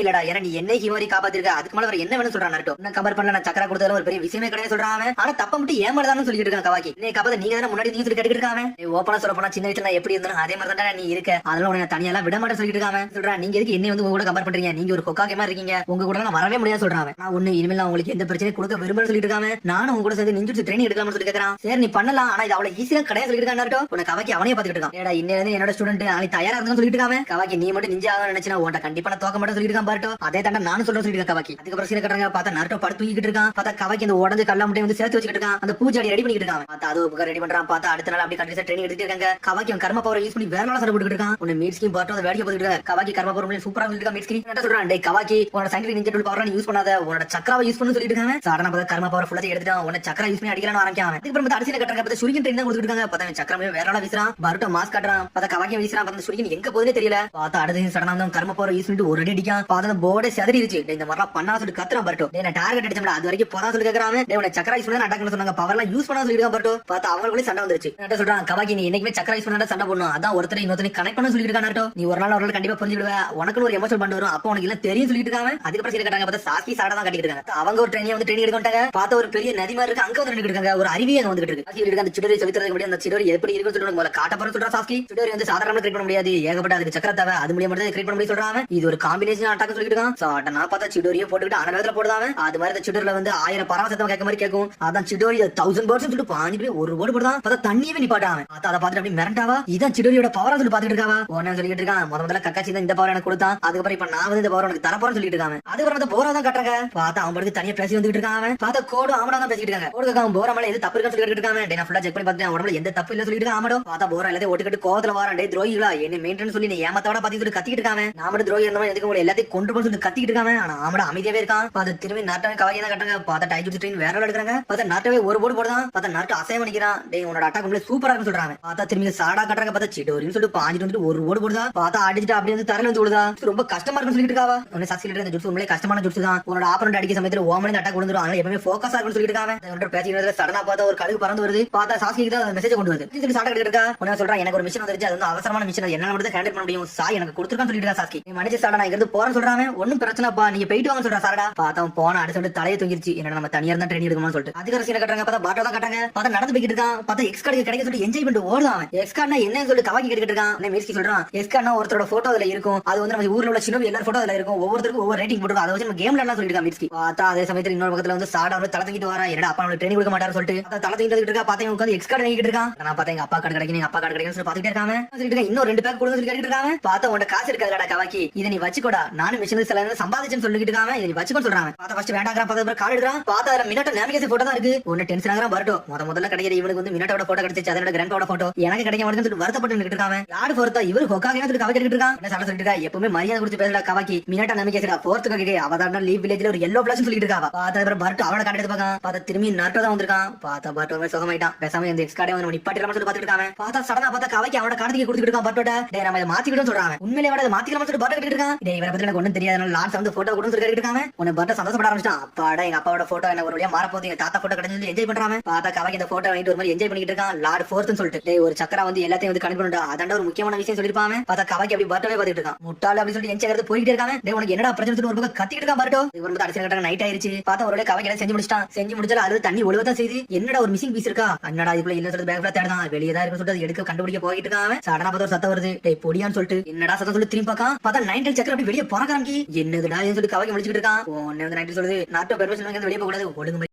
இல்லடா, ஏன்னா நீ என்ன ஹிமாரி காப்பாத்திருக்க, அதுக்கு மேல வேற என்ன வேணும் சொல்றான் நட்டோ. என்ன கம்பேர் பண்ணல, நான் சக்கரா கொடுத்ததுல ஒரு பெரிய விஷயமே கிடையாது சொல்றான். ஆனா தப்ப மட்டும் ஏமாடதான்னு சொல்லிட்டு இருக்கான் கவாக்கி. நீ காப்பாத்த நீங்க தானே முன்னாடி சொல்லி கேட்டுட்டு இருக்காங்க. ஓப்பனா சொல்ல போனா சின்ன வயசுல நான் எப்படி இருந்தாலும் அதே மாதிரி தான் நீ இருக்க, அதனால உனக்கு தனியெல்லாம் விட மாட்டேன் சொல்லிட்டு இருக்காங்க. சொல்றான், நீங்க எதுக்கு என்ன வந்து உங்க கூட கம்பேர் பண்றீங்க, நீங்க ஒரு கொக்காகே மாதிரி இருக்கீங்க, உங்க கூட நான் வரவே முடியாது சொல்றான். நான் ஒண்ணு இனிமேல் உங்களுக்கு எந்த பிரச்சனையும் கொடுக்க விரும்புறேன்னு சொல்லிட்டு இருக்காங்க. நானும் உங்க கூட சேர்ந்து நிஞ்சுட்டு ட்ரைனிங் எடுக்கலாம்னு சொல்லி கேட்கறான். சரி நீ பண்ணலாம், ஆனா இது அவ்வளவு ஈஸியா கிடையாது சொல்லிட்டு இருக்கான். உனக்கு கவாக்கி அவனே பாத்துக்கிட்டு இருக்கான். ஏடா இன்னும் என்னோட ஸ்டூடெண்ட் நீ தயாரா இருந்தான்னு சொல்லிட்டு இருக்காங்க. கவாக்கி நீ மட்டும் நிஞ்சா நினைச்சா உன்ட்ட கண்டிப்பா நான் தோக்க மாட்டேன் சொல்லிட்டு இருக்கான் பாருட்டோ. அதே தாண்டா நானும் சொல்றேன் சொல்லிட்டு இருக்கான் கவாக்கி. அதுக்கப்புறம் சீன கட்டுறாங்க. பார்த்தா நருட்டோ படுத்து தூக்கிட்டு இருக்கான். பார்த்தா கவாக்கி அந்த உடஞ்ச கல்லா மட்டும் வந்து சேர்த்து வச்சுக்கிட்டு இருக்கான். அந்த பூஜாடி ரெடி பண்ணிட்டு இருக்கான். பார்த்தா அது ரெடி பண்றான். பார்த்தா அடுத்த நாள் அப்படி கண்டிப்பா ட்ரைனிங் எடுத்துட்டு இருக்காங்க. கவாக்கி அவன் கர்ம பவர் யூஸ் பண்ணி வேற நாளா சண்டை போட்டுட்டு இருக்கான். உன்னை மீட்ஸ்கி பாட்டோ அந்த வேடிக்கை பார்த்துட்டு இருக்காங்க. கவாக்கி கர்ம பவர் சூப்பரா சொல்லிட்டு இருக்கான். மீட்ஸ்கி என்ன சொல்றான், டேய் கவாக்கி உன்னோட சயின்டிபிக் நிஞ்சா டூல் பவர் நீ யூஸ் பண்ணாத, உன்னோட சக்கராவை யூஸ் பண்ணு சொல்லிட்டு இருக்காங்க. சாதாரண பார்த்தா கர்ம பவர் ஃபுல்லா எடுத்துட்டான். உன்னை சக்கரா யூஸ் பண்ணி அடிக்கலாம்னு ஆரம்பிக்கான். அதுக்கப்புறம் பார்த்தா அடிசில கட்டுறாங்க. பார்த்தா சுரிகன் ட்ரெயின் தான் கொடுத்துட்டு இருக்காங்க. பார்த்தா சக்கரமே வேற நாளா வீசுறான். பருட்டோ மாஸ்க் காட்டுறான். பார்த்தா கவாக்கி வீசுறான். பார்த்தா சுரிகன் எங்க போகுதுனே தெரியல. பார்த்தா அடுத்து சடனா வந்து கர்ம பவர் யூஸ் பண்ணிட்டு ஒரு அடி அடிக்கான். பார்த்தா போர்டே செதறிடுச்சு. இந்த மாதிரிலாம் பண்ணா சொல்லிட்டு கத்துறான் பருட்டோ. டேய் நான் டார்கெட் அடிச்சோம்ல அது வரைக்கும் போதா சொல்லி கேக்குறான். டேய் உன்னை சக்கரா யூஸ் பண்ணி அட்டாக் பண்ண சொன்னாங்க, பவர்லாம் யூஸ் பண்ணா சொல்லிட்டு பருட்டோ. பார்த்தா அவங்களுக்குள்ள சண்டை வந்துருச்சு. என்ன சொல்றான், கவாக்கி நீ என்னைக்குமே சக்கரா யூஸ் பண்ணா சண்டை போடணும், அதான் ஒருத்தரை இன்னொருத்தரை கனெக்ட் பண்ண சொல்லிட்டு இருக்கான். நீ ஒரு நாள் கண்டிப்பா புரிஞ்சுடுவ, உனக்கு ஒரு எமோஷனல் பண்ண வரும், அப்போ உனக்கு எல்லாம் தெரியும் சொல்லிட்டு இருக்காங்க. அதுக்கப்புறம் சீன கட்டாங்க. பார்த்தா சாஸ்கி சாடா தான் கட்டிட்டு இருக்காங்க. அவங்க ஒரு ட்ரெயினிங் வந்து ட்ரெயினிங் எடுக்கட்டாங்க. பார்த்தா ஒரு பெரிய நதி மாதிரி இருக்கு, அங்க வந்து நின்னுட்டு இருக்காங்க. ஒரு அருவி அங்க வந்துட்டு இருக்கு. அந்த சிடோரி சொல்லித்தரதுக்கு முன்னாடி அந்த சிடோரி எப்படி இருக்குன்னு சொல்லிட்டு முதல்ல காட்ட போற சொல்றா சாஸ்கி. சிடோரி வந்து சாதாரணமா கிரியேட் பண்ண முடியாது, ஏகப்பட்ட அதுக்கு சக்கர தேவை, அது மூலியமா மட்டும் கிரியேட் பண்ண முடியும் சொல்றாங்க. இது ஒரு காம்பினேஷன் அட்டாக் சொல்லிட்டு இருக்கான். சாட்டனா பார்த்தா சிடோரியை போட்டுக்கிட்டு அந்த நேரத்துல போடுதாங்க. அது மாதிரி அந்த சிடோரில வந்து 1000 பரவசத்தம் கேட்க மாதிரி கேட்கும். அதான் சிடோரி 1000 பேர்ட்ஸ் சொல்லிட்டு பாஞ்சு போய் ஒரு ஓடு போடுதான். பார்த்தா தண்ணியே நிப்பாட்டாங்க. அதை பார்த்துட்டு அப்படி மிரண்டாவா, இதான் சிடோரியோட பவரா சொல்லி பாத்துட்டு இருக்காவா. உடனே சொல்லிட்டு இருக்கான், முதல்ல கக்காச்சி தான் இந்த பவர் எனக்கு கொடுத்தான், அதுக்கப்புறம் இப்ப நான் வந்து இந்த பவர் உனக்கு தரப்போறேன்னு சொல்லிட்டு இருக்காங்க. அதுக்கப்புறம் அந்த போரா தான் கட்டுறாங்க. பார்த்தா அவன் படுத்து தனியா பேசி வந்துட்டு இருக்காங்க. பார்த்தா கோடு ஆமடா தான் பேசிட்டு இருக்காங்க. கோடு அவன் போரா மேல எது தப்பு இருக்குன்னு சொல்லிட்டு இருக்காங்க. நான் ஃபுல்லா செக் பண்ணி பார்த்தேன், உடம்புல எந்த தப்பு இல்ல சொல்லிட்டு ஆமடோ. பார்த்தா போரா எல்லாத்தையும் ஓட்டுக்கிட்டு கோவத்துல வாரான். டேய் துரோகிகளா என்ன மெயின்டெனன்ஸ் சொல்லி நீ ஏமாத்தோட பாத்தி சொல்லி கத்திட்டு இருக்காங்க. நாம துரோகி இருந்தவன் எதுக்கு உங்களை எல்லாத்தையும் கொண்டு போய் சொல்லி கத்திட்டு இருக்காங்க. ஆனா ஆமடா அமைதியாவே இருக்கான். பார்த்தா திரும்பி நாட்டாவே கவாக்கி தான் கட்டுறாங்க. பார்த்தா டைஜூட்சு ட்ரெயின் வேற எடுக்கிறாங்க. பார்த்தா நாட்டாவே ஒரு போடு போடுதான். பார்த்தா நாட்டு அசைவம் பண்ணிக்கிறான். டேய் உன்னோட அட்டாக் உள்ள சூப்பரா இருக்குன்னு சொல்றாங்க. பார்த்தா திரும்பி சாடா கட்டுறாங்க. பார்த்தா சிடோரின்னு சொல்லிட்டு பாஞ்சிட்டு வந்துட்டு ஒரு ஓடு போடுதா. பார்த்தா அடிச்சுட்டு அப்படி வந்து தரல வந்து விடுதா. ரொம்ப கஷ்டமா இருக்குன்னு சொல்லிட்டு இருக்காவா. உன்னை சக்சீட் இந்த ஜுட்சு உண்மையிலே கஷ்டமான ஜுட்சு தான். உன்னோட ஆப்பரண்ட் அடிக்க சமயத்துல ஓமனே அட்டாக் கொடுத்துரும், அதனால எப்பவுமே ஃபோக்கஸ் ஆகணும்னு சொல்லிட்டு இருக்காங்க. பேசிக்கிறதுல சடனா பார்த்தா ஒரு கழுகு பறந்து வருது. பார்த்தா சாஸ்கிக்கு தான் மெசேஜ் கொண்டு வருது. சொல்லி சாடா இருக்கா. உடனே சொல்றான், எனக்கு ஒரு மிஷன் வந்துருச்சு, அது வந்து அவசரமான மிஷன், அது என்னால மட்டும் ஹேண்டில் பண்ண முடியும், சாய் எனக்கு கொடுத்துருக்கான்னு சொல்லிட்டு இருக்கா சாஸ்கி. நீ மனுஷ சாடா நான் இருந்து போறேன்னு சொல்றாங்க. ஒன்னும் பிரச்சனைப்பா நீங்க போயிட்டு வாங்க சொல்றா சாரடா. பார்த்தா போன அடுத்து சொல்லிட்டு தலையை தூங்கிருச்சு. என்ன நம்ம தனியா தான் ட்ரெயின் எடுக்கணும்னு சொல்லிட்டு அதுக்கு சீன கட்டுறாங்க. பார்த்தா பாட்டோ தான் கட்டாங்க. பார்த்தா நடந்து போய்கிட்டு இருக்கான். பார்த்தா எக்ஸ் கார்டு கிடைக்க சொல்லி என்ஜாய் பண்ணிட்டு ஓடுதான். எக்ஸ் கார்டுனா என்னன்னு சொல்லி கவாக்கி கேட்டுட்டு இருக்கான். மீஸ்கி சொல்றான், எக்ஸ் கார்டுனா ஒருத்தரோட போட்டோ அதுல இருக்கும், அது வந்து நம்ம ஊர்ல உள்ள சின்ன எல்லாரும் போட்டோ அதுல இருக்கும், ஒவ்வொருத்தருக்கும் ஒவ்வொரு ரேட்டிங் போட்டுருக்கும், அதை வச்சு நம்ம கேம்ல எல்லாம் சொல்லிட்டு இருக்கா மீஸ்கி. பார்த்தா அதே சமயத்துல இன்னொரு பக்கத்துல வந்து சாடா வந்து தலை தூக்கிட்டு வரா. என்னடா அப்பா நம்மளுக்கு ட்ரெயின் கொடுக்க மாட்டாரு சொல்லிட்டு தலை தூக்கிட்டு இருக்கா. பார்த்தா உட்காந்து எக்ஸ் கார்டு வாங்கிட்டு இருக்கான். நான் பார்த்தா எங்க அப்பா கார்டு கிடைக்கும், எங்க அப்பா கார்டு கிடைக்கும் சொல்லி பாத்துக்கிட்டே இருக்காங்க. இன்னும் 2 பேக் கொடுங்க சொல்லி கேட்டுட்டு இருக்காங்க. பார்த்தா உன்ட காசு இருக்காதுடா கவாக்கி, இதை நீ வச்சுக்கோடா, நானும் மிஷின் சம்பாதிச்சேன்னு சொல்லிட்டு இருக்காங்க. இதை நீ வச்சுக்கோ சொல்றாங்க. பார்த்தா ஃபர்ஸ்ட் வேண்டாங்கற பார்த்தா கார்டு எடுறான். பார்த்தா அதுல மினட்டோ நேவிகேஷன் போட்டோ தான் இருக்கு. ஒன்னு டென்ஷன் ஆகறான் பர்ட்டோ. முதல்ல கிடைக்கிற இவனுக்கு வந்து மினட்டோட போட்டோ கிடைச்சிச்சு, அதோட கிராண்ட்பாவோட போட்டோ எனக்கு கிடைக்க மாட்டேங்குன்னு சொல்லிட்டு வருத்தப்பட்டு நிக்கிட்டு இருக்காங்க. யாரு போறதா இவரு ஹொக்காகே சொல்லி கவாக்கி கேட்டுட்டு இருக்கான். என்ன சொல்லிட்டு இருக்கா, எப்பவுமே மரியாதை கொடுத்து பேசுடா கவாக்கி, மினட்டோ நேவிகேஷன் போர்த்துக்கு அவதான லீவ் வில்லேஜ்ல ஒரு yellow flash சொல்லிட்டு இருக்காவா. பார்த்தா அப்புறம் பர்ட்டோ அவன கார்டு எடுத்து பார்க்கான். பார்த்தா திரும்பி நர்ட்டோ தான் வந்திருக்கான். பார்த்தா பர்ட்டோ சுகமாயிட்டான். பேசாம இந்த எக்ஸ் கார்டே வந்து நிப்பாட்டிரமா சொல்லி பாத்துட்டு இருக்காங்க. பார்த்தா சடனா பார்த்தா கவாக்கி அவனோட கார்டுக்கு கொடுத்துட்டு இருக்கான் பர்ட்டோட. டேய் நம்ம இத மாத்திக்கிட்டோம் சொல்றாங்க. உண்மையிலேயே வட மாத்திக்கலாம் சொல்லி பர்ட்டோ கேட்டுட்டு இருக்கான். டேய் இவரை பத்தி எனக்கு ஒண்ணும் தெரியாதனால லான்ஸ் வந்து போட்டோ கொடுன்னு சொல்லி இருக்காம உன்னை பர்த்டே சந்தோஷப்பட ஆரம்பிச்சிட்டான். அப்பாடா எங்க அப்பாவோட போட்டோ என்ன ஒரு வழியா மாற போகுது, எங்க தாத்தா போட்டோ கிடைச்சு என்ஜாய் பண்றாம. பார்த்தா கவாக்கி இந்த போட்டோ வாங்கிட்டு ஒரு மாதிரி என்ஜாய் பண்ணிட்டு இருக்கான். லார்ட் ஃபோர்த்னு சொல்லிட்டு டேய் ஒரு சக்கரா வந்து எல்லாத்தையும் வந்து கனெக்ட் பண்ணிட்டா. அதாண்ட ஒரு முக்கியமான விஷயம் சொல்லிருப்பாங்க. பார்த்தா கவாக்கி அப்படி பர்த்டே பார்த்துட்டு இருக்கான். முட்டாள் அப்படின்னு சொல்லிட்டு என்ஜாய் எடுத்து போயிட்டே இருக்காங்க. டேய் உனக்கு என்னடா பிரச்சனை ஒரு பக்கம் கத்திட்டு இருக்கான் பர்ட்டோ. இவர் வந்து அடிச்சு கட்டாங்க. நைட் ஆயிருச்சு. பார்த்தா ஒரு கவாக்கி எல்லாம் செஞ்சு முடிச்சிட்டான். செஞ்சு முடிச்சால அது தண்ணி ஒழுவதான் செய்து. என்னடா ஒரு மிஸ்ஸிங் பீஸ் இருக்கா, என்னடா இதுக்குள்ள இல்ல சொல்லிட்டு பேக்ல தேடுதான். வெளியே தான் இருக்கு சொல்லிட்டு எடுக்க கண்டுபிடிக்க போயிட்டு இருக்கான். சடனா பார்த்து ஒரு சத்தம் வருது. டேய் பொடியான்னு சொல்லிட்டு என்னடா சத்தம் சொல்லி திரும்பி பார்க்கான். பார்த்தா 9 சக்கர அப்படி வெளியே போறாங்க. என்னதுடா சொல்லி கவாக்கி முடிச்சிட்டு இருக்கான். உடனே வந்து 9 சொல்லுது நாட்டோ பெர்மிஷன் வெளியே போக கூடாது ஒழுங்கு